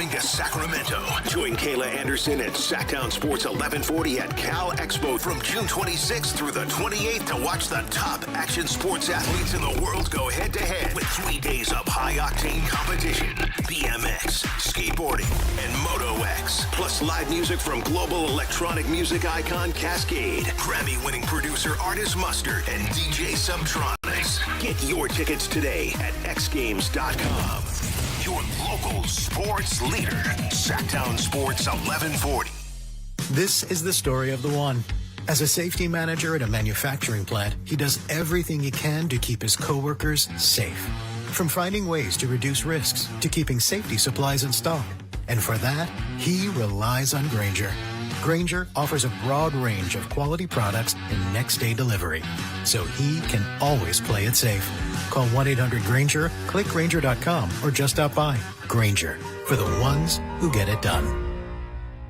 coming to Sacramento. Join Kayla Anderson and Sactown Sports 1140 at Cal Expo from June 26th through the 28th to watch the top action sports athletes in the world go head-to-head with 3 days of high-octane competition, BMX, skateboarding, and Moto X. Plus live music from global electronic music icon Cascade, Grammy-winning producer Artist Mustard, and DJ Subtronics. Get your tickets today at xgames.com. Your local sports leader, Sactown Sports 1140. This is the story of the one. As a safety manager at a manufacturing plant, he does everything he can to keep his coworkers safe. From finding ways to reduce risks to keeping safety supplies in stock. And for that, he relies on Grainger. Grainger offers a broad range of quality products and next-day delivery, so he can always play it safe. Call 1-800-GRAINGER, click Grainger.com, or just stop by. Grainger, for the ones who get it done.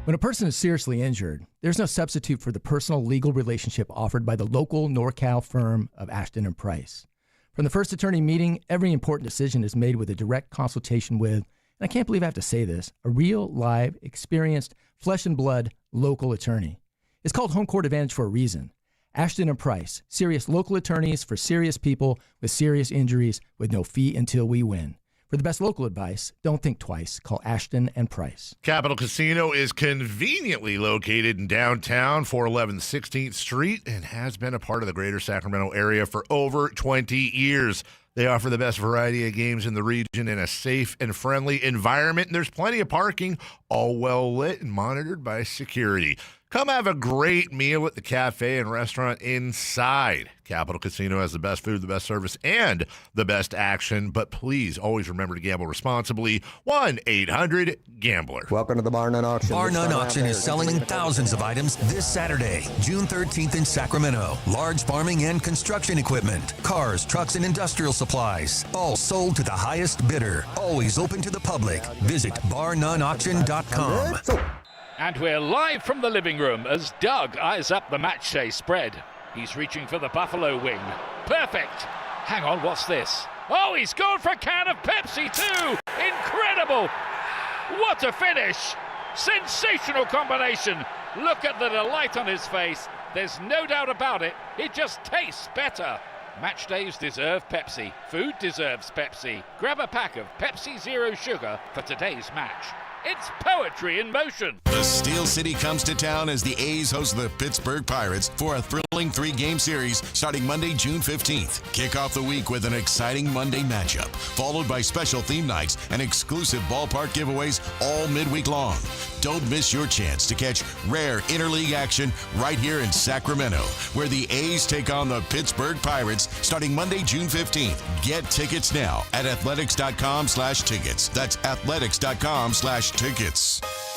When a person is seriously injured, there's no substitute for the personal legal relationship offered by the local NorCal firm of Ashton and Price. From the first attorney meeting, every important decision is made with a direct consultation with, and I can't believe I have to say this, a real, live, experienced, flesh and blood local attorney. It's called Home Court Advantage for a reason. Ashton and Price, serious local attorneys for serious people with serious injuries with no fee until we win. For the best local advice, don't think twice. Call Ashton and Price. Capital Casino is conveniently located in downtown 411 16th Street and has been a part of the greater Sacramento area for over 20 years. They offer the best variety of games in the region in a safe and friendly environment, and there's plenty of parking, all well lit and monitored by security. Come have a great meal at the cafe and restaurant inside. Capital Casino has the best food, the best service, and the best action. But please always remember to gamble responsibly. 1-800-GAMBLER. Welcome to the Bar None Auction. Bar None Auction is selling thousands of items this Saturday, June 13th in Sacramento. Large farming and construction equipment, cars, trucks, and industrial supplies. All sold to the highest bidder. Always open to the public. Visit barnoneauction.com. And we're live from the living room as Doug eyes up the match day spread. He's reaching for the Buffalo wing. Perfect. Hang on, what's this? Oh, he's gone for a can of Pepsi too. Incredible. What a finish. Sensational combination. Look at the delight on his face. There's no doubt about it. It just tastes better. Match days deserve Pepsi. Food deserves Pepsi. Grab a pack of Pepsi Zero Sugar for today's match. It's poetry in motion. The Steel City comes to town as the A's host the Pittsburgh Pirates for a thrilling 3-game series starting Monday, June 15th. Kick off the week with an exciting Monday matchup, followed by special theme nights and exclusive ballpark giveaways all midweek long. Don't miss your chance to catch rare interleague action right here in Sacramento, where the A's take on the Pittsburgh Pirates starting Monday, June 15th. Get tickets now at athletics.com/tickets. That's athletics.com/tickets.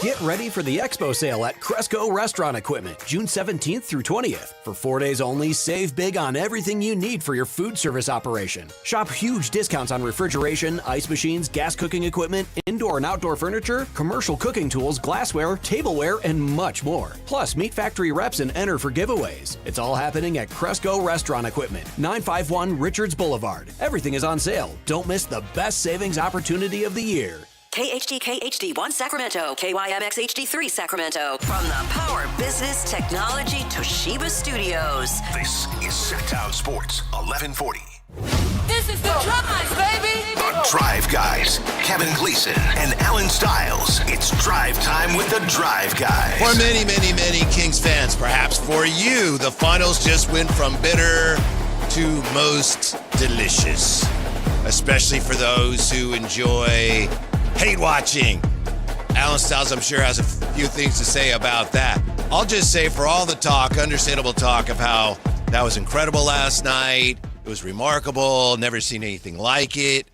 Get ready for the expo sale at Cresco Restaurant Equipment, June 17th through 20th. For 4 days only, save big on everything you need for your food service operation. Shop huge discounts on refrigeration, ice machines, gas cooking equipment, indoor and outdoor furniture, commercial cooking tools, glassware, tableware, and much more. Plus, meet factory reps and enter for giveaways. It's all happening at Cresco Restaurant Equipment, 951 Richards Boulevard. Everything is on sale. Don't miss the best savings opportunity of the year. KHTK HD1 Sacramento, KYMX HD3 Sacramento. From the Power Business Technology Toshiba Studios. This is Sactown Sports 1140. This is the Drive, baby! The Drive Guys, Kevin Gleason and Alan Stiles. It's drive time with the Drive Guys. For many, many, many Kings fans, perhaps for you, the finals just went from bitter to most delicious. Especially for those who enjoy hate watching. Alan Stiles, I'm sure, has a few things to say about that. I'll just say, for all the talk, understandable talk of how that was incredible last night, it was remarkable, never seen anything like it.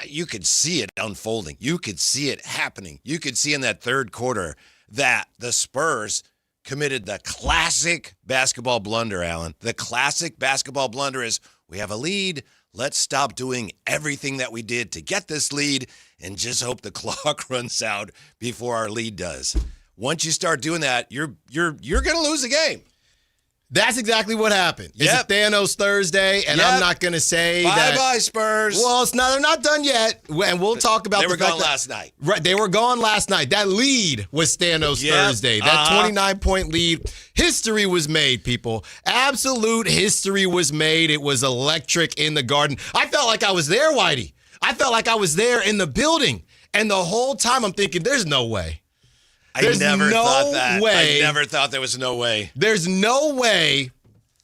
You could see it unfolding. You could see it happening. You could see in that third quarter that the Spurs committed the classic basketball blunder, Alan. The classic basketball blunder is, we have a lead, let's stop doing everything that we did to get this lead and just hope the clock runs out before our lead does. Once you start doing that, you're going to lose the game. That's exactly what happened. It's a Thanos Thursday, and I'm not going to say that. Bye-bye, Spurs. Well, they're not done yet, and we'll talk about They were gone last night. Right, they were gone last night. That lead was Thanos Thursday. That 29-point lead. History was made, people. Absolute history was made. It was electric in the Garden. I felt like I was there, Whitey. I felt like I was there in the building, and the whole time I'm thinking, there's no way. I never thought that. I never thought there was no way. There's no way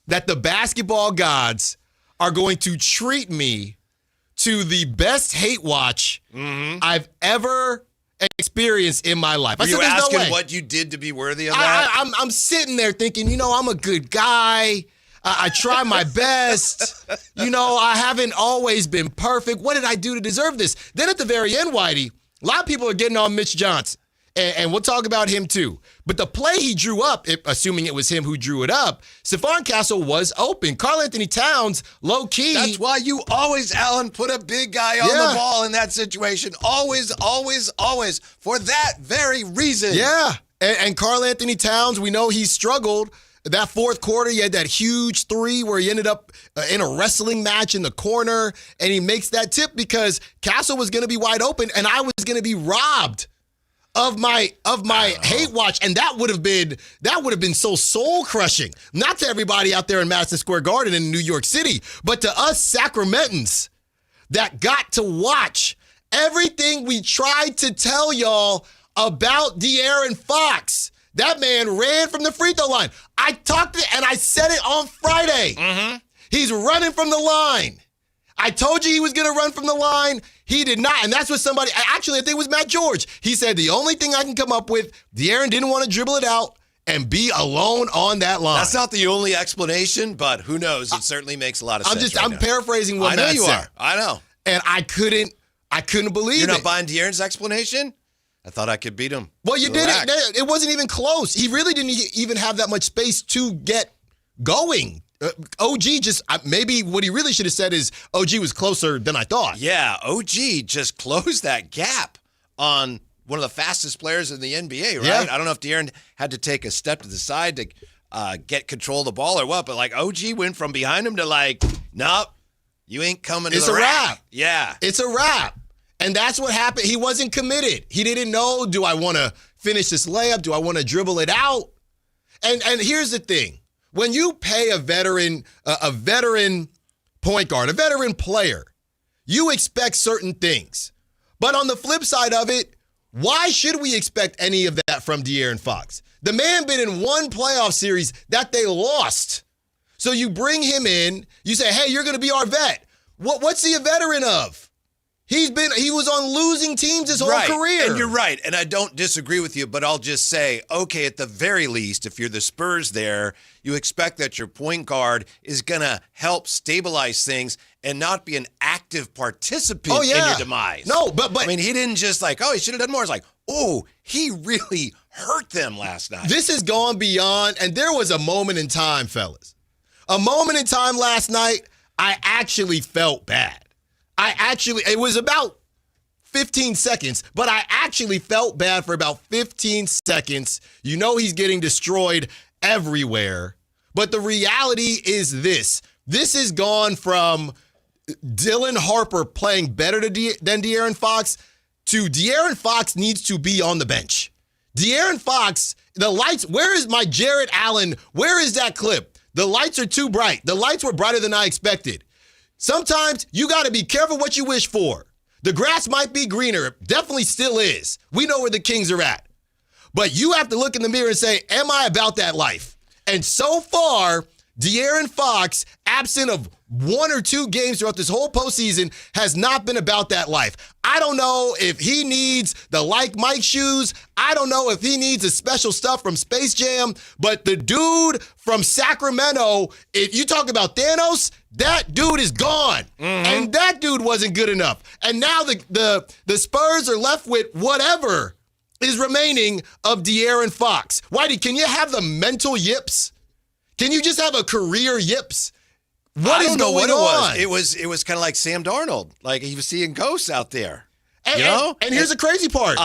that the basketball gods are going to treat me to the best hate watch I've ever experienced in my life. Were you asking what you did to be worthy of that? I'm sitting there thinking, I'm a good guy. I try my best. I haven't always been perfect. What did I do to deserve this? Then at the very end, Whitey, a lot of people are getting on Mitch Johnson. And we'll talk about him too. But the play he drew up, assuming it was him who drew it up, Stephon Castle was open. Karl Anthony Towns, low key. That's why you always, Alan, put a big guy on the ball in that situation. Always, always, always. For that very reason. Yeah. And Karl Anthony Towns, we know he struggled. That fourth quarter, he had that huge three where he ended up in a wrestling match in the corner. And he makes that tip because Castle was going to be wide open and I was going to be robbed of my hate watch, and that would have been so soul crushing. Not to everybody out there in Madison Square Garden in New York City, but to us Sacramentans that got to watch everything we tried to tell y'all about De'Aaron Fox. That man ran from the free throw line. I talked and I said it on Friday. He's running from the line. I told you he was going to run from the line. He did not. And that's what actually, I think it was Matt George. He said the only thing I can come up with, De'Aaron didn't want to dribble it out and be alone on that line. That's not the only explanation, but who knows? It certainly makes a lot of sense. I'm paraphrasing what Matt said. I know you are. I know. And I couldn't believe it. You're not buying De'Aaron's explanation? I thought I could beat him. Well, you didn't. It wasn't even close. He really didn't even have that much space to get going. OG maybe what he really should have said is OG was closer than I thought. Yeah, OG just closed that gap on one of the fastest players in the NBA, right? Yeah. I don't know if De'Aaron had to take a step to the side to get control of the ball or what, but OG went from behind him to nope, you ain't coming to the rack. It's a wrap. Yeah. It's a wrap. And that's what happened. He wasn't committed. He didn't know, do I want to finish this layup? Do I want to dribble it out? And here's the thing. When you pay a veteran point guard, a veteran player, you expect certain things. But on the flip side of it, why should we expect any of that from De'Aaron Fox? The man been in one playoff series that they lost. So you bring him in, you say, hey, you're going to be our vet. What's he a veteran of? He was on losing teams his whole career. And you're right. And I don't disagree with you, but I'll just say, okay, at the very least, if you're the Spurs there, you expect that your point guard is going to help stabilize things and not be an active participant in your demise. No, but I mean, he didn't just he should have done more. It's he really hurt them last night. This has gone beyond, and there was a moment in time, fellas. A moment in time last night, I actually felt bad. It was about 15 seconds, but I actually felt bad for about 15 seconds. He's getting destroyed everywhere. But the reality is this. This has gone from Dylan Harper playing better than De'Aaron Fox to De'Aaron Fox needs to be on the bench. De'Aaron Fox, the lights, where is my Jared Allen? Where is that clip? The lights are too bright. The lights were brighter than I expected. Sometimes you got to be careful what you wish for. The grass might be greener. Definitely still is. We know where the Kings are at. But you have to look in the mirror and say, am I about that life? And so far, De'Aaron Fox, absent of one or two games throughout this whole postseason, has not been about that life. I don't know if he needs the Like Mike shoes. I don't know if he needs the special stuff from Space Jam. But the dude from Sacramento, if you talk about Thanos, that dude is gone. And that dude wasn't good enough. And now the Spurs are left with whatever is remaining of De'Aaron Fox. Whitey, can you have the mental yips? Can you just have a career yips? I don't know what it was. It was kind of like Sam Darnold. Like he was seeing ghosts out there. And here's the crazy part.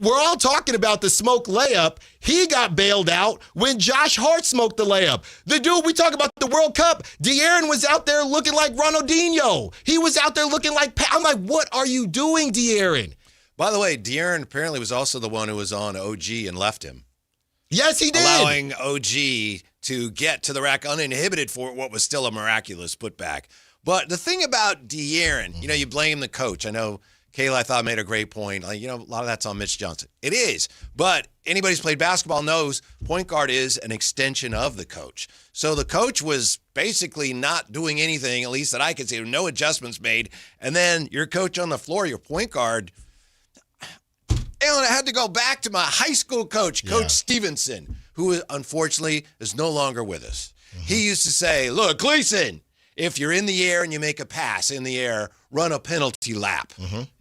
We're all talking about the smoke layup. He got bailed out when Josh Hart smoked the layup. The dude, we talk about the World Cup, De'Aaron was out there looking like Ronaldinho. He was out there looking like, I'm like, what are you doing, De'Aaron? By the way, De'Aaron apparently was also the one who was on OG and left him. Yes, he did. Allowing OG to get to the rack uninhibited for what was still a miraculous putback. But the thing about De'Aaron, you blame the coach. I know Kayla, I thought, made a great point. Like, a lot of that's on Mitch Johnson. It is. But anybody who's played basketball knows point guard is an extension of the coach. So the coach was basically not doing anything, at least that I could see. No adjustments made. And then your coach on the floor, your point guard, I had to go back to my high school coach, Coach Stevenson, who unfortunately is no longer with us. He used to say, look, Gleason, if you're in the air and you make a pass in the air, run a penalty lap.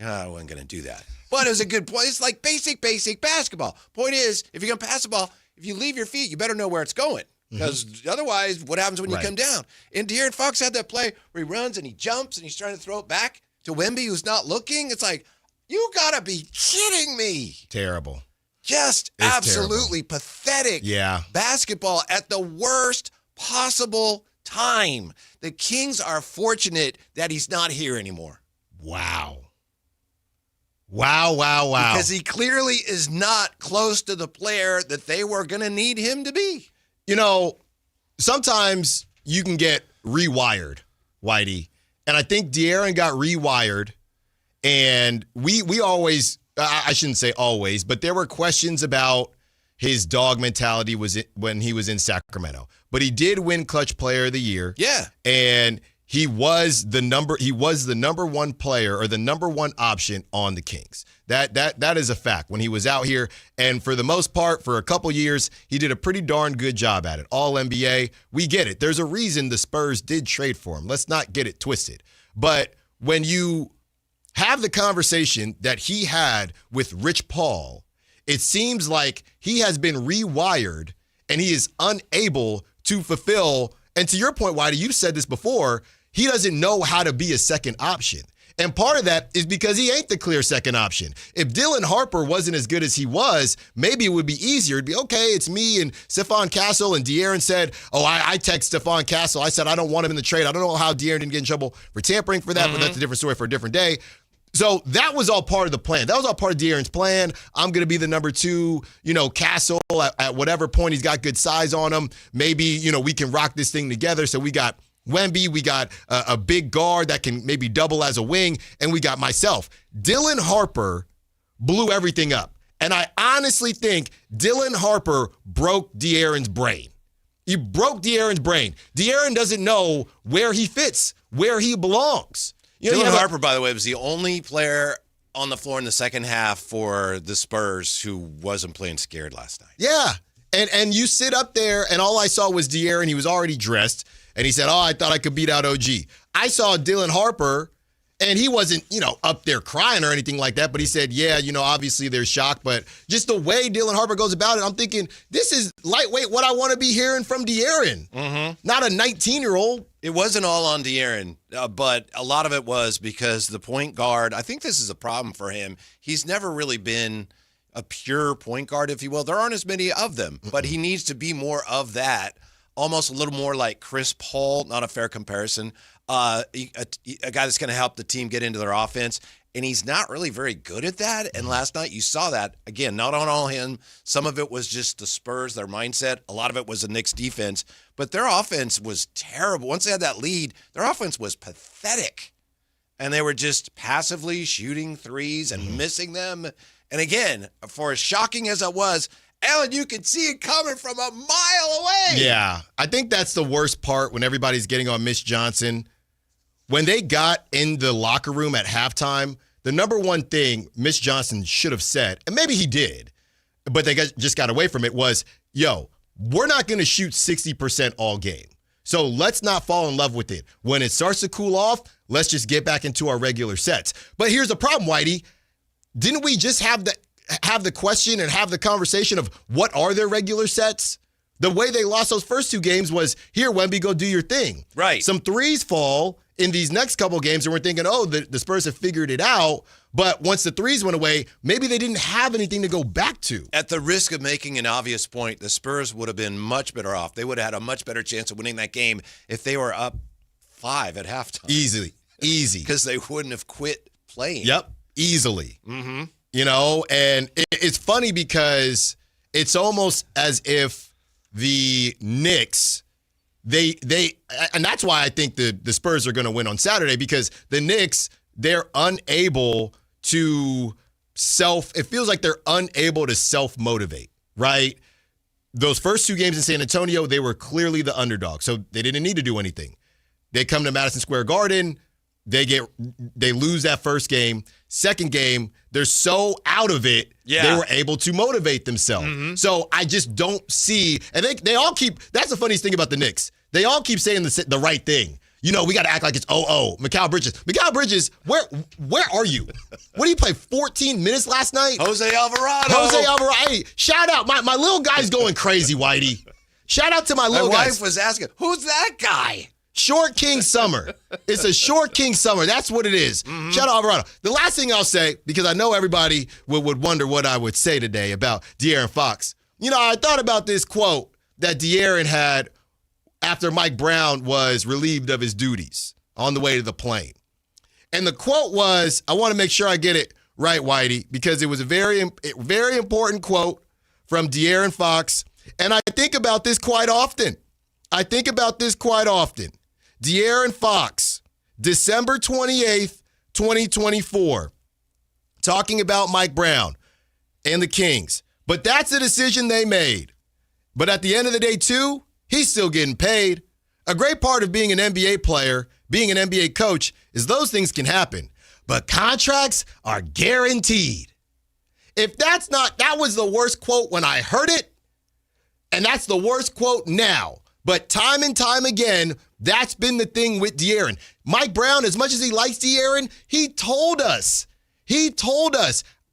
I wasn't going to do that. But it was a good point. It's like basic basketball. Point is, if you're going to pass the ball, if you leave your feet, you better know where it's going. Because otherwise, what happens when you come down? And De'Aaron Fox had that play where he runs and he jumps and he's trying to throw it back to Wemby, who's not looking. It's like, you got to be kidding me. Terrible. Just It's absolutely pathetic basketball at the worst possible time. The Kings are fortunate that he's not here anymore. Wow. Because he clearly is not close to the player that they were going to need him to be. Sometimes you can get rewired, Whitey. And I think De'Aaron got rewired. And we always, I shouldn't say always, but there were questions about his dog mentality when he was in Sacramento. But he did win Clutch Player of the Year. Yeah. And he was the number one player or the number one option on the Kings. That is a fact when he was out here. And for the most part, for a couple years, he did a pretty darn good job at it. All NBA. We get it. There's a reason the Spurs did trade for him. Let's not get it twisted. But when you have the conversation that he had with Rich Paul, it seems like he has been rewired and he is unable to fulfill. And to your point, Whitey, you've said this before, he doesn't know how to be a second option. And part of that is because he ain't the clear second option. If Dylan Harper wasn't as good as he was, maybe it would be easier. It'd be, okay, it's me and Stephon Castle, and De'Aaron said, I text Stephon Castle. I said, I don't want him in the trade. I don't know how De'Aaron didn't get in trouble for tampering for that, but that's a different story for a different day. So that was all part of the plan. That was all part of De'Aaron's plan. I'm going to be the number two, Castle at whatever point he's got good size on him. Maybe, we can rock this thing together. So we got Wemby, we got a big guard that can maybe double as a wing, and we got myself. Dylan Harper blew everything up. And I honestly think Dylan Harper broke De'Aaron's brain. He broke De'Aaron's brain. De'Aaron doesn't know where he fits, where he belongs. Dylan Harper, by the way, was the only player on the floor in the second half for the Spurs who wasn't playing scared last night. Yeah. And you sit up there, and all I saw was De'Aaron. He was already dressed, and he said, I thought I could beat out OG. I saw Dylan Harper, and he wasn't, up there crying or anything like that, but he said, obviously there's shock, but just the way Dylan Harper goes about it, I'm thinking, this is lightweight what I want to be hearing from De'Aaron, not a 19-year-old. It wasn't all on De'Aaron, but a lot of it was because the point guard, I think this is a problem for him. He's never really been a pure point guard, if you will. There aren't as many of them, but he needs to be more of that, almost a little more like Chris Paul, not a fair comparison, a guy that's going to help the team get into their offense. And he's not really very good at that. And last night you saw that. Again, not on all him. Some of it was just the Spurs, their mindset. A lot of it was the Knicks defense. But their offense was terrible. Once they had that lead, their offense was pathetic. And they were just passively shooting threes and missing them. And again, for as shocking as it was, Alan, you could see it coming from a mile away. Yeah. I think that's the worst part when everybody's getting on Mitch Johnson. When they got in the locker room at halftime, the number one thing Mitch Johnson should have said, and maybe he did, but they just got away from it, was, we're not going to shoot 60% all game. So let's not fall in love with it. When it starts to cool off, let's just get back into our regular sets. But here's the problem, Whitey. Didn't we just have the question and have the conversation of what are their regular sets? The way they lost those first two games was, here, Wemby, go do your thing. Right. Some threes fall, in these next couple games, and we're thinking, oh, the Spurs have figured it out. But once the threes went away, maybe they didn't have anything to go back to. At the risk of making an obvious point, the Spurs would have been much better off. They would have had a much better chance of winning that game if they were up 5 at halftime. Easy. Because they wouldn't have quit playing. Yep, easily. Mm-hmm. You know, and it's funny because it's almost as if the Knicks, they and that's why I think the Spurs are going to win on Saturday, because the Knicks, they're unable to it feels like they're unable to self-motivate, right? Those first 2 games in San Antonio, they were clearly the underdog, so they didn't need to do anything. They come to Madison Square Garden, they lose that first game. Second game, they're so out of it, they were able to motivate themselves. Mm-hmm. So I just don't see, and they all keep, that's the funniest thing about the Knicks. They all keep saying the right thing. You know, we got to act like it's Mikal Bridges, where are you? What did you play, 14 minutes last night? Jose Alvarado. Hey, shout out. My little guy's going crazy, Whitey. Shout out to my little guy. My wife was asking, who's that guy? Short King Summer. It's a Short King Summer. That's what it is. Mm-hmm. Shout out Alvarado. The last thing I'll say, because I know everybody would wonder what I would say today about De'Aaron Fox. You know, I thought about this quote that De'Aaron had after Mike Brown was relieved of his duties on the way to the plane. And the quote was, I want to make sure I get it right, Whitey, because it was a very, very important quote from De'Aaron Fox. And I think about this quite often. De'Aaron Fox, December 28th, 2024, talking about Mike Brown and the Kings. But that's a decision they made. But at the end of the day, too, he's still getting paid. A great part of being an NBA player, being an NBA coach, is those things can happen. But contracts are guaranteed. If that was the worst quote when I heard it, and that's the worst quote now. But time and time again, that's been the thing with De'Aaron. Mike Brown, as much as he likes De'Aaron, he told us,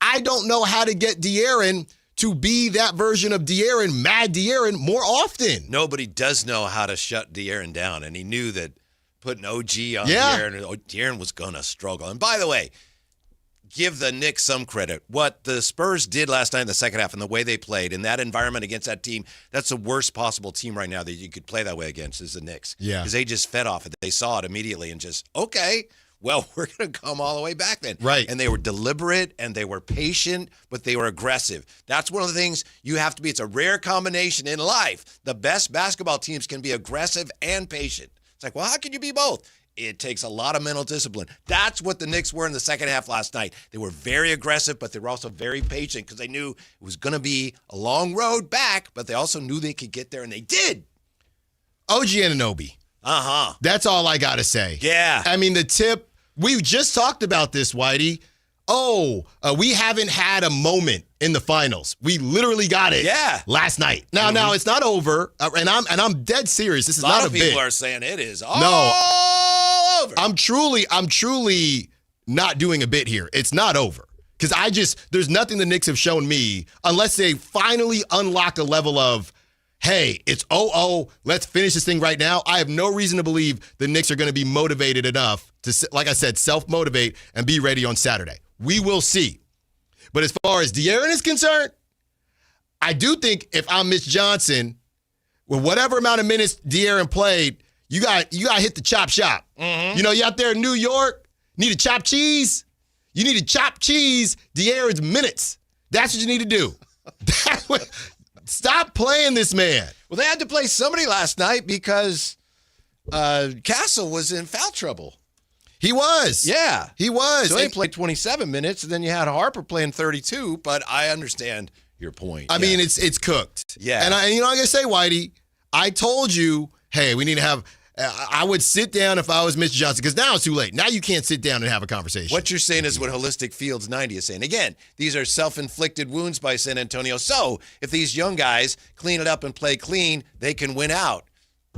I don't know how to get De'Aaron to be that version of De'Aaron, mad De'Aaron, more often. Nobody does know how to shut De'Aaron down, and he knew that putting OG on De'Aaron was going to struggle. And by the way, give the Knicks some credit. What the Spurs did last night in the second half and the way they played in that environment against that team, that's the worst possible team right now that you could play that way against is the Knicks. Yeah. Because they just fed off it. They saw it immediately and just, okay, well, we're going to come all the way back then. Right. And they were deliberate and they were patient, but they were aggressive. That's one of the things you have to be. It's a rare combination in life. The best basketball teams can be aggressive and patient. It's like, well, how can you be both? It takes a lot of mental discipline. That's what the Knicks were in the second half last night. They were very aggressive, but they were also very patient because they knew it was going to be a long road back, but they also knew they could get there, and they did. OG Anunoby. Uh-huh. That's all I got to say. Yeah. I mean, the tip, we just talked about this, Whitey. We haven't had a moment in the finals. We literally got it last night. Now it's not over, and I'm dead serious. This is not a bit. A lot of people are saying it is all over. I'm truly not doing a bit here. It's not over. Because there's nothing the Knicks have shown me, unless they finally unlock a level of, hey, it's 0-0, let's finish this thing right now. I have no reason to believe the Knicks are going to be motivated enough to, like I said, self-motivate and be ready on Saturday. We will see. But as far as De'Aaron is concerned, I do think if I'm Mitch Johnson, with whatever amount of minutes De'Aaron played, you got to hit the chop shop. Mm-hmm. You know, you out there in New York, need to chop cheese. You need to chop cheese De'Aaron's minutes. That's what you need to do. Stop playing this man. Well, they had to play somebody last night because Castle was in foul trouble. He was. Yeah. He was. So he played 27 minutes, and then you had Harper playing 32, but I understand your point. I mean, it's cooked. Yeah. And I'm going to say, Whitey, I told you, hey, we need to have, I would sit down if I was Mitch Johnson, because now it's too late. Now you can't sit down and have a conversation. What you're saying is what Holistic Fields 90 is saying. Again, these are self-inflicted wounds by San Antonio. So if these young guys clean it up and play clean, they can win out.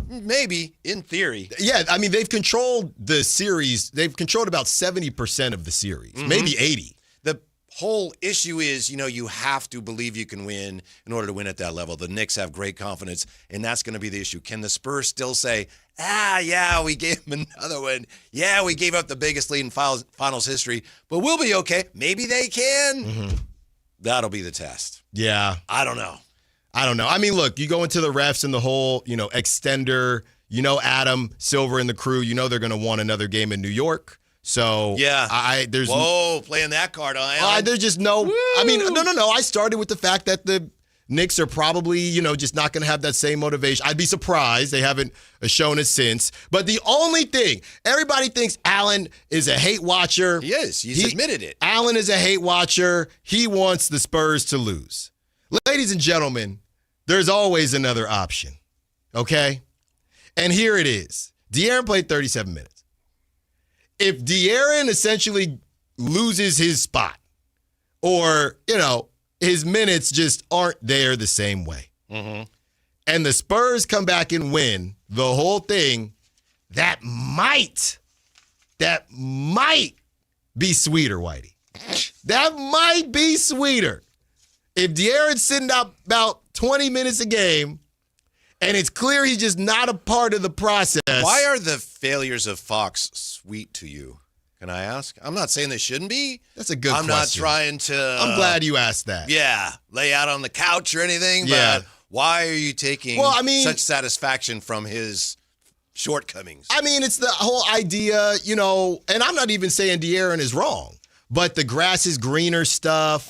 Maybe, in theory. Yeah, I mean, they've controlled the series. They've controlled about 70% of the series, maybe 80%. The whole issue is, you have to believe you can win in order to win at that level. The Knicks have great confidence, and that's going to be the issue. Can the Spurs still say, yeah, we gave them another one. Yeah, we gave up the biggest lead in finals history, but we'll be okay. Maybe they can. Mm-hmm. That'll be the test. Yeah. I don't know. I mean, look, you go into the refs and the whole, extender, Adam Silver and the crew, they're going to want another game in New York. So yeah, there's playing that card on. There's just no. Woo! I mean, no. I started with the fact that the Knicks are probably just not going to have that same motivation. I'd be surprised they haven't shown it since. But the only thing everybody thinks Allen is a hate watcher. He is. He's admitted it. Allen is a hate watcher. He wants the Spurs to lose. Ladies and gentlemen, there's always another option. Okay, and here it is. De'Aaron played 37 minutes. If De'Aaron essentially loses his spot or, his minutes just aren't there the same way, and the Spurs come back and win the whole thing, that might be sweeter, Whitey. That might be sweeter. If De'Aaron's sitting out about 20 minutes a game, and it's clear he's just not a part of the process. Why are the failures of Fox sweet to you? Can I ask? I'm not saying they shouldn't be. That's a good question. I'm not trying to... I'm glad you asked that. Yeah, lay out on the couch or anything, but why are you taking such satisfaction from his shortcomings? I mean, it's the whole idea, and I'm not even saying De'Aaron is wrong, but the grass is greener stuff.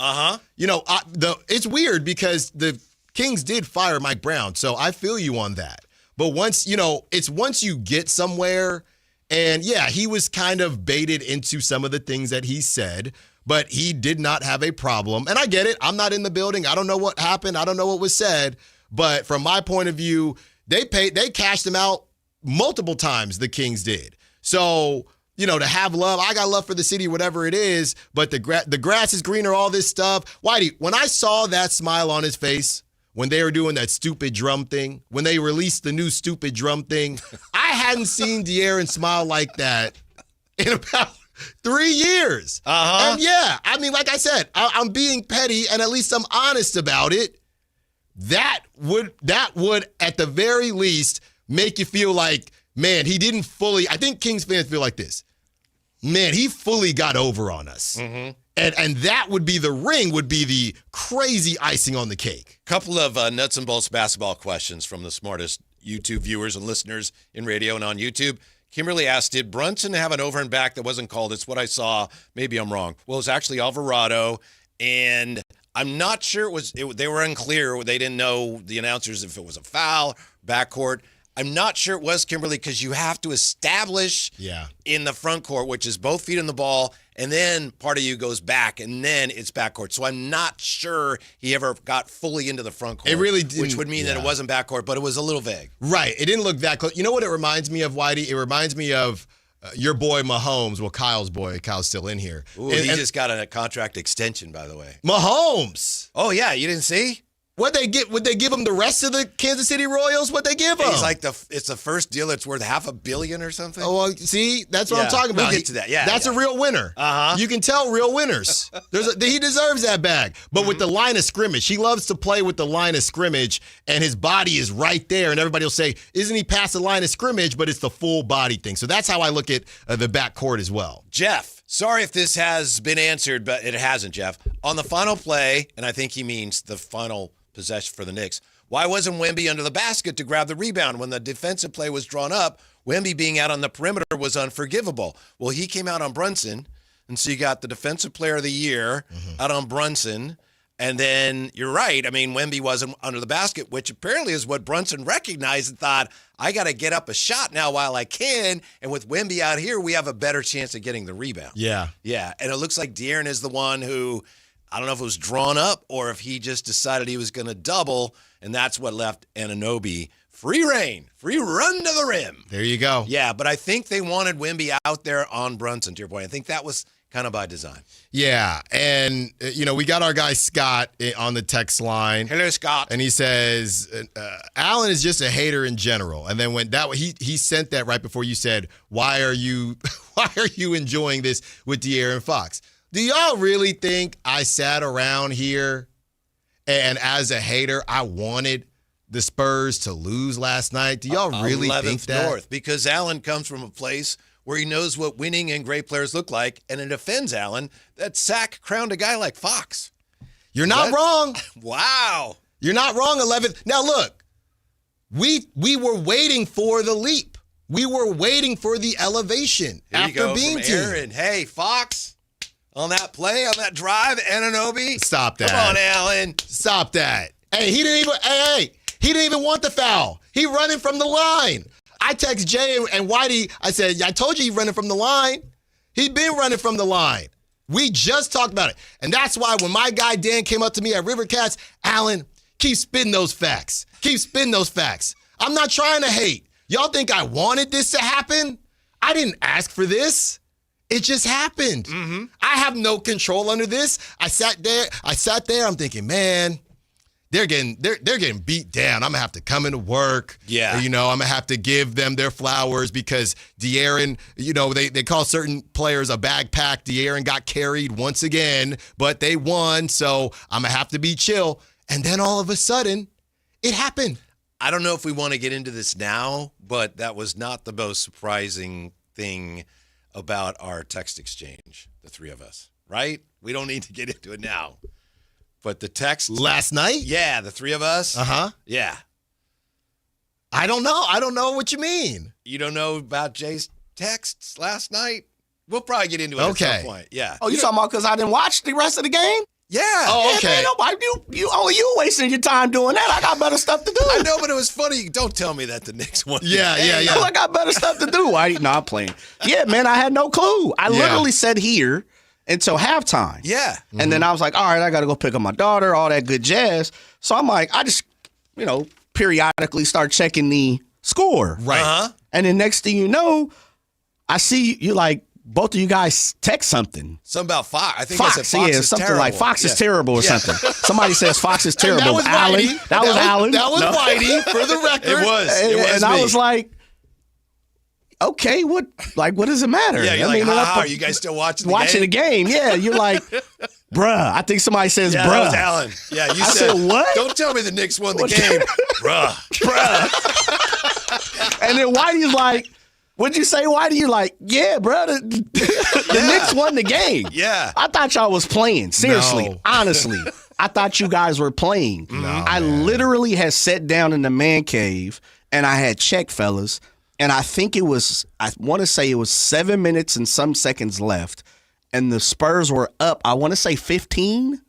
It's weird because the Kings did fire Mike Brown, so I feel you on that. But once you get somewhere, and he was kind of baited into some of the things that he said, but he did not have a problem. And I get it. I'm not in the building. I don't know what happened. I don't know what was said. But from my point of view, they cashed him out multiple times, the Kings did. So, to have love, I got love for the city, whatever it is, but the grass is greener, all this stuff. Whitey, when I saw that smile on his face, when they were doing that stupid drum thing, when they released the new stupid drum thing, I hadn't seen De'Aaron smile like that in about 3 years. And I mean, like I said, I'm being petty, and at least I'm honest about it. That would, at the very least, make you feel like, man, he didn't fully, I think Kings fans feel like this. Man, he fully got over on us. And that would be the crazy icing on the cake. Couple of nuts and bolts basketball questions from the smartest YouTube viewers and listeners in radio and on YouTube. Kimberly asked, did Brunson have an over and back that wasn't called? It's what I saw. Maybe I'm wrong. Well, it was actually Alvarado, and I'm not sure they were unclear. They didn't know, the announcers, if it was a foul, backcourt. I'm not sure it was, Kimberly, because you have to establish in the front court, which is both feet on the ball, and then part of you goes back, and then it's backcourt. So I'm not sure he ever got fully into the front court. It really didn't, which would mean that it wasn't backcourt, but it was a little vague. Right. It didn't look that close. You know what it reminds me of, Whitey? It reminds me of your boy Mahomes. Well, Kyle's boy. Kyle's still in here. Ooh, he just got a contract extension, by the way. Mahomes. Oh, yeah. You didn't see? Would they give him the rest of the Kansas City Royals? What'd they give him? He's like it's the first deal that's worth $500 million or something. Oh, well, see, that's what I'm talking about. We'll get to that. Yeah, that's a real winner. You can tell real winners. He deserves that bag. But with the line of scrimmage, he loves to play with the line of scrimmage, and his body is right there. And everybody will say, "Isn't he past the line of scrimmage?" But it's the full body thing. So that's how I look at the backcourt as well. Jeff, sorry if this has been answered, but it hasn't, Jeff. On the final play, and I think he means the final possession for the Knicks, why wasn't Wemby under the basket to grab the rebound when the defensive play was drawn up? Wemby being out on the perimeter was unforgivable. Well, he came out on Brunson, and so you got the defensive player of the year out on Brunson, and then you're right. I mean, Wemby wasn't under the basket, which apparently is what Brunson recognized and thought, I got to get up a shot now while I can, and with Wemby out here, we have a better chance of getting the rebound. Yeah, and it looks like De'Aaron is the one who, I don't know if it was drawn up or if he just decided he was going to double, and that's what left Anunoby free reign, free run to the rim. There you go. Yeah, but I think they wanted Wemby out there on Brunson, to your point. I think that was kind of by design. Yeah, and, we got our guy Scott on the text line. Hello, Scott. And he says, Allen is just a hater in general. And then when he sent that right before you said, why are you enjoying this with De'Aaron Fox? Do y'all really think I sat around here and as a hater, I wanted the Spurs to lose last night? Do y'all really think that? North, because Allen comes from a place where he knows what winning and great players look like, and it offends Allen that Sack crowned a guy like Fox. You're not wrong. Wow. You're not wrong, 11th. Now, look, we were waiting for the leap. We were waiting for the elevation after being Aaron. Hey, Fox, on that play, on that drive, Anunoby. Stop that. Come on, Allen. Stop that. Hey, he didn't even want the foul. He running from the line. I text Jay and Whitey. I said, I told you he's running from the line. He's been running from the line. We just talked about it. And that's why when my guy Dan came up to me at Rivercats, Allen, keep spitting those facts. Keep spitting those facts. I'm not trying to hate. Y'all think I wanted this to happen? I didn't ask for this. It just happened. Mm-hmm. I have no control under this. I sat there. I'm thinking, man, they're getting beat down. I'm gonna have to come into work. Yeah. I'm gonna have to give them their flowers because De'Aaron, they call certain players a backpack. De'Aaron got carried once again, but they won, so I'm gonna have to be chill. And then all of a sudden, it happened. I don't know if we want to get into this now, but that was not the most surprising thing about our text exchange, the three of us, right? We don't need to get into it now. But the text last night? Yeah, the three of us. Uh-huh. Yeah. I don't know. I don't know what you mean. You don't know about Jay's texts last night? We'll probably get into it at some point. Yeah. Oh, you talking about because I didn't watch the rest of the game? Yeah. Oh, okay. Man, nobody, you wasting your time doing that. I got better stuff to do. I know, but it was funny. Don't tell me that the Knicks won. Yeah. I got better stuff to do. I'm playing. Yeah, man, I had no clue. I literally sat here until halftime. Yeah. And then I was like, all right, I got to go pick up my daughter, all that good jazz. So I'm like, I just, periodically start checking the score. Right. Uh-huh. And then next thing you know, I see you like, both of you guys text something. Something about Fox. I think Fox, I said Fox is something terrible. like Fox is terrible or something. Somebody says Fox is terrible. That was Allen. Whitey. That was Allen. That was Whitey, for the record. It was and me. I was like, okay, what does it matter? Yeah, you're are you guys still watching the game? Yeah, you're like, bruh. I think somebody says, yeah, bruh. That was Allen. Yeah, you said what? Don't tell me the Knicks won the game. Bruh. And then Whitey's like, what'd you say, Whitey? You're like, yeah, bro. The Knicks won the game. Yeah. I thought y'all was playing. Seriously. No. Honestly. I thought you guys were playing. No, I literally had sat down in the man cave and I had checked, fellas. And I want to say it was 7 minutes and some seconds left. And the Spurs were up, I want to say 15.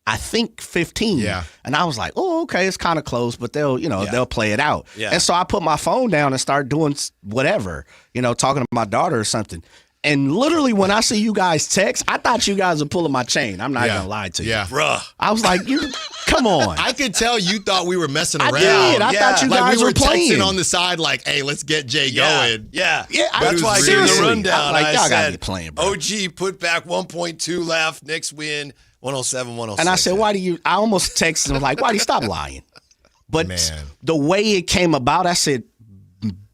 I think 15. Yeah. And I was like, oh, okay, it's kind of close, but they'll play it out. Yeah. And so I put my phone down and start doing whatever, talking to my daughter or something. And literally when I see you guys text, I thought you guys were pulling my chain. I'm not going to lie to you. Yeah. Bruh. I was like, come on. I could tell you thought we were messing around. I did. I thought you guys we were playing. texting on the side like, hey, let's get Jay going. Yeah. was That's why I gave really- the rundown. like, y'all I gotta said, be playing, bro. OG put back 1.2 left. Knicks win 107-106. And I said, I almost texted him like, why do you stop lying? But Man. the way it came about, I said,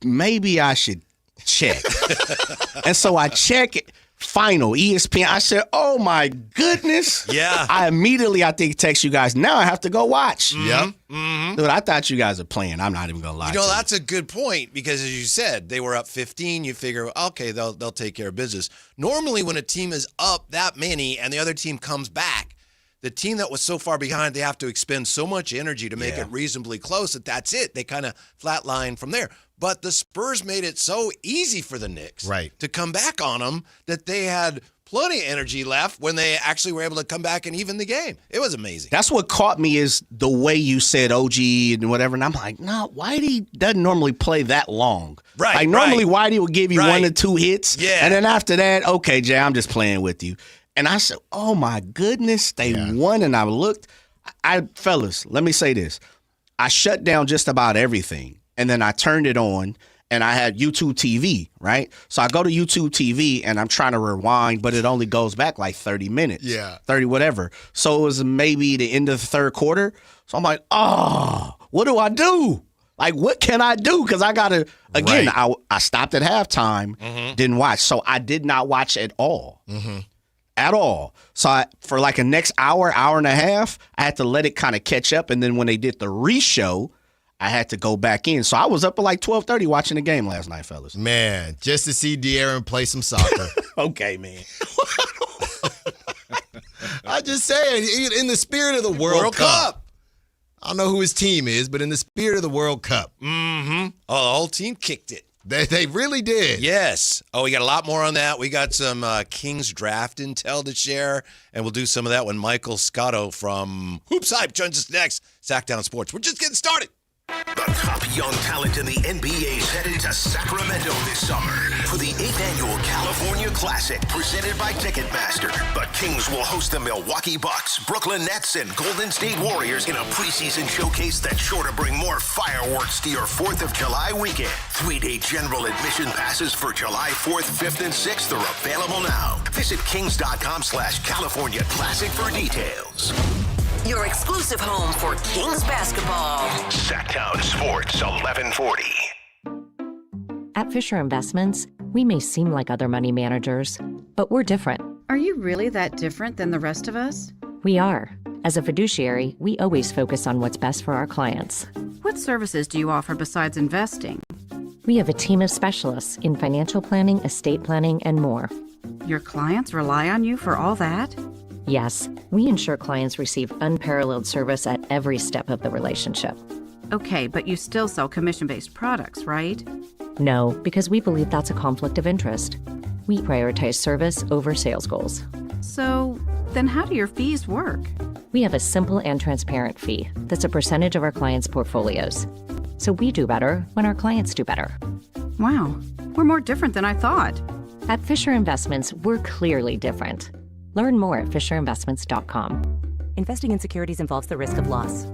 maybe I should check. And so I check it. Final ESPN. I said, "Oh my goodness!" Yeah. I immediately, text you guys. Now I have to go watch. Yep. Mm-hmm. Dude, I thought you guys are playing. I'm not even gonna lie. That's a good point because, as you said, they were up 15. You figure, okay, they'll take care of business. Normally, when a team is up that many and the other team comes back, the team that was so far behind, they have to expend so much energy to make it reasonably close that's it. They kind of flatline from there. But the Spurs made it so easy for the Knicks to come back on them that they had plenty of energy left when they actually were able to come back and even the game. It was amazing. That's what caught me is the way you said OG and whatever. And I'm like, no, Whitey doesn't normally play that long. Right. Like normally Whitey will give you 1 or 2 hits. Yeah. And then after that, okay, Jay, I'm just playing with you. And I said, oh my goodness, they won. And I looked, fellas, let me say this. I shut down just about everything. And then I turned it on and I had YouTube TV, right? So I go to YouTube TV and I'm trying to rewind, but it only goes back like 30 minutes. Yeah. 30 whatever. So it was maybe the end of the third quarter. So I'm like, oh, what do I do? Like, what can I do? Because I got to, again, I stopped at halftime, didn't watch. So I did not watch at all. at all. So for like a next hour and a half, I had to let it kind of catch up. And then when they did the re-show, I had to go back in. So I was up at like 12:30 watching the game last night, fellas. Man, just to see De'Aaron play some soccer. Okay, man. I just saying, in the spirit of the World Cup. I don't know who his team is, but in the spirit of the World Cup. Mm-hmm. Oh, the whole team kicked it. They really did. Yes. Oh, we got a lot more on that. We got some Kings draft intel to share, and we'll do some of that when Michael Scotto from Hoops Hype joins us next. Sactown Sports. We're just getting started. The top young talent in the NBA is headed to Sacramento this summer for the 8th annual California Classic presented by Ticketmaster. The Kings will host the Milwaukee Bucks, Brooklyn Nets, and Golden State Warriors in a preseason showcase that's sure to bring more fireworks to your 4th of July weekend. 3-day general admission passes for July 4th, 5th, and 6th are available now. Visit kings.com/California Classic for details. Your exclusive home for Kings basketball. Sactown Sports 1140. At Fisher Investments, we may seem like other money managers, but we're different. Are you really that different than the rest of us? We are. As a fiduciary, we always focus on what's best for our clients. What services do you offer besides investing? We have a team of specialists in financial planning, estate planning, and more. Your clients rely on you for all that? Yes, we ensure clients receive unparalleled service at every step of the relationship. Okay, but you still sell commission-based products, right? No, because we believe that's a conflict of interest. We prioritize service over sales goals. So, then how do your fees work? We have a simple and transparent fee that's a percentage of our clients' portfolios. So we do better when our clients do better. Wow, we're more different than I thought. At Fisher Investments, we're clearly different. Learn more at FisherInvestments.com. Investing in securities involves the risk of loss.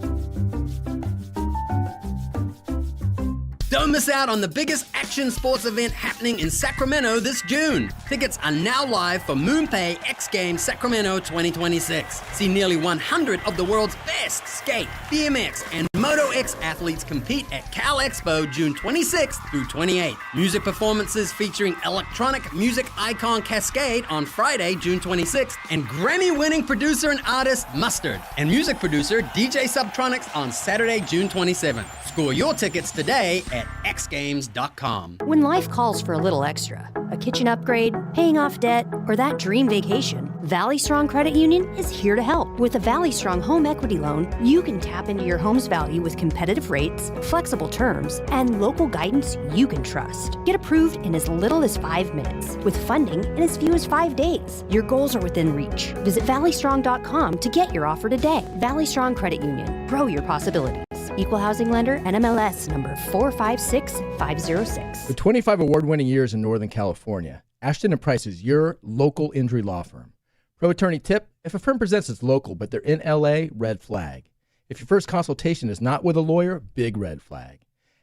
Don't miss out on the biggest action sports event happening in Sacramento this June. Tickets are now live for MoonPay X Games Sacramento 2026. See nearly 100 of the world's best skate, BMX, and Moto X athletes compete at Cal Expo June 26th through 28th. Music performances featuring electronic music icon Cascade on Friday, June 26th, and Grammy-winning producer and artist Mustard, and music producer DJ Subtronics on Saturday, June 27th. Score your tickets today at xgames.com. When life calls for a little extra, a kitchen upgrade, paying off debt, or that dream vacation, Valley Strong Credit Union is here to help. With a Valley Strong home equity loan, you can tap into your home's value with competitive rates, flexible terms, and local guidance you can trust. Get approved in as little as 5 minutes, with funding in as few as 5 days. Your goals are within reach. Visit valleystrong.com to get your offer today. Valley Strong Credit Union. Grow your possibilities. Equal housing lender, NMLS number 456506. With 25 award-winning years in Northern California, Ashton & Price is your local injury law firm. Pro attorney tip: if a firm presents as local but they're in LA, red flag. If your first consultation is not with a lawyer, big red flag.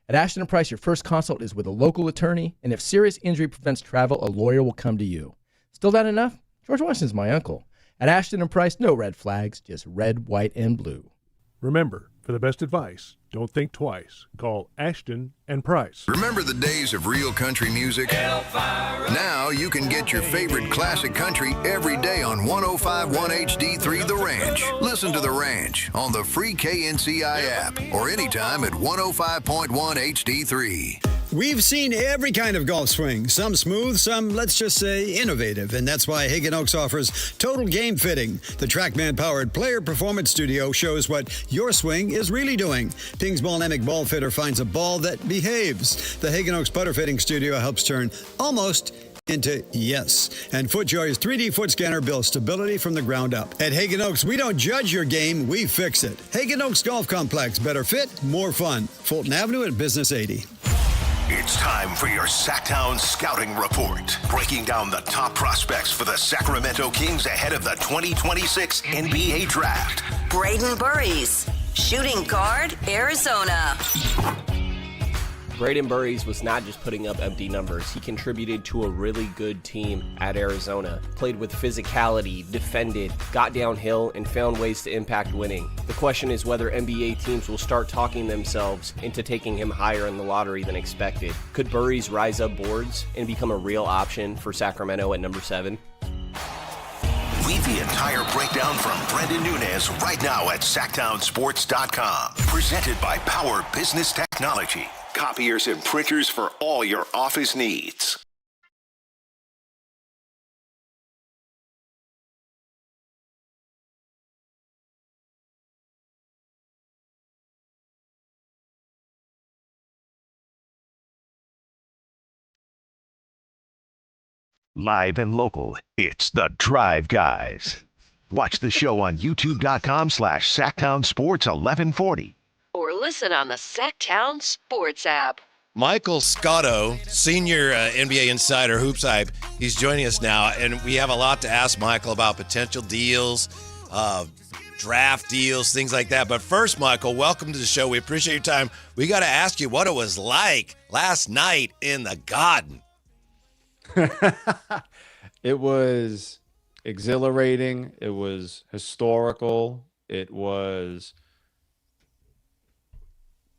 At Ashton & Price, your first consult is with a local attorney, and if serious injury prevents travel, a lawyer will come to you. Still not enough? George Washington's my uncle. At Ashton & Price, no red flags, just red, white, and blue. Remember, for the best advice, don't think twice. Call Ashton and Price. Remember the days of real country music? Now you can get your favorite classic country every day on 105.1 HD3 The Ranch. Listen to The Ranch on the free KNCI app or anytime at 105.1 HD3. We've seen every kind of golf swing, some smooth, some, let's just say, innovative. And that's why Hagen Oaks offers Total Game Fitting. The TrackMan-powered player performance studio shows what your swing is really doing. Ting's Ball-Nemic Ball Fitter finds a ball that behaves. The Hagen Oaks Putter Fitting Studio helps turn almost into yes. And FootJoy's 3D foot scanner builds stability from the ground up. At Hagen Oaks, we don't judge your game, we fix it. Hagen Oaks Golf Complex. Better fit, more fun. Fulton Avenue at Business 80. It's time for your Sactown Scouting Report, breaking down the top prospects for the Sacramento Kings ahead of the 2026 NBA Draft. Braden Burries, shooting guard, Arizona. Braden Burries was not just putting up empty numbers. He contributed to a really good team at Arizona. Played with physicality, defended, got downhill, and found ways to impact winning. The question is whether NBA teams will start talking themselves into taking him higher in the lottery than expected. Could Burries rise up boards and become a real option for Sacramento at number 7? Read the entire breakdown from Brendan Nunez right now at SactownSports.com. Presented by Power Business Technology. Copiers and printers for all your office needs. Live and local, it's The Drive Guys. Watch the show on youtube.com/Sactown Sports 1140. Or listen on the Sactown Sports app. Michael Scotto, senior NBA insider, Hoops Hype, he's joining us now, and we have a lot to ask Michael about potential deals, draft deals, things like that. But first, Michael, welcome to the show. We appreciate your time. We got to ask you what it was like last night in the Garden. It was exhilarating. It was historical. It was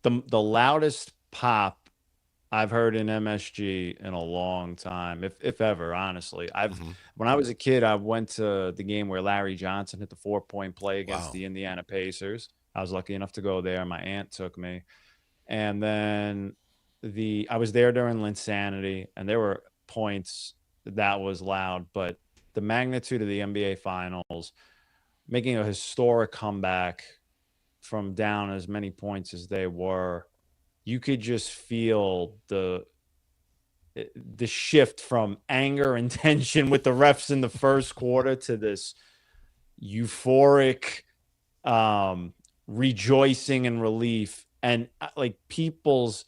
the loudest pop I've heard in MSG in a long time, if ever, honestly. When I was a kid, I went to the game where Larry Johnson hit the 4-point play against the Indiana Pacers. I was lucky enough to go there. My aunt took me. And then I was there during Linsanity, and there were points that was loud, but the magnitude of the NBA Finals, making a historic comeback from down as many points as they were, you could just feel the shift from anger and tension with the refs in the first quarter to this euphoric rejoicing and relief, and like people's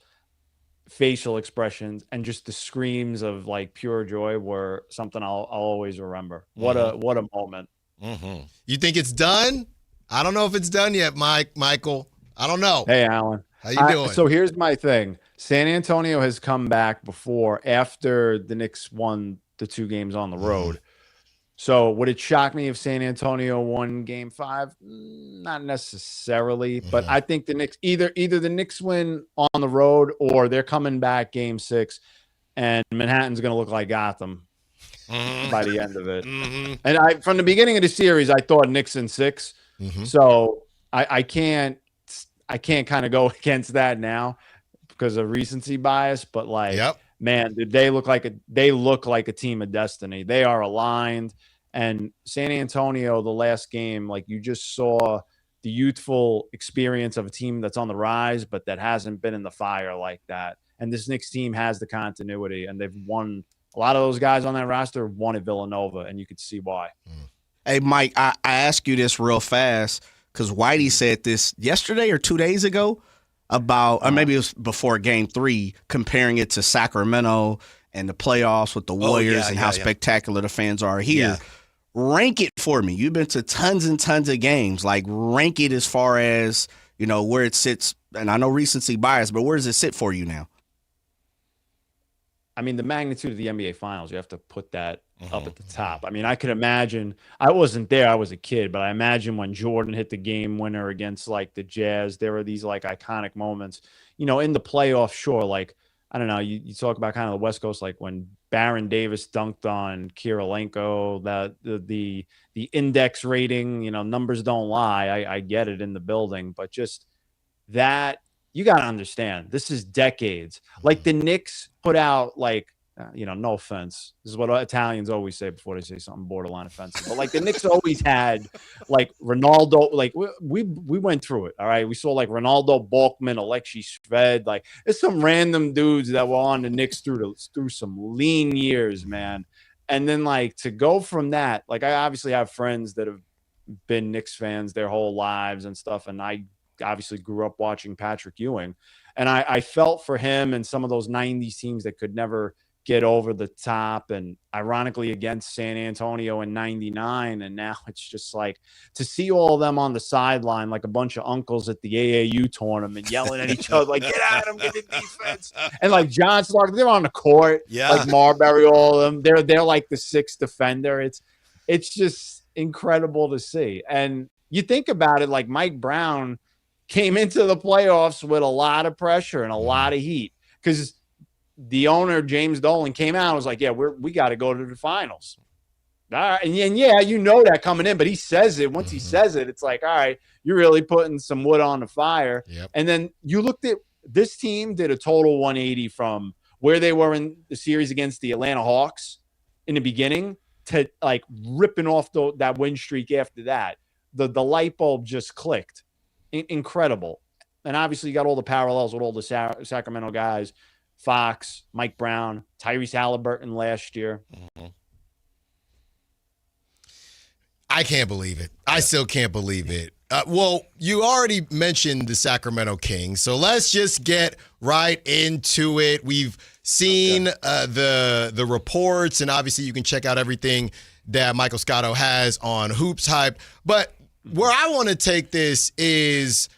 facial expressions and just the screams of like pure joy were something I'll always remember. What a moment. You think it's done? I don't know if it's done yet, Michael. I don't know. Hey, Alan. How you doing? So here's my thing. San Antonio has come back before after the Knicks won the 2 games on the road. So would it shock me if San Antonio won Game 5? Not necessarily, but I think the Knicks either the Knicks win on the road or they're coming back Game 6, and Manhattan's going to look like Gotham by the end of it. And from the beginning of the series, I thought Knicks in 6. So I can't kind of go against that now because of recency bias. But man, they look like a team of destiny. They are aligned. And San Antonio, the last game, like you just saw the youthful experience of a team that's on the rise, but that hasn't been in the fire like that. And this Knicks team has the continuity, and they've won. A lot of those guys on that roster won at Villanova, and you could see why. Hey, Mike, I ask you this real fast because Whitey said this yesterday or 2 days ago about, or maybe it was before Game 3, comparing it to Sacramento and the playoffs with the Warriors and how spectacular the fans are here. Rank it for me. You've been to tons and tons of games. Like, rank it as far as, where it sits. And I know recency bias, but where does it sit for you now? I mean, the magnitude of the NBA Finals, you have to put that up at the top. I mean, I could imagine, I wasn't there, I was a kid, but I imagine when Jordan hit the game winner against like the Jazz, there were these like iconic moments, in the playoffs. Sure. Like, I don't know, you talk about kind of the West Coast, like when Baron Davis dunked on Kirilenko, the index rating, numbers don't lie. I get it in the building, but just that, you got to understand, this is decades. Like the Knicks put out like, no offense. This is what Italians always say before they say something borderline offensive. But like the Knicks always had like Ronaldo. Like we went through it. All right, we saw like Ronaldo, Balkman, Alexei Shved. Like there's some random dudes that were on the Knicks through some lean years, man. And then like to go from that, like I obviously have friends that have been Knicks fans their whole lives and stuff, and I obviously grew up watching Patrick Ewing, and I felt for him and some of those 90s teams that could never get over the top, and ironically against San Antonio in 99. And now it's just like to see all of them on the sideline, like a bunch of uncles at the AAU tournament yelling at each other, like, get at him, get the defense. And like John Stark, they're on the court, like Marbury, all of them. They're like the sixth defender. It's just incredible to see. And you think about it, like Mike Brown came into the playoffs with a lot of pressure and a lot of heat because the owner, James Dolan, came out and was like, yeah, we got to go to the finals. All right. And yeah, you know that coming in, but he says it. Once he says it, it's like, all right, you're really putting some wood on the fire. Yep. And then you looked at this team did a total 180 from where they were in the series against the Atlanta Hawks in the beginning to like ripping off that win streak after that. The light bulb just clicked. Incredible. And obviously you got all the parallels with all the Sacramento guys, Fox, Mike Brown, Tyrese Halliburton last year. I can't believe it. I still can't believe it. Well, you already mentioned the Sacramento Kings, so let's just get right into it. We've seen the reports, and obviously you can check out everything that Michael Scotto has on Hoops Hype. But where I want to take this is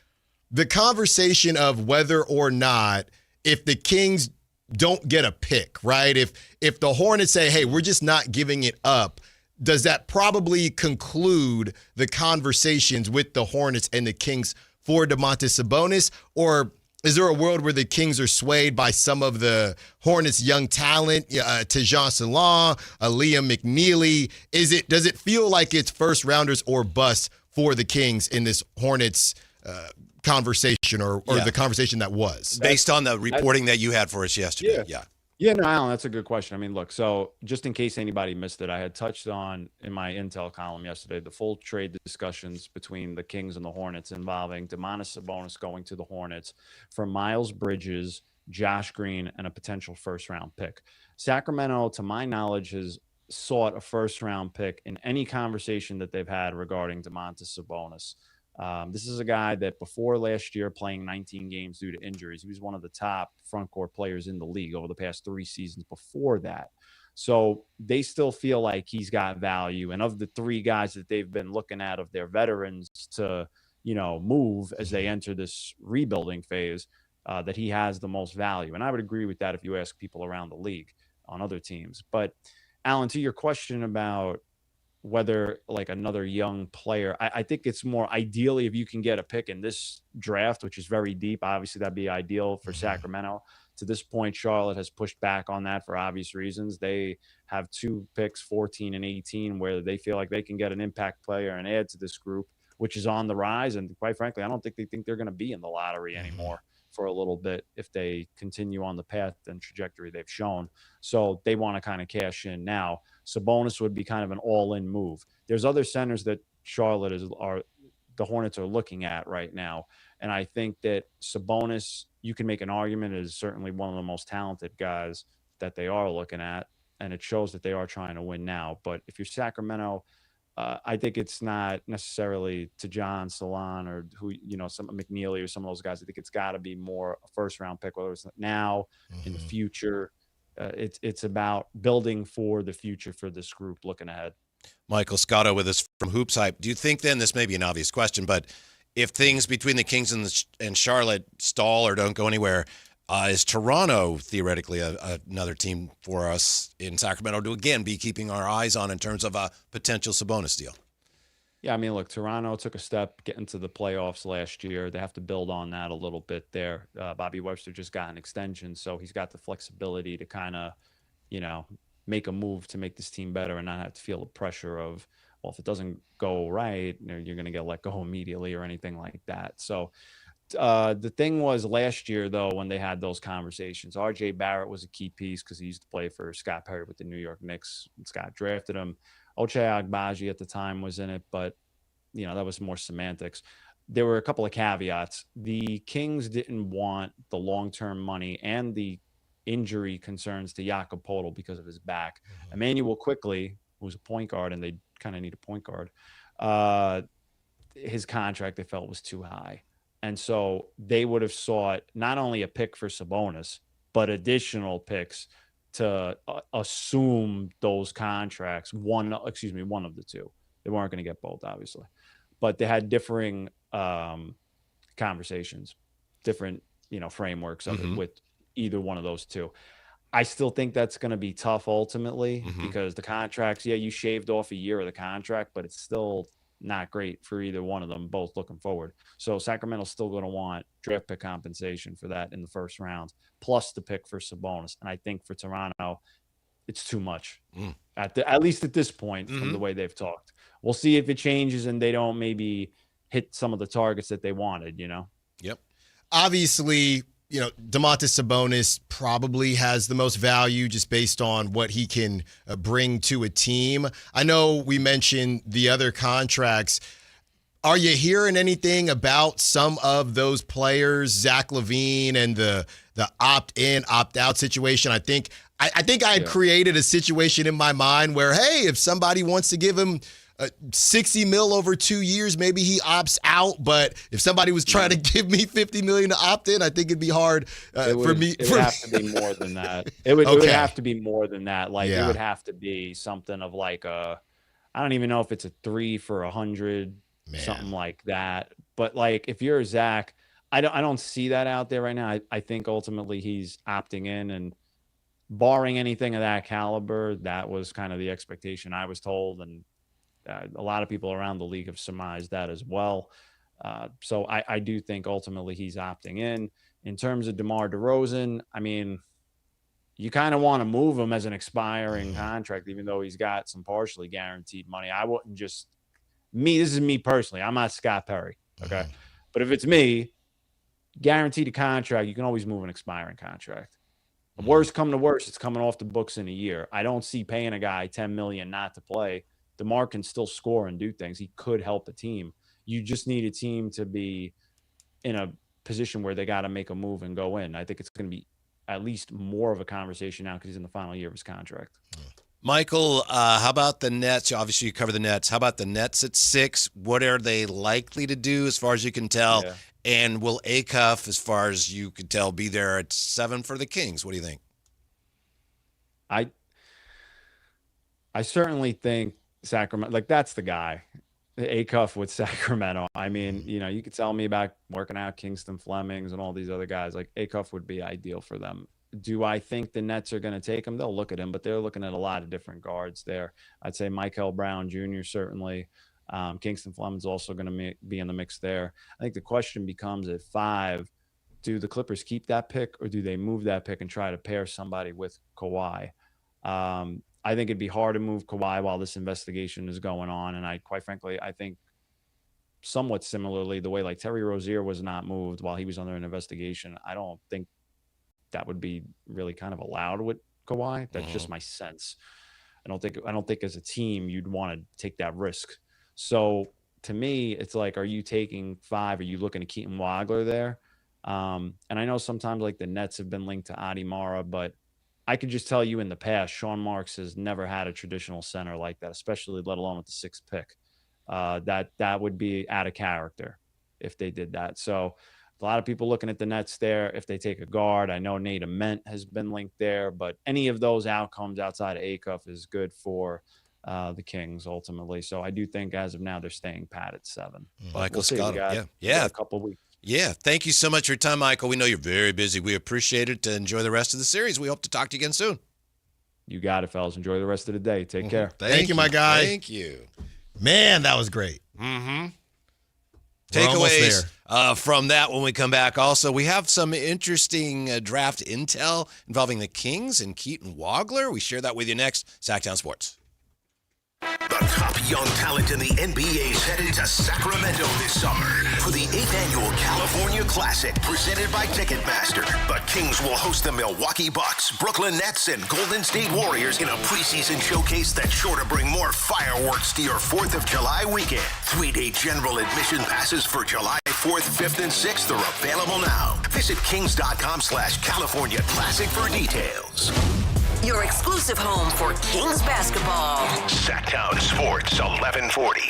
the conversation of whether or not if the Kings don't get a pick, right? If the Hornets say, hey, we're just not giving it up, does that probably conclude the conversations with the Hornets and the Kings for Domantas Sabonis? Or is there a world where the Kings are swayed by some of the Hornets' young talent, Tejan Salon, Liam McNeely? Does it feel like it's first rounders or bust for the Kings in this Hornets conversation or the conversation that was? Based on the reporting that you had for us yesterday. Yeah, no, Alan, that's a good question. I mean, look, so just in case anybody missed it, I had touched on in my Intel column yesterday the full trade discussions between the Kings and the Hornets involving Domantas Sabonis going to the Hornets for Miles Bridges, Josh Green, and a potential first-round pick. Sacramento, to my knowledge, has sought a first-round pick in any conversation that they've had regarding Domantas Sabonis. This is a guy that before last year playing 19 games due to injuries, he was one of the top front court players in the league over the past 3 seasons before that. So they still feel like he's got value. And of the 3 guys that they've been looking at of their veterans to, move as they enter this rebuilding phase, that he has the most value. And I would agree with that if you ask people around the league on other teams. But Alan, to your question about whether like another young player, I think it's more ideally if you can get a pick in this draft, which is very deep. Obviously, that'd be ideal for Sacramento. To this point, Charlotte has pushed back on that for obvious reasons. They have 2 picks, 14 and 18, where they feel like they can get an impact player and add to this group, which is on the rise. And quite frankly, I don't think they think they're going to be in the lottery anymore for a little bit if they continue on the path and trajectory they've shown. So they want to kind of cash in now. Sabonis would be kind of an all-in move. There's other centers that the Hornets are looking at right now. And I think that Sabonis, you can make an argument, is certainly one of the most talented guys that they are looking at. And it shows that they are trying to win now. But if you're Sacramento, I think it's not necessarily Tejan Salon or some McNeely or some of those guys. I think it's got to be more a first-round pick, whether it's now, in the future. It's about building for the future for this group looking ahead. Michael Scotto with us from Hoops Hype. Do you think then, this may be an obvious question, but if things between the Kings and Charlotte stall or don't go anywhere, is Toronto theoretically another team for us in Sacramento to, again, be keeping our eyes on in terms of a potential Sabonis deal? Yeah, I mean, look, Toronto took a step getting to the playoffs last year. They have to build on that a little bit there. Bobby Webster just got an extension, so he's got the flexibility to kind of, make a move to make this team better and not have to feel the pressure of, well, if it doesn't go right, you're going to get let go immediately or anything like that. So the thing was last year, though, when they had those conversations, R.J. Barrett was a key piece because he used to play for Scott Perry with the New York Knicks. Scott drafted him. Ochai Agbaji at the time was in it, but, that was more semantics. There were a couple of caveats. The Kings didn't want the long-term money and the injury concerns to Jakob Poeltl because of his back. Emmanuel Quickley, who's a point guard, and they kind of need a point guard, his contract they felt was too high. And so they would have sought not only a pick for Sabonis, but additional picks to assume those contracts. One of the 2. They weren't going to get both, obviously. But they had differing conversations, different, frameworks of it with either one of those 2. I still think that's going to be tough ultimately because the contracts, you shaved off a year of the contract, but it's still not great for either one of them, both looking forward. So Sacramento's still going to want draft pick compensation for that in the first round, plus the pick for Sabonis. And I think for Toronto, it's too much. at least at this point from the way they've talked. We'll see if it changes and they don't maybe hit some of the targets that they wanted, Yep. Obviously, Domantas Sabonis probably has the most value just based on what he can bring to a team. I know we mentioned the other contracts. Are you hearing anything about some of those players, Zach LaVine and the opt-in, opt-out situation? I think I had created a situation in my mind where, hey, if somebody wants to give him $60 million over 2 years, maybe he opts out. But if somebody was trying to give me $50 million to opt in, I think it'd be hard for me. It would have to be more than that. It would have to be more than that. Like it would have to be something of like I don't even know if it's a 3 for 100, something like that. But like if you're Zach, I don't see that out there right now. I think ultimately he's opting in, and barring anything of that caliber, that was kind of the expectation I was told, and a lot of people around the league have surmised that as well. So I do think ultimately he's opting in. In terms of DeMar DeRozan, I mean, you kind of want to move him as an expiring contract, even though he's got some partially guaranteed money. I wouldn't just this is me personally. I'm not Scott Perry. Okay. But if it's me, guaranteed a contract, you can always move an expiring contract. Worst come to worst, it's coming off the books in a year. I don't see paying a guy $10 million not to play. DeMar can still score and do things. He could help a team. You just need a team to be in a position where they got to make a move and go in. I think it's going to be at least more of a conversation now because he's in the final year of his contract. Michael, how about the Nets? Obviously, you cover the Nets. How about the Nets at 6? What are they likely to do as far as you can tell? Yeah. And will Acuff, as far as you can tell, be there at 7 for the Kings? What do you think? I certainly think Sacramento, like that's the guy. Acuff with Sacramento. I mean, you could tell me about working out Kingston Flemings and all these other guys. Like Acuff would be ideal for them. Do I think the Nets are going to take him? They'll look at him, but they're looking at a lot of different guards there. I'd say Michael Brown Jr. certainly. Kingston Fleming's also going to be in the mix there. I think the question becomes at 5, do the Clippers keep that pick or do they move that pick and try to pair somebody with Kawhi? I think it'd be hard to move Kawhi while this investigation is going on. And quite frankly, I think somewhat similarly, the way like Terry Rozier was not moved while he was under an investigation, I don't think that would be really kind of allowed with Kawhi. That's just my sense. I don't think as a team you'd want to take that risk. So to me, it's like, are you taking 5? Are you looking at Keaton Wagler there? And I know sometimes like the Nets have been linked to Adi Mara, but I could just tell you in the past, Sean Marks has never had a traditional center like that, especially let alone with the 6th pick. That would be out of character if they did that. So a lot of people looking at the Nets there. If they take a guard, I know Nate Ament has been linked there, but any of those outcomes outside of Acuff is good for the Kings ultimately. So I do think as of now they're staying pat at 7. Michael Scott, a couple of weeks. Yeah, thank you so much for your time, Michael. We know you're very busy. We appreciate it. Enjoy the rest of the series. We hope to talk to you again soon. You got it, fellas. Enjoy the rest of the day. Take care. Thank you, my guy. Thank you. Man, that was great. Takeaways from that when we come back. Also, we have some interesting draft intel involving the Kings and Keaton Wagler. We share that with you next. Sactown Sports. The top young talent in the NBA is headed to Sacramento this summer for the 8th annual California Classic presented by Ticketmaster. The Kings will host the Milwaukee Bucks, Brooklyn Nets, and Golden State Warriors in a preseason showcase that's sure to bring more fireworks to your 4th of July weekend. 3-day general admission passes for July 4th, 5th, and 6th are available now. Visit kings.com/California Classic for details. Your exclusive home for Kings basketball. Sactown Sports 1140.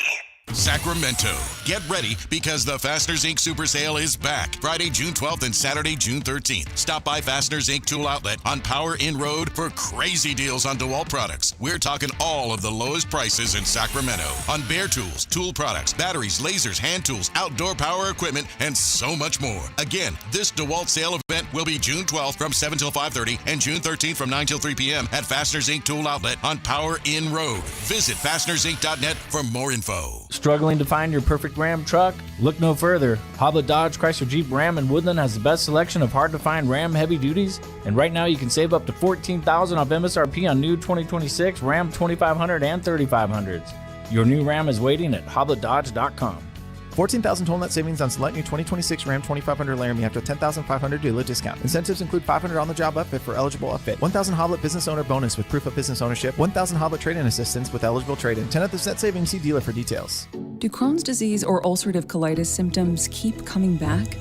Sacramento. Get ready because the Fasteners Inc. Super Sale is back Friday, June 12th and Saturday, June 13th. Stop by Fasteners Inc. Tool Outlet on Power Inn Road for crazy deals on DeWalt products. We're talking all of the lowest prices in Sacramento on bare tools, tool products, batteries, lasers, hand tools, outdoor power equipment, and so much more. Again, this DeWalt sale event will be June 12th from 7 till 5:30 and June 13th from 9 till 3 p.m. at Fasteners Inc. Tool Outlet on Power Inn Road. Visit fastenersinc.net for more info. Struggling to find your perfect Ram truck? Look no further. Hoblet Dodge Chrysler Jeep Ram in Woodland has the best selection of hard-to-find Ram heavy duties, and right now you can save up to $14,000 off MSRP on new 2026 Ram 2500 and 3500s. Your new Ram is waiting at hobletdodge.com. 14,000 total net savings on select new 2026 Ram 2500 Laramie after 10,500 dealer discount. Incentives include $500 on-the-job upfit for eligible upfit, 1,000 Hoblet business owner bonus with proof of business ownership, 1,000 Hoblet trade-in assistance with eligible trade-in. 10 of the net savings, see dealer for details. Do Crohn's disease or ulcerative colitis symptoms keep coming back?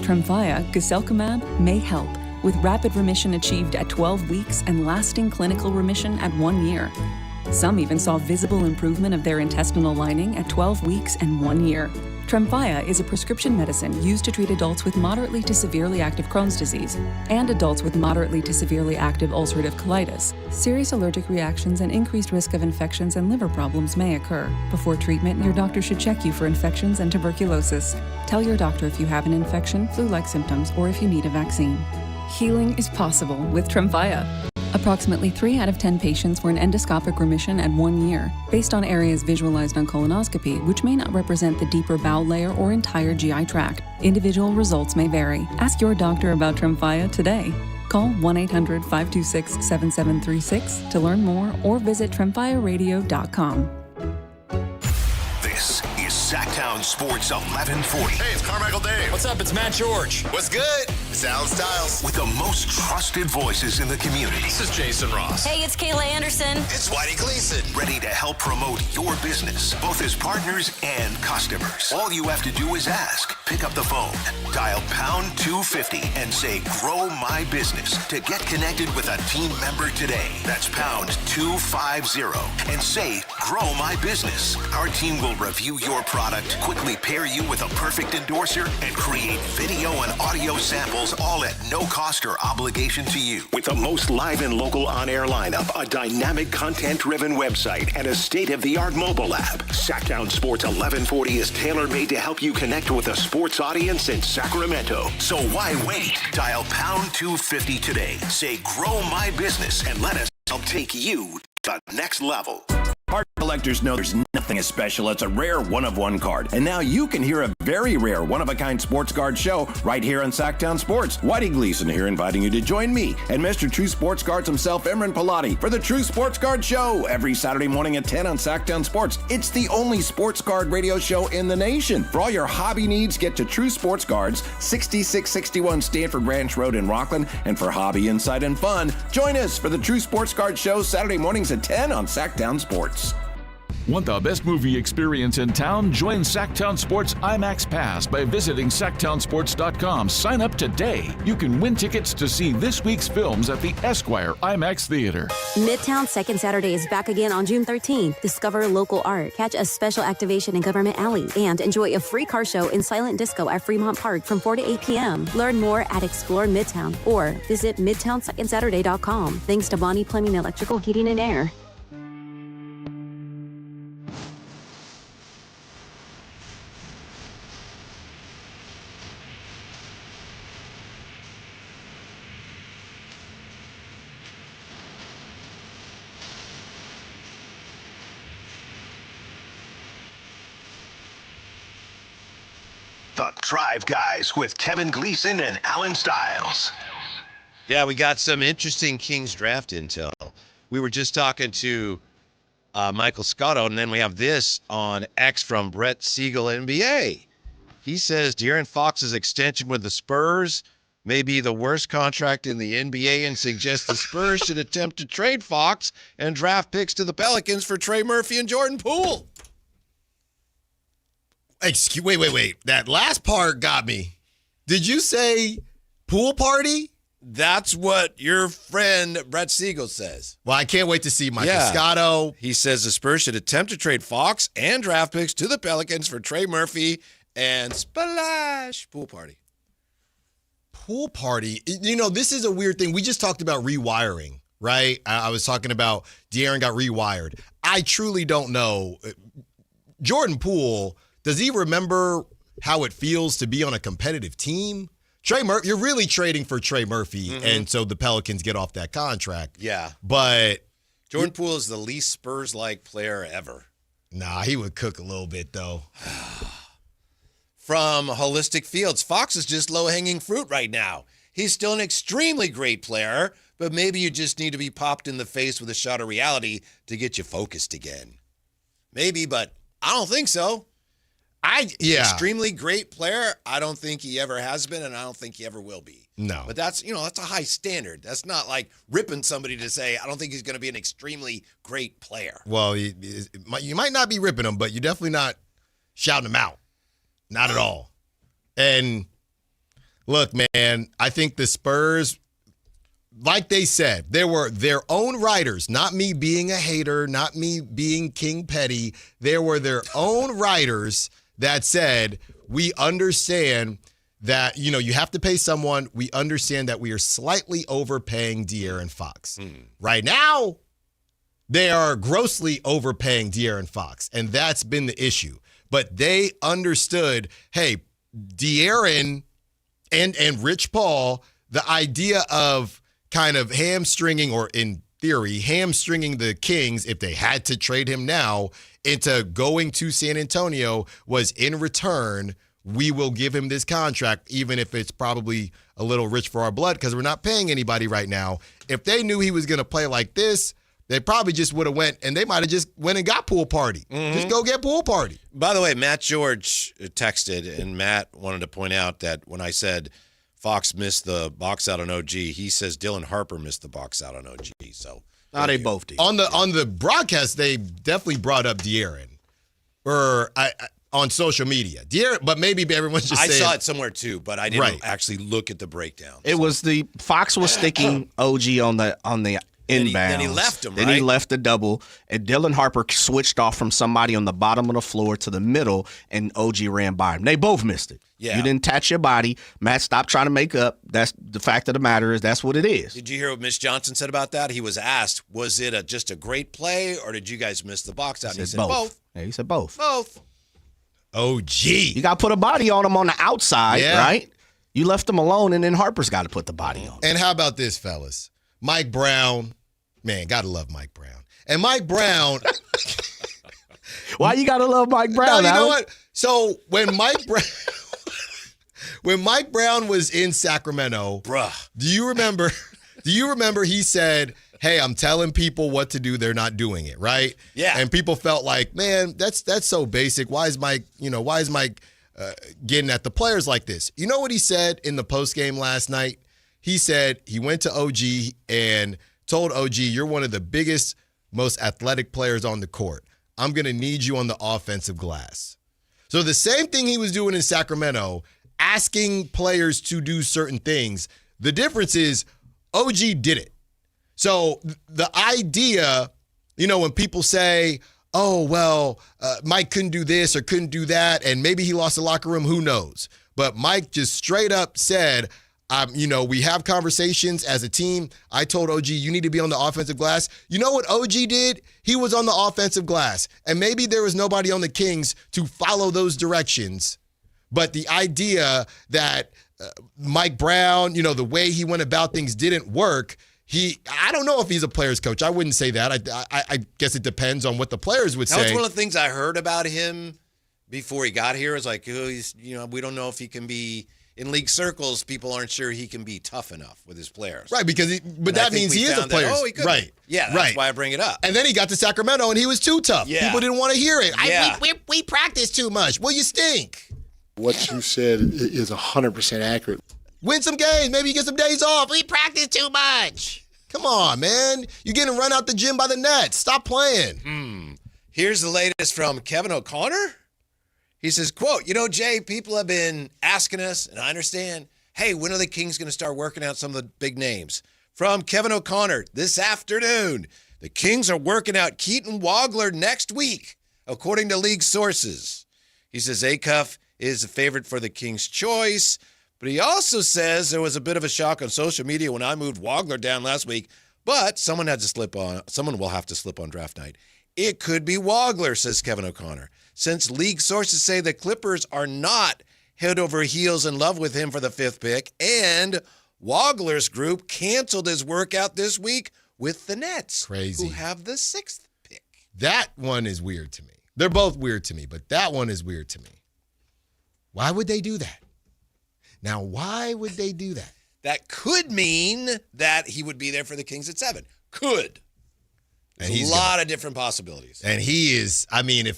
Tremfya, guselkumab, may help, with rapid remission achieved at 12 weeks and lasting clinical remission at 1 year. Some even saw visible improvement of their intestinal lining at 12 weeks and 1 year. Tremfya is a prescription medicine used to treat adults with moderately to severely active Crohn's disease and adults with moderately to severely active ulcerative colitis. Serious allergic reactions and increased risk of infections and liver problems may occur. Before treatment, your doctor should check you for infections and tuberculosis. Tell your doctor if you have an infection, flu-like symptoms, or if you need a vaccine. Healing is possible with Tremfya. Approximately 3 out of 10 patients were in endoscopic remission at 1 year, based on areas visualized on colonoscopy, which may not represent the deeper bowel layer or entire GI tract. Individual results may vary. Ask your doctor about Tremfya today. Call 1-800-526-7736 to learn more or visit tremfyaradio.com. This is Sactown Sports 1140. Hey, it's Carmichael Dave. What's up? It's Matt George. What's good? It's Alan Stiles. With the most trusted voices in the community. This is Jason Ross. Hey, it's Kayla Anderson. It's Whitey Gleason. Ready to help promote your business, both as partners and customers. All you have to do is ask. Pick up the phone, dial pound 250 and say, grow my business to get connected with a team member today. That's pound 250 and say, grow my business. Our team will review your product, quickly pair you with a perfect endorser, and create video and audio samples all at no cost or obligation to you. With the most live and local on-air lineup, a dynamic content-driven website, and a state-of-the-art mobile app, Sactown Sports 1140 is tailor-made to help you connect with a sports audience in Sacramento. So why wait? Dial pound 250 today. Say, grow my business, and let us help take you to the next level. Card collectors know there's nothing as special as a rare one-of-one card. And now you can hear a very rare one-of-a-kind sports card show right here on Sactown Sports. Whitey Gleason here inviting you to join me and Mr. True Sports Cards himself, Imran Pilati, for the True Sports Card Show every Saturday morning at 10 on Sactown Sports. It's the only sports card radio show in the nation. For all your hobby needs, get to True Sports Cards, 6661 Stanford Ranch Road in Rockland. And for hobby, insight, and fun, join us for the True Sports Card Show Saturday mornings at 10 on Sactown Sports. Want the best movie experience in town? Join Sactown Sports IMAX Pass by visiting SactownSports.com. Sign up today. You can win tickets to see this week's films at the Esquire IMAX Theater. Midtown Second Saturday is back again on June 13th. Discover local art, catch a special activation in Government Alley, and enjoy a free car show in Silent Disco at Fremont Park from 4 to 8 p.m. Learn more at Explore Midtown or visit MidtownSecondSaturday.com. Thanks to Bonnie Plumbing, Electrical, Heating, and Air. The Drive Guys with Kevin Gleason and Alan Stiles. Yeah, we got some interesting Kings draft intel. We were just talking to Michael Scotto, and then we have this on X from Brett Siegel, NBA. He says De'Aaron Fox's extension with the Spurs may be the worst contract in the NBA and suggests the Spurs should attempt to trade Fox and draft picks to the Pelicans for Trey Murphy and Jordan Poole. Wait. That last part got me. Did you say pool party? That's what your friend Brett Siegel says. Well, I can't wait to see Michael Scotto. He says the Spurs should attempt to trade Fox and draft picks to the Pelicans for Trey Murphy and splash pool party. Pool party. You know, this is a weird thing. We just talked about rewiring, right? I was talking about De'Aaron got rewired. I truly don't know. Jordan Poole, does he remember how it feels to be on a competitive team? Trey Murphy, you're really trading for Trey Murphy, and so the Pelicans get off that contract. Yeah. But Jordan Poole is the least Spurs-like player ever. Nah, he would cook a little bit, though. From Holistic Fields, Fox is just low-hanging fruit right now. He's still an extremely great player, but maybe you just need to be popped in the face with a shot of reality to get you focused again. Maybe, but I don't think so. Extremely great player. I don't think he ever has been, and I don't think he ever will be. No. But that's a high standard. That's not like ripping somebody to say, I don't think he's going to be an extremely great player. Well, you might not be ripping him, but you're definitely not shouting him out. Not at all. And look, man, I think the Spurs, like they said, there were their own writers, not me being a hater, not me being King Petty. There were their own writers that said, we understand that, you have to pay someone. We understand that we are slightly overpaying De'Aaron Fox. Right now, they are grossly overpaying De'Aaron Fox, and that's been the issue. But they understood, hey, De'Aaron and Rich Paul, the idea of kind of hamstringing, or in theory, hamstringing the Kings if they had to trade him now into going to San Antonio was, in return, we will give him this contract, even if it's probably a little rich for our blood because we're not paying anybody right now. If they knew he was going to play like this, they probably just would have went, and they might have just went and got Pool Party. Just go get Pool Party. By the way, Matt George texted, and Matt wanted to point out that when I said Fox missed the box out on OG, he says Dylan Harper missed the box out on OG. So they both did. On the broadcast, they definitely brought up De'Aaron, on social media. De'Aaron, but maybe everyone's just saying. I saw it somewhere too, but I didn't actually look at the breakdown. It was Fox was sticking OG on the inbounds. Then he left him, Then he left the double, and Dylan Harper switched off from somebody on the bottom of the floor to the middle, and OG ran by him. They both missed it. Yeah. You didn't touch your body. Matt, stop trying to make up. That's the fact of the matter is that's what it is. Did you hear what Mitch Johnson said about that? He was asked, was it just a great play, or did you guys miss the box out? He said both. Yeah, he said both. Both. OG. You got to put a body on him on the outside, right? You left him alone, and then Harper's got to put the body on him. And how about this, fellas? Mike Brown. Man, gotta love Mike Brown. And Mike Brown. Why you gotta love Mike Brown? No, you know what? So when Mike Brown was in Sacramento, bruh, do you remember he said, hey, I'm telling people what to do, they're not doing it, right? Yeah. And people felt like, man, that's so basic. Why is Mike getting at the players like this? You know what he said in the postgame last night? He said he went to OG and told OG, you're one of the biggest, most athletic players on the court. I'm going to need you on the offensive glass. So the same thing he was doing in Sacramento, asking players to do certain things. The difference is OG did it. So the idea, when people say, oh, well, Mike couldn't do this or couldn't do that, and maybe he lost the locker room, who knows? But Mike just straight up said, we have conversations as a team. I told OG, you need to be on the offensive glass. You know what OG did? He was on the offensive glass. And maybe there was nobody on the Kings to follow those directions. But the idea that Mike Brown, the way he went about things didn't work, I don't know if he's a player's coach. I wouldn't say that. I guess it depends on what the players would say. That was one of the things I heard about him before he got here. Is like, we don't know if he can be. In league circles, people aren't sure he can be tough enough with his players. Right, but that means he is a player. He could. Right. Yeah, that's why I bring it up. And then he got to Sacramento, and he was too tough. Yeah. People didn't want to hear it. Yeah. We practice too much. Well, you stink. What you said is 100% accurate. Win some games. Maybe you get some days off. We practice too much. Come on, man. You're getting run out the gym by the Nets. Stop playing. Here's the latest from Kevin O'Connor. He says, quote, Jay, people have been asking us, and I understand, hey, when are the Kings going to start working out some of the big names? From Kevin O'Connor, this afternoon, the Kings are working out Keaton Wagler next week, according to league sources. He says Acuff is a favorite for the Kings' choice, but he also says there was a bit of a shock on social media when I moved Wagler down last week, but someone will have to slip on draft night. It could be Wagler, says Kevin O'Connor, since league sources say the Clippers are not head over heels in love with him for the 5th pick, and Wagler's group canceled his workout this week with the Nets, Crazy. who have the 6th pick. That one is weird to me. They're both weird to me, but that one is weird to me. Why would they do that? Now, why would they do that? That could mean that he would be there for the Kings at 7. Could. There's a lot of different possibilities. And he is, I mean,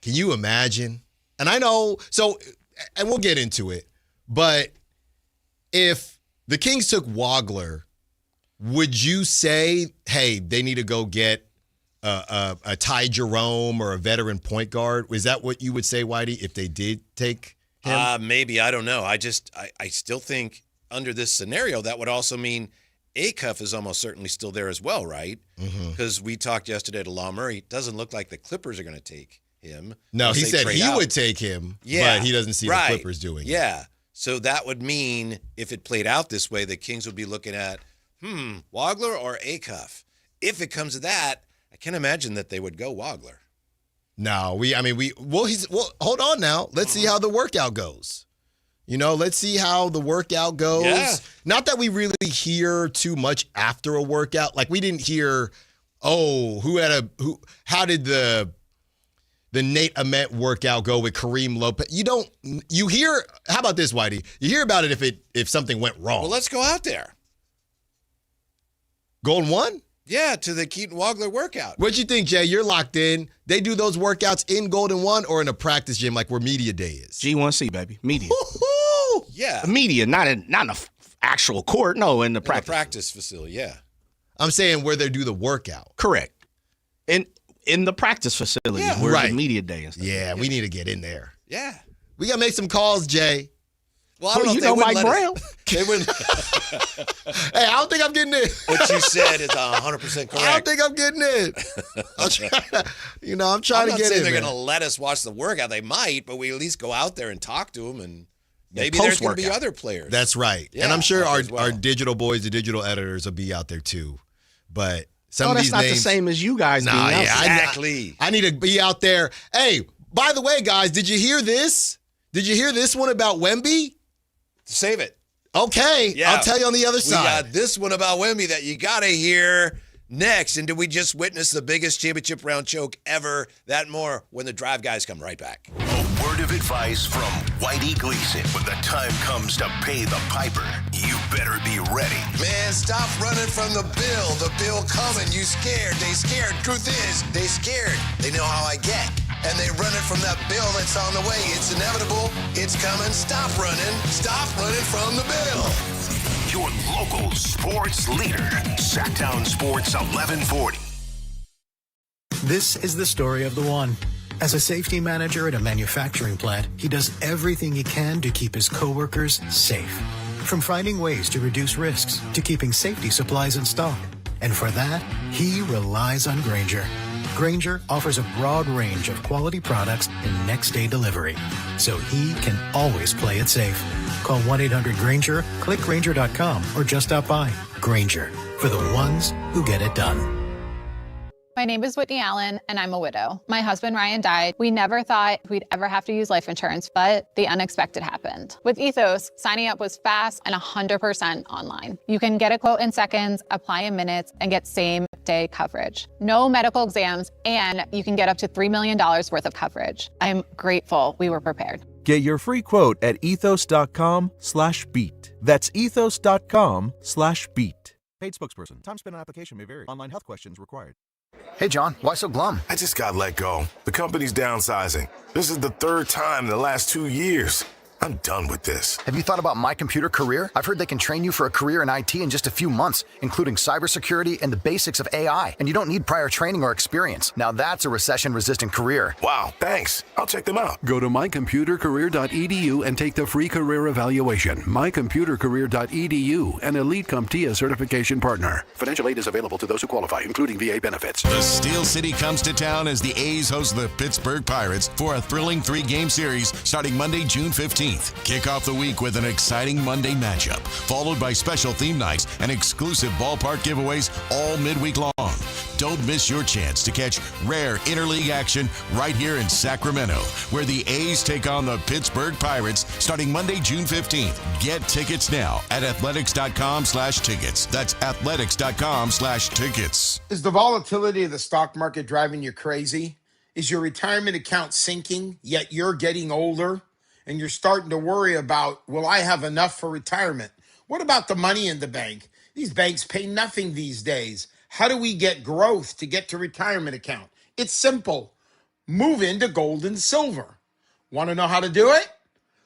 can you imagine? And I know, and we'll get into it, but if the Kings took Wagler, would you say, hey, they need to go get a Ty Jerome or a veteran point guard? Is that what you would say, Whitey, if they did take him? Maybe. I don't know. I still think under this scenario, that would also mean Acuff is almost certainly still there as well, right? Because we talked yesterday to Law Murray. It doesn't look like the Clippers are going to take him. No, he said he would take him, but he doesn't see the Clippers doing it. Yeah. So that would mean if it played out this way, the Kings would be looking at, Wagler or Acuff. If it comes to that, I can't imagine that they would go Wagler. No, hold on now. Let's see how the workout goes. Let's see how the workout goes. Yeah. Not that we really hear too much after a workout. Like we didn't hear, how did the Nate Ament workout go with Kareem Lopez? You hear, how about this, Whitey? You hear about it if something went wrong. Well, let's go out there. Golden One? Yeah, to the Keaton Wagler workout. What you think, Jay? You're locked in. They do those workouts in Golden One or in a practice gym like where media day is? G1C, baby. Media. Woo-hoo! Yeah. Media, not in the actual court. No, in the practice. The practice facility, yeah. I'm saying where they do the workout. Correct. In the practice facility where the media day and stuff. Yeah, we need to get in there. Yeah. We got to make some calls, Jay. Well, I don't know if they wouldn't Mike Brown. They wouldn't. Hey, I don't think I'm getting it. What you said is 100% correct. I don't think I'm getting it. I'm trying to get saying it. They're going to let us watch the workout. They might, but we at least go out there and talk to them, and maybe there's going to be other players. That's right. Yeah, and I'm sure our digital boys, the digital editors, will be out there too. But some of these that's names, not the same as you guys. Exactly. I need to be out there. Hey, by the way, guys, did you hear this? Did you hear this one about Wemby? Save it. Okay, yeah. I'll tell you on the other side. We got this one about Wemby that you got to hear next. And did we just witness the biggest championship round choke ever? That and more when the Drive Guys come right back. A word of advice from Whitey Gleason. When the time comes to pay the piper, you better be ready. Man, stop running from the bill. The bill coming. You scared. They scared. Truth is, they scared. They know how I get. And they running from that bill that's on the way. It's inevitable. It's coming. Stop running. Stop running from the bill. Your local sports leader, Sactown Sports 1140. This is the story of the one. As a safety manager at a manufacturing plant, he does everything he can to keep his coworkers safe. From finding ways to reduce risks to keeping safety supplies in stock. And for that, he relies on Grainger. Grainger offers a broad range of quality products and next-day delivery, so he can always play it safe. Call 1-800-GRAINGER, click Grainger.com, or just stop by. Grainger, for the ones who get it done. My name is Whitney Allen, and I'm a widow. My husband, Ryan, died. We never thought we'd ever have to use life insurance, but the unexpected happened. With Ethos, signing up was fast and 100% online. You can get a quote in seconds, apply in minutes, and get same-day coverage. No medical exams, and you can get up to $3 million worth of coverage. I'm grateful we were prepared. Get your free quote at ethos.com/beat. That's ethos.com/beat. Paid spokesperson. Time spent on application may vary. Online health questions required. Hey, John, why so glum? I just got let go. The company's downsizing. This is the third time in the last 2 years. I'm done with this. Have you thought about My Computer Career? I've heard they can train you for a career in IT in just a few months, including cybersecurity and the basics of AI. And you don't need prior training or experience. Now that's a recession-resistant career. Wow, thanks. I'll check them out. Go to mycomputercareer.edu and take the free career evaluation. Mycomputercareer.edu, an Elite CompTIA certification partner. Financial aid is available to those who qualify, including VA benefits. The Steel City comes to town as the A's host the Pittsburgh Pirates for a thrilling 3-game series starting Monday, June 15th. Kick off the week with an exciting Monday matchup, followed by special theme nights and exclusive ballpark giveaways all midweek long. Don't miss your chance to catch rare interleague action right here in Sacramento, where the A's take on the Pittsburgh Pirates starting Monday, June 15th. Get tickets now at athletics.com/tickets. That's athletics.com/tickets. Is the volatility of the stock market driving you crazy? Is your retirement account sinking, yet you're getting older and you're starting to worry about, will I have enough for retirement? What about the money in the bank? These banks pay nothing these days. How do we get growth to get to retirement account? It's simple. Move into gold and silver. Want to know how to do it?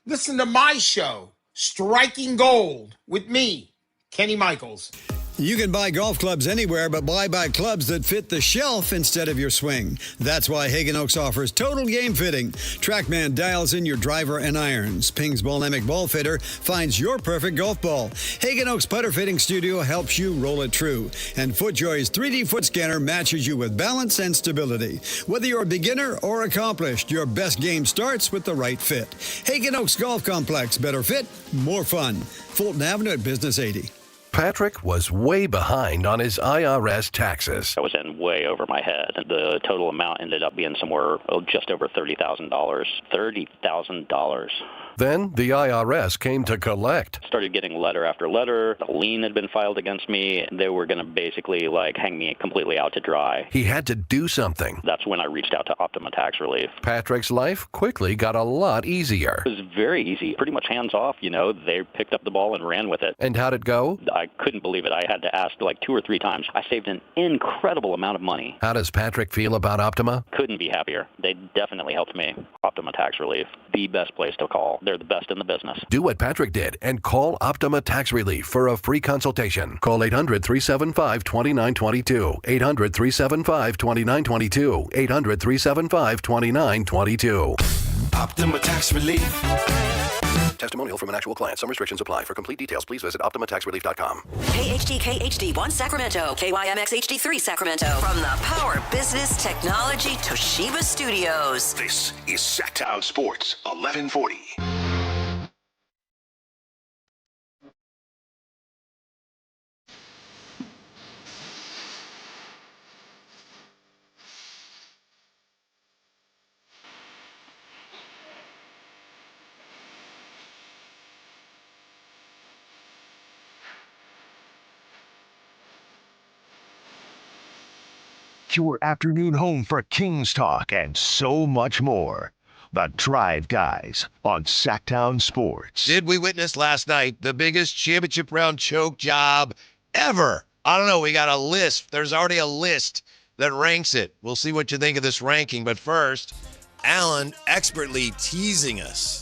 Listen to my show, Striking Gold, with me, Kenny Michaels. You can buy golf clubs anywhere, but buy clubs that fit the shelf instead of your swing. That's why Hagen Oaks offers total game fitting. TrackMan dials in your driver and irons. Ping's Ballnamic Ball Fitter finds your perfect golf ball. Hagen Oaks Putter Fitting Studio helps you roll it true. And FootJoy's 3D foot scanner matches you with balance and stability. Whether you're a beginner or accomplished, your best game starts with the right fit. Hagen Oaks Golf Complex. Better fit, more fun. Fulton Avenue at Business 80. Patrick was way behind on his IRS taxes. I was in way over my head. The total amount ended up being somewhere just over $30,000. $30,000. Then the IRS came to collect. Started getting letter after letter. A lien had been filed against me. They were going to basically hang me completely out to dry. He had to do something. That's when I reached out to Optima Tax Relief. Patrick's life quickly got a lot easier. It was very easy, pretty much hands off. They picked up the ball and ran with it. And how'd it go? I couldn't believe it. I had to ask 2 or 3 times. I saved an incredible amount of money. How does Patrick feel about Optima? Couldn't be happier. They definitely helped me. Optima Tax Relief, the best place to call. They're the best in the business. Do what Patrick did and call Optima Tax Relief for a free consultation. Call 800-375-2922. 800-375-2922. 800-375-2922. Optima Tax Relief. Testimonial from an actual client. Some restrictions apply. For complete details, please visit OptimaTaxRelief.com. KHD1 Sacramento, KYMX HD3 Sacramento. From the Power Business Technology Toshiba Studios. This is Sactown Sports 1140. Your afternoon home for Kings talk and so much more. The Drive Guys on Sactown Sports. Did we witness last night the biggest championship round choke job ever? I don't know. We got a list. There's already a list that ranks it. We'll see what you think of this ranking. But first, Alan expertly teasing us.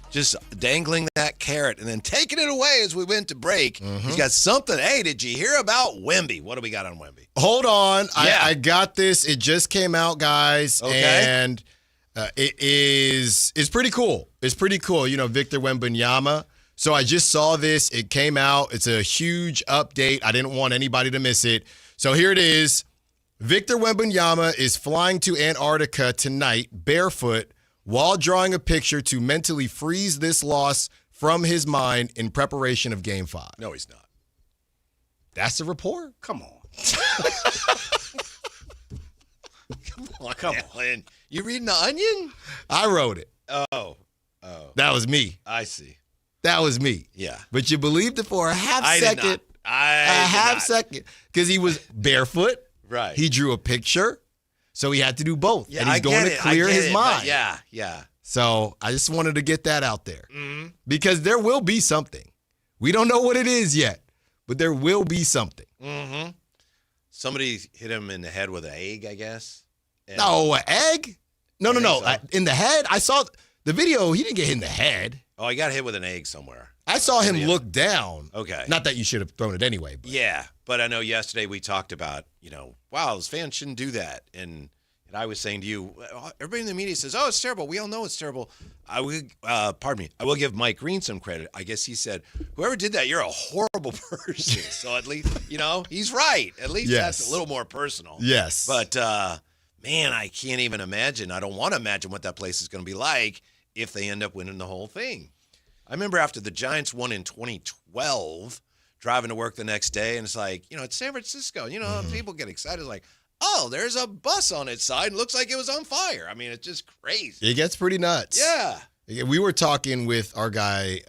Just dangling that carrot and then taking it away as we went to break. He's got something. Hey, did you hear about Wemby? What do we got on Wemby? Hold on. Yeah. I got this. It just came out, guys. Okay. And it's pretty cool. It's pretty cool. Victor Wembanyama. So I just saw this. It came out. It's a huge update. I didn't want anybody to miss it. So here it is. Victor Wembanyama is flying to Antarctica tonight barefoot while drawing a picture to mentally freeze this loss from his mind in preparation of Game 5. No, he's not. That's the report? Come on. Come on. You reading The Onion? I wrote it. Oh. That was me. I see. That was me. Yeah. But you believed it for a half second. Did not. A half second. Because he was barefoot. Right. He drew a picture. So he had to do both. Yeah, and he's going to clear his mind. Yeah. So I just wanted to get that out there. Because there will be something. We don't know what it is yet, but there will be something. Somebody hit him in the head with an egg, I guess. And No, an egg? No. In the head? I saw the video. He didn't get hit in the head. Oh, he got hit with an egg somewhere. I saw him look down. Okay. Not that you should have thrown it anyway. But. Yeah, but I know yesterday we talked about, wow, those fans shouldn't do that. And I was saying to you, everybody in the media says, oh, it's terrible. We all know it's terrible. I will give Mike Green some credit. I guess he said, whoever did that, you're a horrible person. So at least, he's right. At least that's a little more personal. Yes. But, man, I can't even imagine. I don't want to imagine what that place is going to be like if they end up winning the whole thing. I remember after the Giants won in 2012, driving to work the next day, and it's like, it's San Francisco. People get excited. Like, oh, there's a bus on its side. Looks like it was on fire. I mean, it's just crazy. It gets pretty nuts. Yeah. We were talking with our guy,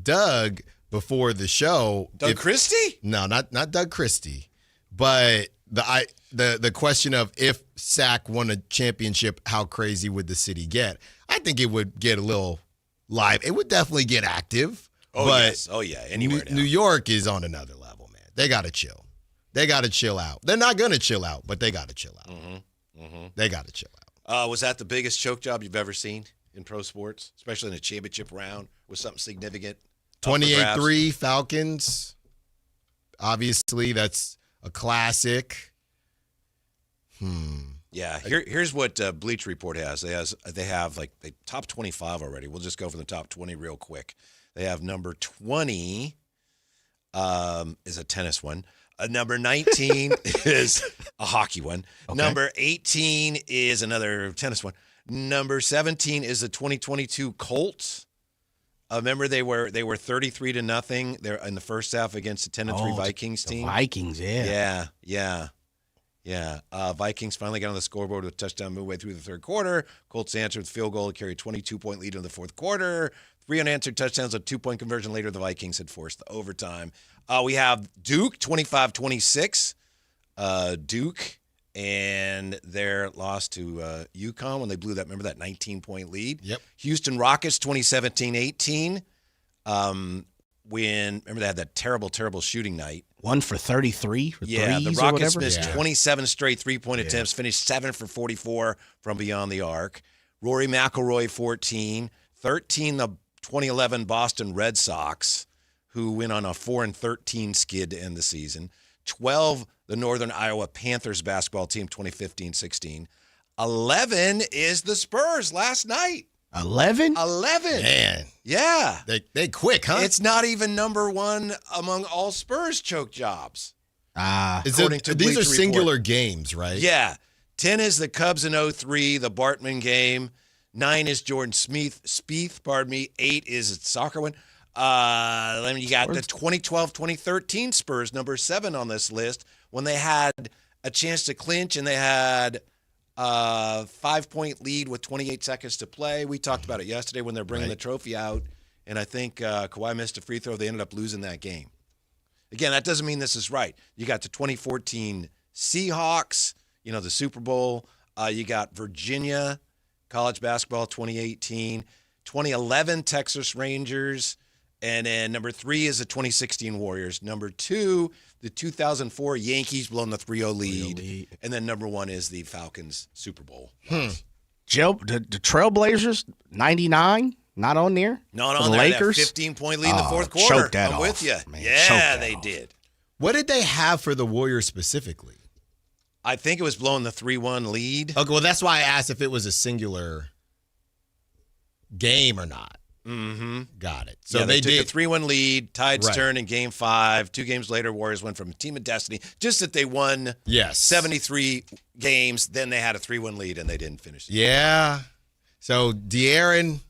Doug, before the show. Doug Christie? No, not Doug Christie. But the question of if Sac won a championship, how crazy would the city get? I think it would get a little live. It would definitely get active. Oh, but yes. Oh, yeah. Anywhere now. New York is on another level, man. They got to chill. They got to chill out. They're not going to chill out, but they got to chill out. They got to chill out. Was that the biggest choke job you've ever seen in pro sports, especially in a championship round? Was something significant? 28-3 Falcons. Obviously, that's a classic. Yeah, here's what Bleacher Report has. They have like the top 25 already. We'll just go for the top 20 real quick. They have number 20 is a tennis one. Number 19 is a hockey one. Okay. Number 18 is another tennis one. Number 17 is the 2022 Colts. Remember they were 33-0. They're in the first half against the 10-3 Vikings team. Vikings, Yeah. Vikings finally got on the scoreboard with a touchdown midway through the third quarter. Colts answered with field goal to carry a 22-point lead in the fourth quarter. 3 unanswered touchdowns, a 2-point conversion later. The Vikings had forced the overtime. We have Duke, 25-26. Duke and their loss to UConn when they blew that, remember that 19-point lead? Yep. Houston Rockets, 2017-18. Remember they had that terrible shooting night. 1 for 33 for threes the Rockets or missed 27 straight three-point attempts, finished 7 for 44 from beyond the arc. Rory McIlroy, 14. 13, the 2011 Boston Red Sox, who went on a 4-13 skid to end the season. 12, the Northern Iowa Panthers basketball team, 2015-16. 11 is the Spurs last night. 11? 11. Man. Yeah. They quick, huh? It's not even number one among all Spurs choke jobs. These are singular games, right? Yeah. 10 is the Cubs in 03, the Bartman game. 9 is Jordan Spieth, pardon me. 8 is a soccer one. Then you got the 2012-2013 Spurs, number 7 on this list, when they had a chance to clinch and they had a 5-point lead with 28 seconds to play. We talked about it yesterday when they're bringing the trophy out, and I think Kawhi missed a free throw. They ended up losing that game. Again, that doesn't mean this is right. You got the 2014 Seahawks, the Super Bowl. You got Virginia college basketball 2018, 2011 Texas Rangers, and then number 3 is the 2016 Warriors. Number 2, the 2004 Yankees blowing the 3-0 lead. And then number 1 is the Falcons Super Bowl. Joe, the Trailblazers, 99, not on there? Not for on the there. Lakers? That 15-point lead in the fourth quarter. Choked that I'm off, with you. man. Yeah, they did. What did they have for the Warriors specifically? I think it was blowing the 3-1 lead. Okay, well, that's why I asked if it was a singular game or not. Mm-hmm. Got it. So yeah, they did took a 3-1 lead. Tides turned in Game 5. 2 games later, Warriors went from a team of destiny. Just that they won 73 games. Then they had a 3-1 lead, and they didn't finish it. Yeah. So De'Aaron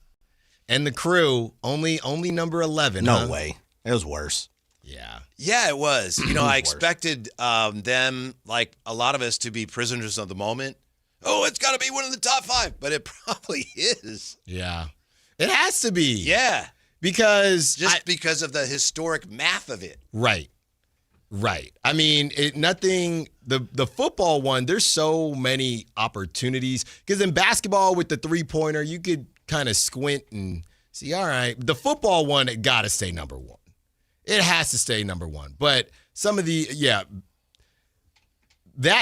and the crew, only number 11. No way. It was worse. Yeah. Yeah, it was. I expected them, like a lot of us, to be prisoners of the moment. Oh, it's got to be one of the top 5. But it probably is. Yeah. It has to be. Yeah. Because because of the historic math of it. Right. I mean, the football one, there's so many opportunities. Because in basketball with the three-pointer, you could kind of squint and see, all right. The football one, it got to stay number 1. It has to stay number 1. But some of that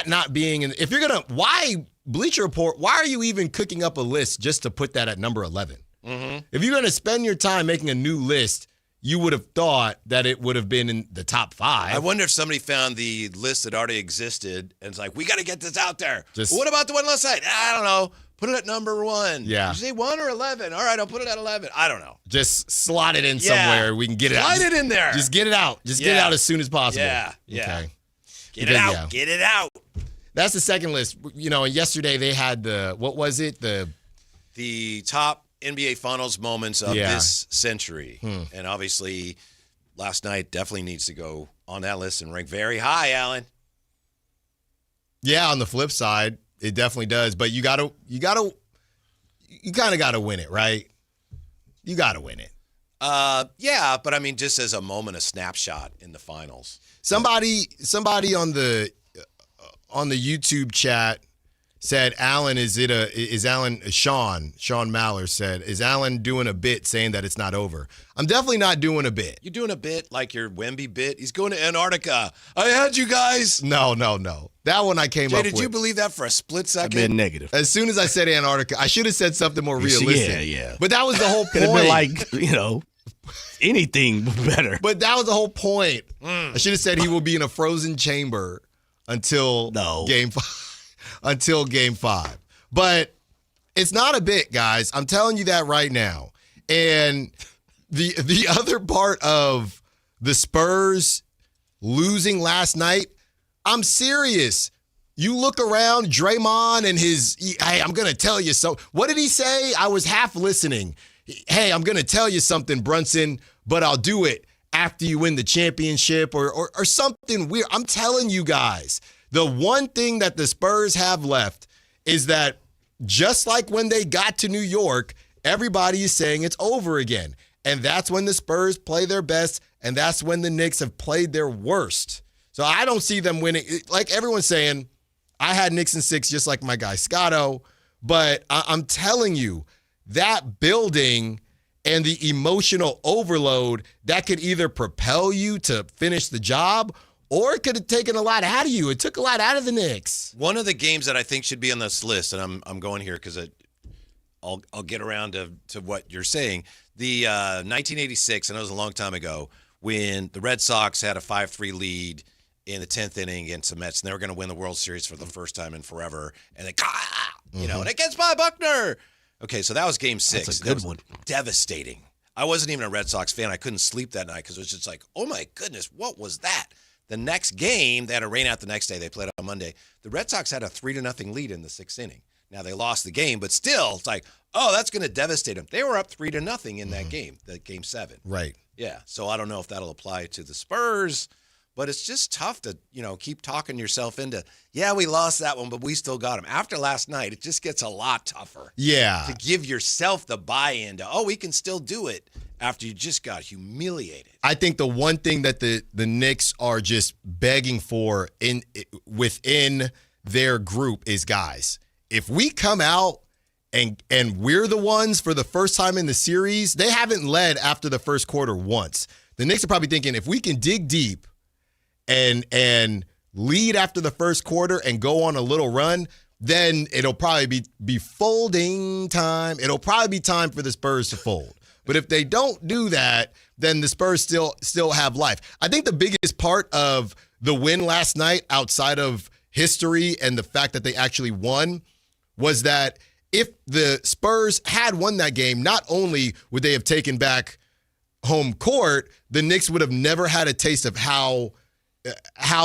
not being if you're going to, why Bleacher Report, why are you even cooking up a list just to put that at number 11? Mm-hmm. If you're going to spend your time making a new list, you would have thought that it would have been in the top 5. I wonder if somebody found the list that already existed and it's like, we got to get this out there. Just, what about the one last night? I don't know. Put it at number 1. Yeah. Did you say 1 or 11? All right, I'll put it at 11. I don't know. Just slot it in somewhere. We can get it out. Slide it in there. Just get it out. Get it out as soon as possible. Yeah. Okay. Get it out. Get it out. That's the second list. Yesterday they had what was it? The top NBA Finals moments of this century. And obviously, last night definitely needs to go on that list and rank very high, Alan. Yeah, on the flip side, it definitely does. But you kind of gotta win it, right? You gotta win it. Yeah, but I mean, just as a moment, a snapshot in the finals. Somebody on on the YouTube chat said, Sean Maller said, is Alan doing a bit saying that it's not over? I'm definitely not doing a bit. You doing a bit like your Wemby bit? He's going to Antarctica. I had you guys. No. That one I came up with. Did you believe that for a split second? I've been negative. As soon as I said Antarctica, I should have said something more realistic. Yeah. But that was the whole Could point. have been like, anything better. But that was the whole point. I should have said he will be in a frozen chamber until Game 5. Until Game 5. But it's not a bit, guys. I'm telling you that right now. And the other part of the Spurs losing last night, I'm serious. You look around, Draymond and hey, I'm going to tell you so. What did he say? I was half listening. Hey, I'm going to tell you something, Brunson, but I'll do it after you win the championship or something weird. I'm telling you guys, the one thing that the Spurs have left is that just like when they got to New York, everybody is saying it's over again. And that's when the Spurs play their best, and that's when the Knicks have played their worst. So I don't see them winning. Like everyone's saying, I had Knicks in 6 just like my guy Scotto, but I'm telling you, that building and the emotional overload, that could either propel you to finish the job or it could have taken a lot out of you. It took a lot out of the Knicks. One of the games that I think should be on this list, and I'm going here because I'll get around to what you're saying. The 1986, I know it was a long time ago, when the Red Sox had a 5-3 lead in the 10th inning against the Mets, and they were going to win the World Series for the first time in forever, and and against Bob Buckner. Okay, so that was Game 6. That's a good one. Devastating. I wasn't even a Red Sox fan. I couldn't sleep that night because it was just like, oh my goodness, what was that? The next game, they had a rain out the next day. They played on Monday. The Red Sox had a 3-0 lead in the 6th inning. Now, they lost the game, but still, it's like, oh, that's going to devastate them. They were up 3-0 in that game, the Game 7. Right. Yeah, so I don't know if that'll apply to the Spurs, but it's just tough to, keep talking yourself into, yeah, we lost that one, but we still got them. After last night, it just gets a lot tougher. Yeah. To give yourself the buy-in to, we can still do it after you just got humiliated. I think the one thing that the Knicks are just begging for within their group is, guys, if we come out and we're the ones for the first time in the series, they haven't led after the first quarter once. The Knicks are probably thinking, if we can dig deep and lead after the first quarter and go on a little run, then it'll probably be folding time. It'll probably be time for the Spurs to fold. But if they don't do that, then the Spurs still have life. I think the biggest part of the win last night, outside of history and the fact that they actually won, was that if the Spurs had won that game, not only would they have taken back home court, the Knicks would have never had a taste of how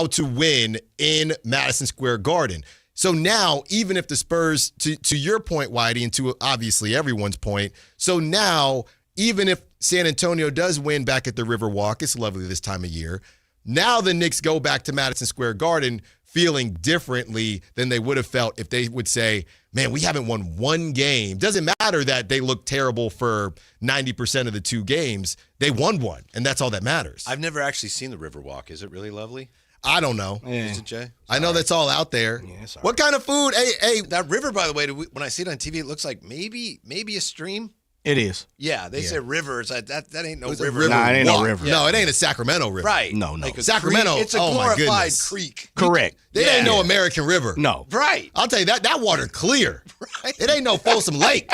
to win in Madison Square Garden. So now, even if the Spurs, to your point, Whitey, and to obviously everyone's point, so now, even if San Antonio does win back at the Riverwalk, it's lovely this time of year, now the Knicks go back to Madison Square Garden feeling differently than they would have felt if they would say, man, we haven't won one game. Doesn't matter that they look terrible for 90% of the 2 games. They won one, and that's all that matters. I've never actually seen the Riverwalk. Is it really lovely? I don't know. Is it, Jay? I know that's all out there. Yeah, what kind of food? Hey, that river, by the way, when I see it on TV, it looks like maybe a stream. It is. Yeah, they say rivers. That ain't no river. River Nah, it ain't no river. No, it ain't a Sacramento river. Right. No. Like Sacramento. It's a oh my glorified goodness. creek. Correct. It ain't no American river. No. Right. I'll tell you that water clear. Right. It ain't no Folsom Lake.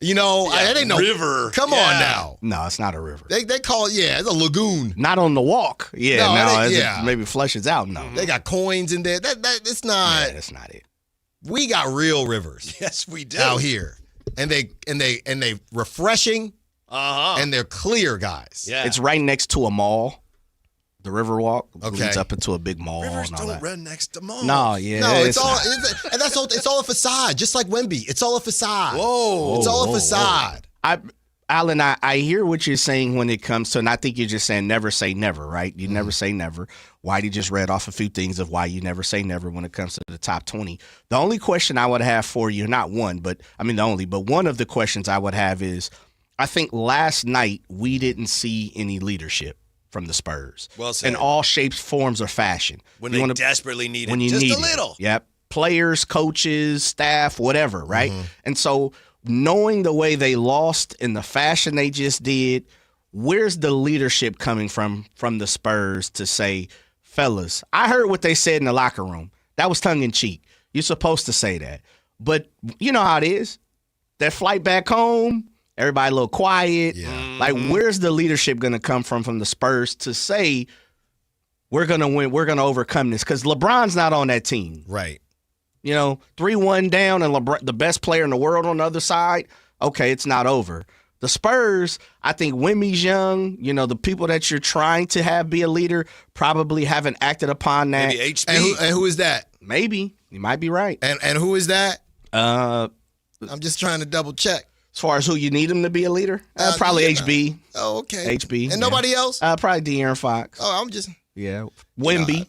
It ain't no river. Come on now. No, it's not a river. They call it, it's a lagoon. Not on the walk. Yeah, no, maybe flushes out. No. They got coins in there. That it's not. Yeah, that's not it. We got real rivers. Yes, we do. Out here. And they refreshing. And they're clear, guys. Yeah. It's right next to a mall. The Riverwalk Okay. leads up into a big mall. Rivers and all don't that. run next to malls. No, yeah. No, it's all a facade, just like Wemby. It's all a facade. Whoa. It's all a facade. Alan, I hear what you're saying when it comes to, and I think you're just saying never say never, right? You never say never. Whitey just read off a few things of why you never say never when it comes to the top 20. The only question I would have for you, not one, but one of the questions I would have is, I think last night we didn't see any leadership from the Spurs. Well said. In all shapes, forms, or fashion. When they desperately need it, when you just need a little. It. Yep. Players, coaches, staff, whatever, right? And so knowing the way they lost in the fashion they just did, where's the leadership coming from the Spurs to say, fellas, I heard what they said in the locker room. That was tongue in cheek. You're supposed to say that. But you know how it is. That flight back home, everybody a little quiet. Yeah. Like, where's the leadership going to come from the Spurs to say, we're going to win, we're going to overcome this? Because LeBron's not on that team. Right. 3-1 down and LeBron, the best player in the world on the other side, okay, it's not over. The Spurs, I think Wemby's young. The people that you're trying to have be a leader probably haven't acted upon that. Maybe HB. And who is that? Maybe. You might be right. And who is that? I'm just trying to double check. As far as who you need him to be a leader? Probably HB. Oh, okay. HB. And nobody else? Probably De'Aaron Fox. Oh, I'm just... Yeah. Wemby.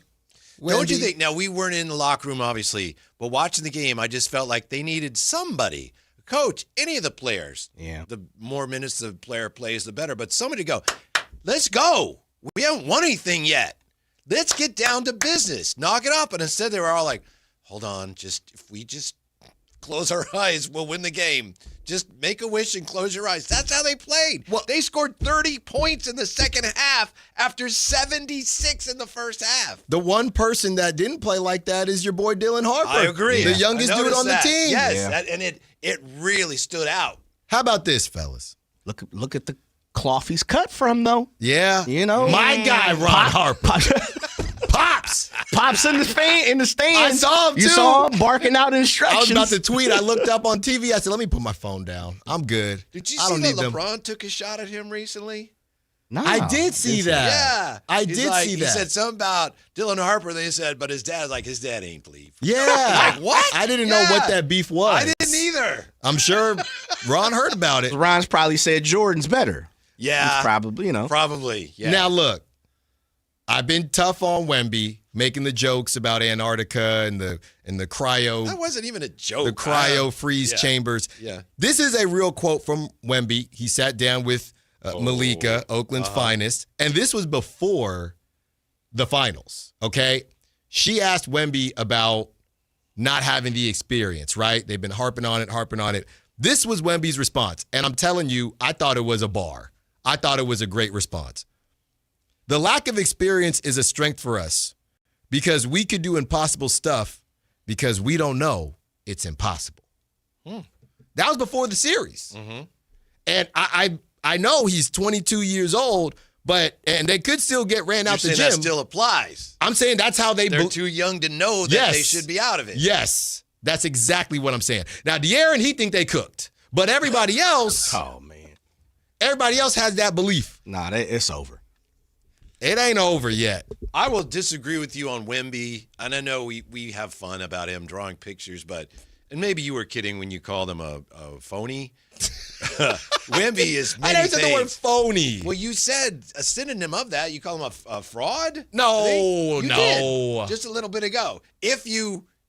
Don't you think? Now, we weren't in the locker room, obviously, but watching the game, I just felt like they needed somebody, a coach, any of the players. Yeah. The more minutes the player plays, the better. But somebody to go, let's go. We haven't won anything yet. Let's get down to business. Knock it up. And instead, they were all like, hold on, if we just close our eyes, we'll win the game. Just make a wish and close your eyes. That's how they played. Well, they scored 30 points in the second half after 76 in the first half. The one person that didn't play like that is your boy Dylan Harper. I agree. The youngest dude on the team. Yes, and it really stood out. How about this, fellas? Look at the cloth he's cut from, though. Yeah. My guy, Ron Harper. Pops in the stands. I saw him, too. You saw him barking out instructions. I was about to tweet. I looked up on TV. I said, let me put my phone down. I'm good. Did you I don't see that need LeBron took a shot at him recently? No. I did see that. Yeah. I did see that. He said something about Dylan Harper. They said, but his dad ain't leave. Yeah. Like, what? I didn't know what that beef was. I didn't either. I'm sure Ron heard about it. Ron's probably said Jordan's better. Yeah. He's probably, Probably, yeah. Now, look, I've been tough on Wemby, making the jokes about Antarctica and the cryo. That wasn't even a joke. The cryo freeze chambers. Yeah. This is a real quote from Wemby. He sat down with Malika, Oakland's finest, and this was before the finals, okay? She asked Wemby about not having the experience, right? They've been harping on it. This was Wemby's response, and I'm telling you, I thought it was a bar. I thought it was a great response. The lack of experience is a strength for us because we could do impossible stuff because we don't know it's impossible. That was before the series. And I know he's 22 years old, and they could still get ran out the gym. That still applies. I'm saying that's how they're too young to know that they should be out of it. Yes, that's exactly what I'm saying. Now, De'Aaron, he think they cooked, but everybody else, everybody else has that belief. Nah, it's over. It ain't over yet. I will disagree with you on Wemby, and I know we have fun about him drawing pictures, and maybe you were kidding when you called him a phony. Wemby is many I never said the word phony. Well, you said a synonym of that. You call him a fraud? No, You no. did, just a little bit ago.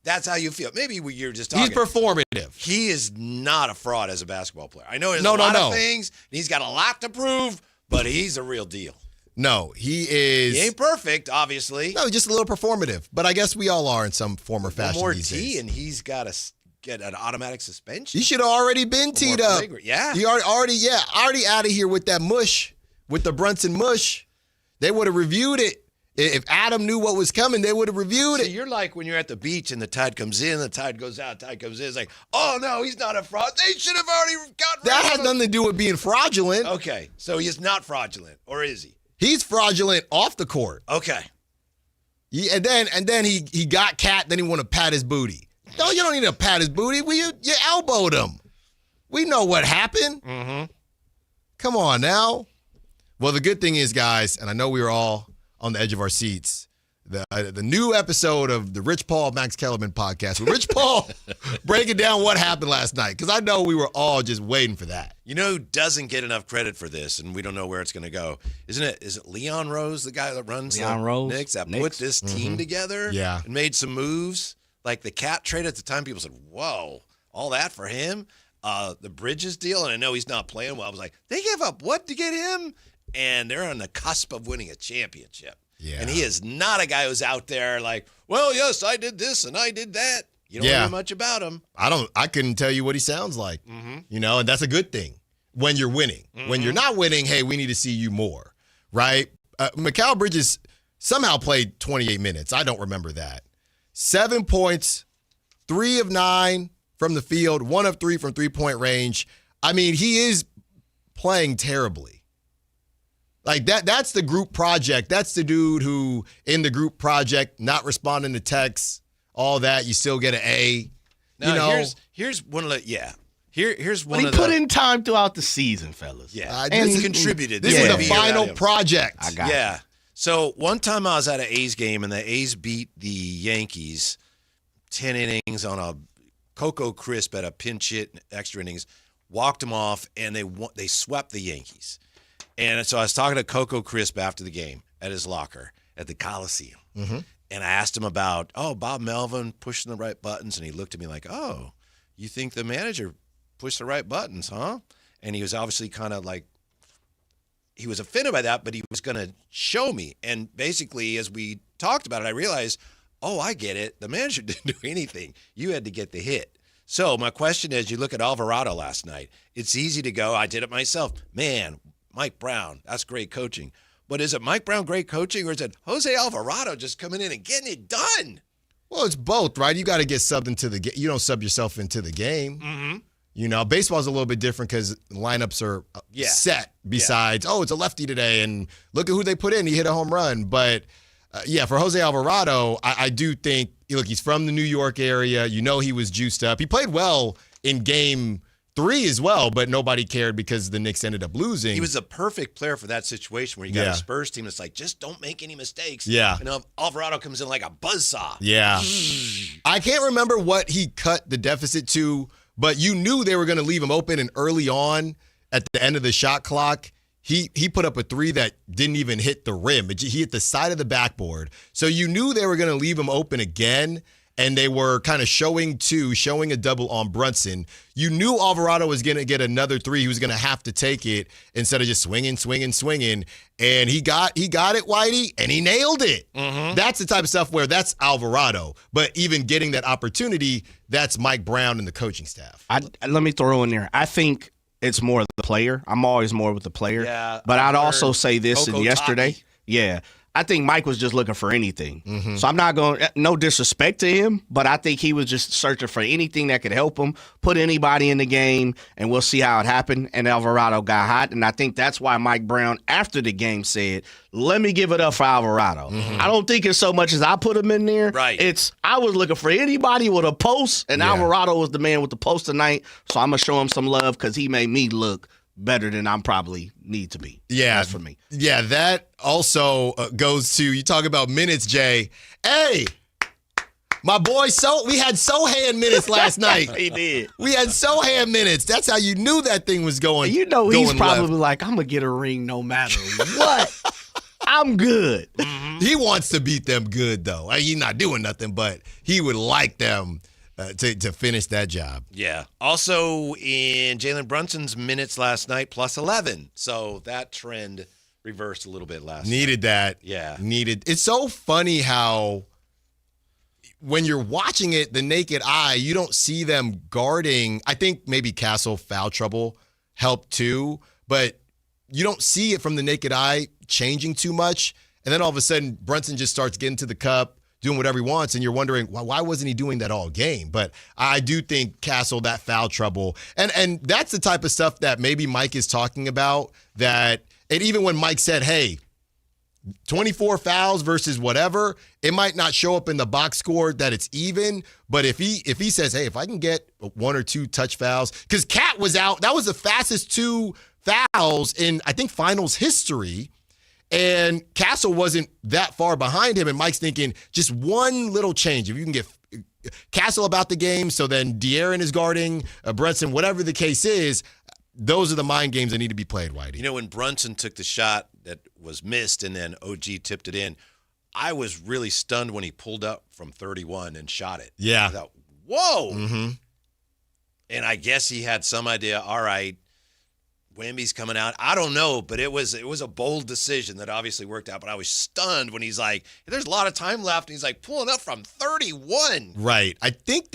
That's how you feel. Maybe you're just talking. He's performative. He is not a fraud as a basketball player. I know he has a lot of things, and he's got a lot to prove, but he's a real deal. No, he is. He ain't perfect, obviously. No, just a little performative. But I guess we all are in some form or fashion more these tea, days. and he's got to get an automatic suspension. He should have already been teed up. Yeah. He already out of here with that mush, with the Brunson mush. They would have reviewed it. If Adam knew what was coming, they would have reviewed it. You're like when you're at the beach and the tide comes in, the tide goes out, tide comes in. It's like, oh, no, he's not a fraud. They should have already gotten rid That of has him. nothing to do with being fraudulent. Okay, so he's not fraudulent, or is he? He's fraudulent off the court. Okay. And then he got Cat, then he want to pat his booty. No, you don't need to pat his booty. You elbowed him. We know what happened. Mm-hmm. Come on now. Well, the good thing is, guys, and I know we were all on the edge of our seats, the new episode of the Rich Paul Max Kellerman podcast with Rich Paul breaking down what happened last night, because I know we were all just waiting for that. You know who doesn't get enough credit for this, and we don't know where it's going to go? Is it Leon Rose, the guy that runs the Knicks, that put this team together and made some moves? Like the Cat trade at the time, people said, whoa, all that for him? The Bridges deal, and I know he's not playing well. I was like, they gave up what to get him? and they're on the cusp of winning a championship. Yeah. And he is not a guy who's out there like, well, yes, I did this and I did that. You don't know much about him. I couldn't tell you what he sounds like. And that's a good thing when you're winning. When you're not winning, hey, we need to see you more, right? Mikal Bridges somehow played 28 minutes. I don't remember that. 7 points, 3 of 9 from the field, 1 of 3 from three-point range. I mean, he is playing terribly. Like that's the group project. That's the dude who in the group project, not responding to texts, all that, you still get an A. Now, here's one of the Here's one but he put in time throughout the season, fellas. Yeah, and he contributed. This is the final project. I got you. So one time I was at an A's game, and the A's beat the Yankees 10 innings on a Coco Crisp at a pinch hit, extra innings, walked them off, and they swept the Yankees. And so I was talking to Coco Crisp after the game at his locker at the Coliseum. And I asked him about, Bob Melvin pushing the right buttons, and he looked at me like, you think the manager pushed the right buttons, huh? And he was obviously kind of like, he was offended by that, but he was going to show me. And basically, as we talked about it, I realized, I get it. The manager didn't do anything. You had to get the hit. So my question is, you look at Alvarado last night. It's easy to go, I did it myself. Man, Mike Brown, that's great coaching. But is it Mike Brown great coaching, or is it Jose Alvarado just coming in and getting it done? Well, it's both, right? You got to get subbed into the game. You don't sub yourself into the game. Baseball's a little bit different because lineups are set besides, it's a lefty today, and look at who they put in. He hit a home run. But, for Jose Alvarado, I do think, he's from the New York area. He was juiced up. He played well in Game 3 as well, but nobody cared because the Knicks ended up losing. He was a perfect player for that situation where you got a Spurs team that's like, just don't make any mistakes. Yeah. And Alvarado comes in like a buzzsaw. Yeah. I can't remember what he cut the deficit to, but you knew they were going to leave him open, and early on at the end of the shot clock, he put up a 3 that didn't even hit the rim. He hit the side of the backboard. So you knew they were going to leave him open again, and they were kind of showing a double on Brunson. You knew Alvarado was going to get another 3. He was going to have to take it instead of just swinging. And he got it, Whitey, and he nailed it. That's the type of stuff where that's Alvarado. But even getting that opportunity, that's Mike Brown and the coaching staff. Let me throw in there. I think it's more the player. I'm always more with the player. Yeah, but I'd also say this Coco in yesterday. Taki. Yeah. I think Mike was just looking for anything. So I'm not going, no disrespect to him, but I think he was just searching for anything that could help him, put anybody in the game, and we'll see how it happened. And Alvarado got hot. And I think that's why Mike Brown, after the game, said, let me give it up for Alvarado. I don't think it's so much as I put him in there. Right. It's, I was looking for anybody with a post, and Alvarado was the man with the post tonight. So I'm going to show him some love because he made me look better than I'm probably need to be. Yeah. That's for me. Yeah, that also goes to, you talk about minutes, Jay. Hey, my boy, we had Sohan minutes last night. He did. We had Sohan minutes. That's how you knew that thing was going. He's probably like, I'm going to get a ring no matter what. I'm good. He wants to beat them good, though. He's not doing nothing, but he would like them to finish that job. Yeah. Also, in Jalen Brunson's minutes last night, plus 11. So that trend reversed a little bit last night. Needed that. Yeah. It's so funny how when you're watching it, the naked eye, you don't see them guarding. I think maybe Castle foul trouble helped too, but you don't see it from the naked eye changing too much. And then all of a sudden, Brunson just starts getting to the cup, doing whatever he wants, and you're wondering, why wasn't he doing that all game? But I do think Castle, that foul trouble, and that's the type of stuff that maybe Mike is talking about, and even when Mike said, hey, 24 fouls versus whatever, it might not show up in the box score that it's even, but if he says, hey, if I can get 1 or 2 touch fouls, because Cat was out, that was the fastest 2 fouls in, I think, finals history, and Castle wasn't that far behind him, and Mike's thinking just one little change. If you can get Castle about the game, so then De'Aaron is guarding Brunson, whatever the case is, those are the mind games that need to be played, Whitey. You know, when Brunson took the shot that was missed and then OG tipped it in, I was really stunned when he pulled up from 31 and shot it. Yeah. I thought, whoa. And I guess he had some idea, all right, Wemby's coming out. I don't know, but it was a bold decision that obviously worked out. But I was stunned when he's like, there's a lot of time left, and he's like pulling up from 31. Right. I think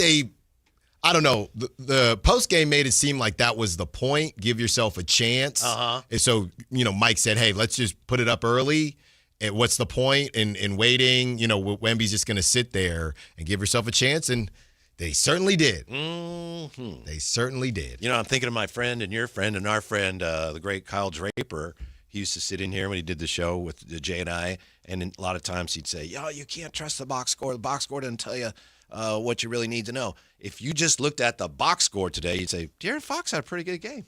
I don't know. The post game made it seem like that was the point. Give yourself a chance. And so, Mike said, hey, let's just put it up early. And what's the point in waiting? Wemby's just going to sit there and give yourself a chance. And they certainly did. Mm-hmm. They certainly did. I'm thinking of my friend and your friend and our friend, the great Kyle Draper. He used to sit in here when he did the show with Jay and I. And a lot of times he'd say, you can't trust the box score. The box score doesn't tell you what you really need to know. If you just looked at the box score today, you'd say, De'Aaron Fox had a pretty good game.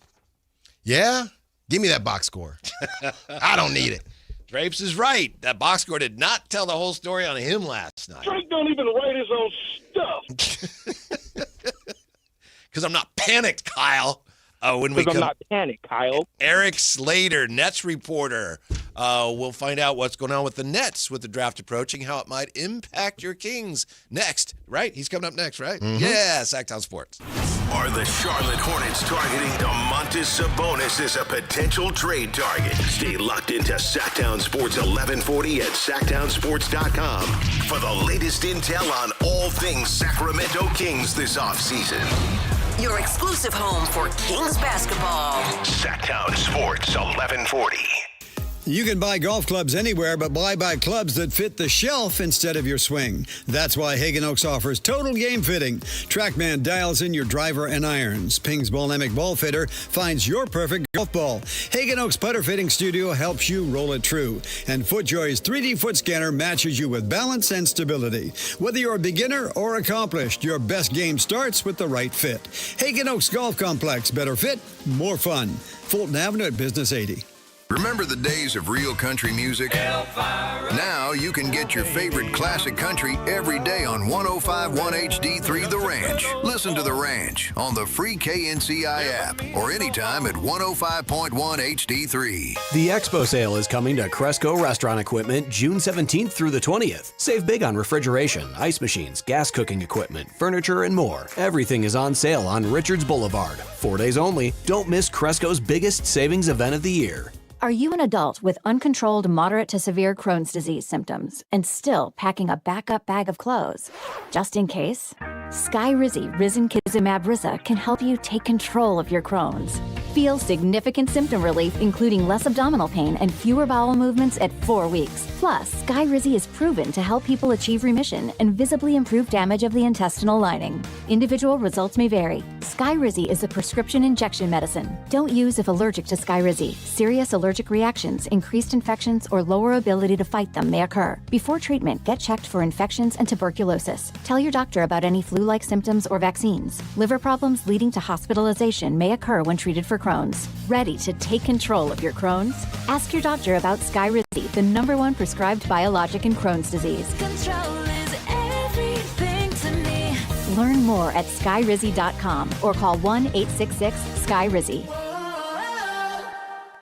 Yeah? Give me that box score. I don't need it. Drapes is right. That box score did not tell the whole story on him last night. Drake don't even write his own stuff. Because I'm not panicked, Kyle. I'm not panicked, Kyle. Eric Slater, Nets reporter. We'll find out what's going on with the Nets with the draft approaching, how it might impact your Kings next, right? He's coming up next, right? Mm-hmm. Yeah, Sactown Sports. Are the Charlotte Hornets targeting Domantas Sabonis as a potential trade target? Stay locked into Sactown Sports 1140 at SactownSports.com for the latest intel on all things Sacramento Kings this offseason. Your exclusive home for Kings basketball. Sactown Sports 1140. You can buy golf clubs anywhere, but buy clubs that fit the shelf instead of your swing. That's why Hagen Oaks offers total game fitting. TrackMan dials in your driver and irons. Ping's Bolemic Ball Fitter finds your perfect golf ball. Hagen Oaks Putter Fitting Studio helps you roll it true. And FootJoy's 3D foot scanner matches you with balance and stability. Whether you're a beginner or accomplished, your best game starts with the right fit. Hagen Oaks Golf Complex. Better fit, more fun. Fulton Avenue at Business 80. Remember the days of real country music? Now you can get your favorite classic country every day on 105.1 HD3 The Ranch. Listen to The Ranch on the free KNCI app or anytime at 105.1 HD3. The Expo sale is coming to Cresco Restaurant Equipment June 17th through the 20th. Save big on refrigeration, ice machines, gas cooking equipment, furniture, and more. Everything is on sale on Richards Boulevard. 4 days only. Don't miss Cresco's biggest savings event of the year. Are you an adult with uncontrolled moderate to severe Crohn's disease symptoms and still packing a backup bag of clothes? Just in case, Skyrizi Risankizumab Risa can help you take control of your Crohn's. Feel significant symptom relief, including less abdominal pain and fewer bowel movements at 4 weeks. Plus, Skyrizi is proven to help people achieve remission and visibly improve damage of the intestinal lining. Individual results may vary. Skyrizi is a prescription injection medicine. Don't use if allergic to Skyrizi. Serious allergic reactions, increased infections, or lower ability to fight them may occur. Before treatment, get checked for infections and tuberculosis. Tell your doctor about any flu-like symptoms or vaccines. Liver problems leading to hospitalization may occur when treated for Crohn's. Ready to take control of your Crohn's? Ask your doctor about Skyrizi, the #1 prescribed biologic in Crohn's disease. Control is everything to me. Learn more at skyrizi.com or call 1-866-SKYRIZI.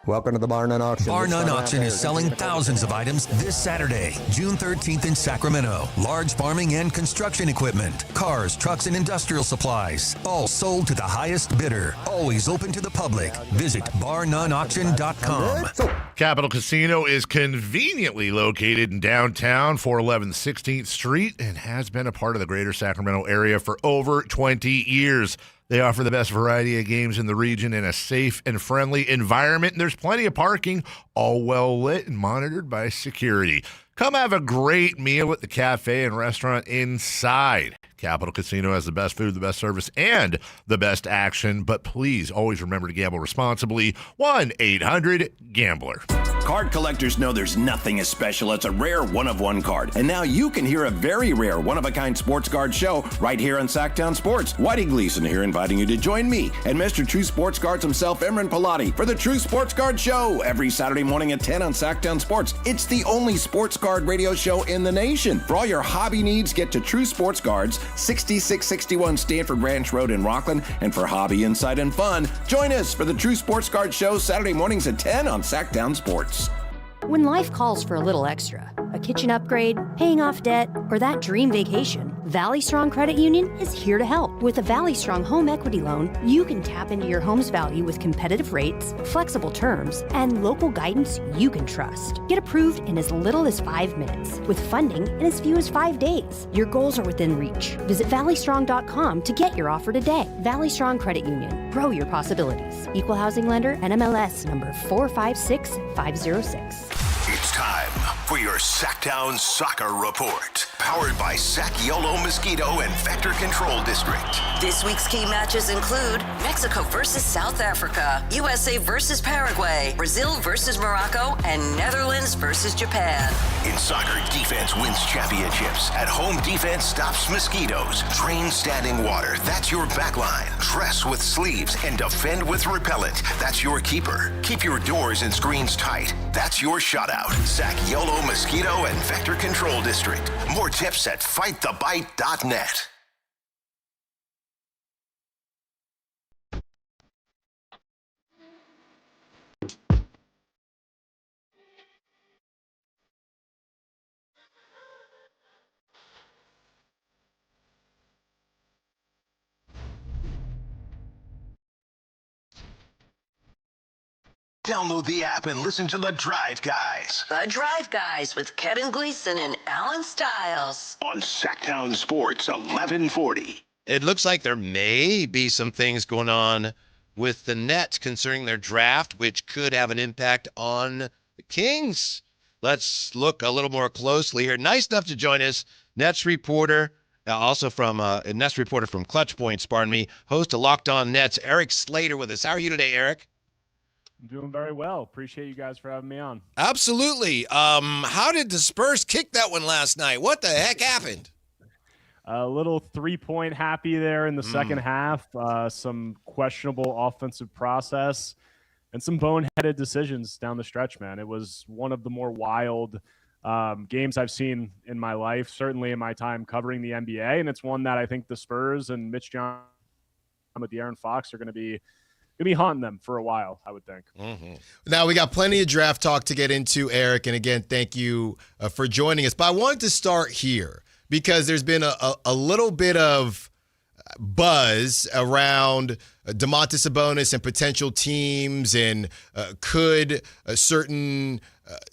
Welcome to the Bar None Auction. Bar None Auction is selling thousands of items this Saturday, June 13th in Sacramento. Large farming and construction equipment, cars, trucks, and industrial supplies. All sold to the highest bidder. Always open to the public. Visit barnoneauction.com. Capital Casino is conveniently located in downtown, 411 16th Street, and has been a part of the greater Sacramento area for over 20 years. They offer the best variety of games in the region in a safe and friendly environment, and there's plenty of parking, all well lit and monitored by security. Come have a great meal at the cafe and restaurant inside. Capital Casino has the best food, the best service, and the best action, but please always remember to gamble responsibly. 1-800-GAMBLER. Card collectors know there's nothing as special as a rare one-of-one card. And now you can hear a very rare one-of-a-kind sports card show right here on Sactown Sports. Whitey Gleason here inviting you to join me and Mr. True Sports Cards himself, Emran Pilati, for the True Sports Card Show every Saturday morning at 10 on Sactown Sports. It's the only sports card radio show in the nation. For all your hobby needs, get to True Sports Cards, 6661 Stanford Ranch Road in Rockland. And for hobby, insight, and fun, join us for the True Sports Card Show Saturday mornings at 10 on Sactown Sports. When life calls for a little extra, a kitchen upgrade, paying off debt, or that dream vacation, Valley Strong Credit Union is here to help. With a Valley Strong home equity loan, you can tap into your home's value with competitive rates, flexible terms, and local guidance you can trust. Get approved in as little as 5 minutes, with funding in as few as 5 days. Your goals are within reach. Visit valleystrong.com to get your offer today. Valley Strong Credit Union. Grow your possibilities. Equal housing lender, NMLS number 456506. It's time for your Sactown Soccer Report. Powered by Sac-Yolo Mosquito and Vector Control District. This week's key matches include Mexico versus South Africa, USA versus Paraguay, Brazil versus Morocco, and Netherlands versus Japan. In soccer, defense wins championships. At home, defense stops mosquitoes. Drain standing water. That's your backline. Dress with sleeves and defend with repellent. That's your keeper. Keep your doors and screens tight. That's your shutout. Sac-Yolo Mosquito and Vector Control District. More tips at fightthebite.net. Download the app and listen to The Drive Guys. The Drive Guys with Kevin Gleason and Alan Stiles. On Sactown Sports 1140. It looks like there may be some things going on with the Nets concerning their draft, which could have an impact on the Kings. Let's look a little more closely here. Nice enough to join us, Nets reporter, also from Nets reporter from Clutch Points, pardon me, host of Locked On Nets, Eric Slater with us. How are you today, Eric? I'm doing very well. Appreciate you guys for having me on. Absolutely. How did the Spurs kick that one last night? What the heck happened? A little 3-point happy there in the second half. Some questionable offensive process and some boneheaded decisions down the stretch, man. It was one of the more wild games I've seen in my life, certainly in my time covering the NBA. And it's one that I think the Spurs and Mitch Johnson with De'Aaron Fox are going to be haunting them for a while, I would think. Mm-hmm. Now, we got plenty of draft talk to get into, Eric. And again, thank you for joining us. But I wanted to start here because there's been a little bit of buzz around Domantas Sabonis and potential teams and could certain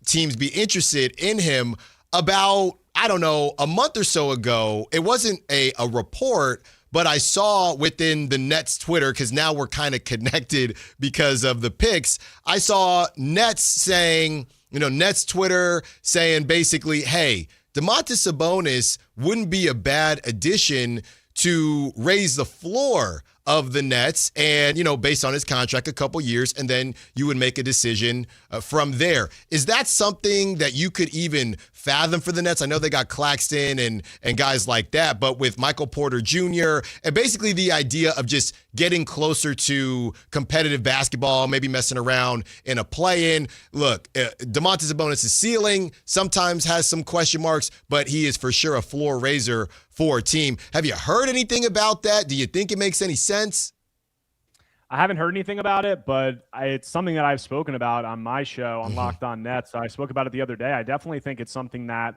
teams be interested in him. About, I don't know, a month or so ago, it wasn't a report, but I saw within the Nets Twitter, because now we're kind of connected because of the picks, I saw Nets saying, Nets Twitter saying basically, hey, Domantas Sabonis wouldn't be a bad addition to raise the floor of the Nets and, based on his contract, a couple years, and then you would make a decision from there. Is that something that you could even fathom for the Nets? I know they got Claxton and guys like that, but with Michael Porter Jr. and basically the idea of just getting closer to competitive basketball, maybe messing around in a play-in. Look, Domantas Sabonis' ceiling sometimes has some question marks, but he is for sure a floor raiser for a team. Have you heard anything about that? Do you think it makes any sense? I haven't heard anything about it, but it's something that I've spoken about on my show on Locked On Nets. I spoke about it the other day. I definitely think it's something that,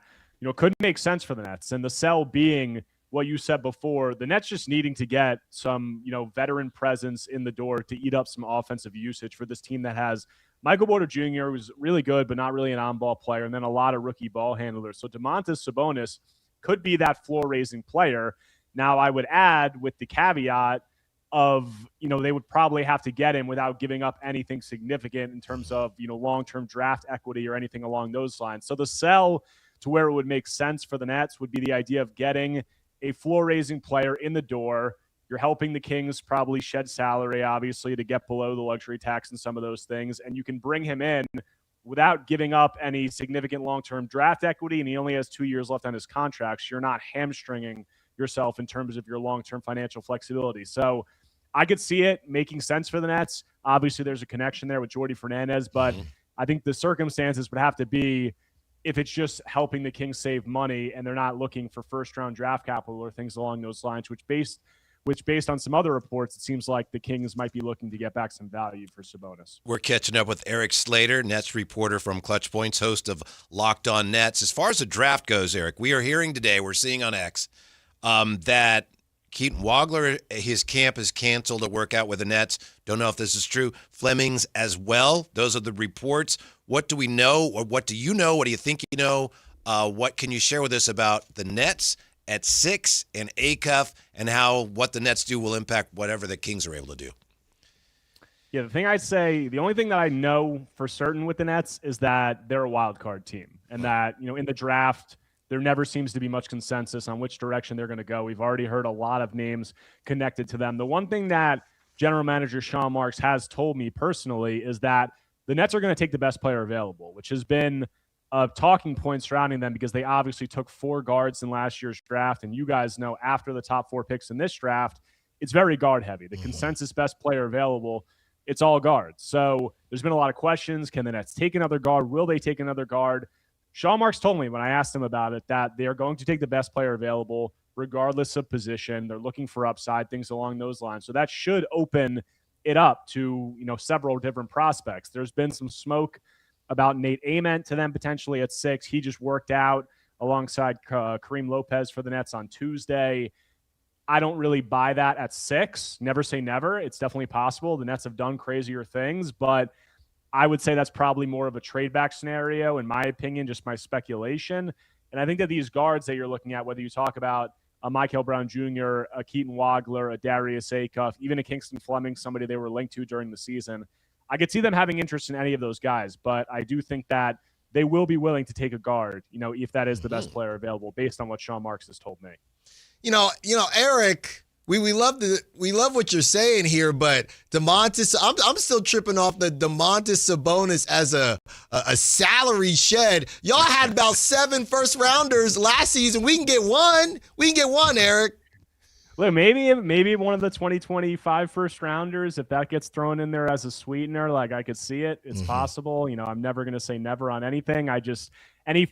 could make sense for the Nets. And the sell being what you said before, the Nets just needing to get some, veteran presence in the door to eat up some offensive usage for this team that has Michael Porter Jr., who's really good, but not really an on-ball player, and then a lot of rookie ball handlers. So Domantas Sabonis could be that floor-raising player. Now, I would add with the caveat of, they would probably have to get him without giving up anything significant in terms of, long-term draft equity or anything along those lines. So the sell to where it would make sense for the Nets would be the idea of getting a floor-raising player in the door. You're helping the Kings probably shed salary, obviously, to get below the luxury tax and some of those things. And you can bring him in without giving up any significant long-term draft equity, and he only has 2 years left on his contract. So you're not hamstringing yourself in terms of your long-term financial flexibility. So I could see it making sense for the Nets. Obviously, there's a connection there with Jordi Fernandez, but I think the circumstances would have to be if it's just helping the Kings save money and they're not looking for first-round draft capital or things along those lines, which based on some other reports, it seems like the Kings might be looking to get back some value for Sabonis. We're catching up with Eric Slater, Nets reporter from Clutch Points, host of Locked On Nets. As far as the draft goes, Eric, we are hearing today, we're seeing on X, that Keaton Wagler, his camp is canceled to work out with the Nets. Don't know if this is true. Fleming's as well. Those are the reports. What do we know, or what do you know? What do you think you know? What can you share with us about the Nets at 6 and Acuff, and how what the Nets do will impact whatever the Kings are able to do? Yeah, the thing I'd say, the only thing that I know for certain with the Nets is that they're a wild card team, and that, in the draft, there never seems to be much consensus on which direction they're going to go. We've already heard a lot of names connected to them. The one thing that general manager Sean Marks has told me personally is that the Nets are going to take the best player available, which has been a talking point surrounding them because they obviously took 4 guards in last year's draft. And you guys know, after the top 4 picks in this draft, it's very guard heavy. The consensus best player available, it's all guards. So there's been a lot of questions. Can the Nets take another guard? Will they take another guard? Sean Marks told me when I asked him about it that they're going to take the best player available regardless of position. They're looking for upside, things along those lines. So that should open it up to, several different prospects. There's been some smoke about Nate Ament to them potentially at 6. He just worked out alongside Kareem Lopez for the Nets on Tuesday. I don't really buy that at 6. Never say never. It's definitely possible. The Nets have done crazier things, but I would say that's probably more of a trade back scenario, in my opinion, just my speculation. And I think that these guards that you're looking at, whether you talk about a Michael Brown Jr., a Keaton Wagler, a Darius Acuff, even a Kingston Fleming, somebody they were linked to during the season, I could see them having interest in any of those guys. But I do think that they will be willing to take a guard, if that is the best player available, based on what Sean Marks has told me. Eric, we love what you're saying here, but Domantas, I'm still tripping off the Domantas Sabonis as a salary shed. Y'all had about 7 first rounders last season. We can get one. Eric. Look, maybe one of the 2025 first rounders, if that gets thrown in there as a sweetener, I could see it. It's possible. I'm never going to say never on anything. Any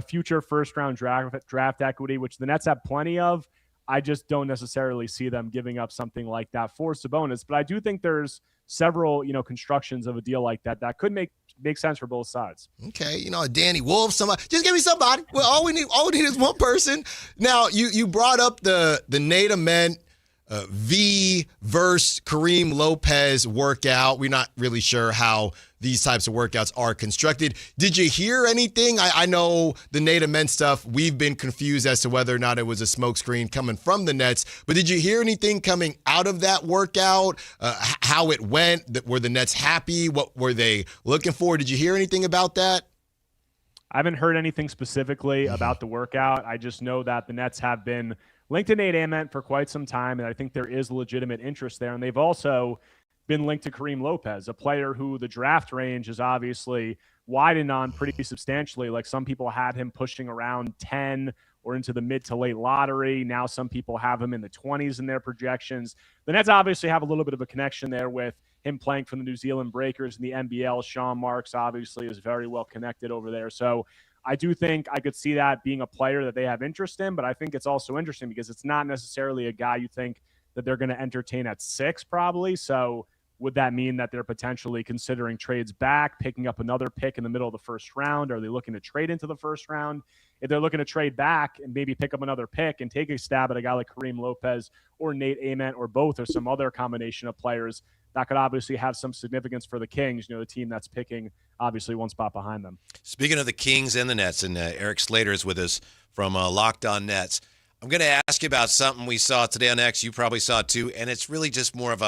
future first round draft equity, which the Nets have plenty of, I just don't necessarily see them giving up something like that for Sabonis. But I do think there's several, constructions of a deal like that could make sense for both sides. Okay, Danny Wolf, somebody. Just give me somebody. Well, all we need is one person. Now, you brought up the Nate Ament V versus Kareem Lopez workout. We're not really sure how these types of workouts are constructed. Did you hear anything? I know the Nate Ament stuff, we've been confused as to whether or not it was a smokescreen coming from the Nets, but did you hear anything coming out of that workout? How it went? Were the Nets happy? What were they looking for? Did you hear anything about that? I haven't heard anything specifically about the workout. I just know that the Nets have been linked to Nate Ament for quite some time, and I think there is legitimate interest there. And they've also been linked to Kareem Lopez, a player who the draft range is obviously widened on pretty substantially. Like, some people had him pushing around 10 or into the mid to late lottery. Now some people have him in the 20s in their projections. The Nets obviously have a little bit of a connection there with him playing for the New Zealand Breakers in the NBL. Sean Marks obviously is very well connected over there. So I do think I could see that being a player that they have interest in, but I think it's also interesting because it's not necessarily a guy you think that they're going to entertain at 6 probably. So would that mean that they're potentially considering trades back, picking up another pick in the middle of the first round? Are they looking to trade into the first round? If they're looking to trade back and maybe pick up another pick and take a stab at a guy like Kareem Lopez or Nate Ament or both, or some other combination of players, that could obviously have some significance for the Kings, the team that's picking obviously one spot behind them. Speaking of the Kings and the Nets, and Eric Slater is with us from Locked On Nets, I'm going to ask you about something we saw today on X. You probably saw it too, and it's really just more of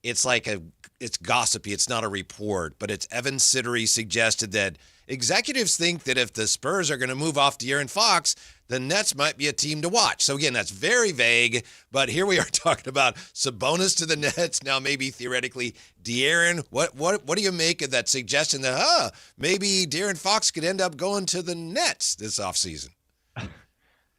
it's gossipy. It's not a report, but it's Evan Sittery suggested that executives think that if the Spurs are going to move off De'Aaron Fox, the Nets might be a team to watch. So again, that's very vague, but here we are talking about Sabonis to the Nets. Now maybe theoretically De'Aaron. What do you make of that suggestion that maybe De'Aaron Fox could end up going to the Nets this offseason?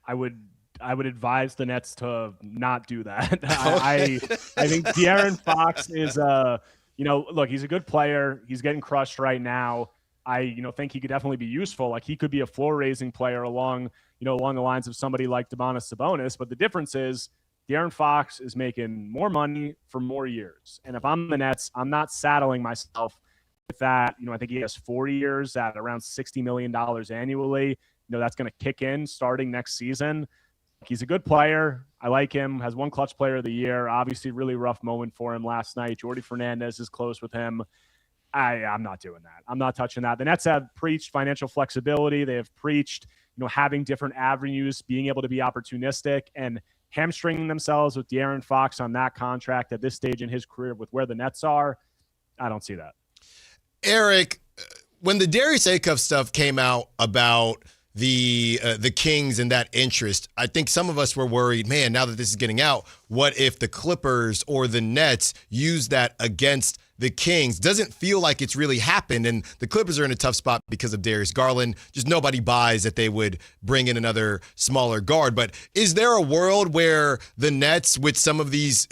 I would advise the Nets to not do that. I think De'Aaron Fox is look, he's a good player. He's getting crushed right now. I think he could definitely be useful. Like, he could be a floor raising player along the lines of somebody like Domantas Sabonis. But the difference is De'Aaron Fox is making more money for more years. And if I'm the Nets, I'm not saddling myself with that. I think he has 4 years at around $60 million annually. That's going to kick in starting next season. he's a good player. I like him. Has one clutch player of the year. Obviously, really rough moment for him last night. Jordy Fernandez is close with him. I'm not doing that. I'm not touching that. The Nets have preached financial flexibility. They have preached, having different avenues, being able to be opportunistic, and hamstringing themselves with De'Aaron Fox on that contract at this stage in his career with where the Nets are. I don't see that. Eric, when the Darius Acuff stuff came out about the Kings and that interest, I think some of us were worried, man, now that this is getting out, what if the Clippers or the Nets use that against the Kings? Doesn't feel like it's really happened, and the Clippers are in a tough spot because of Darius Garland. Just nobody buys that they would bring in another smaller guard. But is there a world where the Nets, with some of these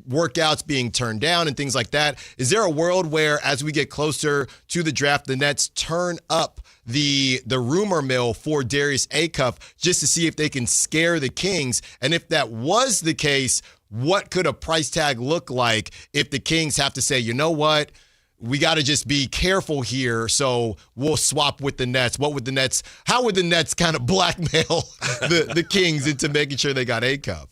workouts being turned down and things like that, is there a world where as we get closer to the draft, the Nets turn up the rumor mill for Darius Acuff just to see if they can scare the Kings? And if that was the case, what could a price tag look like if the Kings have to say, you know what, we got to just be careful here, so we'll swap with the Nets? How would the Nets kind of blackmail the Kings into making sure they got Acuff?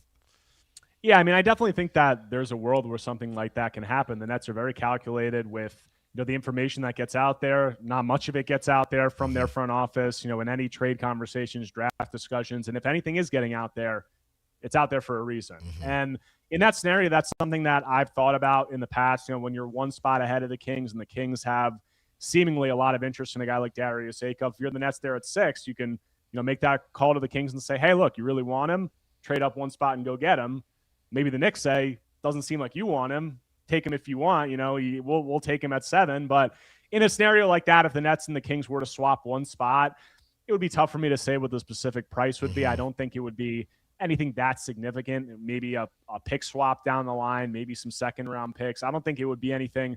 Yeah, I mean, I definitely think that there's a world where something like that can happen. The Nets are very calculated with the information that gets out there. Not much of it gets out there from their front office, in any trade conversations, draft discussions. And if anything is getting out there, it's out there for a reason. And in that scenario, that's something that I've thought about in the past. When you're one spot ahead of the Kings and the Kings have seemingly a lot of interest in a guy like Darius Acuff, if you're the Nets there at 6, you can, make that call to the Kings and say, hey, look, you really want him? Trade up one spot and go get him. Maybe the Knicks say, doesn't seem like you want him. Take him if you want. We'll take him at 7. But in a scenario like that, if the Nets and the Kings were to swap one spot, it would be tough for me to say what the specific price would be. I don't think it would be anything that significant. Maybe a pick swap down the line, maybe some second-round picks. I don't think it would be anything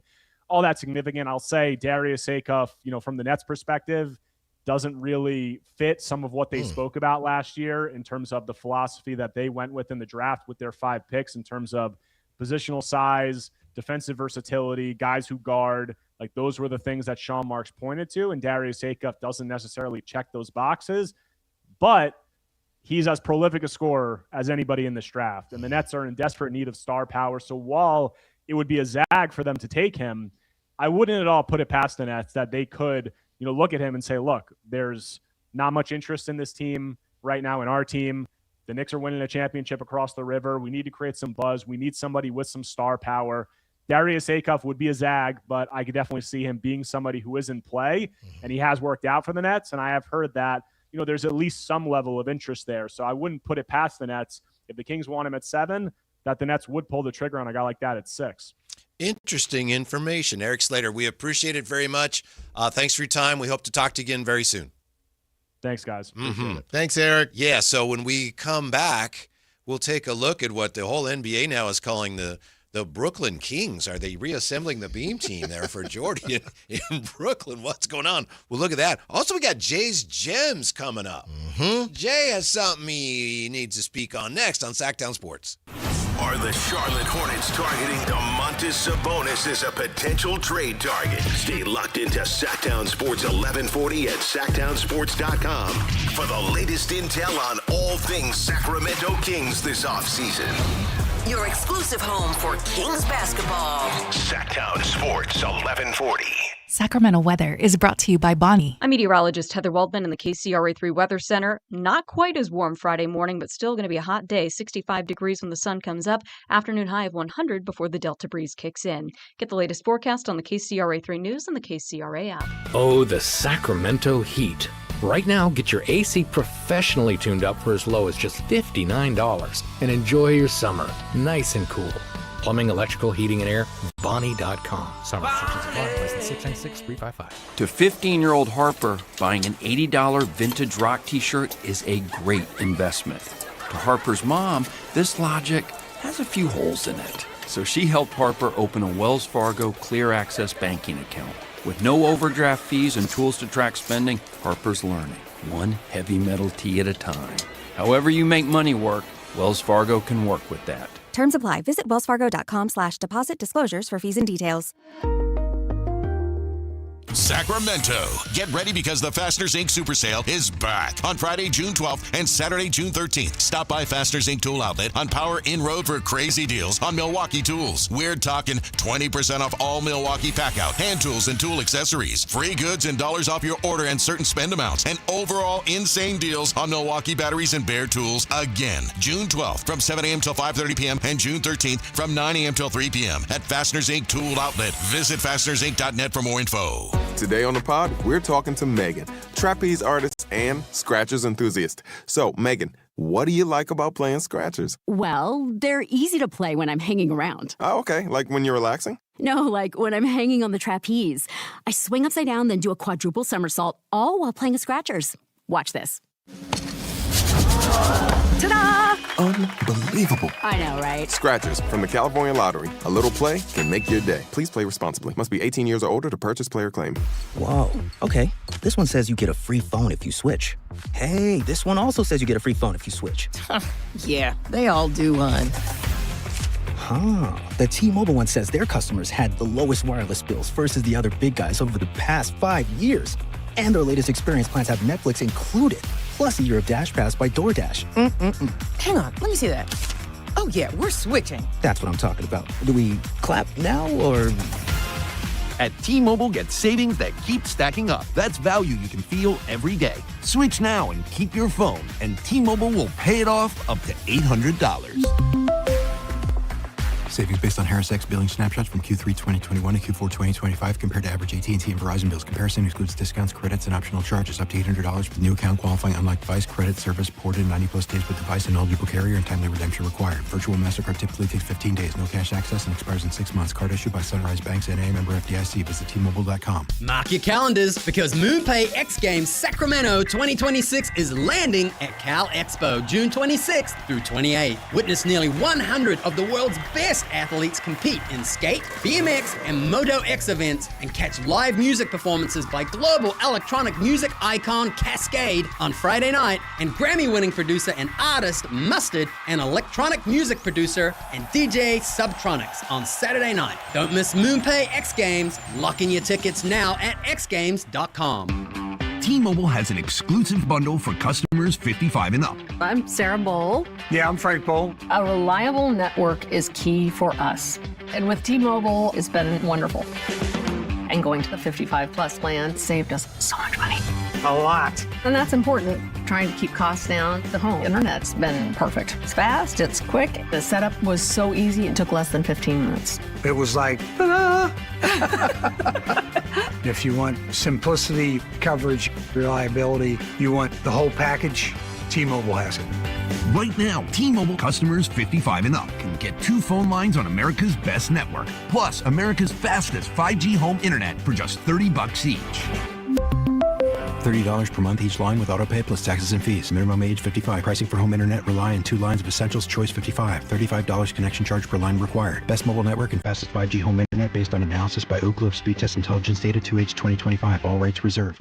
all that significant. I'll say Darius Acuff, from the Nets' perspective, doesn't really fit some of what they spoke about last year in terms of the philosophy that they went with in the draft with their 5 picks in terms of positional size, defensive versatility, guys who guard. Like, those were the things that Sean Marks pointed to, and Darius Acuff doesn't necessarily check those boxes, but he's as prolific a scorer as anybody in this draft, and the Nets are in desperate need of star power. So while it would be a zag for them to take him, I wouldn't at all put it past the Nets that they could, look at him and say, look, there's not much interest in this team right now, in our team. The Knicks are winning a championship across the river. We need to create some buzz. We need somebody with some star power. Darius Acuff would be a zag, but I could definitely see him being somebody who is in play, and he has worked out for the Nets, and I have heard that there's at least some level of interest there. So I wouldn't put it past the Nets. If the Kings want him at 7, that the Nets would pull the trigger on a guy like that at 6. Interesting information. Eric Slater, we appreciate it very much. Thanks for your time. We hope to talk to you again very soon. Thanks, guys. Appreciate it. Thanks, Eric. Yeah, so when we come back, we'll take a look at what the whole NBA now is calling the Brooklyn Kings. Are they reassembling the beam team there for Jordy in Brooklyn? What's going on? We'll look at that. Also, we got Jay's Gems coming up. Jay has something he needs to speak on next on Sactown Sports. Are the Charlotte Hornets targeting Domantas Sabonis as a potential trade target? Stay locked into Sactown Sports 1140 at SactownSports.com for the latest intel on all things Sacramento Kings this offseason. Your exclusive home for Kings basketball. Sactown Sports 1140. Sacramento weather is brought to you by Bonnie. I'm meteorologist Heather Waldman in the KCRA3 Weather Center. Not quite as warm Friday morning, but still going to be a hot day. 65 degrees when the sun comes up. Afternoon high of 100 before the Delta breeze kicks in. Get the latest forecast on the KCRA3 News and the KCRA app. Oh, the Sacramento heat. Right now, get your AC professionally tuned up for as low as just $59 and enjoy your summer nice and cool. Plumbing, electrical, heating, and air, Bonnie.com. Summer restrictions apply. License 696-355. To 15-year-old Harper, buying an $80 vintage rock t-shirt is a great investment. To Harper's mom, this logic has a few holes in it. So she helped Harper open a Wells Fargo Clear Access banking account. With no overdraft fees and tools to track spending, Harper's learning, one heavy metal tee at a time. However you make money work, Wells Fargo can work with that. Terms apply. Visit wellsfargo.com/deposit disclosures for fees and details. Sacramento. Get ready because the Fasteners Inc. Super Sale is back on Friday, June 12th and Saturday, June 13th. Stop by Fasteners Inc. Tool Outlet on Power in Road for crazy deals on Milwaukee tools. We're talking 20% off all Milwaukee Packout, hand tools, and tool accessories. Free goods and dollars off your order and certain spend amounts. And overall insane deals on Milwaukee batteries and Bear tools again. June 12th from 7 a.m. till 5:30 p.m. and June 13th from 9 a.m. till 3 p.m. at Fasteners Inc. Tool Outlet. Visit fastenersinc.net for more info. Today on the pod, we're talking to Megan, trapeze artist and scratchers enthusiast. So, Megan, what do you like about playing scratchers? Well, they're easy to play when I'm hanging around. Oh, okay. Like when you're relaxing? No, like when I'm hanging on the trapeze. I swing upside down, then do a quadruple somersault, all while playing scratchers. Watch this. Ta-da! Unbelievable. I know, right? Scratchers from the California Lottery. A little play can make your day. Please play responsibly. Must be 18 years or older to purchase player claim. Whoa. Okay. This one says you get a free phone if you switch. Hey, this one also says you get a free phone if you switch. Yeah, they all do, hon. Huh. The T-Mobile one says their customers had the lowest wireless bills versus the other big guys over the past 5 years. And their latest experience plans have Netflix included, plus a year of Dash Pass by DoorDash. Hang on, let me see that. Oh, yeah, we're switching. That's what I'm talking about. Do we clap now, or...? At T-Mobile, get savings that keep stacking up. That's value you can feel every day. Switch now and keep your phone, and T-Mobile will pay it off up to $800. Savings based on Harris X billing snapshots from Q3 2021 to Q4 2025 compared to average AT&T and Verizon bills. Comparison excludes discounts, credits, and optional charges up to $800 with new account qualifying unlike device credit service ported 90-plus days with device and eligible carrier and timely redemption required. Virtual MasterCard typically takes 15 days. No cash access and expires in 6 months. Card issued by Sunrise Banks N.A. member FDIC. Visit T-Mobile.com. Mark your calendars because MoonPay X Games Sacramento 2026 is landing at Cal Expo June 26th through 28th. Witness nearly 100 of the world's best athletes compete in skate, BMX, and Moto X events and catch live music performances by global electronic music icon Cascade on Friday night and Grammy-winning producer and artist Mustard and electronic music producer and DJ Subtronics on Saturday night. Don't miss MoonPay X Games. Lock in your tickets now at xgames.com. T-Mobile has an exclusive bundle for customers 55 and up. I'm Sarah Bowl. Yeah, I'm Frank Bowl. A reliable network is key for us. And with T-Mobile, it's been wonderful. And going to the 55 plus plan saved us so much money. A lot. And that's important. Trying to keep costs down. The home internet's been perfect. It's fast, it's quick. The setup was so easy, it took less than 15 minutes. It was like, ta-da! If you want simplicity, coverage, reliability, you want the whole package, T-Mobile has it. Right now, T-Mobile customers 55 and up can get 2 phone lines on America's best network, plus America's fastest 5G home internet for just $30 each. $30 per month each line with autopay plus taxes and fees. Minimum age 55. Pricing for home internet rely on 2 lines of Essentials Choice 55. $35 connection charge per line required. Best mobile network and fastest 5G home internet based on analysis by Ookla of Speed Test Intelligence data 2H 2025. All rates reserved.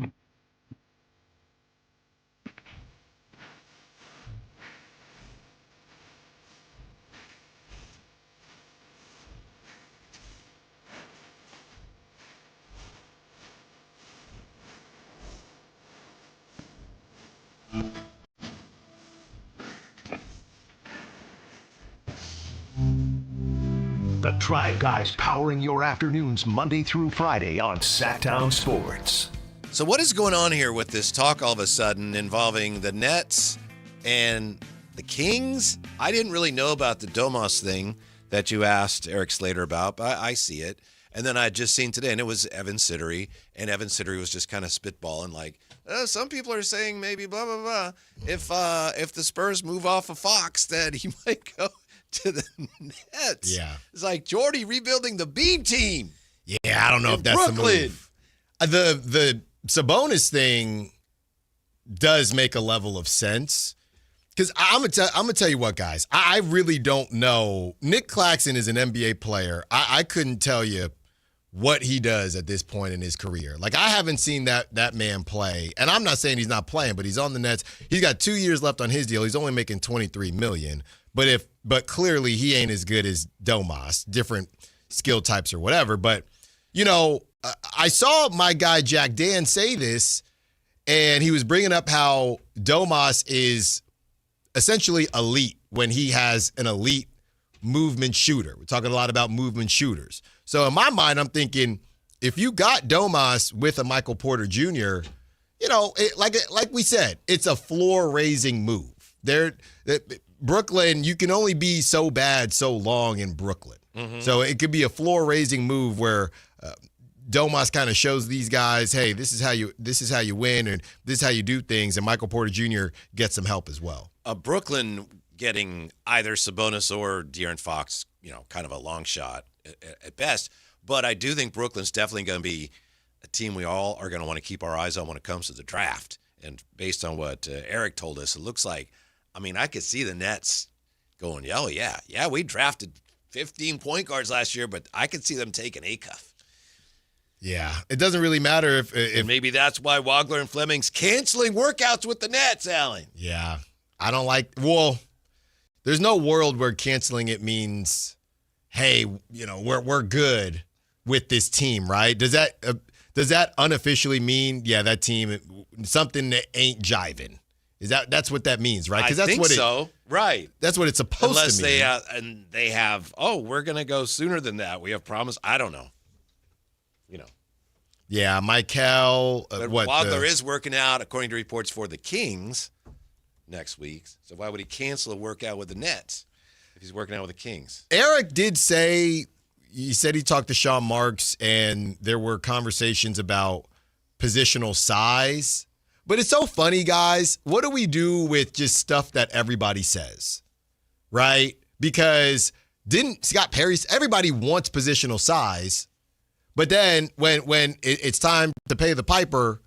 The Tribe Guys powering your afternoons Monday through Friday on Sactown Sports. So what is going on here with this talk all of a sudden involving the Nets and the Kings? I didn't really know about the Domas thing that you asked Eric Slater about, but I see it. And then I had just seen today, and it was Evan Siddery, and Evan Siddery was just kind of spitballing like, some people are saying maybe blah, blah, blah. If the Spurs move off of Fox, that he might go to the Nets. Yeah. It's like Jordy rebuilding the B team. Yeah, I don't know if that's Brooklyn. the move. The Sabonis thing does make a level of sense. Because I'm gonna tell you what, guys. I really don't know. Nick Claxton is an NBA player. I couldn't tell you what he does at this point in his career. Like, I haven't seen that man play. And I'm not saying he's not playing, but he's on the Nets. He's got 2 years left on his deal. He's only making $23 million. But clearly he ain't as good as Domas. Different skill types or whatever. But, you know, I saw my guy Jack Dan say this, and he was bringing up how Domas is essentially elite when he has an elite movement shooter. We're talking a lot about movement shooters. So in my mind, I'm thinking, if you got Domas with a Michael Porter Jr., like we said, it's a floor-raising move. Brooklyn, you can only be so bad so long in Brooklyn. Mm-hmm. So it could be a floor-raising move where Domas kind of shows these guys, hey, this is how you win, and this is how you do things, and Michael Porter Jr. gets some help as well. Brooklyn getting either Sabonis or De'Aaron Fox, kind of a long shot at best. But I do think Brooklyn's definitely going to be a team we all are going to want to keep our eyes on when it comes to the draft. And based on what Eric told us, it looks like, I could see the Nets going, oh, yeah, we drafted 15 point guards last year, but I could see them taking Acuff. Yeah, it doesn't really matter if maybe that's why Wagler and Fleming's canceling workouts with the Nets, Alan. Yeah, I don't there's no world where canceling it means, hey, we're good with this team, right? Does that unofficially mean, that team, something that ain't jiving? That's what that means, right? I think so. Right. That's what it's supposed to mean. Unless they have, we're going to go sooner than that. We have promise. I don't know. Yeah, Michael. Wagler is working out, according to reports, for the Kings next week. So why would he cancel a workout with the Nets if he's working out with the Kings? Eric did say, he said he talked to Sean Marks, and there were conversations about positional size. But it's so funny, guys. What do we do with just stuff that everybody says, right? Because didn't Scott Perry, everybody wants positional size, but then when it's time to pay the piper,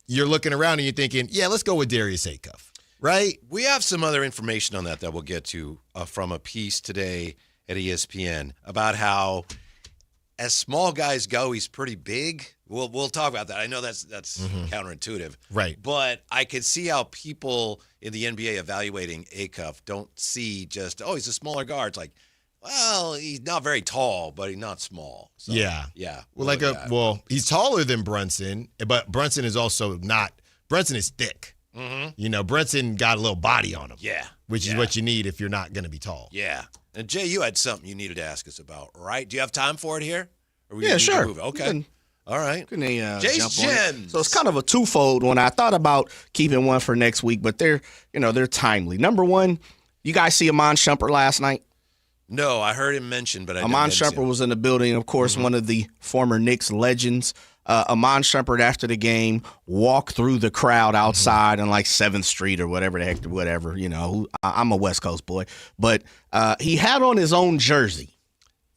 you're looking around and you're thinking, let's go with Darius Acuff, right? We have some other information on that we'll get to from a piece today at ESPN about how, as small guys go, he's pretty big. We'll talk about that. I know that's counterintuitive. Right. But I could see how people in the NBA evaluating Acuff don't see just, he's a smaller guard. It's like, well, he's not very tall, but he's not small. So, yeah. Well, he's taller than Brunson, but Brunson is also not. Brunson is thick. Mm-hmm. Brunson got a little body on him. Yeah. Which is what you need if you're not going to be tall. Yeah. And Jay, you had something you needed to ask us about, right? Do you have time for it here? Sure. Okay. All right. Jay's Gems. So it's kind of a twofold one. I thought about keeping one for next week, but they're timely. Number one, you guys see Amon Shumpert last night? No, I heard him mentioned, but Amon Shumpert was in the building. Of course, one of the former Knicks legends. Amon Shumpert, after the game, walked through the crowd outside on 7th Street or whatever the heck, I'm a West Coast boy. But he had on his own jersey.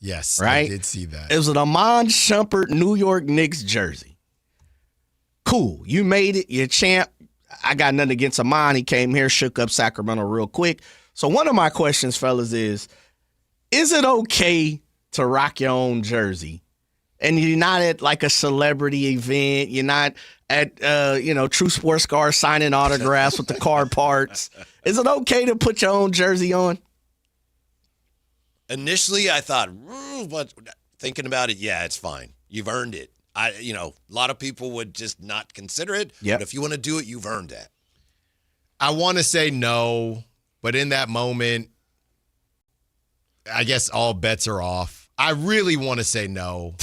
Yes, right? I did see that. It was an Amon Shumpert New York Knicks jersey. Cool. You made it. You're champ. I got nothing against Amon. He came here, shook up Sacramento real quick. So one of my questions, fellas, is it okay to rock your own jersey? And you're not at a celebrity event. You're not at, True Sports Cars signing autographs with the car parts. Is it okay to put your own jersey on? Initially, I thought, but thinking about it, it's fine. You've earned it. A lot of people would just not consider it. Yep. But if you want to do it, you've earned that. I want to say no, but in that moment, I guess all bets are off. I really want to say no.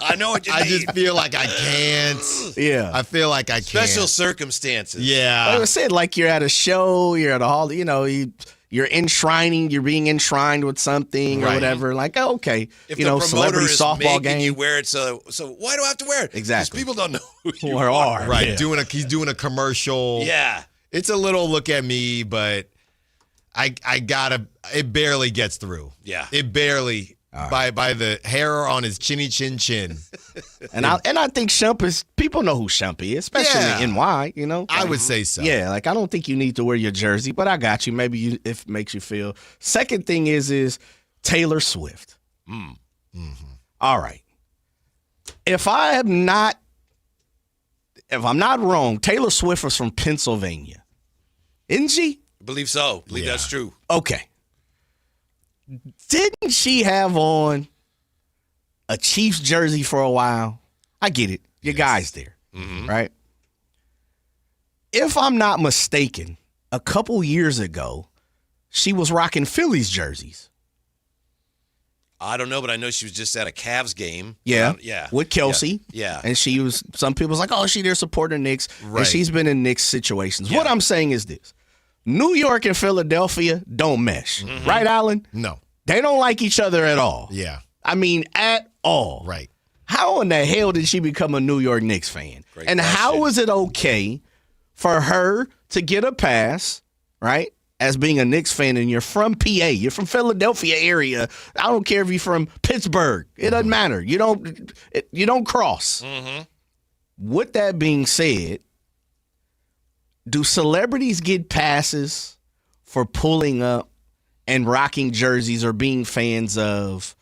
I know what you mean. I just feel like I can't. Yeah. I feel like I can't. Special circumstances. Yeah. I said, you're at a show, you're at a hall, you're enshrining, you're being enshrined with something or whatever. Okay. If the promoter celebrity is softball making game. you wear it, so why do I have to wear it? Exactly. Because people don't know who you are. Right. Yeah. He's doing a commercial. Yeah. It's a little look at me, but it barely gets through. Yeah. It barely. By the hair on his chinny chin chin. And I think Shump is, people know who Shump is, especially in NY, I would say so. Yeah, I don't think you need to wear your jersey, but I got you. Maybe if it makes you feel. Second thing is Taylor Swift. Mm-hmm. All right. If I'm not wrong, Taylor Swift was from Pennsylvania. Isn't she? I believe so. I believe that's true. Okay. Didn't she have on a Chiefs jersey for a while. I get it. Your guy's there, right? If I'm not mistaken, a couple years ago, she was rocking Phillies jerseys. I don't know, but I know she was just at a Cavs game. Yeah. Yeah. With Kelsey. Yeah. And some people was like, oh, she there supporting the Knicks. Right. And she's been in Knicks situations. What I'm saying is this. New York and Philadelphia don't mesh. Right, Alan? No. They don't like each other at all. Yeah. I mean, at all. Right. How in the hell did she become a New York Knicks fan? And how is it okay for her to get a pass, right, as being a Knicks fan, and you're from PA, you're from Philadelphia area. I don't care if you're from Pittsburgh. It doesn't matter. You don't cross. With that being said, do celebrities get passes for pulling up and rocking jerseys or being fans of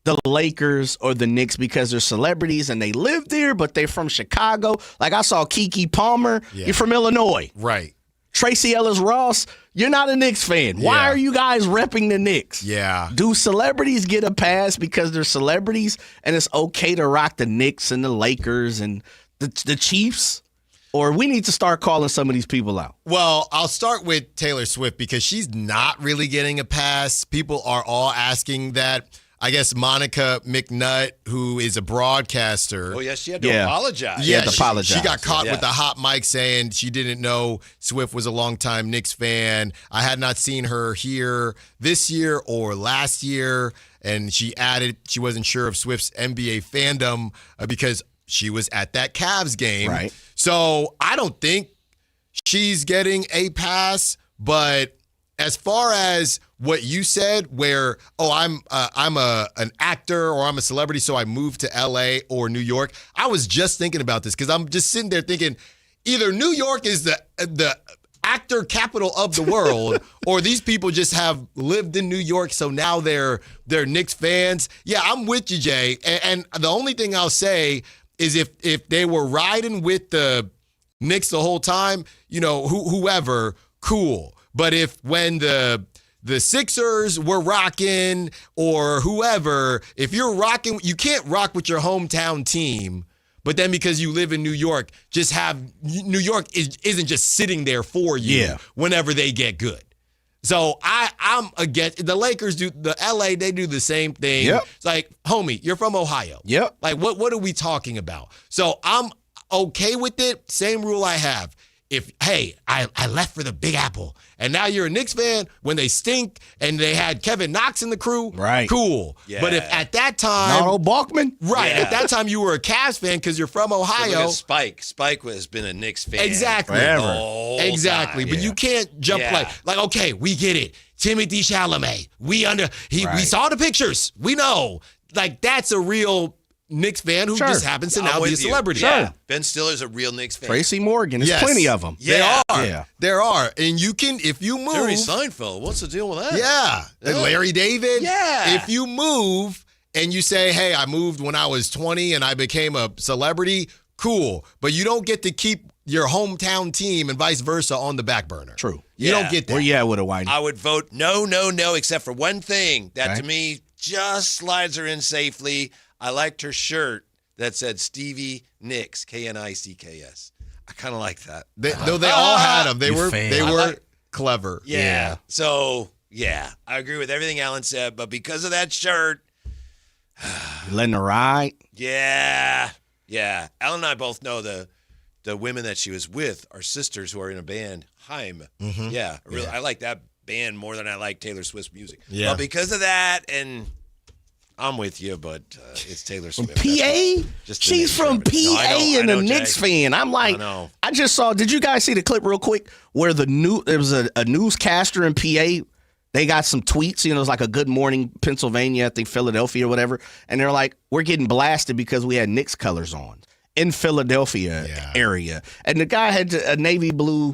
the Lakers or the Knicks because they're celebrities and they live there, but they're from Chicago? Like I saw Keke Palmer, you're from Illinois. Right. Tracy Ellis Ross, you're not a Knicks fan. Why are you guys repping the Knicks? Yeah. Do celebrities get a pass because they're celebrities and it's okay to rock the Knicks and the Lakers and the Chiefs? Or we need to start calling some of these people out? Well, I'll start with Taylor Swift because she's not really getting a pass. People are all asking that. I guess Monica McNutt, who is a broadcaster. Oh, yeah, she had to apologize. She had to apologize. She got caught with the hot mic saying she didn't know Swift was a longtime Knicks fan. I had not seen her here this year or last year. And she added she wasn't sure of Swift's NBA fandom because she was at that Cavs game. Right. So I don't think she's getting a pass, but as far as what you said, where I'm an actor or I'm a celebrity, so I moved to L.A. or New York. I was just thinking about this because I'm just sitting there thinking, either New York is the actor capital of the world, or these people just have lived in New York, so now they're Knicks fans. Yeah, I'm with you, Jay. And the only thing I'll say is if they were riding with the Knicks the whole time, whoever, cool. But if when the Sixers were rocking or whoever, if you're rocking, you can't rock with your hometown team, but then because you live in New York, just have New York isn't just sitting there for you whenever they get good. So I'm against the Lakers the LA, they do the same thing. Yep. It's like, homie, you're from Ohio. Yep. Like what are we talking about? So I'm okay with it. Same rule I have. I left for the Big Apple, and now you're a Knicks fan when they stink, and they had Kevin Knox in the crew, right? Cool. Yeah. But if at that time, Otto Balkman, right? At that time you were a Cavs fan because you're from Ohio. Spike has been a Knicks fan exactly, forever. Exactly. But you can't jump like okay, we get it. Timothy Chalamet, we saw the pictures, we know. Like that's a real Knicks fan who just happens to now be a celebrity. Yeah. Ben Stiller's a real Knicks fan. Tracy Morgan. There's plenty of them. Yeah. There are. And you can, if you move. Jerry Seinfeld, what's the deal with that? Yeah. And Larry David. Yeah. If you move and you say, hey, I moved when I was 20 and I became a celebrity, cool. But you don't get to keep your hometown team and vice versa on the back burner. True. You don't get that. Where you at with a Whitey? I would vote no, except for one thing that to me just slides her in safely. I liked her shirt that said Stevie Nicks, Knicks. I kind of like that. They all had them. They were clever. Yeah. So, I agree with everything Alan said, but because of that shirt. You letting her ride? Yeah. Alan and I both know the women that she was with are sisters who are in a band, Haim. Mm-hmm. Yeah. I like that band more than I like Taylor Swift's music. Yeah. But because of that, and I'm with you, but it's Taylor Swift. From PA? She's from PA and a Knicks fan. I'm like, I just saw, did you guys see the clip real quick where there was a newscaster in PA? They got some tweets, it was like a Good Morning Pennsylvania, I think Philadelphia or whatever. And they're like, we're getting blasted because we had Knicks colors on in Philadelphia area. And the guy had a navy blue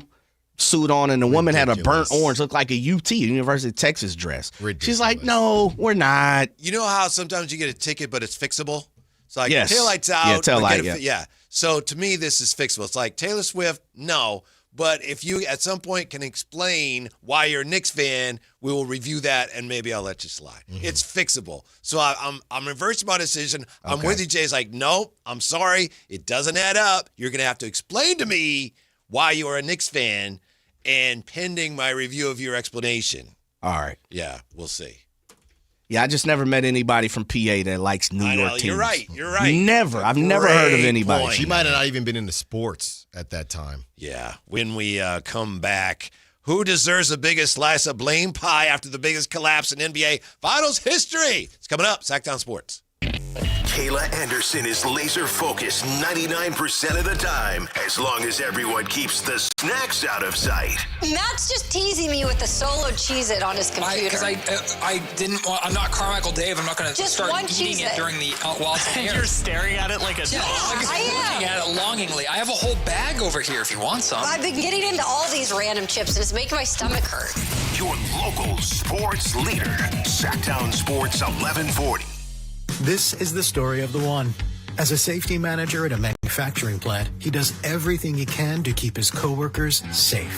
suit on, and the woman had a burnt orange, looked like a UT, University of Texas dress. Ridiculous. She's like, no, we're not. You know how sometimes you get a ticket, but it's fixable? It's like yes. taillight's out. Yeah, taillight, yeah. So to me, this is fixable. It's like Taylor Swift, no. But if you at some point can explain why you're a Knicks fan, we will review that and maybe I'll let you slide. It's fixable. So I'm reversing my decision. I'm with you, Jay. It's like, nope, I'm sorry. It doesn't add up. You're going to have to explain to me why you are a Knicks fan and pending my review of your explanation. All right. Yeah, we'll see. Yeah, I just never met anybody from PA that likes New York teams. You're right. You're right. Never. I've never heard of anybody. She might have not even been into sports at that time. Yeah. When we come back, who deserves the biggest slice of blame pie after the biggest collapse in NBA Finals history? It's coming up. Sactown Sports. Kayla Anderson is laser focused 99% of the time, as long as everyone keeps the snacks out of sight. Matt's just teasing me with the solo Cheez-It on his computer. Because I didn't want, I'm not Carmichael Dave. I'm not going to start eating it during the while it's in here. You're staring at it like a dog. I am. Looking at it longingly. I have a whole bag over here if you want some. I've been getting into all these random chips and it's making my stomach hurt. Your local sports leader, Sactown Sports 1140. This is the story of the one. As a safety manager at a manufacturing plant, he does everything he can to keep his coworkers safe.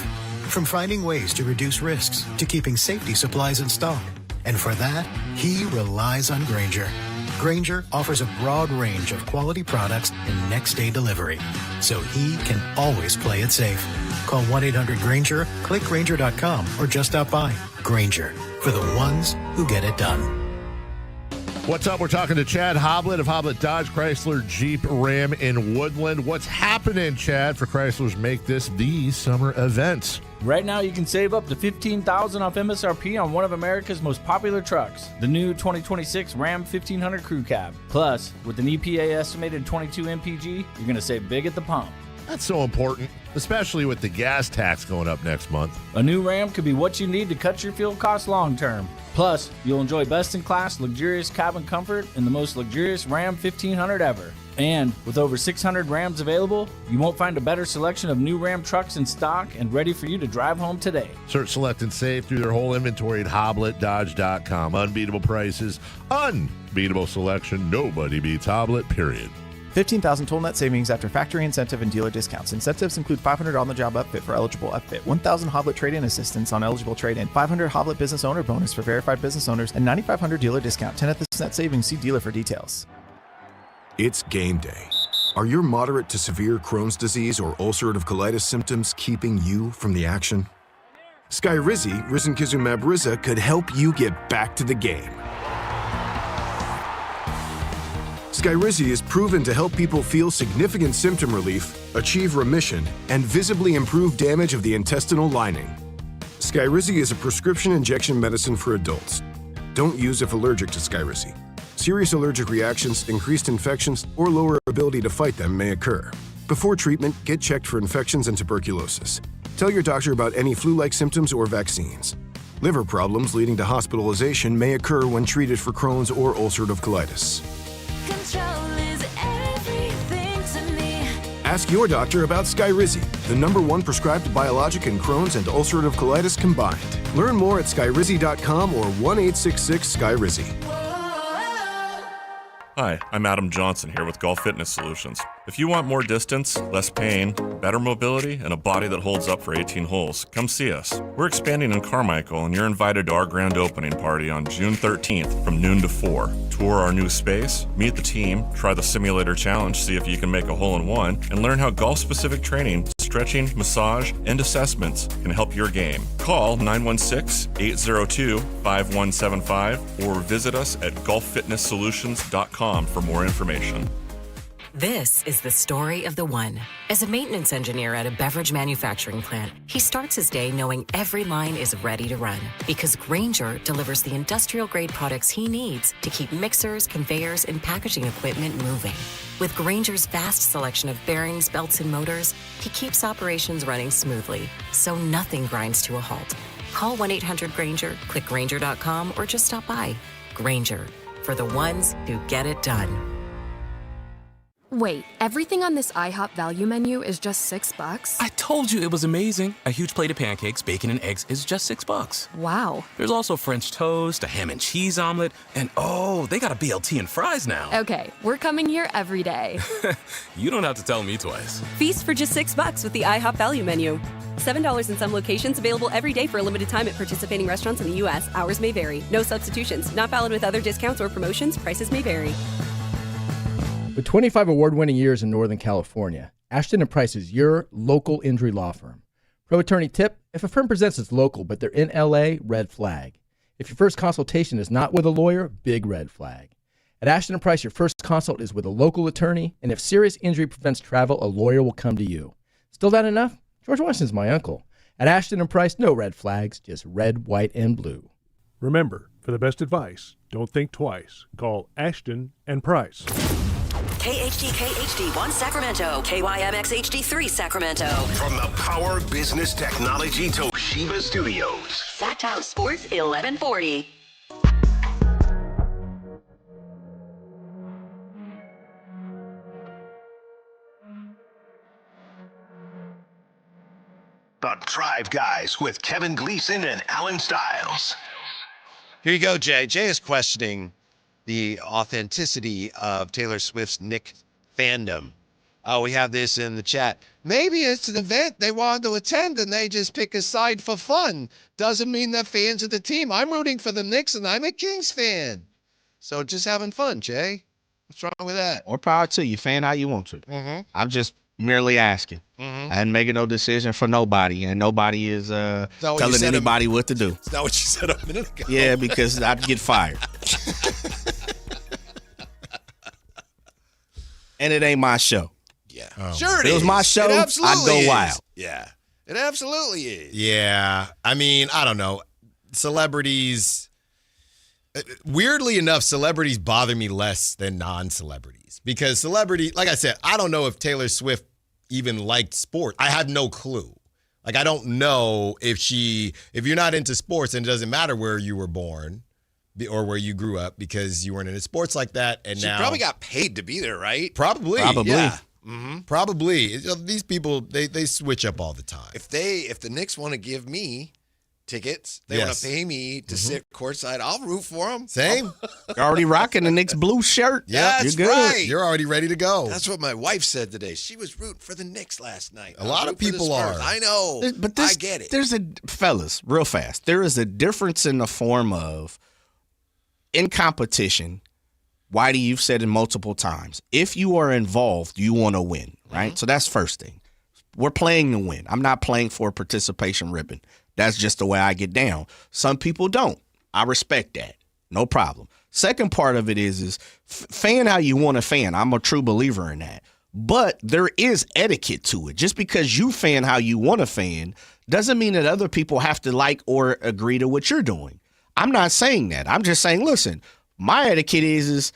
From finding ways to reduce risks to keeping safety supplies in stock. And for that, he relies on Grainger. Grainger offers a broad range of quality products and next-day delivery, so he can always play it safe. Call 1-800-GRAINGER, click Grainger.com, or just stop by. Grainger, for the ones who get it done. What's up? We're talking to Chad Hoblet of Hoblet Dodge, Chrysler, Jeep, Ram in Woodland. What's happening, Chad, for Chrysler's Make This the Summer events? Right now, you can save up to $15,000 off MSRP on one of America's most popular trucks, the new 2026 Ram 1500 Crew Cab. Plus, with an EPA estimated 22 mpg, you're going to save big at the pump. That's so important, especially with the gas tax going up next month. A new Ram could be what you need to cut your fuel costs long term. Plus, you'll enjoy best-in-class, luxurious cabin comfort in the most luxurious Ram 1500 ever. And with over 600 Rams available, you won't find a better selection of new Ram trucks in stock and ready for you to drive home today. Search, select, and save through their whole inventory at HobletDodge.com. Unbeatable prices, unbeatable selection. Nobody beats Hoblet, period. 15,000 total net savings after factory incentive and dealer discounts. Incentives include $500 on-the-job upfit for eligible upfit, 1,000 Hoblet trade-in assistance on eligible trade-in, 500 Hoblet business owner bonus for verified business owners, and 9,500 dealer discount. 10th net savings. See dealer for details. It's game day. Are your moderate to severe Crohn's disease or ulcerative colitis symptoms keeping you from the action? Skyrizi, risankizumab Riza, could help you get back to the game. Skyrizi is proven to help people feel significant symptom relief, achieve remission, and visibly improve damage of the intestinal lining. Skyrizi is a prescription injection medicine for adults. Don't use if allergic to Skyrizi. Serious allergic reactions, increased infections, or lower ability to fight them may occur. Before treatment, get checked for infections and tuberculosis. Tell your doctor about any flu-like symptoms or vaccines. Liver problems leading to hospitalization may occur when treated for Crohn's or ulcerative colitis. Ask your doctor about Skyrizi, the #1 prescribed biologic in Crohn's and ulcerative colitis combined. Learn more at skyrizi.com or 1-866-SKYRIZI. Hi, I'm Adam Johnson here with Golf Fitness Solutions. If you want more distance, less pain, better mobility, and a body that holds up for 18 holes, come see us. We're expanding in Carmichael, and you're invited to our grand opening party on June 13th from noon to 4. Tour our new space, meet the team, try the simulator challenge, see if you can make a hole-in-one, and learn how golf-specific training, stretching, massage, and assessments can help your game. Call 916-802-5175 or visit us at golffitnesssolutions.com for more information. This is the story of the one. As a maintenance engineer at a beverage manufacturing plant, he starts his day knowing every line is ready to run because Grainger delivers the industrial-grade products he needs to keep mixers, conveyors, and packaging equipment moving. With Grainger's vast selection of bearings, belts, and motors, he keeps operations running smoothly, so nothing grinds to a halt. Call 1-800-GRAINGER, click Grainger.com, or just stop by. Grainger, for the ones who get it done. Wait, everything on this IHOP value menu is just $6? I told you it was amazing. A huge plate of pancakes, bacon, and eggs is just $6. Wow. There's also French toast, a ham and cheese omelet, and oh, they got a BLT and fries now. Okay, we're coming here every day. You don't have to tell me twice. Feast for just $6 with the IHOP value menu. $7 in some locations, available every day for a limited time at participating restaurants in the U.S. Hours may vary. No substitutions. Not valid with other discounts or promotions. Prices may vary. With 25 award-winning years in Northern California, Ashton & Price is your local injury law firm. Pro attorney tip: if a firm presents as local but they're in L.A., red flag. If your first consultation is not with a lawyer, big red flag. At Ashton & Price, your first consult is with a local attorney, and if serious injury prevents travel, a lawyer will come to you. Still not enough? George Washington's my uncle. At Ashton & Price, no red flags, just red, white, and blue. Remember, for the best advice, don't think twice. Call Ashton & Price. KHD-1 Sacramento, KYMX HD3 Sacramento. From the Power Business Technology Toshiba Studios. Sactown Sports 1140. The Drive Guys with Kevin Gleason and Alan Stiles. Here you go, Jay. Jay is questioning the authenticity of Taylor Swift's Knick fandom. Oh, we have this in the chat. Maybe it's an event they wanted to attend and they just pick a side for fun. Doesn't mean they're fans of the team. I'm rooting for the Knicks and I'm a Kings fan. So just having fun, Jay. What's wrong with that? More power to you. Fan how you want to. Mm-hmm. I'm just merely asking. Mm-hmm. I didn't make no decision for nobody, and nobody is telling anybody what to do. It's not what you said a minute ago. Yeah, because I'd get fired. And it ain't my show. Yeah. Sure If it was my show, I'd go wild. Yeah. It absolutely is. Yeah. I mean, I don't know. Celebrities, weirdly enough, celebrities bother me less than non-celebrities. Because like I said, I don't know if Taylor Swift even liked sport. I have no clue. Like, I don't know if you're not into sports, and it doesn't matter where you were born or where you grew up because you weren't into sports like that. And she now probably got paid to be there, right? Probably. Yeah. Mm-hmm. Probably. These people, they switch up all the time. If the Knicks want to give me tickets, they want to pay me to sit courtside, I'll root for them. Same. You're already rocking the Knicks blue shirt. Yeah, that's you're good. right. You're already ready to go. That's what my wife said today. She was rooting for the Knicks last night. A lot of people are. I know, but I get it. There's fellas, real fast. There is a difference in the form of, in competition, Whitey, you've said it multiple times. If you are involved, you want to win, right? Mm-hmm. So that's first thing. We're playing to win. I'm not playing for a participation ribbon. That's just the way I get down. Some people don't. I respect that. No problem. Second part of it is fan how you want to fan. I'm a true believer in that. But there is etiquette to it. Just because you fan how you want to fan doesn't mean that other people have to like or agree to what you're doing. I'm not saying that. I'm just saying, listen, my etiquette is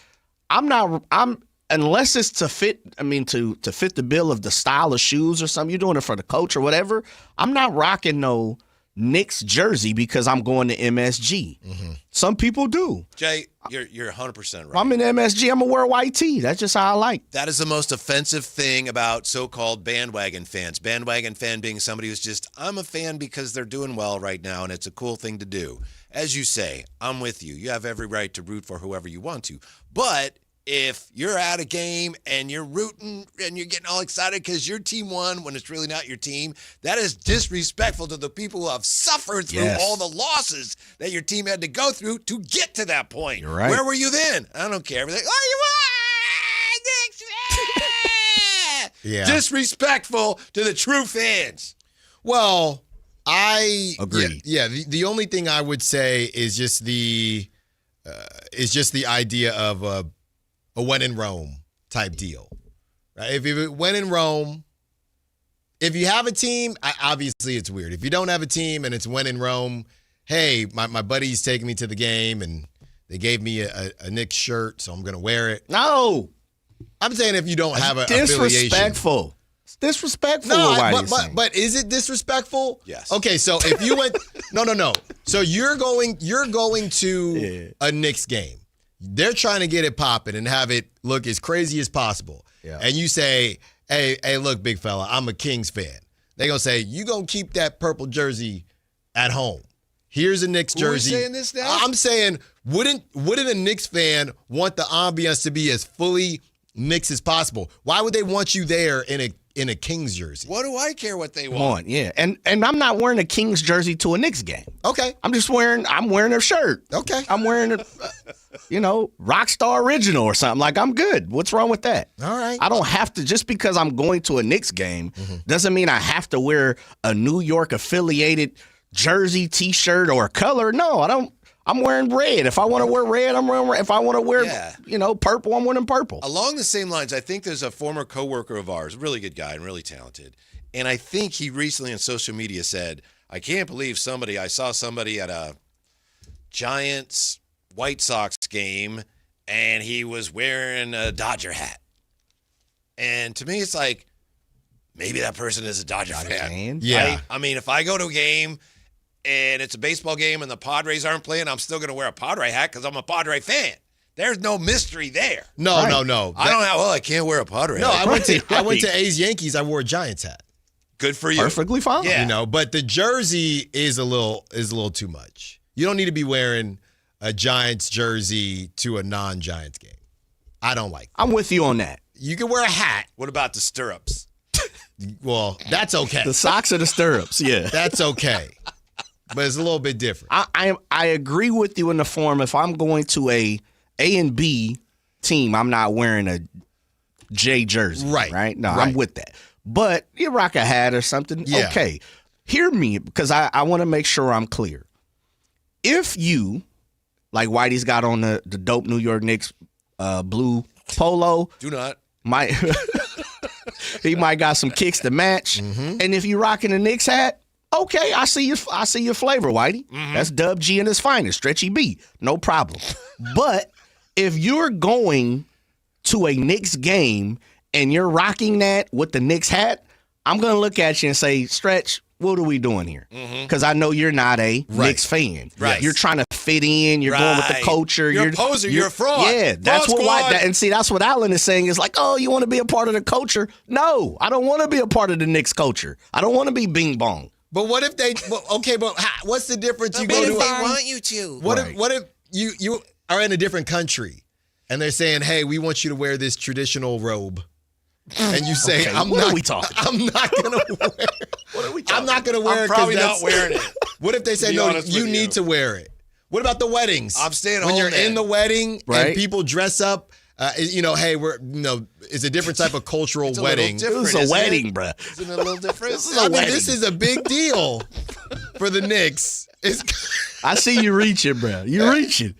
unless it's to fit the bill of the style of shoes or something, you're doing it for the coach or whatever, I'm not rocking no Knicks jersey because I'm going to MSG. Mm-hmm. Some people do. Jay, you're 100% right. I'm in MSG. I'm going to wear a white tee. That's just how I like. That is the most offensive thing about so-called bandwagon fans. Bandwagon fan being somebody who's just, I'm a fan because they're doing well right now, and it's a cool thing to do. As you say, I'm with you. You have every right to root for whoever you want to. But if you're at a game and you're rooting and you're getting all excited because your team won when it's really not your team, that is disrespectful to the people who have suffered through all the losses that your team had to go through to get to that point. You're right. Where were you then? I don't care. Like, oh, you won! Disrespectful to the true fans. Well, I agree. Yeah. The only thing I would say is just the idea of a when in Rome type deal, right? If it went in Rome, if you have a team, obviously it's weird. If you don't have a team and it's when in Rome, hey, my buddy's taking me to the game and they gave me a Knicks shirt, so I'm going to wear it. No. I'm saying if you don't have a disrespectful. It's disrespectful. No, but is it disrespectful? Yes. Okay, so if you went, no. So you're going to a Knicks game. They're trying to get it popping and have it look as crazy as possible. Yeah. And you say, hey, look, big fella, I'm a Kings fan. They're going to say, you going to keep that purple jersey at home. Here's a Knicks jersey. Who are saying this now? I'm saying, wouldn't a Knicks fan want the ambiance to be as fully Knicks as possible? Why would they want you there in a Kings jersey? What do I care what they Come want? on, yeah. And I'm not wearing a Kings jersey to a Knicks game. Okay. I'm wearing a shirt. Okay. I'm wearing a Rockstar Original or something. Like, I'm good. What's wrong with that? All right. I don't have to, just because I'm going to a Knicks game doesn't mean I have to wear a New York affiliated jersey, t-shirt, or color. No, I don't. I'm wearing red. If I want to wear red, I'm wearing red. If I want to wear, purple, I'm wearing purple. Along the same lines, I think there's a former coworker of ours, really good guy and really talented. And I think he recently on social media said, I can't believe I saw somebody at a Giants White Sox game and he was wearing a Dodger hat. And to me, it's like, maybe that person is a Dodger fan. Yeah. I mean, if I go to a game and it's a baseball game and the Padres aren't playing, I'm still going to wear a Padre hat because I'm a Padre fan. There's no mystery there. No. I don't have, I can't wear a Padre hat. I went to A's Yankees. I wore a Giants hat. Good for you. Perfectly fine. Yeah. But the jersey is a little too much. You don't need to be wearing a Giants jersey to a non-Giants game. I don't like that. I'm with you on that. You can wear a hat. What about the stirrups? Well, that's okay. The socks or the stirrups, yeah. That's okay. But it's a little bit different. I agree with you in the form, if I'm going to a and B team, I'm not wearing a J jersey. Right? No, I'm with that. But you rock a hat or something, okay. Hear me, because I want to make sure I'm clear. If you, like Whitey's got on the dope New York Knicks blue polo. Do not. He might got some kicks to match. And if you rocking a Knicks hat, okay, I see your flavor, Whitey. That's Dub G in his finest, Stretchy B. No problem. But if you're going to a Knicks game and you're rocking that with the Knicks hat, I'm going to look at you and say, Stretch, what are we doing here? Because I know you're not a Knicks fan. Right. You're trying to fit in. You're going with the culture. You're a poser. You're a fraud. Yeah, that's fraud what and see, that's what Allen is saying. Is like, oh, you want to be a part of the culture? No, I don't want to be a part of the Knicks culture. I don't want to be bing bong. But what if they? What's the difference? But what if they want you to? What if you are in a different country and they're saying, hey, we want you to wear this traditional robe. And you say, okay, I'm what not. Are we talking? I'm not gonna wear. What are we talking? I'm not gonna wear I'm it. probably not wearing it. What if they say, no, you need to wear it? What about the weddings? I'm staying when home you're then. in the wedding and people dress up. Hey, it's a different type of cultural wedding. This is a wedding, bruh. Isn't it a little different? This is a big deal for the Knicks. I see you reaching, bro. You're reaching.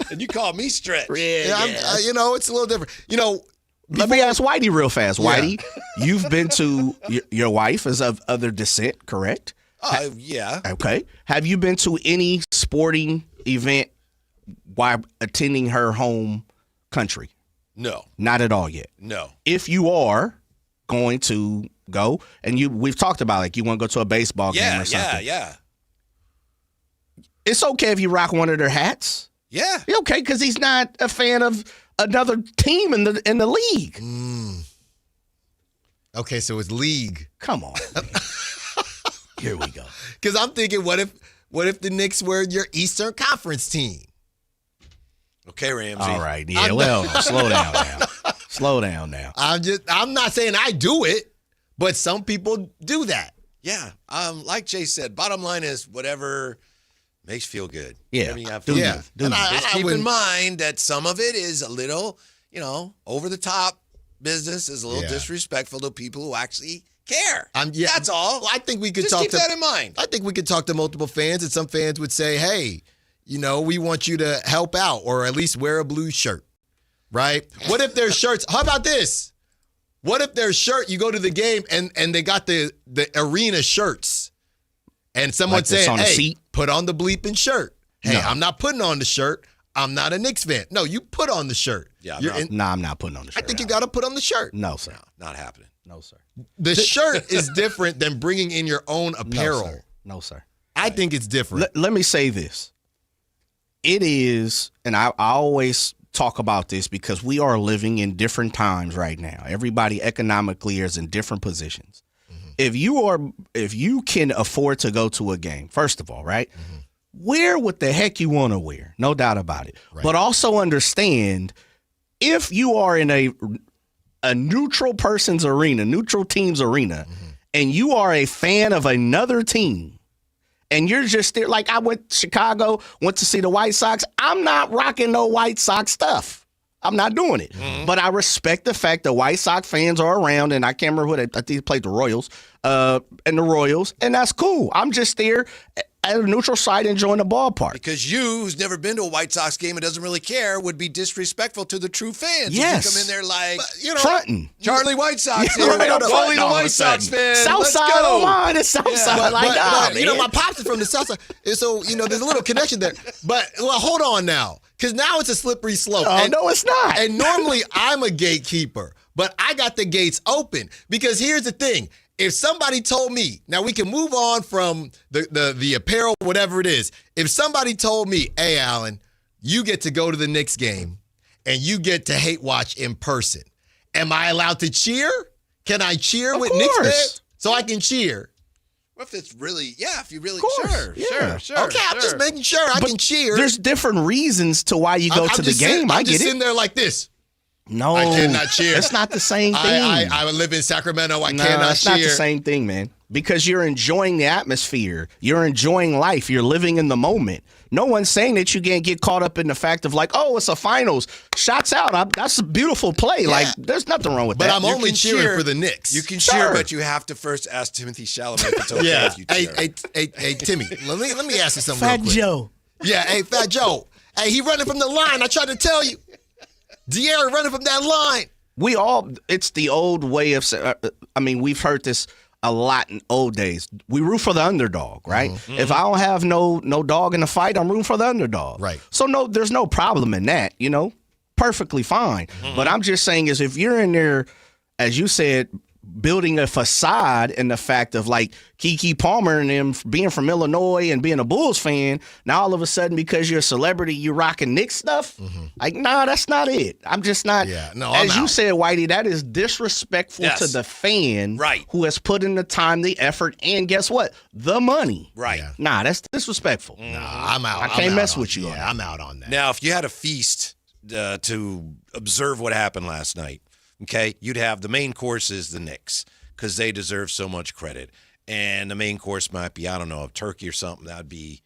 And you call me Stretch. Yeah. It's a little different. Let me ask Whitey real fast. Whitey, you've been to your wife is of other descent, correct? Yeah. Okay. Have you been to any sporting event while attending her home country? No. Not at all yet. No. If you are going to go, and we've talked about like you want to go to a baseball game or something. Yeah. It's okay if you rock one of their hats. Yeah. Okay, because he's not a fan of another team in the league. Okay, so it's league. Come on. Here we go. Because I'm thinking, what if the Knicks were your Eastern Conference team? Okay, Ramsey. All right. Yeah. Slow down now. Slow down now. I'm not saying I do it, but some people do that. Yeah. Like Jay said, bottom line is whatever makes you feel good. Yeah. Just keep in mind that some of it is a little, over the top business, is a little disrespectful to people who actually care. That's all. Well, I think we could just keep that in mind. I think we could talk to multiple fans, and some fans would say, hey, we want you to help out or at least wear a blue shirt, right? What if their shirts, how about this? What if their shirt, you go to the game and they got the arena shirts and someone like saying, hey, seat? Put on the bleeping shirt. Hey, I'm not putting on the shirt. I'm not a Knicks fan. No, you put on the shirt. Yeah, I'm not putting on the shirt. I think you got to put on the shirt. No, sir. No, not happening. No, sir. The shirt is different than bringing in your own apparel. No, sir. I think it's different. Let me say this. It is, and I always talk about this because we are living in different times right now. Everybody economically is in different positions. If you can afford to go to a game, first of all, right? Wear what the heck you want to wear, no doubt about it. Right. But also understand if you are in a neutral person's arena, neutral team's arena, and you are a fan of another team, and you're just there, like I went to Chicago, went to see the White Sox. I'm not rocking no White Sox stuff. I'm not doing it. But I respect the fact that White Sox fans are around, and I can't remember who I think they played the Royals, and that's cool. I'm just there at a neutral site enjoying the ballpark. Because you, who's never been to a White Sox game and doesn't really care, would be disrespectful to the true fans. Yes. If you come in there like, fronting. Charlie White Sox here. Only the White Sox fan. Southside of the line is Southside. But my pops is from the South Side. And so, there's a little connection there. But, hold on now. Because now it's a slippery slope. Oh, no, it's not. And normally I'm a gatekeeper. But I got the gates open. Because here's the thing. If somebody told me, now we can move on from the apparel, whatever it is. If somebody told me, hey, Alan, you get to go to the Knicks game and you get to hate watch in person, am I allowed to cheer? Can I cheer with Knicks fans? So I can cheer. What if it's really, if you really, sure. Okay, I'm just making sure I can cheer. There's different reasons to why you go to the game. I'm just sitting there like this. No, I cannot cheer. It's not the same thing. I live in Sacramento. I cannot it's cheer. Not the same thing, man. Because you're enjoying the atmosphere. You're enjoying life. You're living in the moment. No one's saying that you can't get caught up in the fact of like, oh, it's a finals. Shots out. That's a beautiful play. Yeah. Like, there's nothing wrong with that. But I'm only cheering for the Knicks. You can cheer, but you have to first ask Timothy Chalamet if it's okay if you cheer. Hey, Timmy, let me ask you something Fat real quick. Joe. Yeah, hey, Fat Joe. Hey, he running from the line. I tried to tell you. De'Aaron running from that line. It's the old way of, we've heard this a lot in old days. We root for the underdog, right? If I don't have no dog in the fight, I'm rooting for the underdog. Right. So there's no problem in that, perfectly fine. But I'm just saying is if you're in there, as you said, building a facade in the fact of like Keke Palmer and them being from Illinois and being a Bulls fan, now all of a sudden because you're a celebrity, you're rocking Knicks stuff. Like, nah, that's not it. I'm just not. Yeah, no, as you said, Whitey, that is disrespectful to the fan who has put in the time, the effort, and guess what? The money. Right. Yeah. Nah, that's disrespectful. Nah, I'm out. I can't mess with you on that. I'm out on that. Now, if you had a feast to observe what happened last night, okay, you'd have the main course is the Knicks because they deserve so much credit. And the main course might be, I don't know, a turkey or something. That would be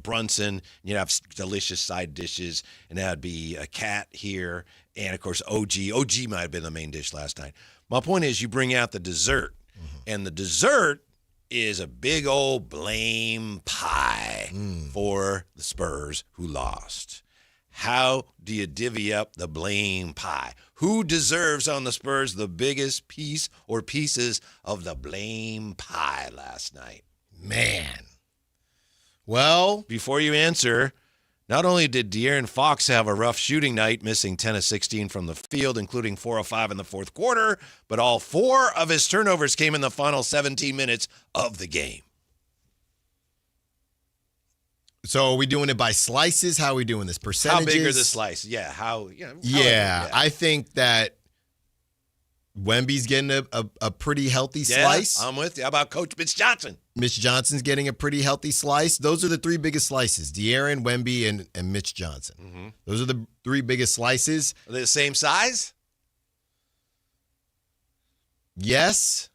Brunson. You'd have delicious side dishes, and that would be a cat here. And, of course, OG. OG might have been the main dish last night. My point is you bring out the dessert, and the dessert is a big old blame pie for the Spurs who lost. How do you divvy up the blame pie? Who deserves on the Spurs the biggest piece or pieces of the blame pie last night? Man. Well, before you answer, not only did De'Aaron Fox have a rough shooting night, missing 10 of 16 from the field, including 4 of 5 in the fourth quarter, but all 4 of his turnovers came in the final 17 minutes of the game. So are we doing it by slices? How are we doing this? Percentages? How big are the slices? Yeah, I think that Wemby's getting a pretty healthy slice. I'm with you. How about Coach Mitch Johnson? Mitch Johnson's getting a pretty healthy slice. Those are the 3 biggest slices, De'Aaron, Wemby, and Mitch Johnson. Those are the 3 biggest slices. Are they the same size? Yes.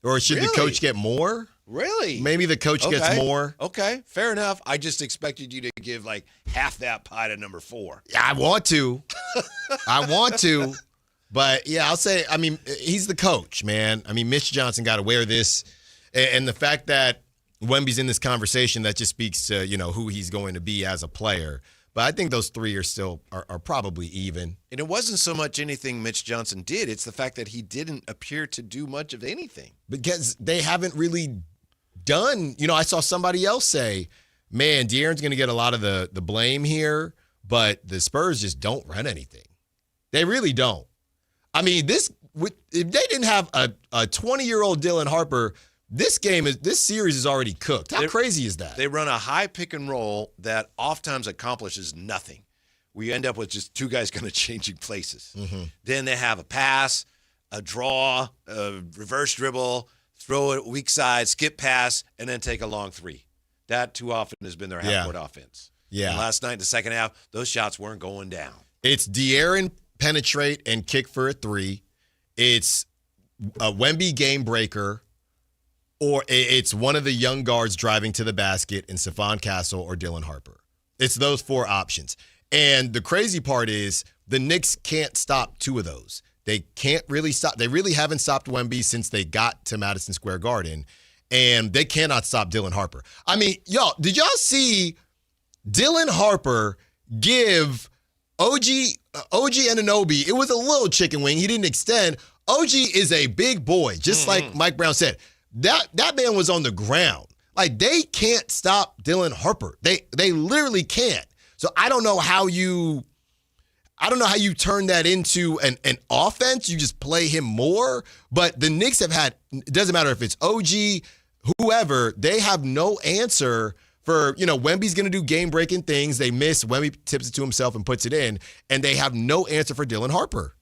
Or should the coach get more? Really? Maybe the coach gets more. Okay, fair enough. I just expected you to give like half that pie to number 4. Yeah, I want to. But, yeah, I'll say, he's the coach, man. Mitch Johnson got to wear this. And the fact that Wemby's in this conversation, that just speaks to, who he's going to be as a player. But I think those 3 are probably even. And it wasn't so much anything Mitch Johnson did. It's the fact that he didn't appear to do much of anything. Because they haven't really done, I saw somebody else say, man, De'Aaron's going to get a lot of the blame here, but the Spurs just don't run anything. They really don't. If they didn't have a 20-year-old Dylan Harper, this series is already cooked. How crazy is that? They run a high pick and roll that oftentimes accomplishes nothing. where you end up with just two guys kind of changing places. Mm-hmm. Then they have a pass, a draw, a reverse dribble, throw it weak side, skip pass, and then take a long three. That too often has been their half-court offense. Yeah. And last night in the second half, those shots weren't going down. It's De'Aaron penetrate and kick for a three. It's a Wemby game breaker, or it's one of the young guards driving to the basket in Stephon Castle or Dylan Harper. It's those four options. And the crazy part is the Knicks can't stop two of those. They can't really stop. They really haven't stopped Wemby since they got to Madison Square Garden, and they cannot stop Dylan Harper. I mean, y'all, did y'all see Dylan Harper give OG Anunoby? It was a little chicken wing. He didn't extend. OG is a big boy, just like Mike Brown said. That man was on the ground. Like, they can't stop Dylan Harper. They literally can't. So I don't know how you turn that into an offense. You just play him more. But the Knicks have had, it doesn't matter if it's OG, whoever, they have no answer for, Wemby's going to do game-breaking things. They miss. Wemby tips it to himself and puts it in. And they have no answer for Dylan Harper.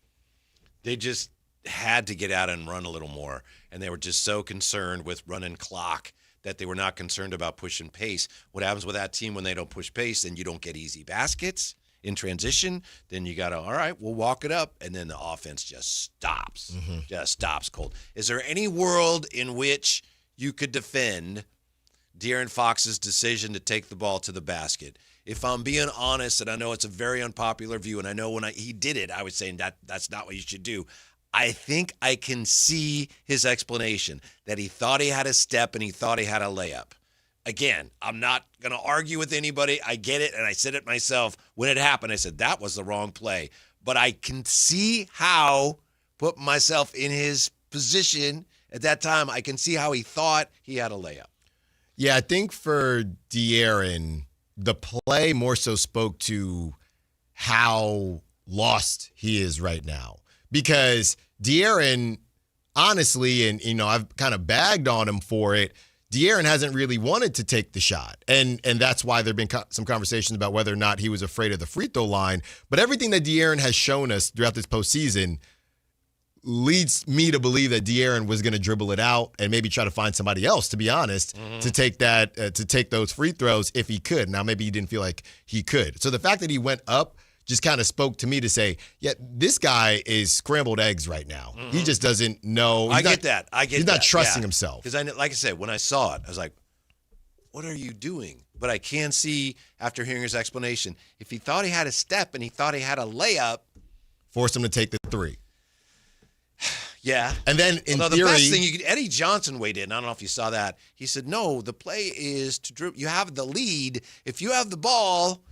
They just had to get out and run a little more. And they were just so concerned with running clock that they were not concerned about pushing pace. What happens with that team when they don't push pace, then you don't get easy baskets in transition. Then you got to, all right, we'll walk it up. And then the offense just stops. Just stops cold. Is there any world in which you could defend De'Aaron Fox's decision to take the ball to the basket? If I'm being honest, and I know it's a very unpopular view, and I know when he did it, I was saying that's not what you should do. I think I can see his explanation that he thought he had a step and he thought he had a layup. Again, I'm not going to argue with anybody. I get it, and I said it myself. When it happened, I said that was the wrong play. But I can see how, put myself in his position at that time, I can see how he thought he had a layup. Yeah, I think for De'Aaron, the play more so spoke to how lost he is right now. Because De'Aaron, honestly, and I've kind of bagged on him for it, De'Aaron hasn't really wanted to take the shot. And that's why there have been some conversations about whether or not he was afraid of the free throw line. But everything that De'Aaron has shown us throughout this postseason leads me to believe that De'Aaron was going to dribble it out and maybe try to find somebody else, to be honest, to take to take those free throws if he could. Now, maybe he didn't feel like he could. So the fact that he went up just kind of spoke to me to say, yeah, this guy is scrambled eggs right now. He just doesn't know. I get that. He's not trusting himself. Because, like I said, when I saw it, I was like, what are you doing? But I can see, after hearing his explanation, if he thought he had a step and he thought he had a layup. Force him to take the three. Yeah. And then in theory, the best thing, Eddie Johnson weighed in. I don't know if you saw that. He said, no, the play is to dribble. You have the lead. If you have the ball,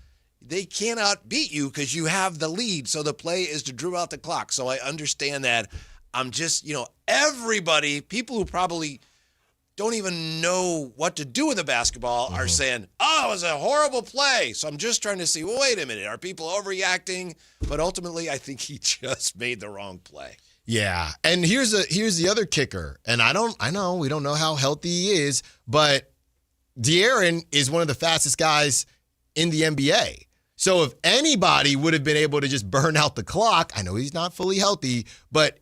they cannot beat you because you have the lead. So the play is to dribble out the clock. So I understand that. I'm just, everybody, people who probably don't even know what to do with the basketball are saying, oh, it was a horrible play. So I'm just trying to see, well, wait a minute. Are people overreacting? But ultimately, I think he just made the wrong play. Yeah. And here's the other kicker. And I know we don't know how healthy he is, but De'Aaron is one of the fastest guys in the NBA. So if anybody would have been able to just burn out the clock, I know he's not fully healthy, but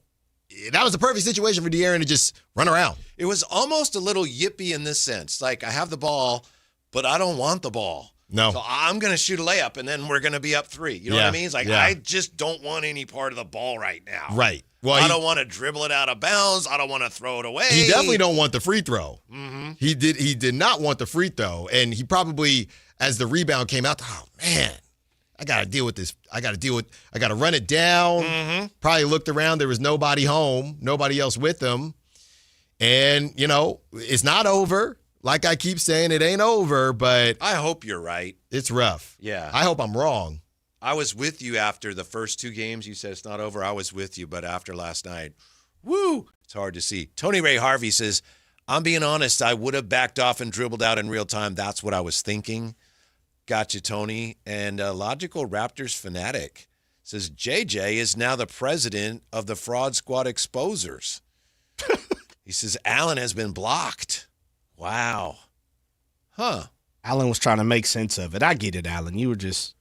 that was the perfect situation for De'Aaron to just run around. It was almost a little yippy in this sense. Like, I have the ball, but I don't want the ball. No. So I'm going to shoot a layup, and then we're going to be up 3. You know what I mean? It's like, I just don't want any part of the ball right now. Right. Well, I don't want to dribble it out of bounds. I don't want to throw it away. He definitely don't want the free throw. Mm-hmm. He did not want the free throw. And he probably, as the rebound came out, oh, man, I got to deal with this. I got to run it down. Probably looked around. There was nobody home, nobody else with him. And, it's not over. Like I keep saying, it ain't over, but I hope you're right. It's rough. Yeah. I hope I'm wrong. I was with you after the first 2 games. You said it's not over. I was with you, but after last night, woo, it's hard to see. Tony Ray Harvey says, I'm being honest, I would have backed off and dribbled out in real time. That's what I was thinking. Gotcha, Tony. And Logical Raptors Fanatic says, JJ is now the president of the Fraud Squad Exposers. He says, Allen has been blocked. Wow. Huh. Allen was trying to make sense of it. I get it, Allen. You were just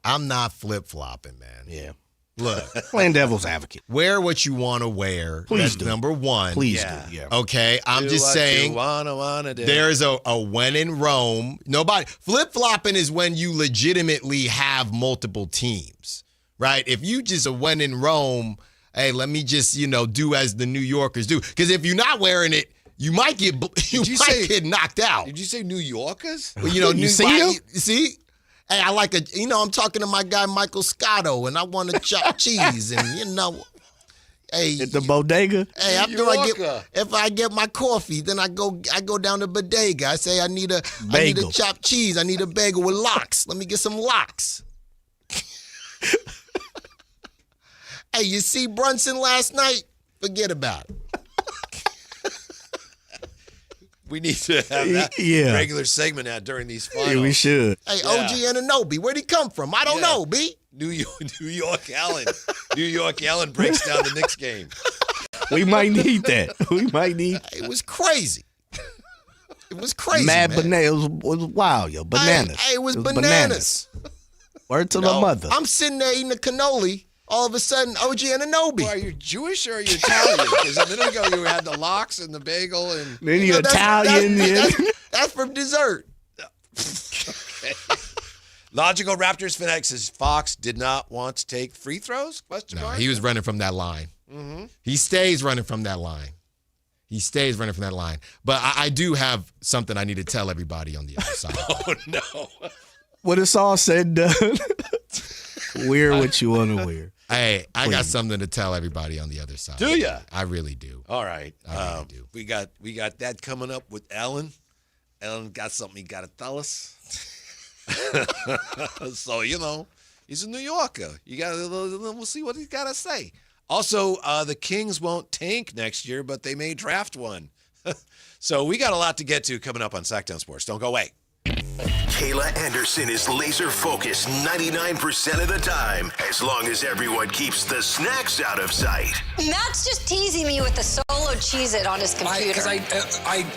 I'm not flip-flopping, man. Yeah. Look. Playing devil's advocate. Wear what you want to wear. Please That's do. number one. Please do. Yeah. Okay, I'm just saying wanna do. there's a when in Rome. Nobody flip-flopping is when you legitimately have multiple teams, right? If you just a when in Rome, hey, let me just, do as the New Yorkers do. Because if you're not wearing it, you might get get knocked out. Did you say New Yorkers? Well, you see him? See? Hey, I like I'm talking to my guy Michael Scotto, and I want to chop cheese, and hey, At the bodega. Hey, if I get my coffee, then I go down to bodega. I say I need a chopped cheese. I need a bagel with lox. Let me get some lox. Hey, you see Brunson last night? Forget about it. We need to have that regular segment out during these finals. Yeah, we should. Hey, OG Anunoby, where'd he come from? I don't know, B. New York Allen. New York Allen breaks down the Knicks game. We might need that. It was crazy. It was crazy, Mad man. bananas. It was wild, yo. Bananas. Hey, it was bananas. Word to the mother. I'm sitting there eating a cannoli. All of a sudden, OG Anunoby. Well, are you Jewish or are you Italian? Because a minute ago you had the lox and the bagel and then you're Italian. That's for dessert. Okay. Logical Raptors fanatic says Fox did not want to take free throws? No, he was running from that line. Mm-hmm. He stays running from that line. But I do have something I need to tell everybody on the other side. Oh, no. What it's all said and done. Wear what you want to wear. Hey, I got something to tell everybody on the other side. Do ya? I really do. All right. I really do. We got that coming up with Ellen. Ellen got something he got to tell us. So, he's a New Yorker. We'll see what he's got to say. Also, the Kings won't tank next year, but they may draft one. So we got a lot to get to coming up on Sactown Sports. Don't go away. Kayla Anderson is laser focused 99% of the time, as long as everyone keeps the snacks out of sight. Matt's just teasing me with the solo Cheez-It on his computer. Because I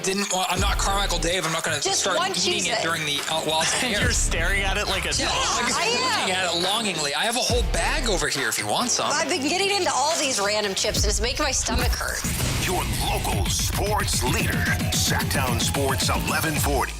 didn't want, I'm not Carmichael Dave. I'm not going to start eating it during the while it's in the air. You're staring at it like a dog. I'm looking at it longingly. I have a whole bag over here if you want some. I've been getting into all these random chips, and it's making my stomach hurt. Your local sports leader, Sactown Sports 1140.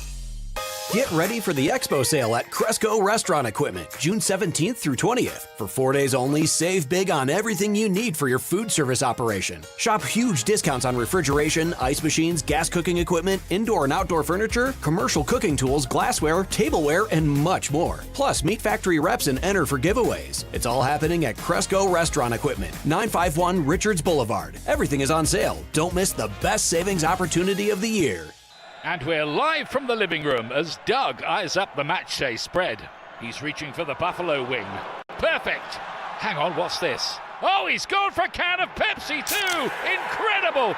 Get ready for the expo sale at Cresco Restaurant Equipment, June 17th through 20th. For 4 days only, save big on everything you need for your food service operation. Shop huge discounts on refrigeration, ice machines, gas cooking equipment, indoor and outdoor furniture, commercial cooking tools, glassware, tableware, and much more. Plus, meet factory reps and enter for giveaways. It's all happening at Cresco Restaurant Equipment, 951 Richards Boulevard. Everything is on sale. Don't miss the best savings opportunity of the year. And we're live from the living room as Doug eyes up the matchday spread. He's reaching for the Buffalo wing. Perfect. Hang on, what's this? Oh, he's gone for a can of Pepsi too. Incredible.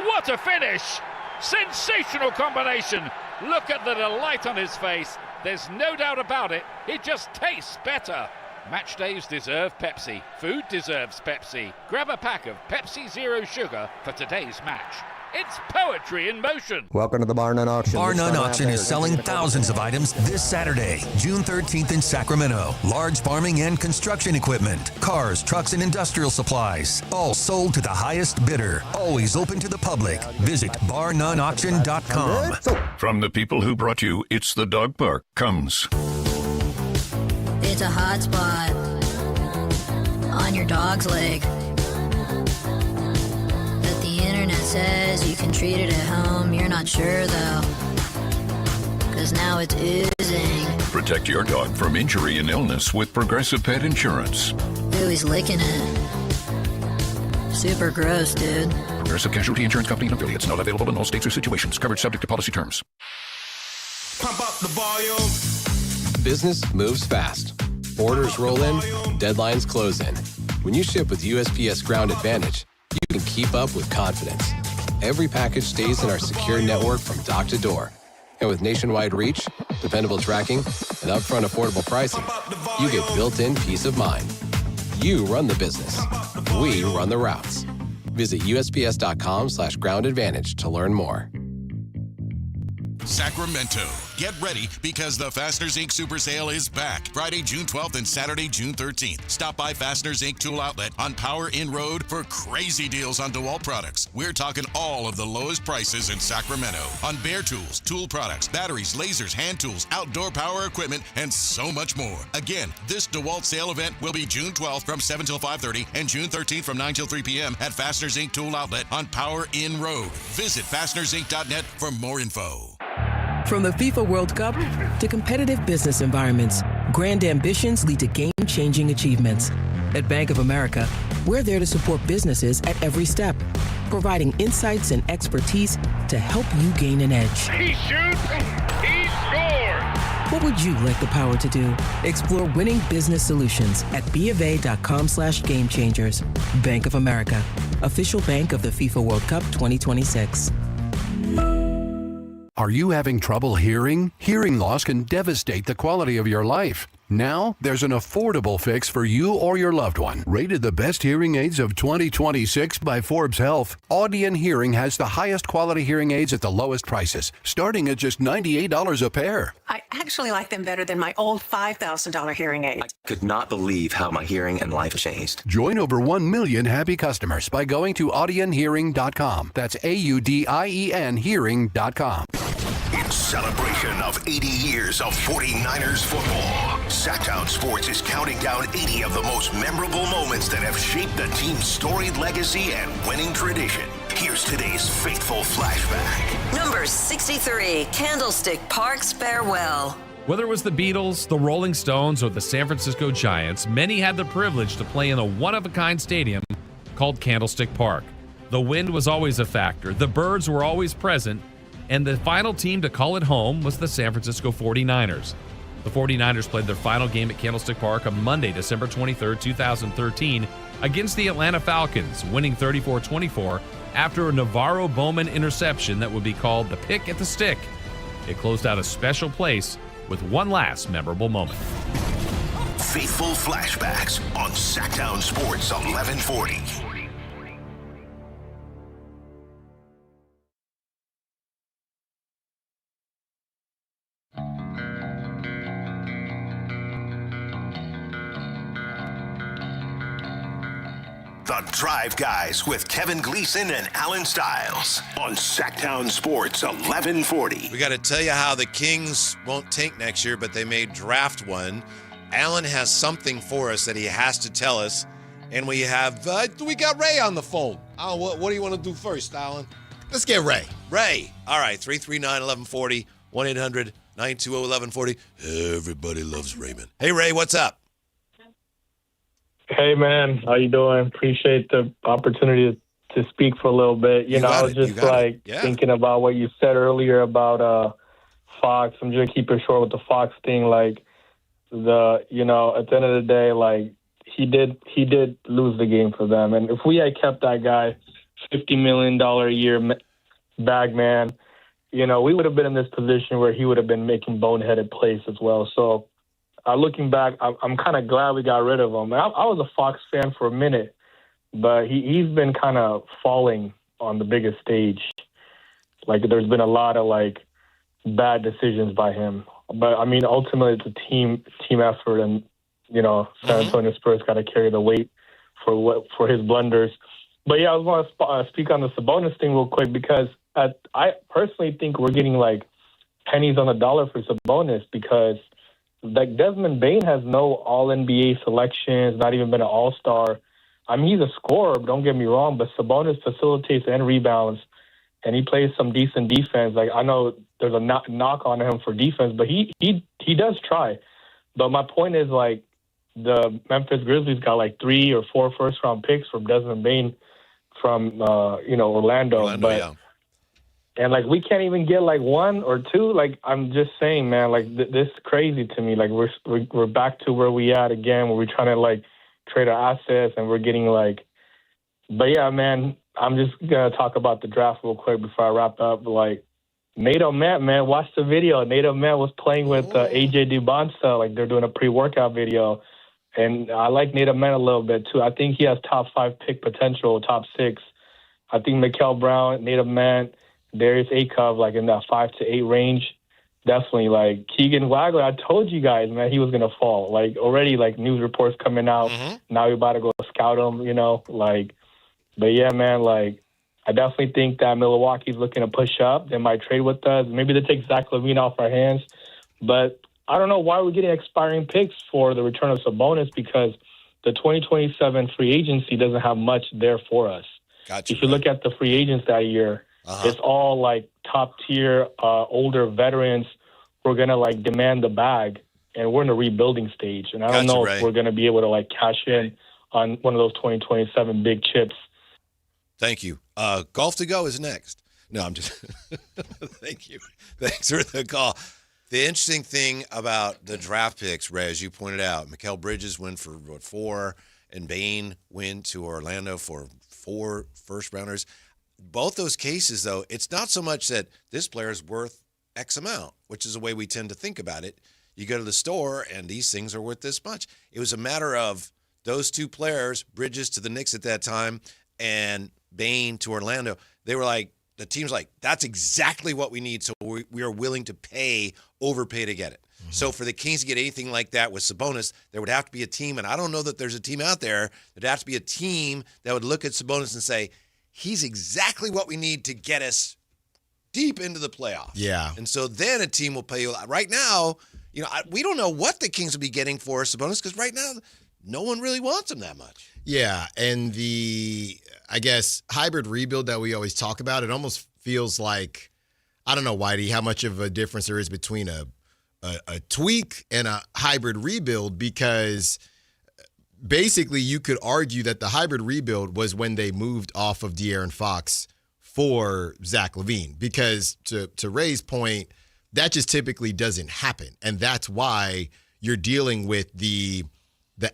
What a finish. Sensational combination. Look at the delight on his face. There's no doubt about it. It just tastes better. Match days deserve Pepsi. Food deserves Pepsi. Grab a pack of Pepsi Zero Sugar for today's match. It's poetry in motion. Welcome to the Bar None Auction. Bar None Auction is selling thousands of items this Saturday, June 13th in Sacramento. Large farming and construction equipment, cars, trucks, and industrial supplies. All sold to the highest bidder. Always open to the public. Visit barnoneauction.com. From the people who brought you It's the Dog Park comes. It's a hot spot on your dog's leg. Says you can treat it at home. You're not sure though, cause now it's oozing. Protect your dog from injury and illness with Progressive Pet Insurance. Ooh, he's licking it. Super gross, dude. Progressive Casualty Insurance Company and affiliates. Not available in all states or situations. Coverage subject to policy terms. Pump up the volume. Business moves fast. Orders roll in, deadlines close in. When you ship with USPS Ground Advantage, you can keep up with confidence. Every package stays in our secure network from dock to door. And with nationwide reach, dependable tracking, and upfront affordable pricing, you get built-in peace of mind. You run the business. We run the routes. Visit USPS.com/groundadvantage to learn more. Sacramento. Get ready because the Fasteners Inc. Super Sale is back Friday, June 12th and Saturday, June 13th. Stop by Fasteners Inc. Tool Outlet on Power Inn Road for crazy deals on DeWalt products. We're talking all of the lowest prices in Sacramento on bare tools, tool products, batteries, lasers, hand tools, outdoor power equipment, and so much more. Again, this DeWalt sale event will be June 12th from 7 till 5:30 and June 13th from 9 till 3 p.m. at Fasteners Inc. Tool Outlet on Power Inn Road. Visit fastenersinc.net for more info. From the FIFA World Cup to competitive business environments, grand ambitions lead to game-changing achievements. At Bank of America, we're there to support businesses at every step, providing insights and expertise to help you gain an edge. He shoots, he scores! What would you like the power to do? Explore winning business solutions at BofA.com/gamechangers. Bank of America, official bank of the FIFA World Cup 2026. Are you having trouble hearing? Hearing loss can devastate the quality of your life. Now, there's an affordable fix for you or your loved one. Rated the best hearing aids of 2026 by Forbes Health, Audion Hearing has the highest quality hearing aids at the lowest prices, starting at just $98 a pair. I actually like them better than my old $5,000 hearing aid. I could not believe how my hearing and life changed. Join over 1 million happy customers by going to audionhearing.com. That's AUDIEN hearing.com. In celebration of 80 years of 49ers football, Sactown Sports is counting down 80 of the most memorable moments that have shaped the team's storied legacy and winning tradition. Here's today's faithful flashback. Number 63, Candlestick Park's farewell. Whether it was the Beatles, the Rolling Stones, or the San Francisco Giants, many had the privilege to play in a one-of-a-kind stadium called Candlestick Park. The wind was always a factor, the birds were always present, and the final team to call it home was the San Francisco 49ers. The 49ers played their final game at Candlestick Park on Monday, December 23, 2013, against the Atlanta Falcons, winning 34-24 after a Navarro Bowman interception that would be called the pick at the stick. It closed out a special place with one last memorable moment. Faithful flashbacks on Sactown Sports 1140. The Drive Guys with Kevin Gleason and Alan Stiles on Sactown Sports 1140. We got to tell you how the Kings won't tank next year, but they may draft one. Alan has something for us that he has to tell us, and we got Ray on the phone. What do you want to do first, Alan? Let's get Ray. Ray. All right, 339-1140, 1-800-920-1140. Everybody loves Raymond. Hey, Ray, what's up? Hey, man. How you doing? Appreciate the opportunity to speak for a little bit. I was just thinking about what you said earlier about Fox. I'm just keep it short with the Fox thing. Like, at the end of the day, like, he did lose the game for them. And if we had kept that guy $50 million a year bag man, we would have been in this position where he would have been making boneheaded plays as well. So, looking back, I'm kind of glad we got rid of him. I was a Fox fan for a minute, but he's been kind of falling on the biggest stage. Like, there's been a lot of, bad decisions by him. But, I mean, ultimately, it's a team effort, and, San Antonio Spurs got to carry the weight for his blunders. But, yeah, I want to speak on the Sabonis thing real quick because I personally think we're getting, pennies on the dollar for Sabonis because – Desmond Bane has no All-NBA selections, not even been an All-Star. I mean, he's a scorer, don't get me wrong, but Sabonis facilitates and rebounds, and he plays some decent defense. I know there's a knock on him for defense, but he does try. But my point is, the Memphis Grizzlies got 3 or 4 first-round picks from Desmond Bane from, Orlando. But, yeah. And, we can't even get, 1 or 2. I'm just saying, man, this is crazy to me. We're back to where we at again, where we're trying to, trade our assets, and we're getting, But, yeah, man, I'm just going to talk about the draft real quick before I wrap up. Nato Matt, man, watch the video. Nato Matt was playing with A.J. Dubonsa. They're doing a pre-workout video. And I like Nato Matt a little bit, too. I think he has top 5 pick potential, top 6. I think Mikael Brown, Nato Matt, Darius Acuff, like in that 5 to 8 range. Definitely, like Keegan Wagler, I told you guys, man, he was going to fall. Like already, like news reports coming out. Now we're about to go scout him, But yeah, man, like I definitely think that Milwaukee's looking to push up. They might trade with us. Maybe they take Zach LaVine off our hands. But I don't know why we're getting expiring picks for the return of Sabonis, because the 2027 free agency doesn't have much there for us. Gotcha, if you look at the free agents that year, it's all like top tier, older veterans who are going to like demand the bag, and we're in a rebuilding stage. And I don't know if we're going to be able to like cash in on one of those 2027 big chips. Thank you. Golf to Go is next. No, I'm just thank you. Thanks for the call. The interesting thing about the draft picks, Ray, as you pointed out, Mikal Bridges went for 4, and Bane went to Orlando for 4 first-rounders. Both those cases, though, it's not so much that this player is worth X amount, which is the way we tend to think about it. You go to the store, and these things are worth this much. It was a matter of those 2 players, Bridges to the Knicks at that time, and Bane to Orlando. They were like, the team's like, that's exactly what we need, so we are willing to overpay to get it. So for the Kings to get anything like that with Sabonis, there would have to be a team, and I don't know that there's a team out there. There'd have to be a team that would look at Sabonis and say, he's exactly what we need to get us deep into the playoffs. Yeah. And so then a team will pay you a lot. Right now, we don't know what the Kings will be getting for Sabonis, because right now no one really wants him that much. Yeah, and I guess, hybrid rebuild that we always talk about, it almost feels like, I don't know, Whitey, how much of a difference there is between a tweak and a hybrid rebuild, because basically you could argue that the hybrid rebuild was when they moved off of De'Aaron Fox for Zach LaVine, because to Ray's point, that just typically doesn't happen. And that's why you're dealing with the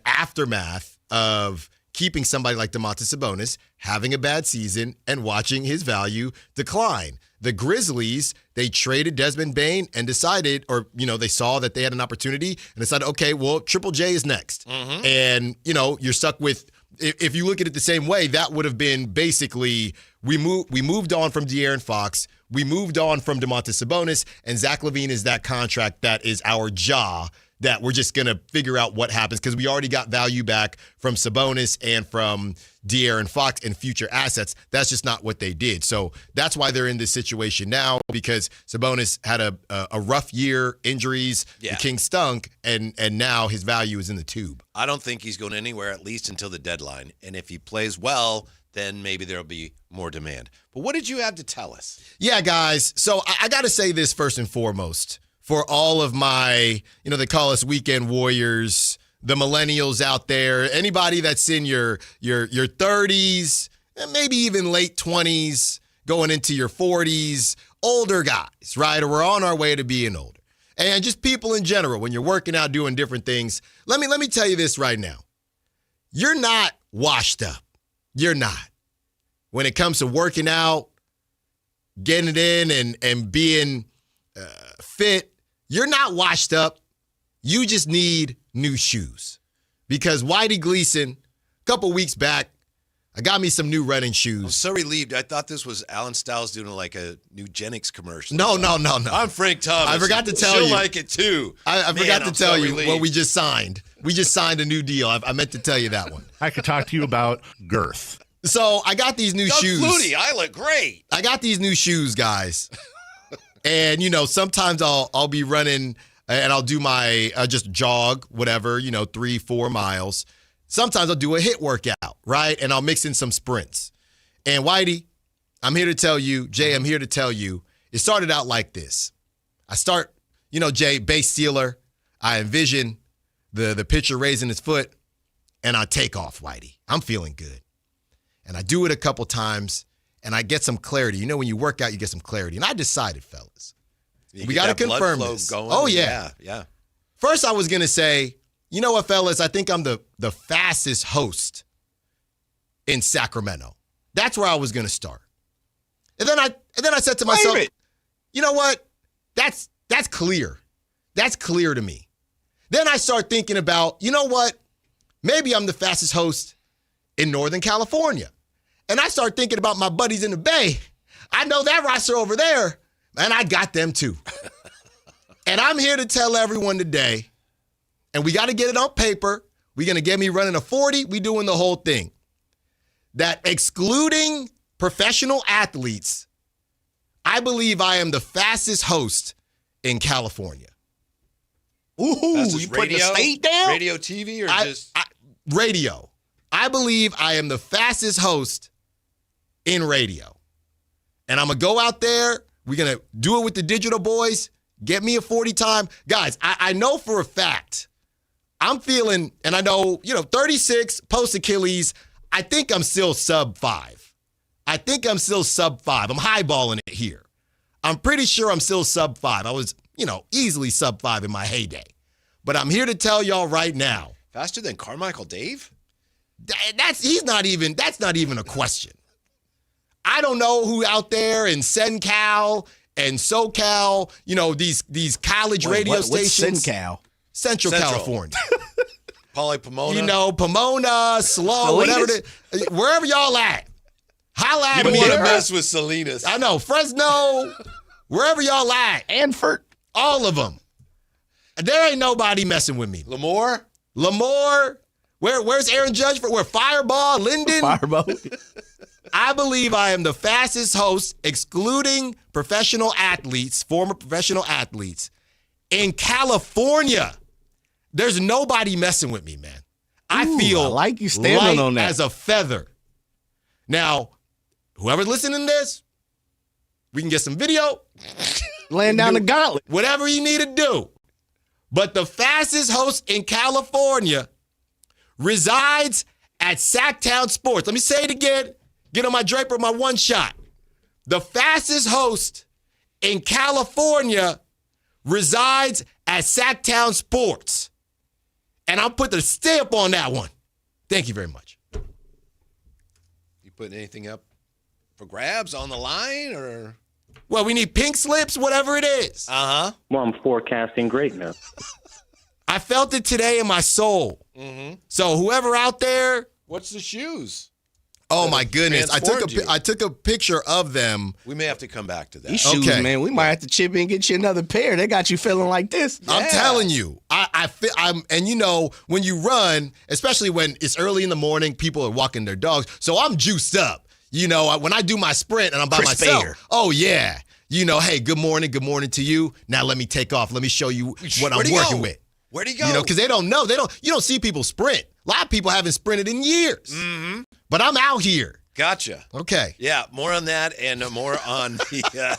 aftermath of keeping somebody like Domantas Sabonis, having a bad season, and watching his value decline. The Grizzlies, they traded Desmond Bane and decided, or, they saw that they had an opportunity and decided, okay, well, Triple J is next. And, you're stuck with, if you look at it the same way, that would have been basically, we moved on from De'Aaron Fox, we moved on from Domantas Sabonis, and Zach LaVine is that contract that is our jaw that we're just going to figure out what happens, because we already got value back from Sabonis and from De'Aaron Fox and future assets. That's just not what they did. So that's why they're in this situation now, because Sabonis had a rough year, injuries, the Kings stunk, and now his value is in the tube. I don't think he's going anywhere, at least until the deadline. And if he plays well, then maybe there'll be more demand. But what did you have to tell us? Yeah, guys. So I got to say this first and foremost. For all of my, they call us weekend warriors, the millennials out there, anybody that's in your 30s, and maybe even late 20s, going into your 40s, older guys, right? Or we're on our way to being older. And just people in general, when you're working out, doing different things. Let me tell you this right now. You're not washed up. You're not. When it comes to working out, getting it in and being fit, you're not washed up. You just need new shoes. Because Whitey Gleason, a couple weeks back, I got me some new running shoes. I'm so relieved. I thought this was Alan Stiles doing like a Nugenix commercial. No. I'm Frank Thomas. I forgot to tell you. She'll like it too. I forgot to tell you what we just signed. We just signed a new deal. I meant to tell you that one. I could talk to you about girth. So I got these new shoes. Flutie, I look great. I got these new shoes, guys. And, sometimes I'll be running and I'll do my, just jog, whatever, 3-4 miles. Sometimes I'll do a HIIT workout, right? And I'll mix in some sprints. And Whitey, I'm here to tell you, Jay, I'm here to tell you, it started out like this. I start, Jay, base stealer. I envision the pitcher raising his foot, and I take off, Whitey. I'm feeling good. And I do it a couple times. And I get some clarity. When you work out, you get some clarity. And I decided, fellas, we got to confirm this. Going. Oh, yeah. First, I was going to say, you know what, fellas? I think I'm the fastest host in Sacramento. That's where I was going to start. And then I said to myself, you know what? That's clear. That's clear to me. Then I start thinking about, you know what? Maybe I'm the fastest host in Northern California. And I start thinking about my buddies in the Bay. I know that roster over there, and I got them too. And I'm here to tell everyone today, and we got to get it on paper. We're going to get me running a 40. We doing the whole thing. That excluding professional athletes, I believe I am the fastest host in California. Ooh, you putting the state down? Radio, TV, or just radio? I believe I am the fastest host in radio. And I'm going to go out there. We're going to do it with the digital boys. Get me a 40 time. Guys, I know for a fact, I'm feeling, and I know, 36 post-Achilles, I think I'm still sub 5. I'm highballing it here. I'm pretty sure I'm still sub 5. I was, easily sub 5 in my heyday. But I'm here to tell y'all right now. Faster than Carmichael Dave? That's not even a question. I don't know who out there in SenCal and SoCal, these college radio stations. What's SenCal? Central California. Probably Pomona. Pomona, Slow, whatever. Wherever y'all at. Holla at me. You don't want to mess with Salinas. I know. Fresno, wherever y'all at. Anfort. All of them. There ain't nobody messing with me. Lemoore. Where's Aaron Judge? Where Fireball, Linden? Fireball. I believe I am the fastest host, excluding professional athletes, former professional athletes, in California. There's nobody messing with me, man. I feel I like you standing on that as a feather. Now, whoever's listening to this, we can get some video. Laying down the gauntlet. Whatever you need to do. But the fastest host in California resides at Sactown Sports. Let me say it again. Get on my Draper, my one shot. The fastest host in California resides at Sactown Sports. And I'll put the stamp on that one. Thank you very much. You putting anything up for grabs on the line, or? Well, we need pink slips, whatever it is. Uh-huh. Well, I'm forecasting greatness. I felt it today in my soul. Mm-hmm. So whoever out there. What's the shoes? Oh, my goodness. I took a picture of them. We may have to come back to that. These shoes, man, we might have to chip in and get you another pair. They got you feeling like this. Yeah. I'm telling you. When you run, especially when it's early in the morning, people are walking their dogs. So I'm juiced up. When I do my sprint and I'm by myself. Oh, yeah. Hey, good morning to you. Now let me take off. Let me show you what I'm working with. Where'd he go? Because they don't know. You don't see people sprint. A lot of people haven't sprinted in years. Mm-hmm. But I'm out here. Gotcha. Okay. Yeah, more on that and more on the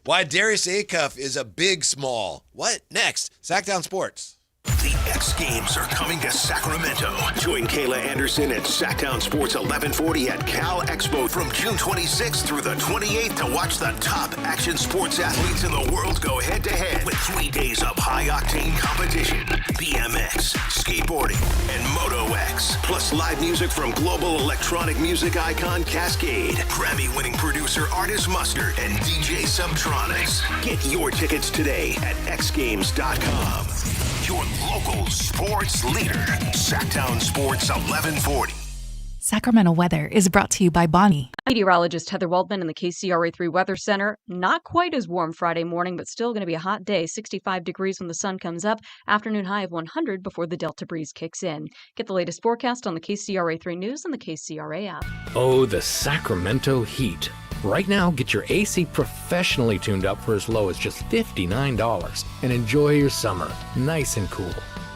why Darius Acuff is a big small. What next? Sactown Sports. The X Games are coming to Sacramento. Join Kayla Anderson at Sactown Sports 1140 at Cal Expo from June 26th through the 28th to watch the top action sports athletes in the world go head-to-head with 3 days of high-octane competition, BMX, skateboarding, and Moto X, plus live music from global electronic music icon Cascade, Grammy-winning producer Artist Mustard, and DJ Subtronics. Get your tickets today at xgames.com. Your local sports leader, Sactown Sports 1140. Sacramento weather is brought to you by Bonnie. Meteorologist Heather Waldman in the KCRA3 Weather Center. Not quite as warm Friday morning, but still going to be a hot day. 65 degrees when the sun comes up. Afternoon high of 100 before the Delta breeze kicks in. Get the latest forecast on the KCRA3 News and the KCRA app. Oh, the Sacramento heat. Right now, get your AC professionally tuned up for as low as just $59 and enjoy your summer nice and cool.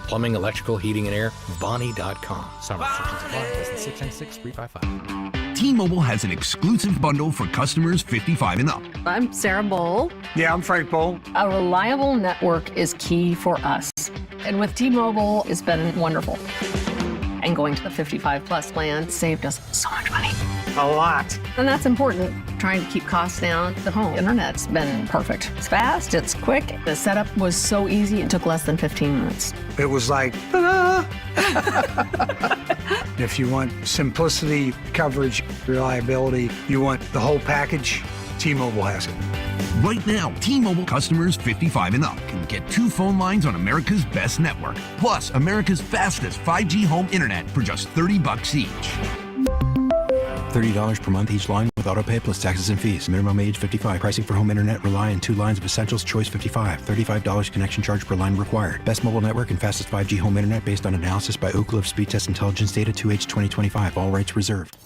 Plumbing, electrical, heating, and air, Bonnie.com. Summer restrictions apply. 696-355. T-Mobile has an exclusive bundle for customers 55 and up. I'm Sarah Bowl. Yeah, I'm Frank Bowl. A reliable network is key for us. And with T-Mobile, it's been wonderful. And going to the 55 plus plan saved us so much money. A lot. And that's important. Trying to keep costs down. The home internet's been perfect. It's fast, it's quick. The setup was so easy, it took less than 15 minutes. It was like, ta-da! If you want simplicity, coverage, reliability, you want the whole package, T-Mobile has it. Right now, T-Mobile customers 55 and up can get 2 phone lines on America's best network, plus America's fastest 5G home internet for just $30 each. $30 per month each line with auto pay plus taxes and fees. Minimum age 55. Pricing for home internet rely on 2 lines of essentials. Choice 55. $35 connection charge per line required. Best mobile network and fastest 5G home internet based on analysis by Ookla of Speed Test Intelligence data 2H 2025. All rights reserved.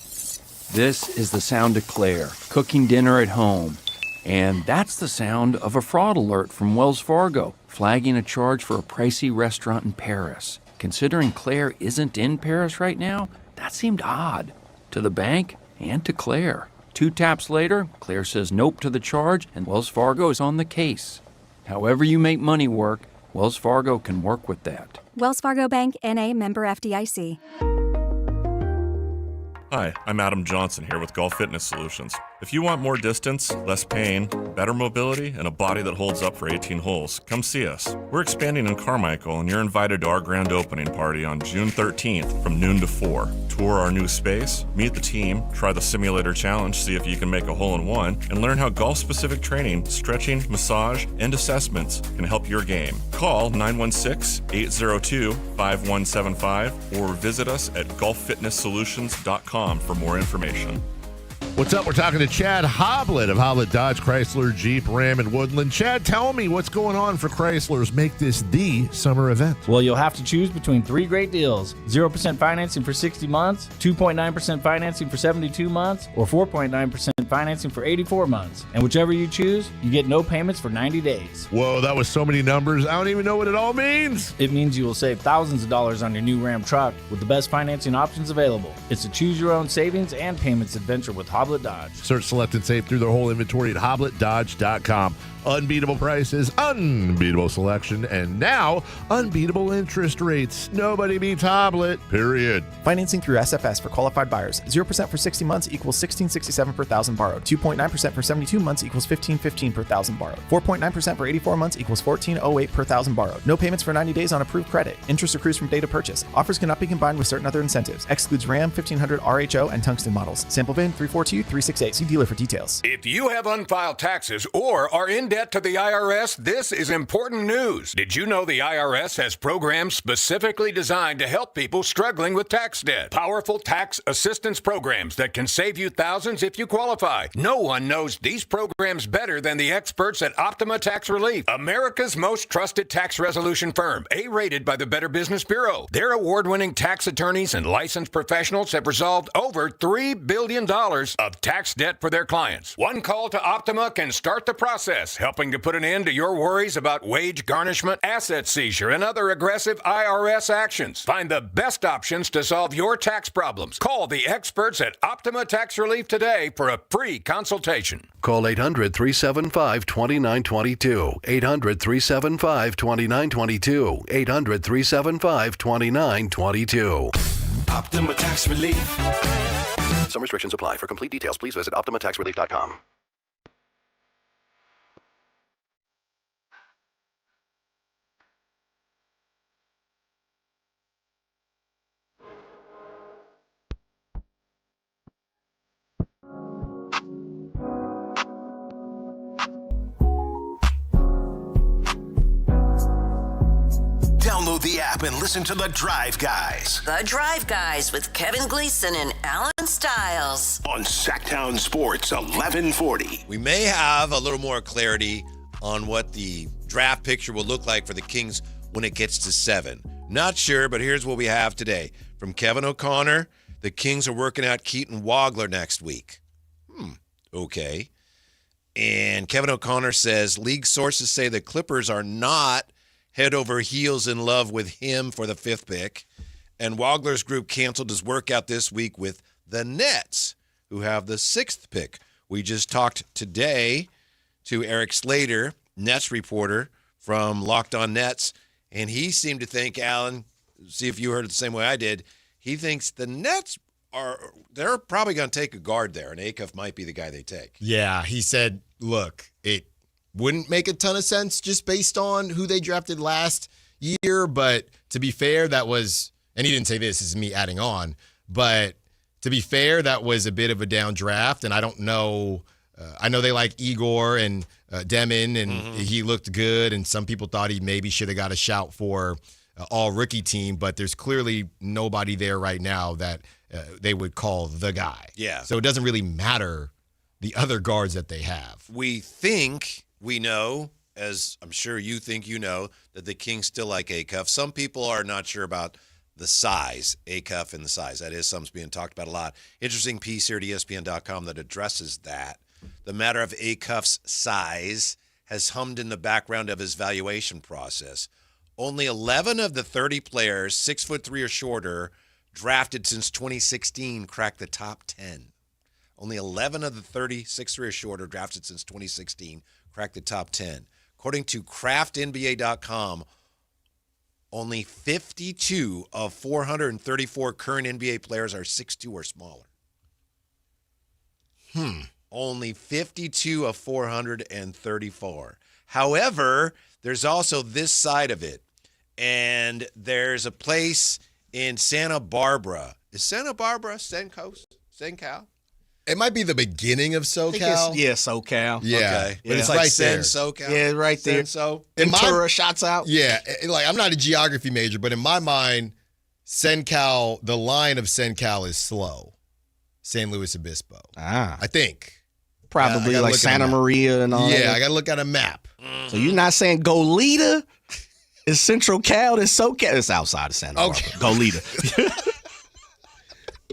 This is the sound of Claire, cooking dinner at home. And that's the sound of a fraud alert from Wells Fargo, flagging a charge for a pricey restaurant in Paris. Considering Claire isn't in Paris right now, that seemed odd. To the bank and to Claire. 2 taps later, Claire says nope to the charge, and Wells Fargo is on the case. However you make money work, Wells Fargo can work with that. Wells Fargo Bank, N.A., member FDIC. Hi, I'm Adam Johnson here with Golf Fitness Solutions. If you want more distance, less pain, better mobility, and a body that holds up for 18 holes, come see us. We're expanding in Carmichael, and you're invited to our grand opening party on June 13th from noon to 4. Tour our new space, meet the team, try the simulator challenge, see if you can make a hole-in-one, and learn how golf-specific training, stretching, massage, and assessments can help your game. Call 916-802-5175 or visit us at golffitnesssolutions.com for more information. What's up? We're talking to Chad Hoblet of Hoblet Dodge, Chrysler, Jeep, Ram, and Woodland. Chad, tell me what's going on for Chrysler's Make This the Summer event. Well, you'll have to choose between 3 great deals. 0% financing for 60 months, 2.9% financing for 72 months, or 4.9% financing for 84 months. And whichever you choose, you get no payments for 90 days. Whoa, that was so many numbers. I don't even know what it all means. It means you will save thousands of dollars on your new Ram truck with the best financing options available. It's a choose-your-own savings and payments adventure with Hoblet Dodge. Search, select, and save through their whole inventory at hobletdodge.com. Unbeatable prices, unbeatable selection, and now unbeatable interest rates. Nobody beats Hoblet, period. Financing through SFS for qualified buyers. 0% for 60 months equals $1,667 per thousand borrowed. 2.9% for 72 months equals $1,515 per thousand borrowed. 4.9% for 84 months equals $1,408 per thousand borrowed. No payments for 90 days on approved credit. Interest accrues from date of purchase. Offers cannot be combined with certain other incentives. Excludes Ram, 1500 RHO, and Tungsten models. Sample VIN 342368. See dealer for details. If you have unfiled taxes or are in debt to the IRS, this is important news. Did you know the IRS has programs specifically designed to help people struggling with tax debt? Powerful tax assistance programs that can save you thousands if you qualify. No one knows these programs better than the experts at Optima Tax Relief, America's most trusted tax resolution firm, A-rated by the Better Business Bureau. Their award-winning tax attorneys and licensed professionals have resolved over $3 billion of tax debt for their clients. One call to Optima can start the process, helping to put an end to your worries about wage garnishment, asset seizure, and other aggressive IRS actions. Find the best options to solve your tax problems. Call the experts at Optima Tax Relief today for a free consultation. Call 800-375-2922. 800-375-2922. 800-375-2922. Optima Tax Relief. Some restrictions apply. For complete details, please visit OptimaTaxRelief.com. Download the app and listen to The Drive Guys. The Drive Guys with Kevin Gleason and Alan Stiles. On Sactown Sports 1140. We may have a little more clarity on what the draft picture will look like for the Kings when it gets to 7. Not sure, but here's what we have today. From Kevin O'Connor, the Kings are working out Keaton Wagler next week. Okay. And Kevin O'Connor says league sources say the Clippers are not head over heels in love with him for the 5th pick. And Wagler's group canceled his workout this week with the Nets, who have the 6th pick. We just talked today to Eric Slater, Nets reporter from Locked On Nets, and he seemed to think, Alan, see if you heard it the same way I did, he thinks the Nets they're probably going to take a guard there, and Acuff might be the guy they take. Yeah, he said, look, it wouldn't make a ton of sense just based on who they drafted last year, but to be fair, that was, and he didn't say this is me adding on, but to be fair, that was a bit of a down draft, and I don't know, I know they like Igor and Demon, and he looked good, and some people thought he maybe should have got a shout for all-rookie team, but there's clearly nobody there right now that they would call the guy. Yeah. So it doesn't really matter the other guards that they have. We know, as I'm sure you think you know, that the Kings still like Acuff. Some people are not sure about the size, Acuff and the size. That is something being talked about a lot. Interesting piece here at ESPN.com that addresses that. The matter of Acuff's size has hummed in the background of his valuation process. Only 11 of the 30 players 6'3" or shorter drafted since 2016 cracked the top 10. Only 11 of the 30 6'3" or shorter drafted since 2016 cracked the top 10. According to CraftNBA.com, only 52 of 434 current NBA players are 6'2" or smaller. Only 52 of 434. However, there's also this side of it. And there's a place in Santa Barbara. Is Santa Barbara SoCal? It might be the beginning of SoCal. Yeah, SoCal. Yeah. Okay. But it's like right there. SoCal? Yeah, right there. So Ventura shots out. Yeah. Like, I'm not a geography major, but in my mind, SoCal, the line of SoCal is slow. San Luis Obispo. I think. Probably like Santa Maria and all that. Yeah, I got to look at a map. So you're not saying Goleta is Central Cal? It's SoCal. It's outside of Santa Barbara. Goleta.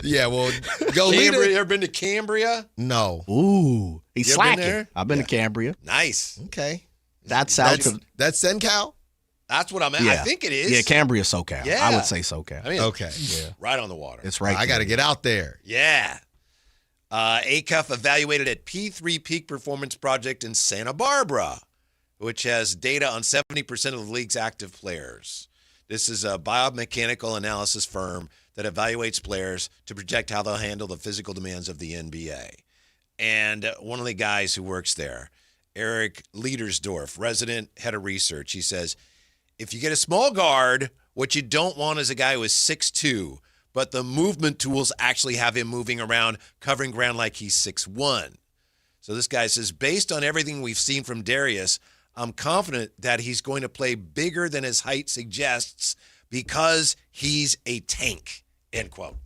Yeah, well, Cambria. You ever been to Cambria? No. Ooh, he's You ever been slacking. there? I've been to Cambria. Nice. Okay. That's south of. That's SoCal? That's what I'm at. Yeah. I think it is. Yeah, Cambria, SoCal. Yeah. I would say SoCal. I mean, Okay. Yeah. right on the water. It's right. I got to get out there. Yeah. Acuff evaluated at P3 Peak Performance Project in Santa Barbara, which has data on 70% of the league's active players. This is a biomechanical analysis firm that evaluates players to project how they'll handle the physical demands of the NBA. And one of the guys who works there, Eric Liedersdorf, resident head of research, he says, if you get a small guard, what you don't want is a guy who is 6'2", but the movement tools actually have him moving around, covering ground like he's 6'1". So this guy says, based on everything we've seen from Darius, I'm confident that he's going to play bigger than his height suggests because he's a tank, end quote.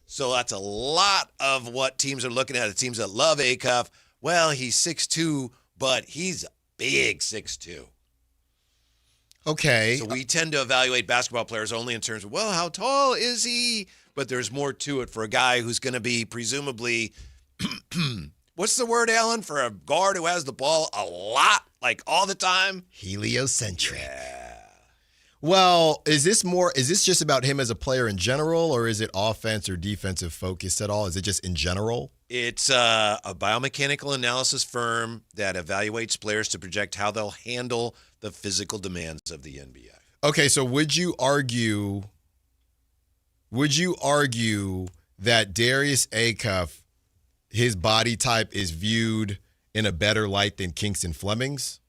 So that's a lot of what teams are looking at. The teams that love Acuff, well, he's 6'2", but he's a big 6'2". Okay. So we tend to evaluate basketball players only in terms of, well, how tall is he? But there's more to it for a guy who's going to be presumably, what's the word, Alan, for a guard who has the ball a lot, like all the time? Heliocentric. Yeah. Well, is this just about him as a player in general, or is it offense or defensive focused at all? Is it just in general? It's a biomechanical analysis firm that evaluates players to project how they'll handle the physical demands of the NBA. Okay, so would you argue that Darius Acuff, his body type is viewed in a better light than Kingston Fleming's?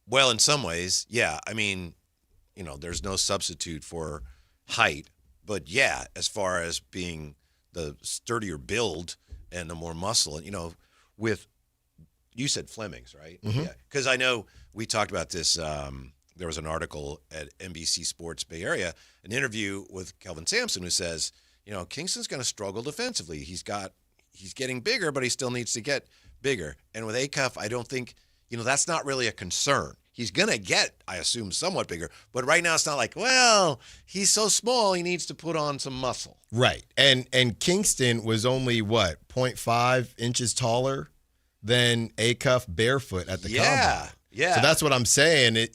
Well, in some ways, yeah. I mean, there's no substitute for height, but yeah, as far as being the sturdier build and the more muscle, with you said Fleming's, right? Mm-hmm. Yeah, because I know we talked about this. There was an article at NBC Sports Bay Area, an interview with Kelvin Sampson, who says, Kingston's going to struggle defensively. He's getting bigger, but he still needs to get bigger. And with Acuff, I don't think, that's not really a concern. He's going to get, I assume, somewhat bigger. But right now it's not like, well, he's so small, he needs to put on some muscle. Right. And Kingston was only, 0.5 inches taller than Acuff barefoot at the combine. Yeah. So that's what I'm saying.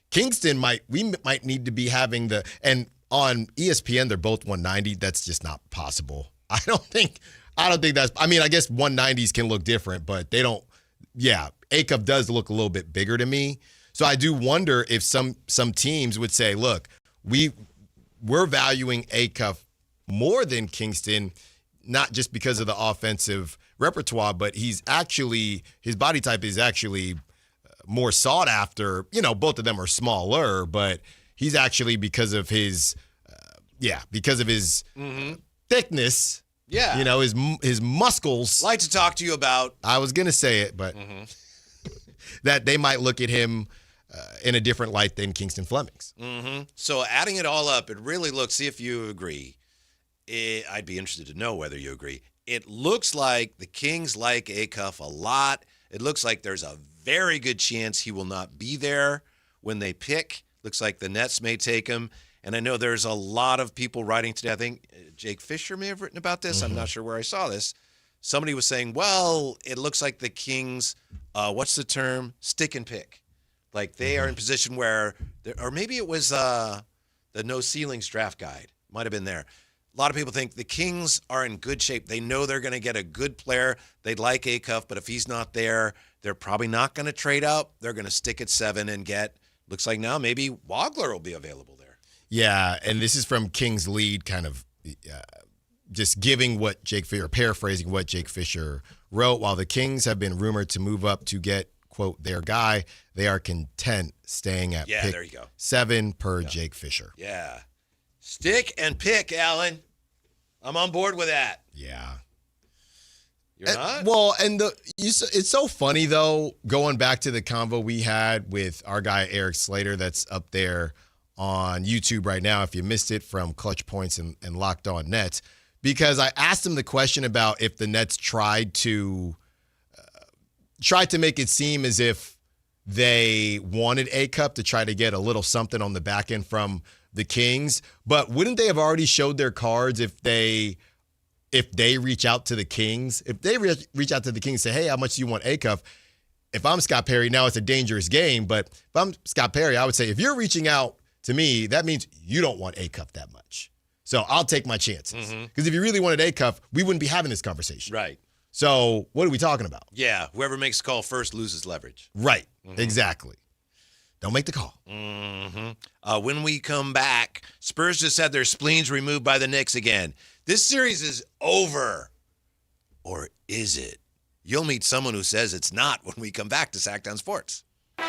Kingston might need to be having and on ESPN, they're both 190. That's just not possible. I don't think that's, I guess 190s can look different, but they don't. Yeah. Acuff does look a little bit bigger to me. So I do wonder if some teams would say, look, we're valuing Acuff more than Kingston, not just because of the offensive repertoire, but his body type is actually more sought after. Both of them are smaller, but he's actually because of his thickness. Yeah. His muscles. Like to talk to you about. I was going to say it, but that they might look at him in a different light than Kingston Fleming's. Mm-hmm. So adding it all up, it really looks, see if you agree. I'd be interested to know whether you agree. it looks like the Kings like Acuff a lot. It looks like there's a very good chance he will not be there when they pick. Looks like the Nets may take him. And I know there's a lot of people writing today. I think Jake Fisher may have written about this. I'm not sure where I saw this. Somebody was saying, well, it looks like the Kings, what's the term? Stick and pick. Like they are in position where, or maybe it was the No Ceilings draft guide. Might have been there. A lot of people think the Kings are in good shape. They know they're going to get a good player. They like Acuff, but if he's not there, they're probably not going to trade up. They're going to stick at 7 and get, looks like now maybe Wagler will be available there. Yeah, and this is from King's Lead, kind of just giving what Jake Fisher, paraphrasing what Jake Fisher wrote. While the Kings have been rumored to move up to get, quote, their guy, they are content staying at pick there you go. 7 per Jake Fisher. Yeah. Stick and pick, Alan. I'm on board with that. Yeah. You're not? Well, and it's so funny, though, going back to the convo we had with our guy Eric Slater that's up there on YouTube right now, if you missed it, from Clutch Points and Locked On Nets, because I asked him the question about if the Nets tried to make it seem as if they wanted Acuff to try to get a little something on the back end from the Kings, but wouldn't they have already showed their cards if they reach out to the Kings? If they reach out to the Kings and say, hey, how much do you want Acuff? If I'm Scott Perry, now it's a dangerous game, but if I'm Scott Perry, I would say, if you're reaching out to me, that means you don't want Acuff that much. So I'll take my chances. Because if you really wanted Acuff, we wouldn't be having this conversation. Right. So what are we talking about? Yeah, whoever makes the call first loses leverage. Right, exactly. Don't make the call. When we come back, Spurs just had their spleens removed by the Knicks again. This series is over. Or is it? You'll meet someone who says it's not when we come back to Sactown Sports.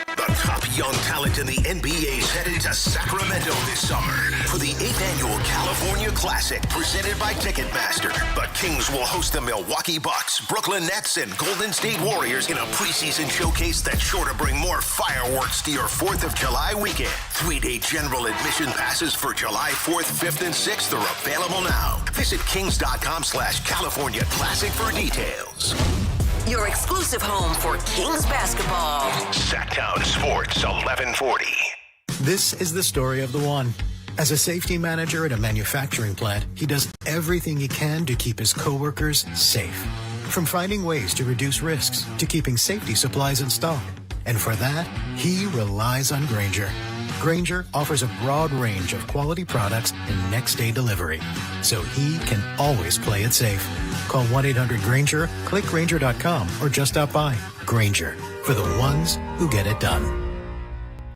The top young talent in the NBA is headed to Sacramento this summer for the 8th annual California Classic presented by Ticketmaster. The Kings will host the Milwaukee Bucks, Brooklyn Nets, and Golden State Warriors in a preseason showcase that's sure to bring more fireworks to your 4th of July weekend. 3-day general admission passes for July 4th, 5th, and 6th are available now. Visit kings.com/California Classic for details. Your exclusive home for Kings basketball. Sactown Sports 1140. This is the story of the one. As a safety manager at a manufacturing plant, he does everything he can to keep his coworkers safe. From finding ways to reduce risks to keeping safety supplies in stock. And for that, he relies on Grainger. Grainger offers a broad range of quality products and next-day delivery, so he can always play it safe. Call 1-800-GRAINGER, click Grainger.com, or just stop by. Grainger, for the ones who get it done.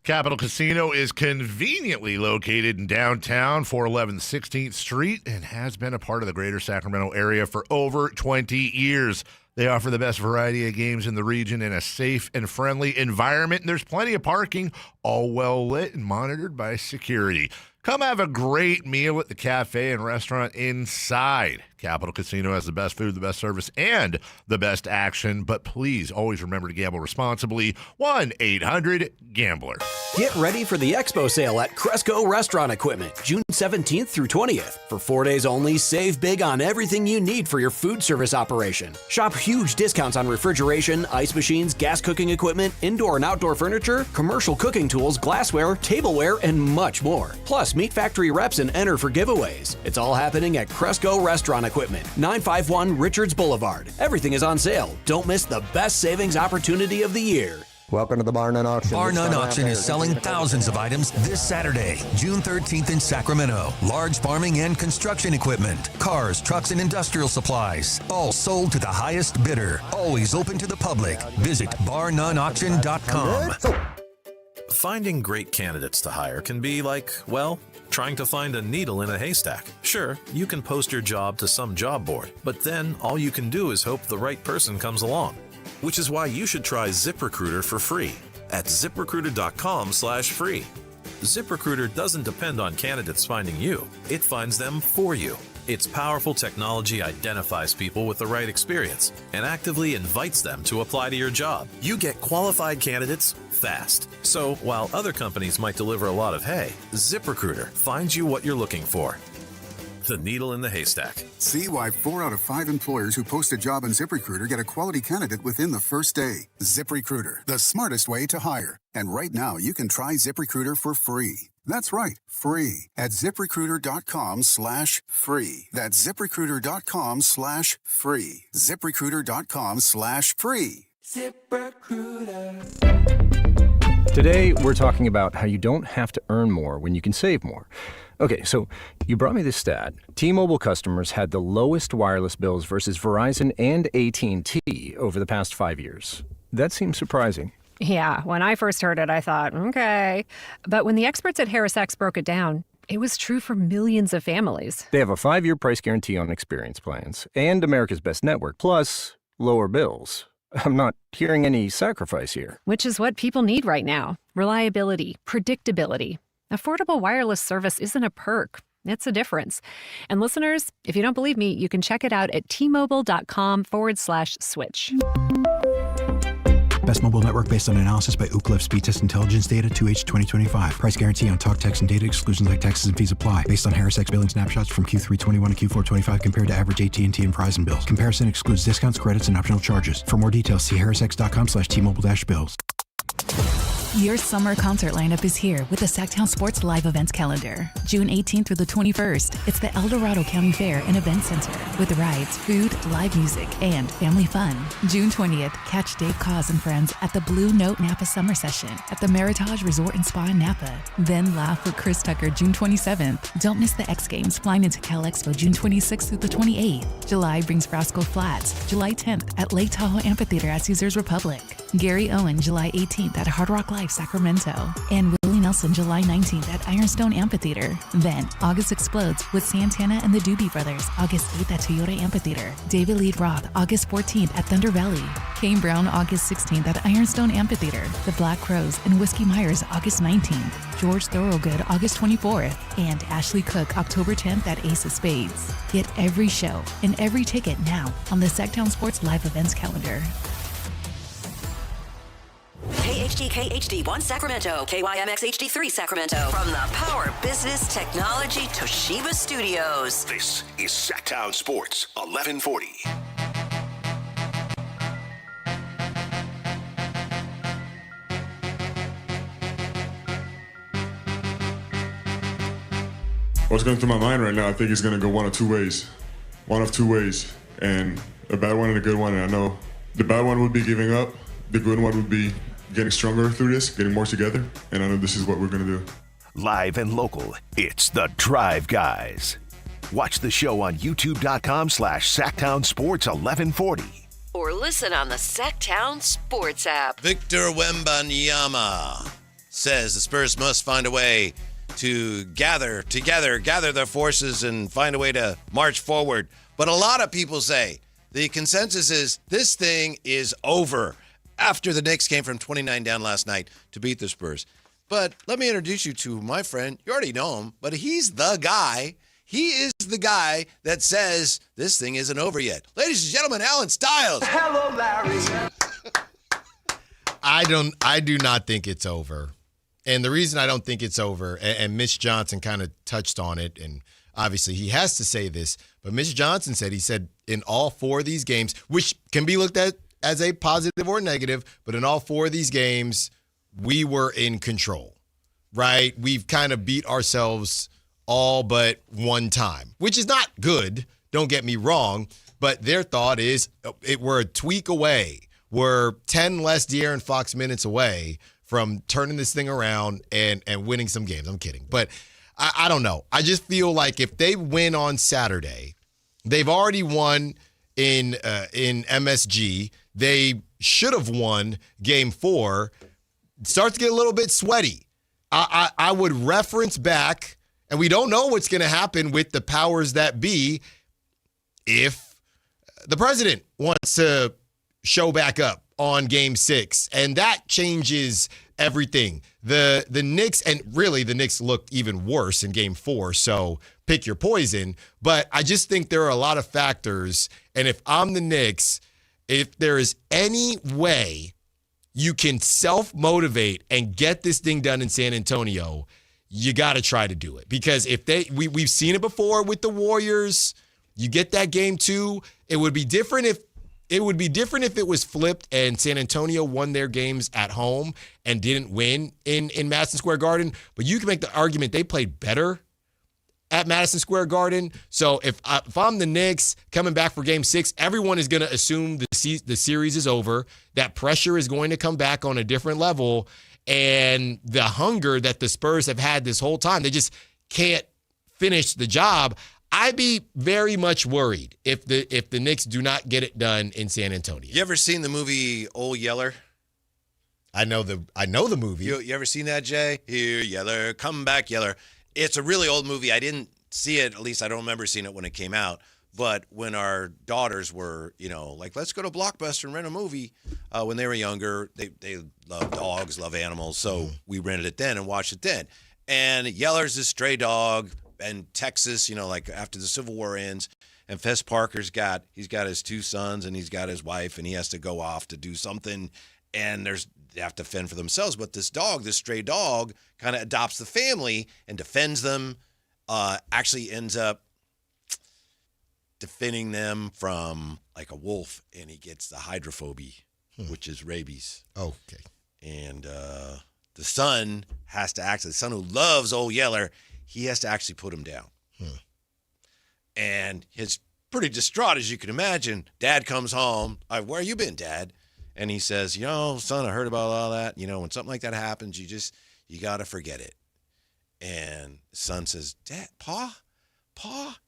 Capital Casino is conveniently located in downtown, 411 16th Street, and has been a part of the greater Sacramento area for over 20 years. They offer the best variety of games in the region in a safe and friendly environment, and there's plenty of parking, all well lit and monitored by security. Come have a great meal at the cafe and restaurant inside. Capital Casino has the best food, the best service, and the best action. But please always remember to gamble responsibly. 1-800-GAMBLER. Get ready for the Expo sale at Cresco Restaurant Equipment, June 17th through 20th. For 4 days only, save big on everything you need for your food service operation. Shop huge discounts on refrigeration, ice machines, gas cooking equipment, indoor and outdoor furniture, commercial cooking tools, glassware, tableware, and much more. Plus, meet factory reps and enter for giveaways. It's all happening at Cresco Restaurant Equipment, 951 Richards Boulevard. Everything is on sale. Don't miss the best savings opportunity of the year. Welcome to the Bar None Auction. Bar None Auction is selling thousands of items this Saturday, June 13th in Sacramento. Large farming and construction equipment, cars, trucks, and industrial supplies. All sold to the highest bidder. Always open to the public. Visit barnoneauction.com. Finding great candidates to hire can be like, well, trying to find a needle in a haystack. Sure, you can post your job to some job board, but then all you can do is hope the right person comes along. Which is why you should try ZipRecruiter for free at ZipRecruiter.com/free. ZipRecruiter doesn't depend on candidates finding you. It finds them for you. Its powerful technology identifies people with the right experience and actively invites them to apply to your job. You get qualified candidates fast. So while other companies might deliver a lot of hay, ZipRecruiter finds you what you're looking for. the needle in the haystack. See why 4 out of 5 employers who post a job on ZipRecruiter get a quality candidate within the first day. ZipRecruiter, the smartest way to hire. And right now, you can try ZipRecruiter for free. That's right, free at ZipRecruiter.com/free. That's ZipRecruiter.com/free. ZipRecruiter.com/free. ZipRecruiter. Today, we're talking about how you don't have to earn more when you can save more. Okay, so you brought me this stat. T-Mobile customers had the lowest wireless bills versus Verizon and AT&T over the past 5 years. That seems surprising. Yeah, when I first heard it, I thought, okay. But when the experts at HarrisX broke it down, it was true for millions of families. They have a 5-year price guarantee on experience plans and America's Best Network, plus lower bills. I'm not hearing any sacrifice here. Which is what people need right now. Reliability, predictability. Affordable wireless service isn't a perk. It's a difference. And listeners, if you don't believe me, you can check it out at T-Mobile.com/switch. Best mobile network based on analysis by Ookla Speed Test Intelligence Data 2H 2025. Price guarantee on talk, text, and data. Exclusions like taxes and fees apply. Based on HarrisX billing snapshots from Q3 21 to Q4 25 compared to average AT&T and Verizon bills. Comparison excludes discounts, credits, and optional charges. For more details, see harrisx.com/T-Mobile-bills. Your summer concert lineup is here with the Sactown Sports Live Events Calendar. June 18th through the 21st, it's the El Dorado County Fair and Event Center with rides, food, live music, and family fun. June 20th, catch Dave Cause and friends at the Blue Note Napa Summer Session at the Meritage Resort and Spa in Napa. Then laugh with Chris Tucker June 27th. Don't miss the X Games flying into Cal Expo June 26th through the 28th. July brings Frasco Flats July 10th at Lake Tahoe Amphitheater at Caesars Republic. Gary Owen July 18th at Hard Rock Live Sacramento, and Willie Nelson July 19th at Ironstone Amphitheater. Then August explodes with Santana and the Doobie Brothers August 8th at Toyota Amphitheater. David Lee Roth August 14th at Thunder Valley. Kane Brown August 16th at Ironstone Amphitheater. The Black Crows and Whiskey Myers August 19th. George Thorogood August 24th, and Ashley Cook October 10th at Ace of Spades. Get every show and every ticket now on the Sactown Sports Live Events Calendar. KHD1 Sacramento, KYMX HD3 Sacramento. From the Power Business Technology Toshiba Studios. This is Sactown Sports 1140. What's going through my mind right now, I think it's going to go one of two ways. One of two ways. And a bad one and a good one. And I know the bad one would be giving up. The good one would be getting stronger through this, getting more together. And I know this is what we're going to do. Live and local, it's the Drive Guys. Watch the show on youtube.com/Sactown Sports 1140. Or listen on the Sactown Sports app. Victor Wembanyama says the Spurs must find a way to gather their forces and find a way to march forward. But a lot of people say the consensus is this thing is over after the Knicks came from 29 down last night to beat the Spurs. But let me introduce you to my friend. You already know him, but he's the guy. He is the guy that says this thing isn't over yet. Ladies and gentlemen, Alan Stiles. Hello, Larry. I do not think it's over. And the reason I don't think it's over, and Mitch Johnson kind of touched on it, and obviously he has to say this, but Mitch Johnson said in all 4 of these games, which can be looked at as a positive or negative, but in all 4 of these games, we were in control, right? We've kind of beat ourselves all but one time, which is not good, don't get me wrong, but their thought is we're a tweak away. We're 10 less De'Aaron Fox minutes away from turning this thing around and winning some games. I'm kidding. But I don't know. I just feel like if they win on Saturday, they've already won in MSG. They should have won Game 4. It starts to get a little bit sweaty. I would reference back, and we don't know what's going to happen with the powers that be if the president wants to show back up on Game 6, and that changes everything. The Knicks, and really the Knicks looked even worse in Game 4, so pick your poison. But I just think there are a lot of factors, and if I'm the Knicks, if there is any way you can self-motivate and get this thing done in San Antonio, you got to try to do it. Because if we've seen it before with the Warriors, you get that game 2. It would be different if it was flipped and San Antonio won their games at home and didn't win in Madison Square Garden. But you can make the argument they played better at Madison Square Garden. So if I'm the Knicks coming back for Game 6, everyone is going to assume the series is over. That pressure is going to come back on a different level. And the hunger that the Spurs have had this whole time, they just can't finish the job. I'd be very much worried if the Knicks do not get it done in San Antonio. You ever seen the movie Old Yeller? I know the movie. You ever seen that, Jay? Here, Yeller, come back, Yeller. It's a really old movie. I didn't see it. At least I don't remember seeing it when it came out. But when our daughters were, like, let's go to Blockbuster and rent a movie, when they were younger, they love dogs, love animals. So we rented it then and watched it then. And Yeller's this stray dog in Texas, like after the Civil War ends. And Fess Parker's he's got his 2 sons and he's got his wife, and he has to go off to do something. And they have to fend for themselves. But this stray dog, kind of adopts the family and defends them, actually ends up defending them from like a wolf, and he gets the hydrophobia, which is rabies. Oh, okay. And the son the son who loves Old Yeller, he has to actually put him down. And he's pretty distraught, as you can imagine. Dad comes home. Where you been, Dad? And he says, son, I heard about all that. When something like that happens, you got to forget it. And the son says, Dad, Pa,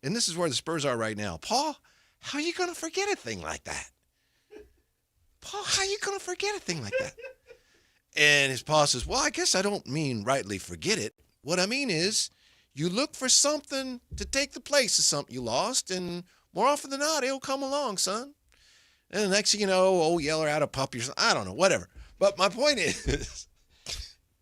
and this is where the Spurs are right now. Pa, how are you going to forget a thing like that? Pa, how are you going to forget a thing like that? And his pa says, well, I guess I don't mean rightly forget it. What I mean is you look for something to take the place of something you lost, and more often than not, it'll come along, son. And the next thing you know, Old Yeller had a puppy or something. I don't know, whatever. But my point is,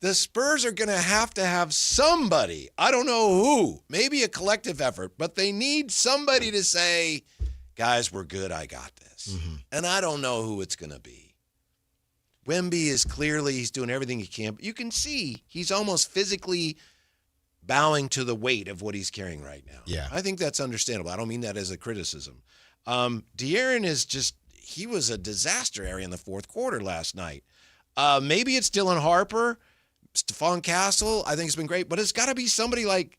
the Spurs are going to have somebody. I don't know who. Maybe a collective effort. But they need somebody to say, guys, we're good. I got this. And I don't know who it's going to be. Wemby is he's doing everything he can. But you can see he's almost physically bowing to the weight of what he's carrying right now. Yeah. I think that's understandable. I don't mean that as a criticism. De'Aaron he was a disaster area in the fourth quarter last night. Maybe it's Dylan Harper. Stephon Castle, I think it's been great, but it's got to be somebody like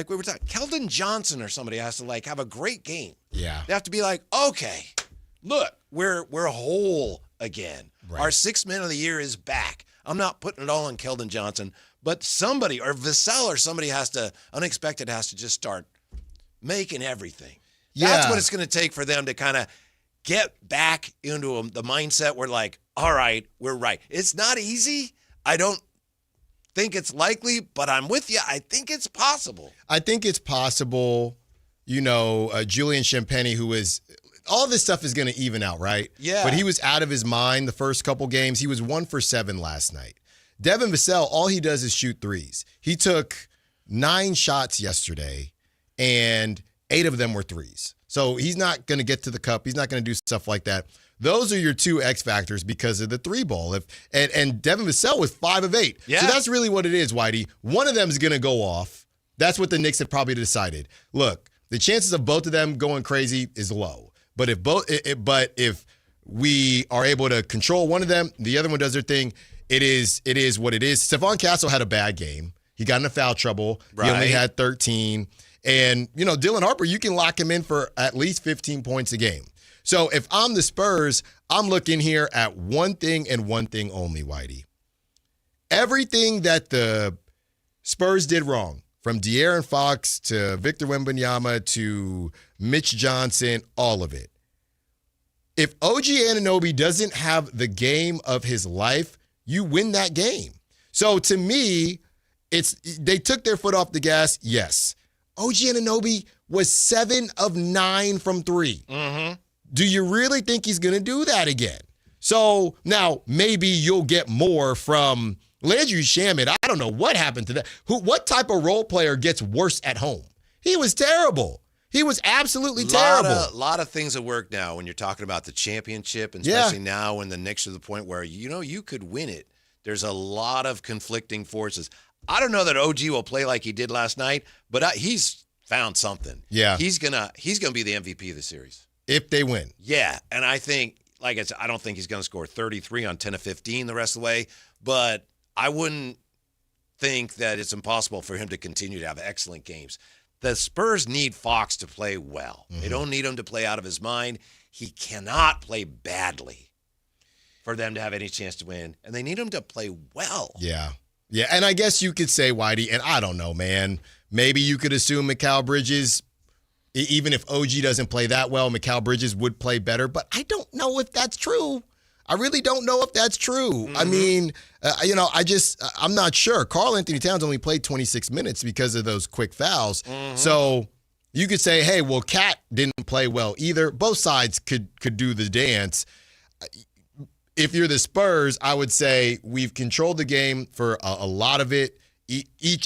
we were talking, Keldon Johnson or somebody has to have a great game. Yeah. They have to be like, okay, look, we're whole again. Right. Our 6th man of the year is back. I'm not putting it all on Keldon Johnson, but somebody, or Vassell or somebody unexpected has to just start making everything. Yeah. That's what it's going to take for them to kind of get back into the mindset where all right, we're right. It's not easy. I don't think it's likely, but I'm with you. I think it's possible. I think it's possible. Julian Champagnie, who is all this stuff is going to even out, right? Yeah. But he was out of his mind the first couple games. He was 1 for 7 last night. Devin Vassell, all he does is shoot threes. He took 9 shots yesterday, and 8 of them were threes. So he's not going to get to the cup. He's not going to do stuff like that. Those are your 2 X factors because of the 3 ball. And Devin Vassell was 5 of 8. Yeah. So that's really what it is, Whitey. One of them is going to go off. That's what the Knicks have probably decided. Look, the chances of both of them going crazy is low. But if we are able to control one of them, the other one does their thing. It is what it is. Stephon Castle had a bad game. He got into foul trouble. Right. He only had 13. And Dylan Harper, you can lock him in for at least 15 points a game. So if I'm the Spurs, I'm looking here at one thing and one thing only, Whitey. Everything that the Spurs did wrong, from De'Aaron Fox to Victor Wembanyama to Mitch Johnson, all of it. If OG Anunoby doesn't have the game of his life, you win that game. So to me, they took their foot off the gas, yes. OG Anunoby was 7 of 9 from 3. Mm-hmm. Do you really think he's going to do that again? So now maybe you'll get more from Landry Shamet. I don't know what happened to that. What type of role player gets worse at home? He was terrible. He was absolutely terrible. A lot of things at work now when you're talking about the championship, and especially now when the Knicks are to the point where, you could win it. There's a lot of conflicting forces. I don't know that OG will play like he did last night, but he's found something. Yeah. He's gonna be the MVP of the series. If they win. Yeah, and I think, like I said, I don't think he's going to score 33 on 10 of 15 the rest of the way, but I wouldn't think that it's impossible for him to continue to have excellent games. The Spurs need Fox to play well. They don't need him to play out of his mind. He cannot play badly for them to have any chance to win, and they need him to play well. Yeah. Yeah, and I guess you could say Whitey, and I don't know, man. Maybe you could assume Mikal Bridges, even if OG doesn't play that well, Mikal Bridges would play better, but I don't know if that's true. I really don't know if that's true. I mean, I'm not sure. Karl Anthony Towns only played 26 minutes because of those quick fouls. So you could say, hey, well, Cat didn't play well either. Both sides could do the dance. If you're the Spurs, I would say we've controlled the game for a lot of it.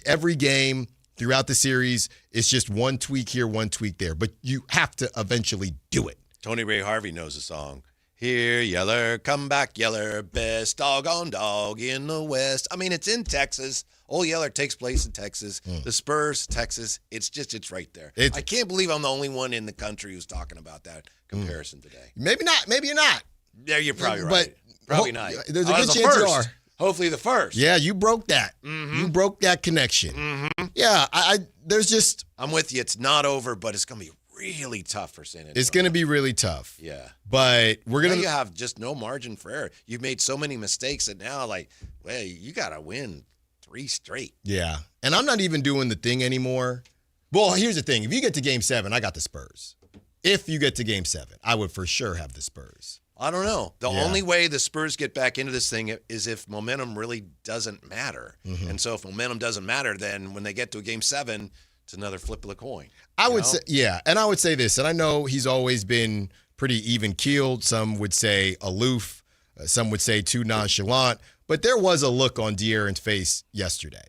Every game throughout the series, it's just one tweak here, one tweak there. But you have to eventually do it. Tony Ray Harvey knows the song. Here, Yeller, come back, Yeller, best doggone dog in the West. I mean, it's in Texas. Old Yeller takes place in Texas. The Spurs, Texas, it's right there. I can't believe I'm the only one in the country who's talking about that comparison today. Maybe not. Maybe you're not. Yeah, you're probably right. Probably not. There's a good chance you are. Hopefully the first. Yeah, you broke that. You broke that connection. Yeah, I'm with you. It's not over, but it's going to be really tough for San Antonio. It's going to be really tough. Yeah. But we're going to. You have just no margin for error. You've made so many mistakes that now, you got to win 3 straight. Yeah. And I'm not even doing the thing anymore. Well, here's the thing. If you get to Game 7, I got the Spurs. If you get to Game 7, I would for sure have the Spurs. I don't know. The only way the Spurs get back into this thing is if momentum really doesn't matter. And so if momentum doesn't matter, then when they get to a Game 7, it's another flip of the coin. I would say, and I would say this, and I know he's always been pretty even-keeled. Some would say aloof. Some would say too nonchalant. But there was a look on De'Aaron's face yesterday.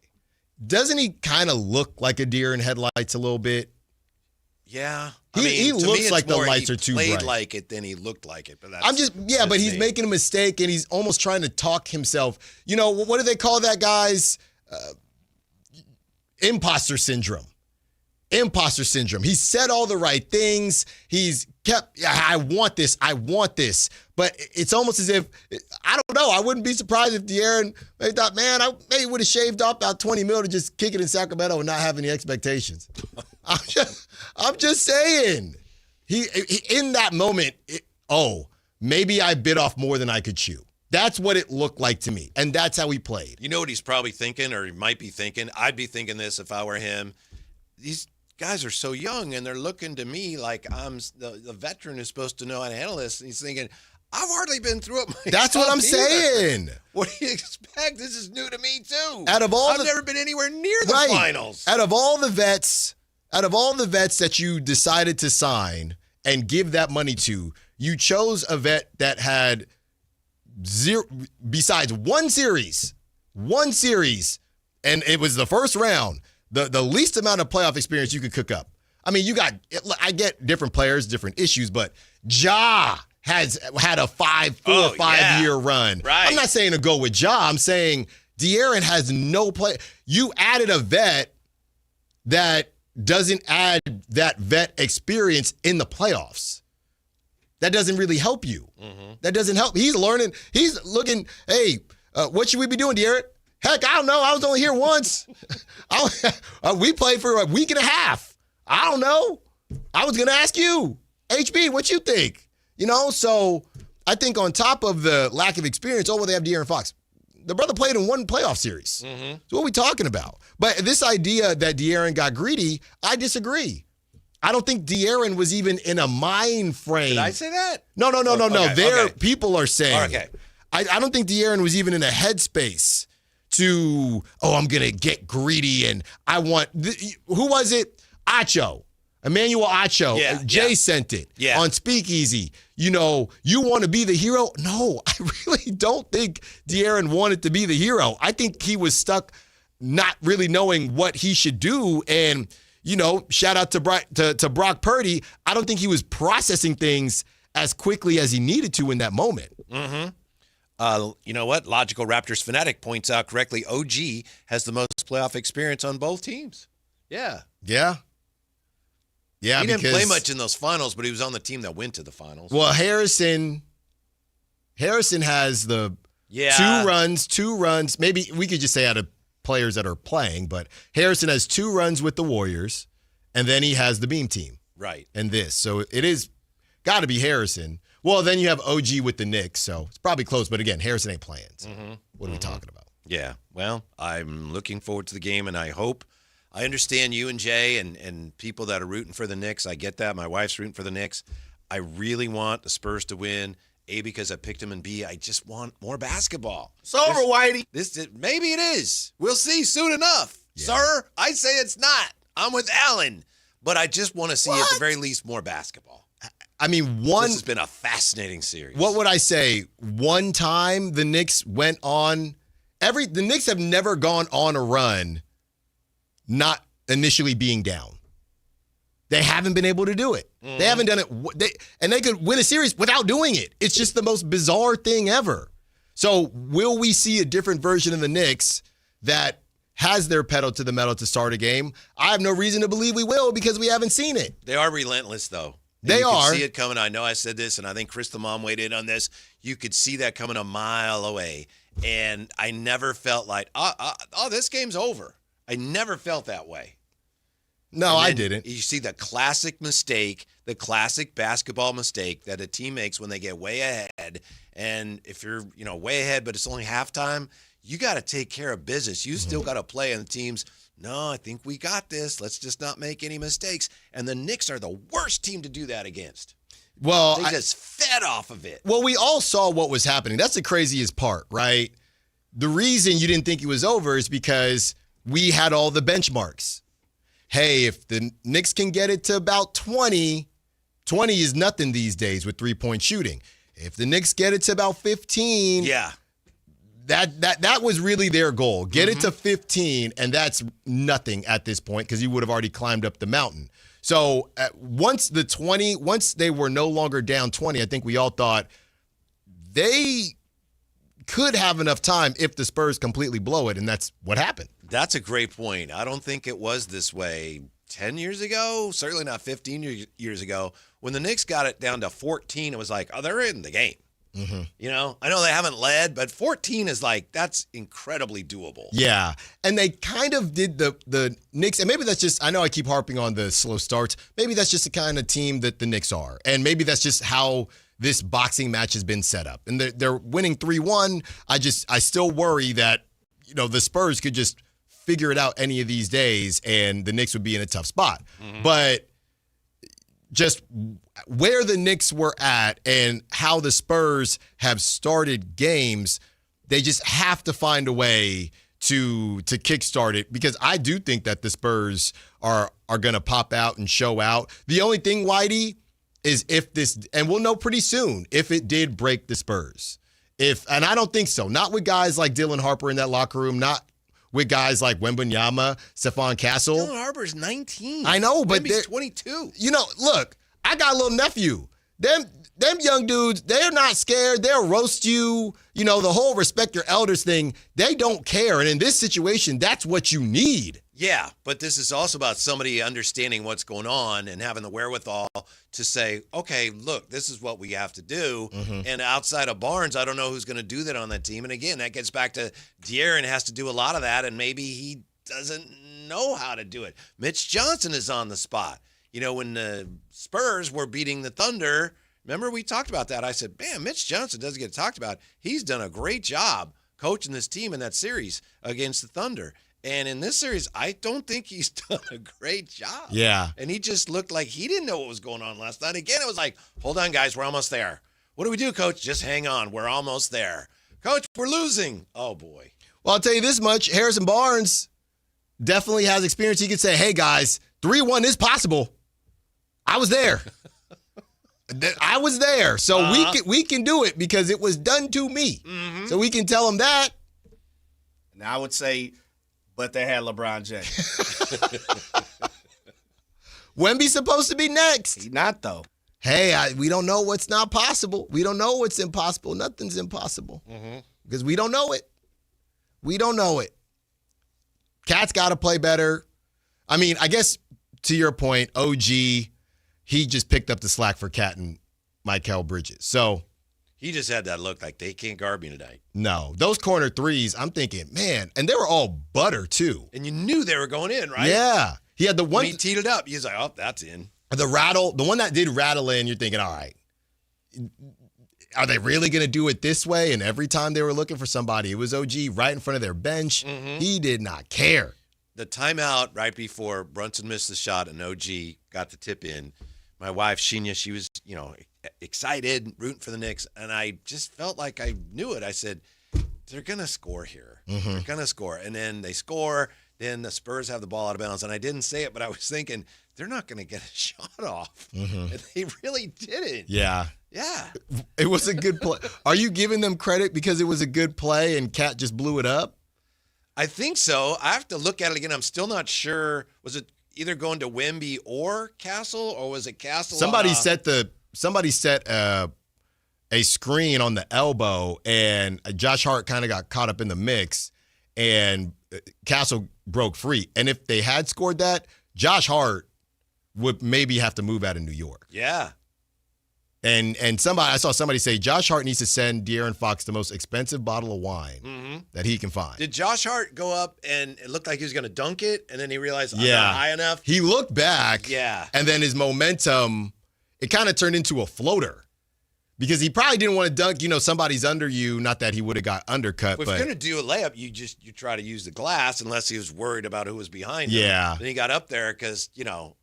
Doesn't he kind of look like a deer in headlights a little bit? Yeah. He looks like the lights are too bright. He played like it, then he looked like it. But but he's making a mistake, and he's almost trying to talk himself. You know, what do they call that, guys? Imposter syndrome. Imposter syndrome. He said all the right things. He's kept, I want this. But it's almost as if, I don't know, I wouldn't be surprised if De'Aaron thought, man, I maybe would have shaved off about 20 mil to just kick it in Sacramento and not have any expectations. I'm just saying. He in that moment, maybe I bit off more than I could chew. That's what it looked like to me. And that's how he played. You know what he's probably thinking, or he might be thinking? I'd be thinking this if I were him. These guys are so young, and they're looking to me like I'm the veteran who's supposed to know how to handle this. And he's thinking, I've hardly been through it myself. That's what I'm saying. What do you expect? This is new to me, too. I've never been anywhere near the finals. Out of all the vets that you decided to sign and give that money to, you chose a vet that had zero, besides one series, and it was the first round, the least amount of playoff experience you could cook up. I mean, I get different players, different issues, but Ja has had a 4 or 5 year run. Right. I'm not saying to go with Ja. I'm saying De'Aaron has no play. You added a vet that doesn't add that vet experience in the playoffs. That doesn't really help you. That doesn't help. He's learning. He's looking, hey, what should we be doing, De'Aaron? Heck, I don't know. I was only here once. We played for a week and a half. I don't know. I was going to ask you, HB, what you think? You know, so I think on top of the lack of experience, they have De'Aaron Fox. The brother played in one playoff series. So what are we talking about? But this idea that De'Aaron got greedy, I disagree. I don't think De'Aaron was even in a mind frame. Did I say that? No. Okay. People are saying. Okay. I don't think De'Aaron was even in a headspace to, I'm going to get greedy and I want, who was it? Emmanuel Acho. Jay sent it on Speakeasy. You know, you want to be the hero? No, I really don't think De'Aaron wanted to be the hero. I think he was stuck not really knowing what he should do. And, you know, shout out to Brock Purdy. I don't think he was processing things as quickly as he needed to in that moment. You know what? Logical Raptors fanatic points out correctly. OG has the most playoff experience on both teams. Yeah. Yeah. Yeah, he didn't play much in those finals, but he was on the team that went to the finals. Well, Harrison has the two runs. Maybe we could just say out of players that are playing, but Harrison has 2 runs with the Warriors, and then he has the Beam team. Right. And this. So it is got to be Harrison. Well, then you have OG with the Knicks, so it's probably close. But again, Harrison ain't playing. So what are we talking about? Yeah. Well, I'm looking forward to the game, and I understand you and Jay and people that are rooting for the Knicks. I get that. My wife's rooting for the Knicks. I really want the Spurs to win. A, because I picked them, and B, I just want more basketball. It's over, Whitey. Maybe it is. We'll see soon enough. Yeah. Sir, I say it's not. I'm with Alan. But I just want to see at the very least more basketball. I mean, this has been a fascinating series. What would I say? One time the Knicks went on the Knicks have never gone on a run not initially being down. They haven't been able to do it. They haven't done it. They could win a series without doing it. It's just the most bizarre thing ever. So will we see a different version of the Knicks that has their pedal to the metal to start a game? I have no reason to believe we will because we haven't seen it. They are relentless, though. You can see it coming. I know I said this, and I think Chris the Mom weighed in on this. You could see that coming a mile away. And I never felt like, this game's over. I never felt that way. No, I didn't. You see the classic mistake, the classic basketball mistake that a team makes when they get way ahead. And if you're, way ahead, but it's only halftime, you got to take care of business. You still got to play. And the teams, no, I think we got this. Let's just not make any mistakes. And the Knicks are the worst team to do that against. Well, they just fed off of it. Well, we all saw what was happening. That's the craziest part, right? The reason you didn't think it was over is because we had all the benchmarks. Hey, if the Knicks can get it to about 20 is nothing these days with 3-point shooting. If the Knicks get it to about 15, that was really their goal. Get it to 15, and that's nothing at this point because you would have already climbed up the mountain. So once they were no longer down 20, I think we all thought they could have enough time if the Spurs completely blow it, and that's what happened. That's a great point. I don't think it was this way 10 years ago, certainly not 15 years ago. When the Knicks got it down to 14, it was like, they're in the game. I know they haven't led, but 14 is that's incredibly doable. Yeah, and they kind of did the Knicks, and maybe that's just, I know I keep harping on the slow starts. Maybe that's just the kind of team that the Knicks are, and maybe that's just how this boxing match has been set up. And they're winning 3-1. I still worry that, the Spurs could just figure it out any of these days, and the Knicks would be in a tough spot. But just where the Knicks were at and how the Spurs have started games, they just have to find a way to kickstart it, because I do think that the Spurs are going to pop out and show out. The only thing, Whitey, is if this, and we'll know pretty soon, if it did break the Spurs. And I don't think so. Not with guys like Dylan Harper in that locker room, not with guys like Wembanyama, Stephon Castle. Dylan Harper's 19. I know, but he's 22. Look, I got a little nephew. Them young dudes, they're not scared. They'll roast you. The whole respect your elders thing, they don't care. And in this situation, that's what you need. Yeah, but this is also about somebody understanding what's going on and having the wherewithal to say, okay, look, this is what we have to do. And outside of Barnes, I don't know who's going to do that on that team. And again, that gets back to De'Aaron has to do a lot of that, and maybe he doesn't know how to do it. Mitch Johnson is on the spot. When the Spurs were beating the Thunder, remember we talked about that. I said, man, Mitch Johnson doesn't get talked about. He's done a great job coaching this team in that series against the Thunder. And in this series, I don't think he's done a great job. Yeah. And he just looked like he didn't know what was going on last night. Again, it was like, hold on, guys, we're almost there. What do we do, Coach? Just hang on. We're almost there. Coach, we're losing. Oh, boy. Well, I'll tell you this much. Harrison Barnes definitely has experience. He could say, hey, guys, 3-1 is possible. I was there. I was there. So we can do it because it was done to me. So we can tell them that. Now I would say, but they had LeBron James. Wemby's supposed to be next. He's not, though. hey, we don't know what's not possible. We don't know what's impossible. Nothing's impossible because we don't know it. We don't know it. Cat's got to play better. I mean, I guess to your point, OG, he just picked up the slack for Cat and Mikal Bridges. So he just had that look like they can't guard me tonight. No, those corner threes, I'm thinking, man, and they were all butter too. And you knew they were going in, right? Yeah. He had the one. When he teed it up, he was like, oh, that's in. The one that did rattle in, you're thinking, all right, are they really going to do it this way? And every time they were looking for somebody, it was OG right in front of their bench. He did not care. The timeout right before Brunson missed the shot and OG got the tip in, my wife, Sheena, she was, excited, rooting for the Knicks, and I just felt like I knew it. I said, they're going to score here. They're going to score. And then they score. Then the Spurs have the ball out of bounds. And I didn't say it, but I was thinking, they're not going to get a shot off. And they really didn't. Yeah. Yeah. It was a good play. Are you giving them credit because it was a good play and Cat just blew it up? I think so. I have to look at it again. I'm still not sure. Was it either going to Wemby or Castle, or was it Castle? Somebody set a screen on the elbow, and Josh Hart kind of got caught up in the mix, and Castle broke free. And if they had scored that, Josh Hart would maybe have to move out of New York. Yeah. And I saw somebody say Josh Hart needs to send De'Aaron Fox the most expensive bottle of wine that he can find. Did Josh Hart go up and it looked like he was going to dunk it, and then he realized I'm not high enough? He looked back. Yeah. And then his momentum, it kind of turned into a floater. Because he probably didn't want to dunk, somebody's under you. Not that he would have got undercut. Well, if you're going to do a layup, you try to use the glass unless he was worried about who was behind him. Yeah. Then he got up there because,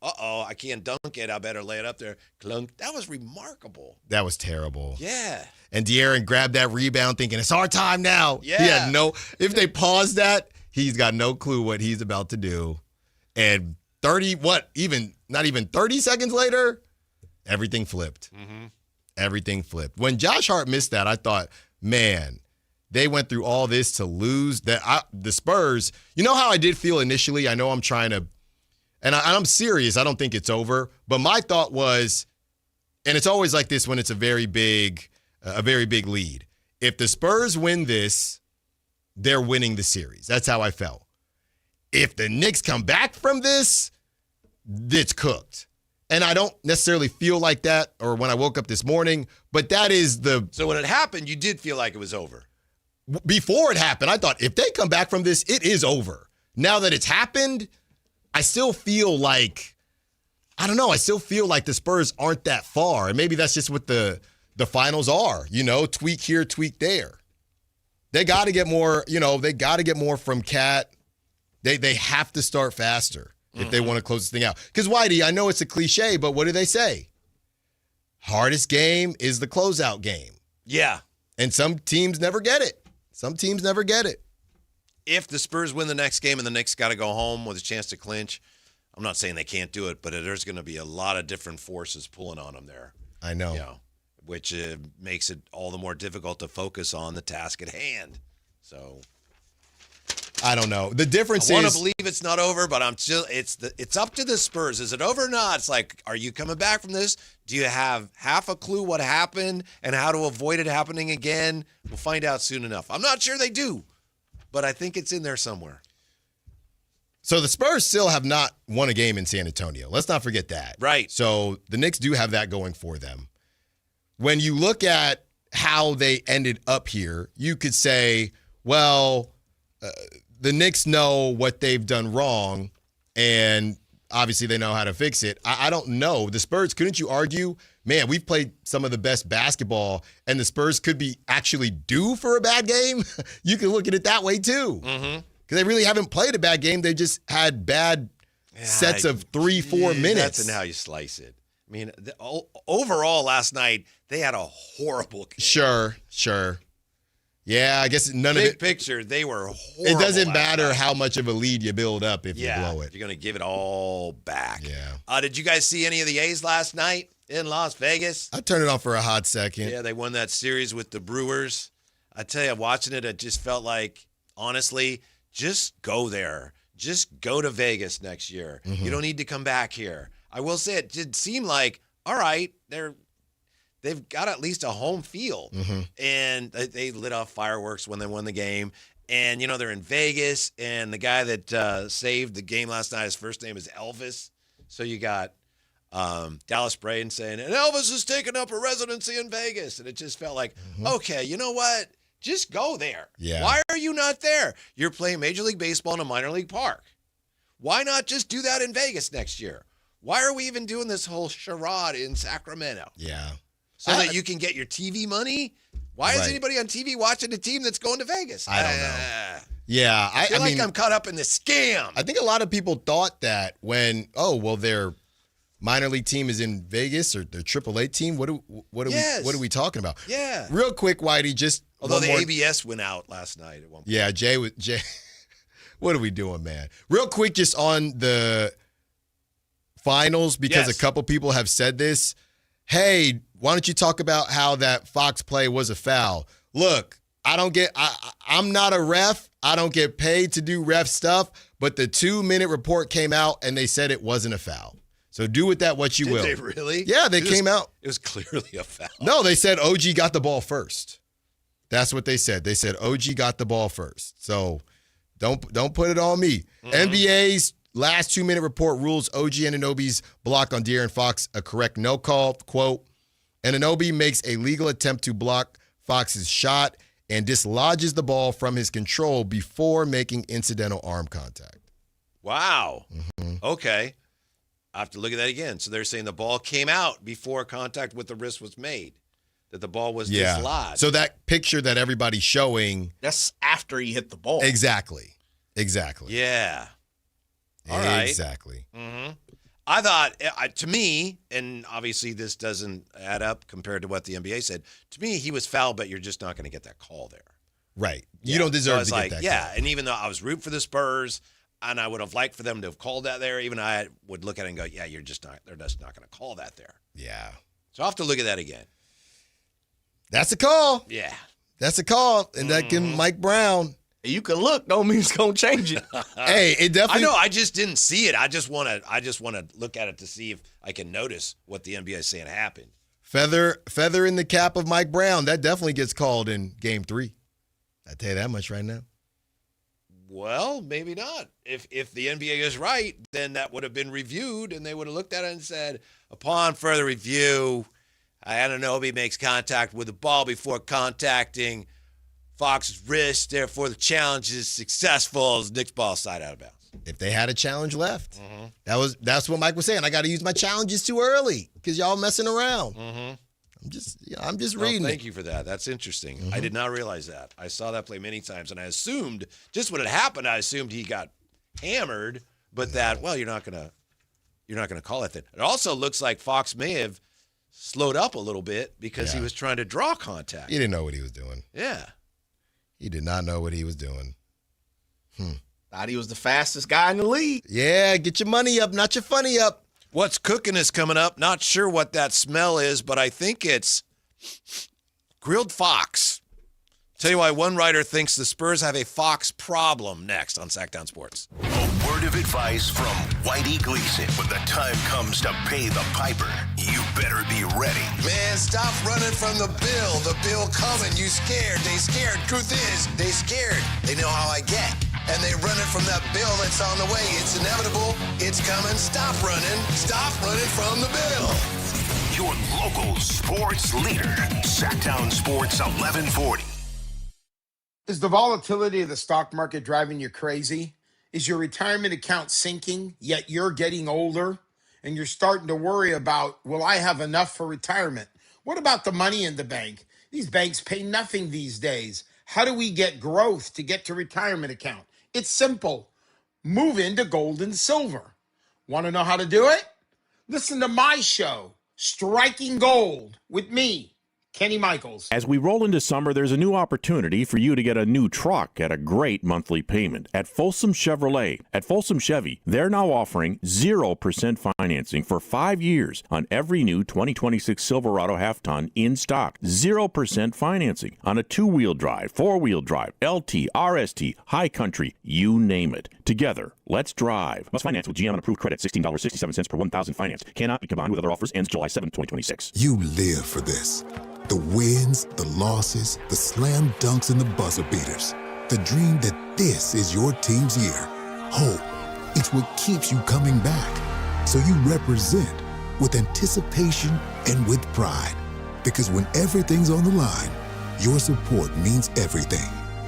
I can't dunk it. I better lay it up there. Clunk. That was remarkable. That was terrible. Yeah. And De'Aaron grabbed that rebound thinking, it's our time now. Yeah. He had if they pause that, he's got no clue what he's about to do. And not even 30 seconds later, everything flipped. Everything flipped. When Josh Hart missed that, I thought, man, they went through all this to lose. The Spurs, you know how I did feel initially? I know I'm trying to, and I'm serious. I don't think it's over. But my thought was, and it's always like this when it's a very big lead. If the Spurs win this, they're winning the series. That's how I felt. If the Knicks come back from this, it's cooked. And I don't necessarily feel like that, or when I woke up this morning, but that is So when it happened, you did feel like it was over. Before it happened, I thought, if they come back from this, it is over. Now that it's happened, I still feel like, I still feel like the Spurs aren't that far. And maybe that's just what the finals are, tweak here, tweak there. They got to get more, they got to get more from Cat. They have to start faster if they want to close this thing out. Because, Whitey, I know it's a cliche, but what do they say? Hardest game is the closeout game. Yeah. And some teams never get it. If the Spurs win the next game and the Knicks got to go home with a chance to clinch, I'm not saying they can't do it, but there's going to be a lot of different forces pulling on them there. I know. Which makes it all the more difficult to focus on the task at hand. So I don't know. The difference I want to believe it's not over, but I'm still. It's up to the Spurs. Is it over or not? It's like, are you coming back from this? Do you have half a clue what happened and how to avoid it happening again? We'll find out soon enough. I'm not sure they do, but I think it's in there somewhere. So the Spurs still have not won a game in San Antonio. Let's not forget that. Right. So the Knicks do have that going for them. When you look at how they ended up here, you could say, well, the Knicks know what they've done wrong, and obviously they know how to fix it. I don't know. The Spurs, couldn't you argue, man, we've played some of the best basketball, and the Spurs could be actually due for a bad game? You can look at it that way, too. Because they really haven't played a bad game. They just had bad sets of 3-4 minutes. That's how you slice it. I mean, overall last night, they had a horrible game. Sure. Yeah, I guess none of Big it. picture, they were horrible. It doesn't matter how much of a lead you build up if you blow it. You're going to give it all back. Yeah. Did you guys see any of the A's last night in Las Vegas? I turned it on for a hot second. Yeah, they won that series with the Brewers. I tell you, watching it, it just felt like, honestly, just go there. Just go to Vegas next year. You don't need to come back here. I will say it did seem like all right, they've got at least a home field. Mm-hmm. And they lit off fireworks when they won the game. And, they're in Vegas, and the guy that saved the game last night, his first name is Elvis. So you got Dallas Braden saying, and Elvis is taking up a residency in Vegas. And it just felt like, okay, you know what? Just go there. Yeah. Why are you not there? You're playing Major League Baseball in a minor league park. Why not just do that in Vegas next year? Why are we even doing this whole charade in Sacramento? Yeah. So that you can get your TV money? Why is anybody on TV watching a team that's going to Vegas? I don't know. Yeah. I feel like mean, I'm caught up in the scam. I think a lot of people thought that when, their minor league team is in Vegas or their AAA team. What are we talking about? Yeah. Real quick, Whitey, just although the ABS went out last night at one point. Yeah, Jay. What are we doing, man? Real quick, just on the finals, because a couple people have said this. Hey, why don't you talk about how that Fox play was a foul? Look, I'm not a ref. I don't get paid to do ref stuff, but the 2-minute report came out and they said it wasn't a foul. So do with that what you will. Did they really? Yeah, they came out. It was clearly a foul. No, they said OG got the ball first. That's what they said. They said OG got the ball first. So don't put it on me. NBA's last 2-minute report rules OG Anunoby's block on De'Aaron Fox a correct no call. Quote, Anunoby makes a legal attempt to block Fox's shot and dislodges the ball from his control before making incidental arm contact. Wow. Okay. I have to look at that again. So they're saying the ball came out before contact with the wrist was made, that the ball was dislodged. So that picture that everybody's showing. That's after he hit the ball. Exactly. Yeah. All right. Exactly. I thought, to me, and obviously this doesn't add up compared to what the NBA said, to me, he was foul, but you're just not going to get that call there. Right. You don't deserve to get that yeah, call. and even though I was rooting for the Spurs, and I would have liked for them to have called that there, even I would look at it and go, yeah, they're just not going to call that there. Yeah. So I'll have to look at that again. That's a call. Yeah. That's a call. And that can Mike Brown. You can look, don't mean it's gonna change it. Hey, it definitely. I know. I just didn't see it. I just want to look at it to see if I can notice what the NBA is saying happened. Feather in the cap of Mike Brown. That definitely gets called in Game 3. I tell you that much right now. Well, maybe not. If the NBA is right, then that would have been reviewed, and they would have looked at it and said, upon further review, Anunoby makes contact with the ball before contacting Fox's wrist. Therefore, the challenge is successful as Knicks ball side out of bounds. If they had a challenge left, that's what Mike was saying. I got to use my challenges too early because y'all messing around. I'm just reading. Thank you for that. That's interesting. I did not realize that. I saw that play many times, and I assumed just when it happened, I assumed he got hammered. But you're not gonna call it then. It also looks like Fox may have slowed up a little bit because he was trying to draw contact. He didn't know what he was doing. Yeah. He did not know what he was doing. Thought he was the fastest guy in the league. Yeah, get your money up, not your funny up. What's cooking is coming up. Not sure what that smell is, but I think it's grilled fox. Tell you why one writer thinks the Spurs have a fox problem next on Sactown Sports. A word of advice from Whitey Gleason. When the time comes to pay the piper, you better be ready. Man, stop running from the bill. The bill coming. You scared. They scared. Truth is, they scared. They know how I get. And they running from that bill that's on the way. It's inevitable. It's coming. Stop running. Stop running from the bill. Your local sports leader. Sactown Sports 1140. Is the volatility of the stock market driving you crazy? Is your retirement account sinking, yet you're getting older and you're starting to worry about, will I have enough for retirement? What about the money in the bank? These banks pay nothing these days. How do we get growth to get to retirement account? It's simple. Move into gold and silver. Want to know how to do it? Listen to my show, Striking Gold, with me, Kenny Michaels. As we roll into summer, there's a new opportunity for you to get a new truck at a great monthly payment at Folsom Chevrolet. At Folsom Chevy, they're now offering 0% financing for 5 years on every new 2026 Silverado half-ton in stock. 0% financing on a two-wheel drive, four-wheel drive, LT, RST, High Country, you name it. Together, let's drive. Must finance with GM on approved credit, $16.67 per 1,000 finance. Cannot be combined with other offers. Ends July 7, 2026. You live for this. The wins, the losses, the slam dunks, and the buzzer beaters. The dream that this is your team's year. Hope. It's what keeps you coming back. So you represent with anticipation and with pride. Because when everything's on the line, your support means everything.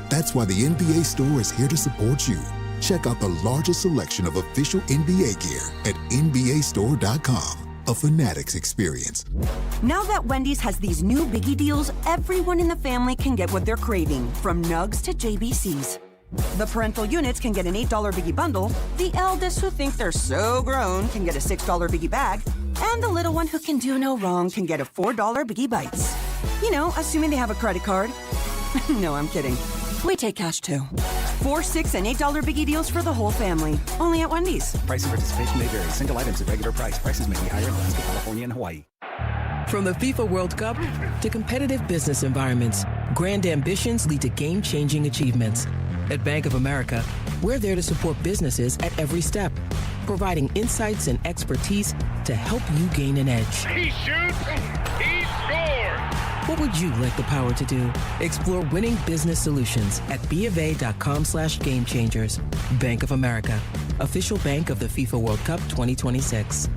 That's why the NBA Store is here to support you. Check out the largest selection of official NBA gear at NBAstore.com. A Fanatics experience. Now that Wendy's has these new biggie deals, everyone in the family can get what they're craving, from nugs to JBCs. The parental units can get an $8 biggie bundle, the eldest who think they're so grown can get a $6 biggie bag, and the little one who can do no wrong can get a $4 biggie bites. You know, assuming they have a credit card. No, I'm kidding. We take cash too. 4, 6, and $8 biggie deals for the whole family. Only at Wendy's. Price and participation may vary. Single items at regular price. Prices may be higher in Alaska, California, and Hawaii. From the FIFA World Cup to competitive business environments, grand ambitions lead to game-changing achievements. At Bank of America, we're there to support businesses at every step, providing insights and expertise to help you gain an edge. He shoots, he scores! What would you like the power to do? Explore winning business solutions at BofA.com/gamechangers. Bank of America, official bank of the FIFA World Cup 2026.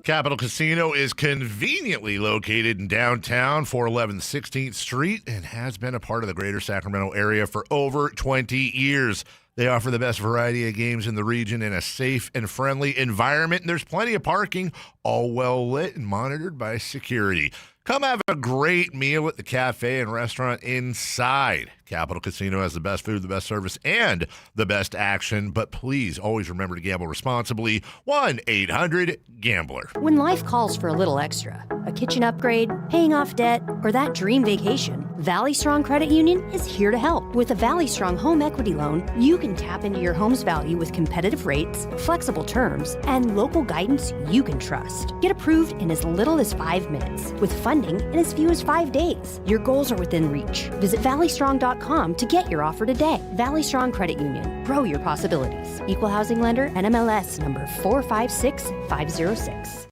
Capital Casino is conveniently located in downtown, 411 16th Street, and has been a part of the greater Sacramento area for over 20 years. They offer the best variety of games in the region in a safe and friendly environment, and there's plenty of parking, all well lit and monitored by security. Come have a great meal at the cafe and restaurant inside. Capital Casino has the best food, the best service, and the best action. But please always remember to gamble responsibly. 1-800-GAMBLER. When life calls for a little extra, a kitchen upgrade, paying off debt, or that dream vacation, Valley Strong Credit Union is here to help. With a Valley Strong home equity loan, you can tap into your home's value with competitive rates, flexible terms, and local guidance you can trust. Get approved in as little as 5 minutes, with funding in as few as 5 days. Your goals are within reach. Visit valleystrong.com to get your offer today. Valley Strong Credit Union. Grow your possibilities. Equal housing lender, NMLS number 456506.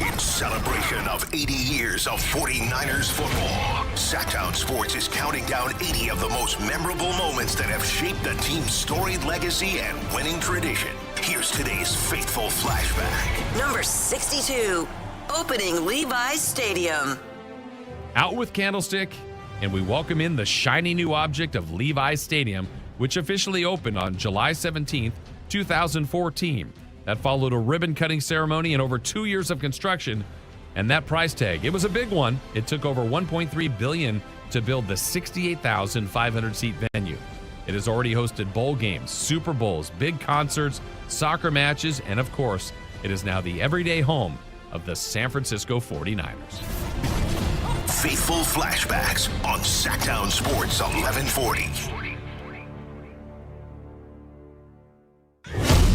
In celebration of 80 years of 49ers football, Sactown Sports is counting down 80 of the most memorable moments that have shaped the team's storied legacy and winning tradition. Here's today's faithful flashback. Number 62, opening Levi's Stadium. Out with Candlestick, and we welcome in the shiny new object of Levi's Stadium, which officially opened on July 17th, 2014. That followed a ribbon-cutting ceremony and over 2 years of construction, and that price tag, it was a big one. It took over $1.3 billion to build the 68,500-seat venue. It has already hosted bowl games, Super Bowls, big concerts, soccer matches, and of course, it is now the everyday home of the San Francisco 49ers. Faithful flashbacks on Sactown Sports 1140.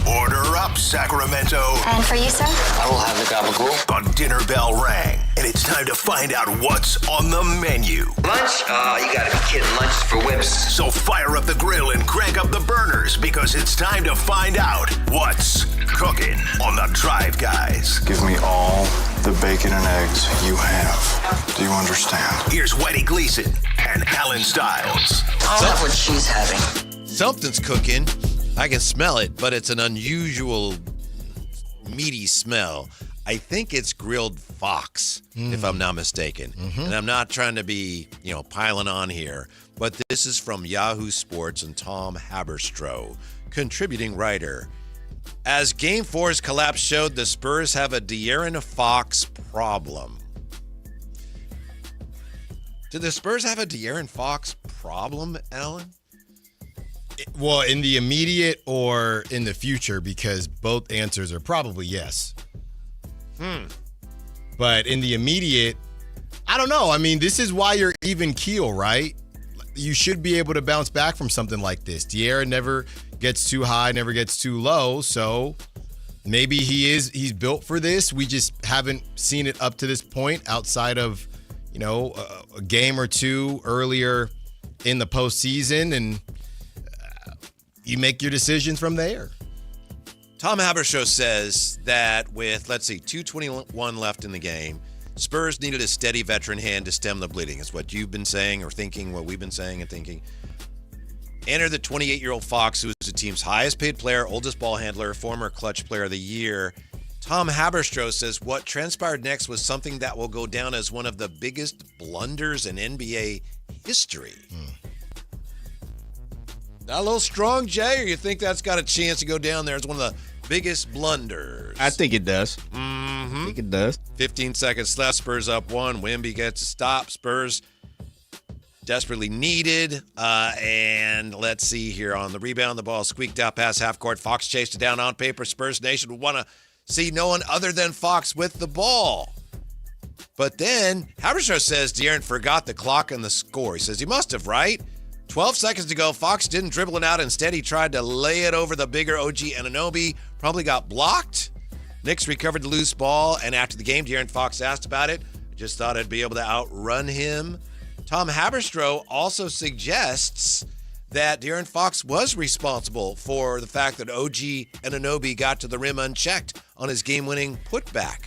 Order up, Sacramento. And for you, sir? I will have the gabagool. The dinner bell rang, and it's time to find out what's on the menu. Lunch? Oh, you gotta be kidding. Lunch is for whips. So fire up the grill and crank up the burners, because it's time to find out what's cooking on the Drive Guys. Give me all the bacon and eggs you have. Do you understand? Here's Whitey Gleason and Alan Stiles. I'll have what she's having. Something's cooking. I can smell it, but it's an unusual meaty smell. I think it's grilled fox, if I'm not mistaken. And I'm not trying to be, piling on here, but this is from Yahoo Sports and Tom Haberstroh, contributing writer. As Game 4's collapse showed, the Spurs have a De'Aaron Fox problem. Do the Spurs have a De'Aaron Fox problem, Alan? Well, in the immediate or in the future, because both answers are probably yes. But in the immediate, I don't know. I mean, this is why you're even keel, right? You should be able to bounce back from something like this. De'Aaron never gets too high, never gets too low, so maybe he's built for this. We just haven't seen it up to this point outside of, a game or two earlier in the postseason, and you make your decisions from there. Tom Haberstroh says that with, 2:21 left in the game, Spurs needed a steady veteran hand to stem the bleeding. It's what you've been saying or thinking, what we've been saying and thinking. Enter the 28-year-old Fox, who is the team's highest paid player, oldest ball handler, former clutch player of the year. Tom Haberstroh says what transpired next was something that will go down as one of the biggest blunders in NBA history. Not a little strong, Jay, or you think that's got a chance to go down there as one of the biggest blunders? I think it does. Mm-hmm. I think it does. 15 seconds left. Spurs up one. Wemby gets a stop. Spurs desperately needed. And let's see here on the rebound. The ball squeaked out past half court. Fox chased it down on paper. Spurs Nation would want to see no one other than Fox with the ball. But then Haberstroh says De'Aaron forgot the clock and the score. He says he must have, right? 12 seconds to go. Fox didn't dribble it out. Instead, he tried to lay it over the bigger OG Anunoby. Probably got blocked. Knicks recovered the loose ball, and after the game, De'Aaron Fox asked about it. I just thought I'd be able to outrun him. Tom Haberstroh also suggests that De'Aaron Fox was responsible for the fact that OG Anunoby got to the rim unchecked on his game-winning putback.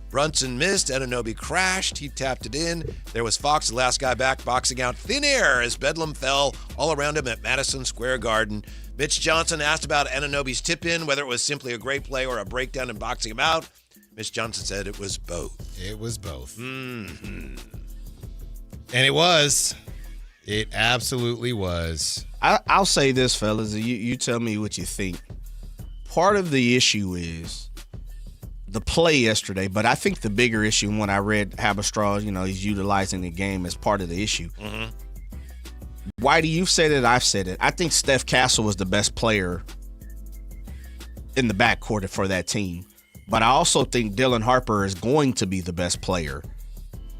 Brunson missed. Anunoby crashed. He tapped it in. There was Fox, the last guy back, boxing out thin air as Bedlam fell all around him at Madison Square Garden. Mitch Johnson asked about Anunoby's tip-in, whether it was simply a great play or a breakdown and boxing him out. Mitch Johnson said it was both. It was both. Mm-hmm. And it was. It absolutely was. I'll say this, fellas. You tell me what you think. Part of the issue is the play yesterday, but I think the bigger issue when I read Haberstroh, he's utilizing the game as part of the issue. Mm-hmm. Whitey, you've said it, I've said it. I think Steph Castle was the best player in the backcourt for that team. But I also think Dylan Harper is going to be the best player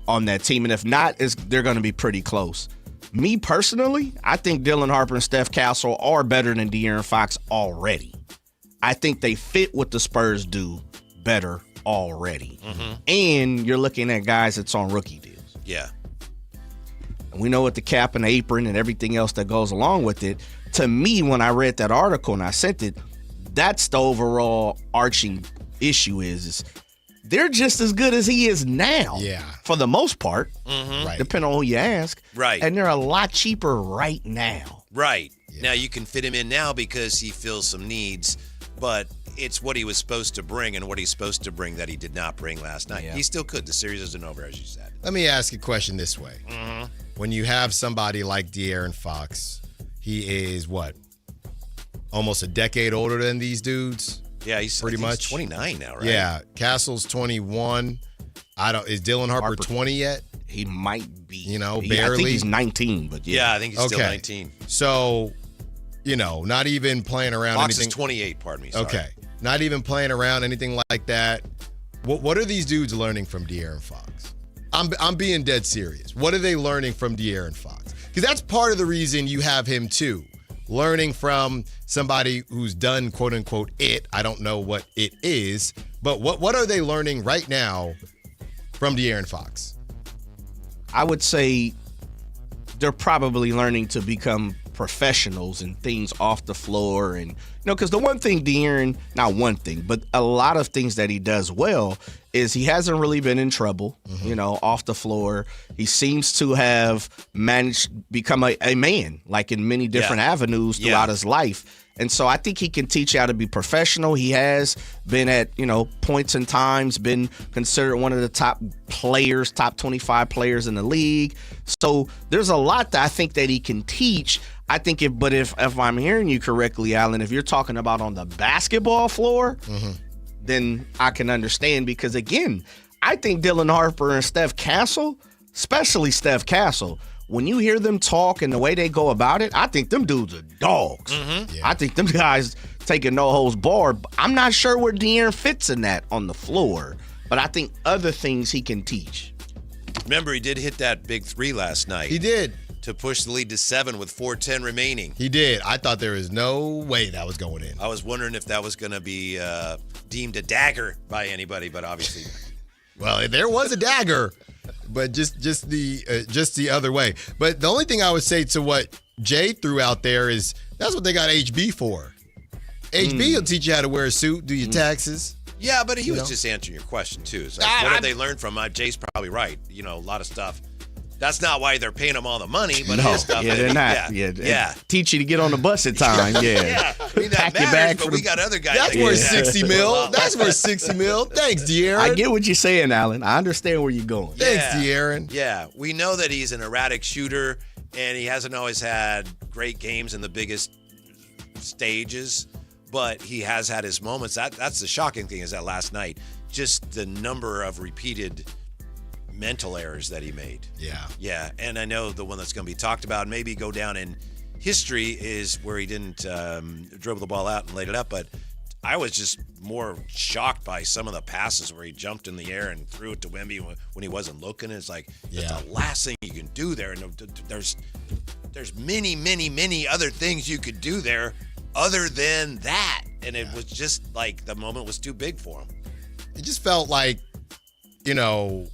on that team. And if not, they're going to be pretty close. Me personally, I think Dylan Harper and Steph Castle are better than De'Aaron Fox already. I think they fit what the Spurs do better already. Mm-hmm. And you're looking at guys that's on rookie deals. Yeah. We know what the cap and the apron and everything else that goes along with it. To me, when I read that article and I sent it, that's the overall arching issue is they're just as good as he is now. Yeah. For the most part. Mm-hmm. Right. Depending on who you ask. Right. And they're a lot cheaper right now. Right. Yeah. Now you can fit him in now because he fills some needs, but it's what he was supposed to bring and what he's supposed to bring that he did not bring last night. Yeah. He still could. The series isn't over, as you said. Let me ask a question this way. Mm-hmm. When you have somebody like De'Aaron Fox, he is what? Almost a decade older than these dudes? Yeah, he's 29 now, right? Yeah. Castle's 21. Is Dylan Harper 20 yet? He might be. Barely. I think he's 19, but Yeah, I think he's still 19. So, not even playing around Fox anything. is 28, pardon me. Sorry. Okay. Not even playing around anything like that. What are these dudes learning from De'Aaron Fox? I'm being dead serious. What are they learning from De'Aaron Fox? Because that's part of the reason you have him too. Learning from somebody who's done quote unquote it. I don't know what it is, but what are they learning right now from De'Aaron Fox? I would say they're probably learning to become professionals and things off the floor. And, because the one thing De'Aaron, not one thing, but a lot of things that he does well is he hasn't really been in trouble, off the floor. He seems to have managed to become a man, like in many different avenues throughout his life. And so I think he can teach you how to be professional. He has been at, points and times, been considered one of the top 25 players in the league. So there's a lot that I think that he can teach. I think if I'm hearing you correctly, Alan, if you're talking about on the basketball floor, then I can understand because, again, I think Dylan Harper and Steph Castle, especially Steph Castle, when you hear them talk and the way they go about it, I think them dudes are dogs. Mm-hmm. Yeah. I think them guys taking no holds barred. I'm not sure where De'Aaron fits in that on the floor, but I think other things he can teach. Remember, he did hit that big three last night. He did. To push the lead to 7 with 4:10 remaining. He did. I thought there was no way that was going in. I was wondering if that was going to be deemed a dagger by anybody, but obviously. Well, there was a dagger, but just the other way. But the only thing I would say to what Jay threw out there is that's what they got HB for. HB will teach you how to wear a suit, do your taxes. Yeah, but he was just answering your question, too. It's like, what have they learned from him? Jay's probably right. You know, a lot of stuff. That's not why they're paying him all the money, but his stuff. Yeah, they're not. Yeah. Teach you to get on the bus at time. Yeah. I mean, that matters, but we got other guys. That's worth 60 mil. That's worth 60 mil. Thanks, De'Aaron. I get what you're saying, Alan. I understand where you're going. Thanks, De'Aaron. Yeah, we know that he's an erratic shooter, and he hasn't always had great games in the biggest stages, but he has had his moments. That's the shocking thing is that last night, just the number of repeated mental errors that he made. Yeah, and I know the one that's going to be talked about, maybe go down in history, is where he didn't dribble the ball out and laid it up, but I was just more shocked by some of the passes where he jumped in the air and threw it to Wemby when he wasn't looking. It's like, that's the last thing you can do there, and there's many, many, many other things you could do there other than that, and it was just like the moment was too big for him. It just felt like, you know,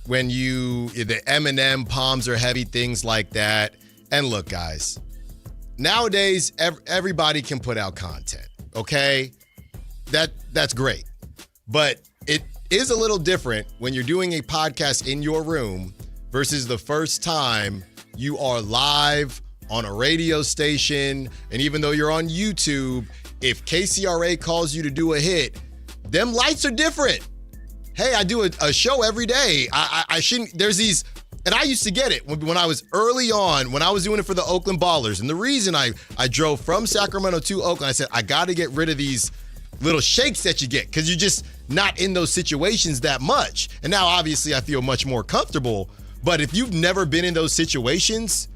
when the M&M palms are heavy, things like that. And look, guys, nowadays, everybody can put out content, okay? That's great. But it is a little different when you're doing a podcast in your room versus the first time you are live on a radio station. And even though you're on YouTube, if KCRA calls you to do a hit, them lights are different. Hey, I do a show every day. I shouldn't, there's these, and I used to get it when I was early on, when I was doing it for the Oakland Ballers. And the reason I drove from Sacramento to Oakland, I said, I got to get rid of these little shakes that you get because you're just not in those situations that much. And now, obviously, I feel much more comfortable. But if you've never been in those situations,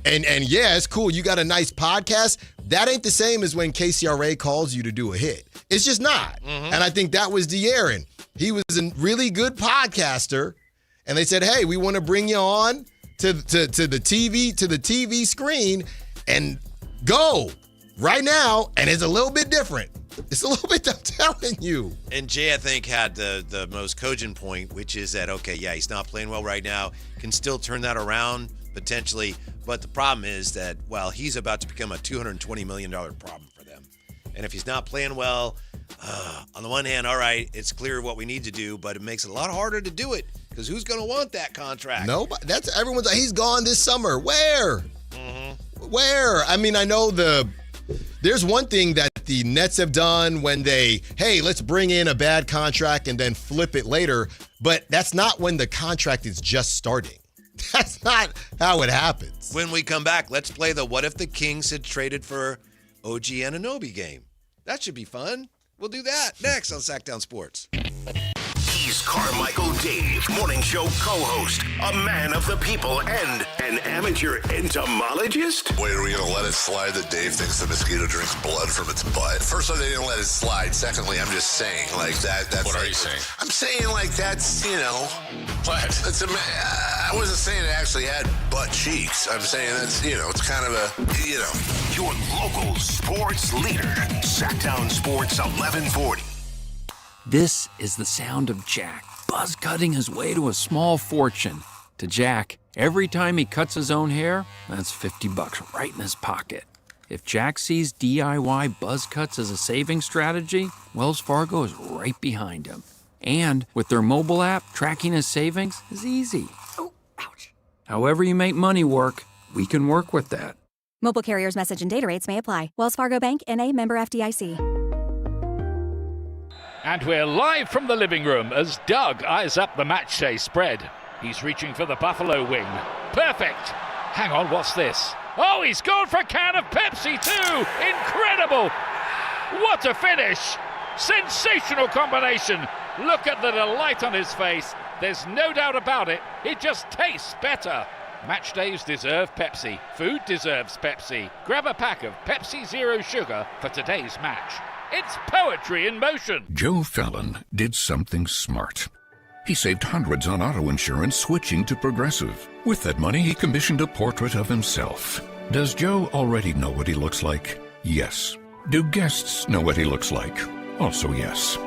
and yeah, it's cool, you got a nice podcast, that ain't the same as when KCRA calls you to do a hit. It's just not. Mm-hmm. And I think that was De'Aaron. He was a really good podcaster, and they said, "Hey, we want to bring you on to the TV screen and go right now." And it's a little bit different. It's a little bit, I'm telling you. And Jay, I think, had the most cogent point, which is that, okay, yeah, he's not playing well right now, can still turn that around potentially, but the problem is that, well, he's about to become a $220 million problem for them. And if he's not playing well, on the one hand, all right, it's clear what we need to do, but it makes it a lot harder to do it because who's going to want that contract? Nobody. That's everyone's like, he's gone this summer. Where? Mm-hmm. Where? I mean, I know there's one thing that the Nets have done when hey, let's bring in a bad contract and then flip it later, but that's not when the contract is just starting. That's not how it happens. When we come back, let's play the What If the Kings Had Traded for OG Anunoby game. That should be fun. We'll do that next on Sactown Sports. He's Carmichael Dave, morning show co-host, a man of the people, and an amateur entomologist. Wait, are we going to let it slide that Dave thinks the mosquito drinks blood from its butt? First, they didn't let it slide. Secondly, I'm just saying, like, that's... What are you saying? I'm saying, like, that's, you know... What? That's I wasn't saying it actually had butt cheeks. I'm saying that's, you know, it's kind of a, you know... Your local sports leader, Sactown Sports 1140. This is the sound of Jack, buzz cutting his way to a small fortune. To Jack, every time he cuts his own hair, that's $50 right in his pocket. If Jack sees DIY buzz cuts as a saving strategy, Wells Fargo is right behind him. And with their mobile app, tracking his savings is easy. Oh, ouch. However you make money work, we can work with that. Mobile carriers' message and data rates may apply. Wells Fargo Bank, N.A., member FDIC. And we're live from the living room as Doug eyes up the matchday spread. He's reaching for the Buffalo wing. Perfect. Hang on, what's this? Oh, he's gone for a can of Pepsi too. Incredible. What a finish. Sensational combination. Look at the delight on his face. There's no doubt about it. It just tastes better. Match days deserve Pepsi. Food deserves Pepsi. Grab a pack of Pepsi Zero Sugar for today's match. It's poetry in motion. Joe Fallon did something smart. He saved hundreds on auto insurance switching to Progressive. With that money, he commissioned a portrait of himself. Does Joe already know what he looks like? Yes. Do guests know what he looks like? Also yes.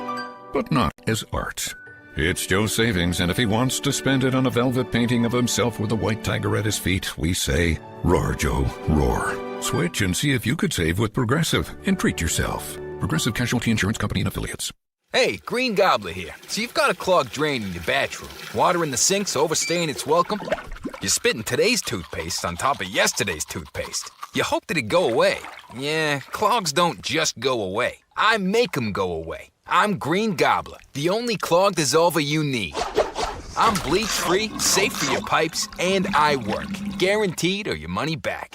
But not as art. It's Joe's savings, and if he wants to spend it on a velvet painting of himself with a white tiger at his feet, we say, roar, Joe, roar. Switch and see if you could save with Progressive and treat yourself. Progressive Casualty Insurance Company and Affiliates. Hey, Green Gobbler here. So you've got a clogged drain in your bathroom. Water in the sink's overstaying its welcome. You're spitting today's toothpaste on top of yesterday's toothpaste. You hope that it'd go away. Yeah, clogs don't just go away. I make them go away. I'm Green Gobbler, the only clog dissolver you need. I'm bleach-free, safe for your pipes, and I work. Guaranteed or your money back.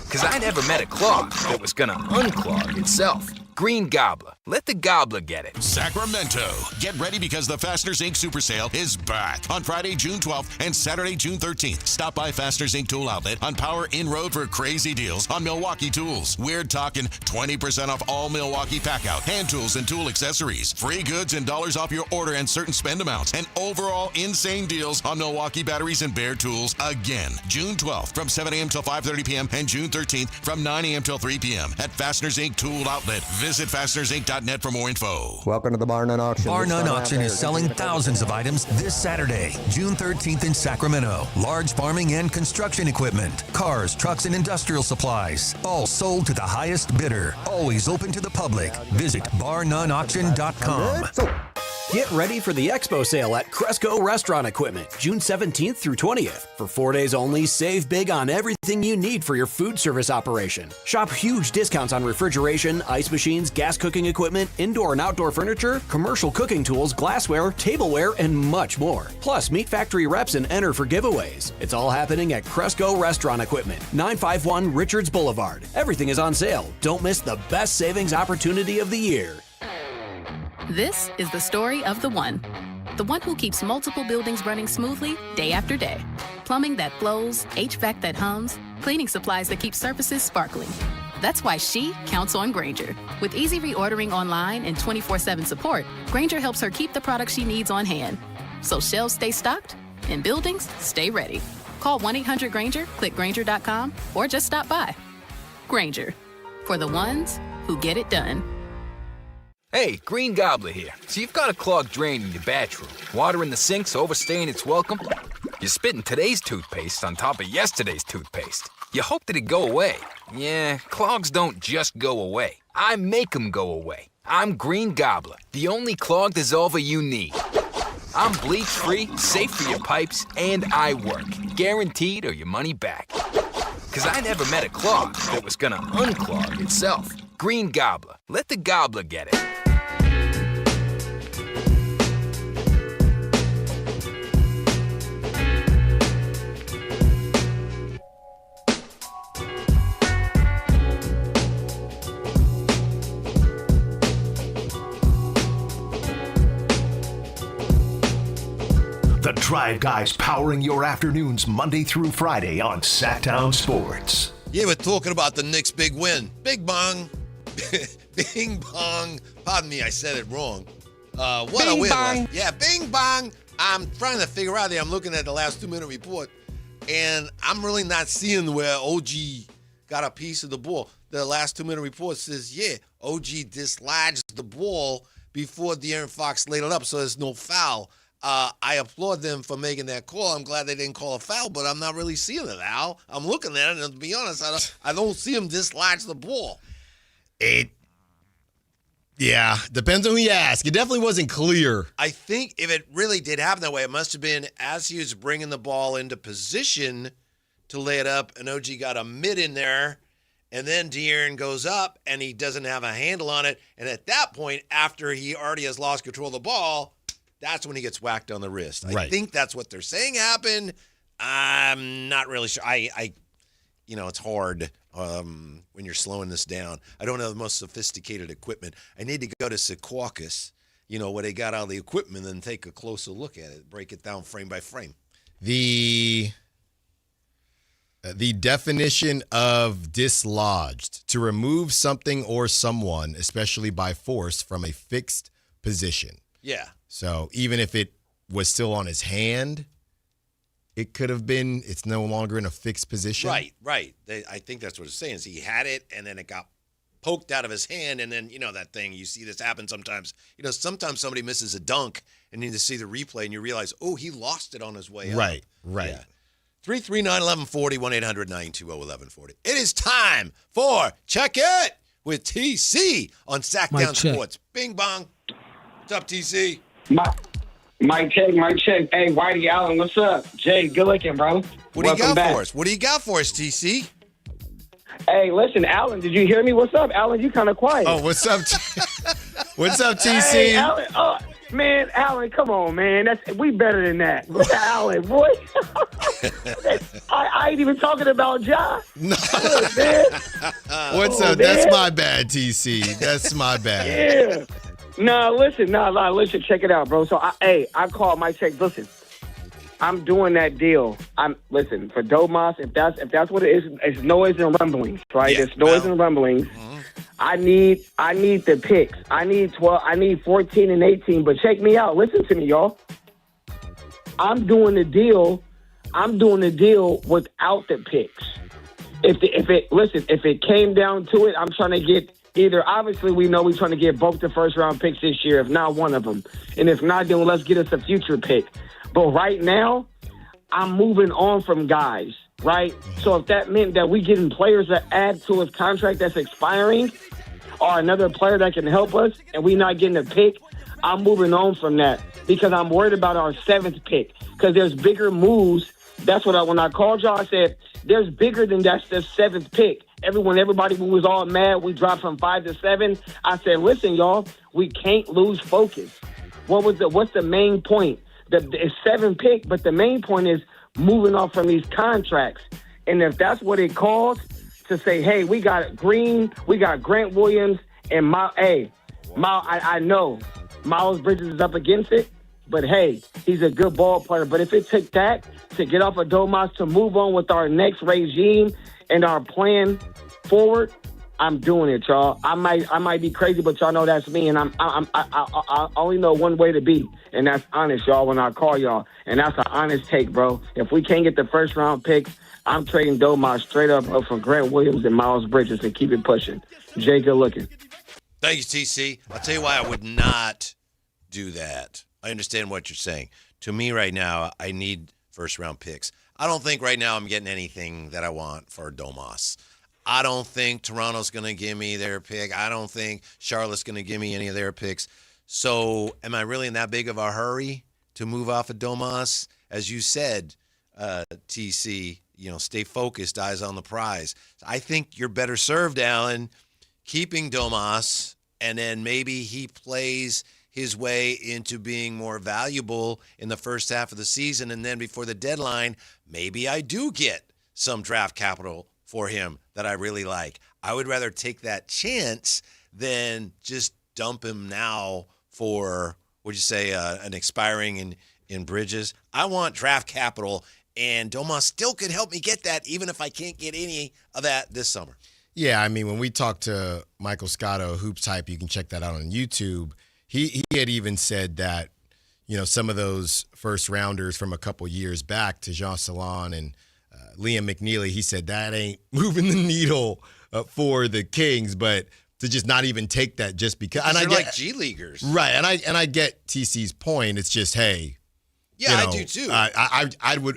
Because I never met a clog that was gonna unclog itself. Green Gobbler. Let the gobbler get it. Sacramento. Get ready because the Fasteners Inc. Super Sale is back on Friday, June 12th and Saturday, June 13th. Stop by Fasteners Inc. Tool Outlet on Power in Road for crazy deals on Milwaukee tools. We're talking 20% off all Milwaukee pack-out, hand tools, and tool accessories. Free goods and dollars off your order and certain spend amounts. And overall insane deals on Milwaukee batteries and Bear tools again. June 12th from 7 a.m. till 5:30 p.m. and June 13th from 9 a.m. till 3 p.m. at Fasteners Inc. Tool Outlet. Visit FastenersInc.net for more info. Welcome to the Bar None Auction. Bar None Auction is selling thousands of items this Saturday, June 13th in Sacramento. Large farming and construction equipment, cars, trucks, and industrial supplies. All sold to the highest bidder. Always open to the public. Visit barnoneauction.com. Get ready for the Expo sale at Cresco Restaurant Equipment, June 17th through 20th. For 4 days only, save big on everything you need for your food service operation. Shop huge discounts on refrigeration, ice machines, gas cooking equipment, indoor and outdoor furniture, commercial cooking tools, glassware, tableware, and much more. Plus, meet factory reps and enter for giveaways. It's all happening at Cresco Restaurant Equipment, 951 Richards Boulevard. Everything is on sale. Don't miss the best savings opportunity of the year. This is the story of the one who keeps multiple buildings running smoothly day after day. Plumbing that flows, HVAC that hums, cleaning supplies that keep surfaces sparkling. That's why she counts on Grainger. With easy reordering online and 24/7 support, Grainger helps her keep the products she needs on hand. So shelves stay stocked and buildings stay ready. Call 1-800-GRAINGER, click Grainger.com, or just stop by. Grainger, for the ones who get it done. Hey, Green Gobbler here. So you've got a clogged drain in your bathroom. Water in the sink's overstaying its welcome. You're spitting today's toothpaste on top of yesterday's toothpaste. You hope that it'd go away. Yeah, clogs don't just go away. I make them go away. I'm Green Gobbler, the only clog dissolver you need. I'm bleach-free, safe for your pipes, and I work. Guaranteed or your money back. Because I never met a clog that was gonna unclog itself. Green Gobbler. Let the gobbler get it. The Drive Guys powering your afternoons Monday through Friday on Sactown Sports. Yeah, we're talking about the Knicks' big win. Big bong. Bing bong. Pardon me, I said it wrong. What bing a win. bong. Yeah, bing bong. I'm trying to figure out there. I'm looking at the last 2-minute report, and I'm really not seeing where OG got a piece of the ball. The last 2-minute report says, yeah, OG dislodged the ball before De'Aaron Fox laid it up, so there's no foul. I applaud them for making that call. I'm glad they didn't call a foul, but I'm not really seeing it, Al. I'm looking at it, and to be honest, I don't see him dislodge the ball. Yeah, depends on who you ask. It definitely wasn't clear. I think if it really did happen that way, it must have been as he was bringing the ball into position to lay it up, and OG got a mid in there, and then De'Aaron goes up, and he doesn't have a handle on it, and at that point, after he already has lost control of the ball, that's when he gets whacked on the wrist. I think that's what they're saying happened. I'm not really sure. It's hard when you're slowing this down. I don't have the most sophisticated equipment. I need to go to Secaucus, where they got all the equipment and take a closer look at it, break it down frame by frame. The definition of dislodged, to remove something or someone, especially by force, from a fixed position. Yeah. So even if it was still on his hand, it could have been. It's no longer in a fixed position. Right. I think that's what it's saying. Is he had it, and then it got poked out of his hand, and then, that thing, you see this happen sometimes. Sometimes somebody misses a dunk, and you see the replay, and you realize, oh, he lost it on his way up. Right. Yeah. 339-1140, 1-800-920-1140. It is time for Check It with TC on Sactown Sports. Bing bong. What's up, TC? Mic check. Hey, Whitey Allen, what's up? Jay, good looking, bro. What do you got for us? What do you got for us, TC? Hey, listen, Allen, did you hear me? What's up, Allen? You kind of quiet. Oh, what's up? What's up, TC? Hey, Allen. Oh, man, Allen, come on, man. We better than that. What's Allen, boy? I ain't even talking about John. No. Man. What's up? Man. That's my bad, TC. That's my bad. Yeah. Listen, check it out, bro. So, I called my check. Listen, I'm doing that deal. Listen, for Domas, if that's what it is, it's noise and rumblings, right? Yeah, it's noise and rumblings. Mm-hmm. I need the picks. I need 14 and 18, but check me out. Listen to me, y'all. I'm doing the deal without the picks. If it came down to it, I'm trying to get either, obviously we know we're trying to get both the first round picks this year, if not one of them. And if not, then let's get us a future pick. But right now, I'm moving on from guys, right? So if that meant that we getting players that add to his contract that's expiring, or another player that can help us, and we not getting a pick, I'm moving on from that because I'm worried about our 7th pick because there's bigger moves. That's what when I called y'all, I said, there's bigger than that's the 7th pick. Everybody was all mad. We dropped from 5 to 7. I said, listen, y'all, we can't lose focus. What's the main point? It's 7 pick, but the main point is moving off from these contracts. And if that's what it calls to say, hey, we got Green, we got Grant Williams, and I know Miles Bridges is up against it, but hey, he's a good ball player. But if it took that to get off of Domas to move on with our next regime and our plan forward, I'm doing it, y'all. I might be crazy, but y'all know that's me, and I only know one way to be, and that's honest, y'all. When I call y'all, and that's an honest take, bro. If we can't get the first round picks, I'm trading Domas straight up for Grant Williams and Miles Bridges and keep it pushing. Jay, good looking. Thank you, TC. I'll tell you why I would not do that. I understand what you're saying. To me right now, I need first round picks. I don't think right now I'm getting anything that I want for Domas. I don't think Toronto's going to give me their pick. I don't think Charlotte's going to give me any of their picks. So am I really in that big of a hurry to move off of Domas? As you said, TC, stay focused, eyes on the prize. I think you're better served, Alan, keeping Domas, and then maybe he plays his way into being more valuable in the first half of the season, and then before the deadline, maybe I do get some draft capital for him that I really like. I would rather take that chance than just dump him now for, an expiring in Bridges. I want draft capital, and Domas still could help me get that, even if I can't get any of that this summer. Yeah, I mean, when we talked to Michael Scotto, Hoops Hype, you can check that out on YouTube. He had even said that, some of those first rounders from a couple years back, to Jean Salon and Liam McNeely, he said that ain't moving the needle for the Kings, but to just not even take that just because. And they're I get, like G Leaguers. Right, and I get TC's point. It's just, hey. Yeah, I do too.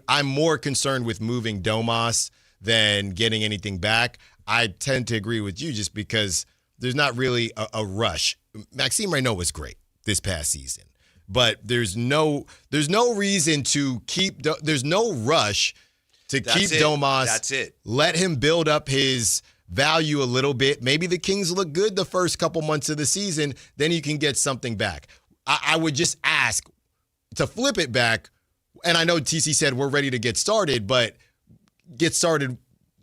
I'm more concerned with moving Domas than getting anything back. I tend to agree with you just because there's not really a rush. Maxime Reynaud was great this past season, but there's no reason to keep. There's no rush to keep Domas. That's it. Let him build up his value a little bit. Maybe the Kings look good the first couple months of the season, then you can get something back. I would just ask to flip it back, and I know TC said we're ready to get started, but get started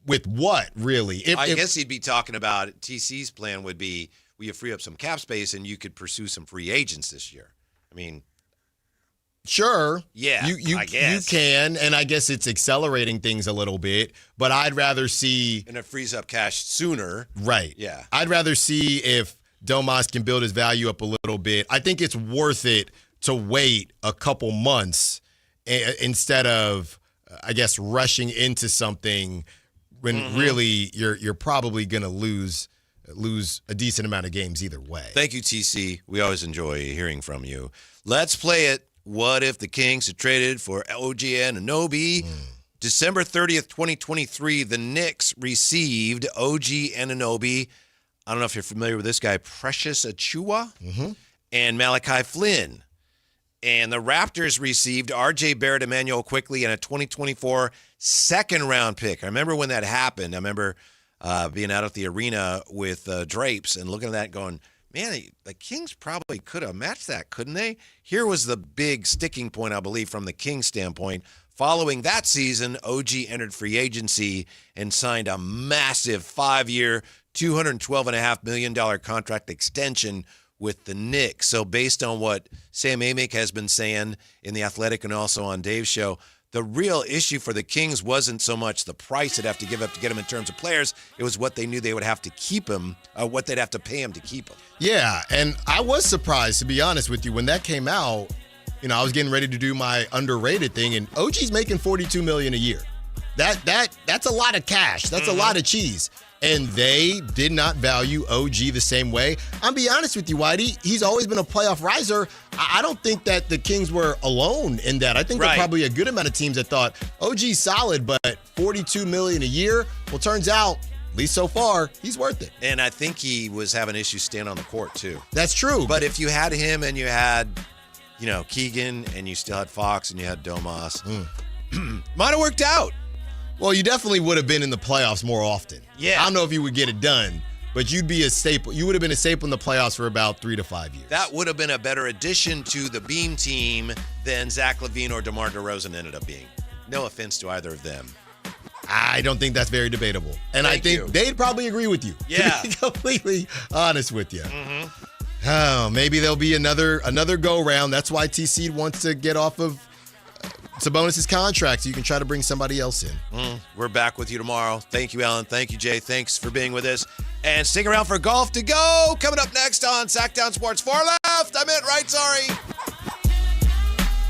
with what, really? I guess he'd be talking about TC's plan would be you free up some cap space and you could pursue some free agents this year. I mean, sure. Yeah, I guess. You can, and I guess it's accelerating things a little bit, but I'd rather see... And it frees up cash sooner. Right. Yeah. I'd rather see if Domas can build his value up a little bit. I think it's worth it to wait a couple months instead of, I guess, rushing into something when really you're probably going to lose a decent amount of games either way. Thank you, TC. We always enjoy hearing from you. Let's play it. What if the Kings had traded for OG Anunoby? December 30th, 2023, the Knicks received OG Anunoby. I don't know if you're familiar with this guy, Precious Achiuwa, and Malachi Flynn. And the Raptors received R.J. Barrett, Emmanuel Quickley, and a 2024 second-round pick. I remember when that happened. I remember being out at the arena with Drapes and looking at that going, man, the Kings probably could have matched that, couldn't they? Here was the big sticking point, I believe, from the Kings standpoint. Following that season, OG entered free agency and signed a massive 5-year, $212.5 million contract extension with the Knicks. So based on what Sam Amick has been saying in The Athletic and also on Dave's show, the real issue for the Kings wasn't so much the price they'd have to give up to get him in terms of players. It was what they knew they would have to keep him, what they'd have to pay him to keep him. Yeah, and I was surprised, to be honest with you, when that came out. I was getting ready to do my underrated thing, and OG's making $42 million a year. That's a lot of cash. That's a lot of cheese. And they did not value OG the same way. I'll be honest with you, Whitey. He's always been a playoff riser. I don't think that the Kings were alone in that. I think there are probably a good amount of teams that thought OG's solid, but $42 million a year. Well, turns out, at least so far, he's worth it. And I think he was having issues staying on the court too. That's true. But if you had him and you had, Keegan and you still had Fox and you had Domas, might have worked out. Well, you definitely would have been in the playoffs more often. Yeah. I don't know if you would get it done, but you'd be a staple. You would have been a staple in the playoffs for about 3 to 5 years. That would have been a better addition to the Beam team than Zach LaVine or DeMar DeRozan ended up being. No offense to either of them. I don't think that's very debatable. And I think they'd probably agree with you. Yeah. To be completely honest with you. Oh, maybe there'll be another go-round. That's why TC wants to get off of Sabonis' contract so you can try to bring somebody else in. We're back with you tomorrow. Thank you, Alan. Thank you, Jay. Thanks for being with us. And stick around for Golf to Go. Coming up next on Sactown Sports. Far left. I meant right, sorry.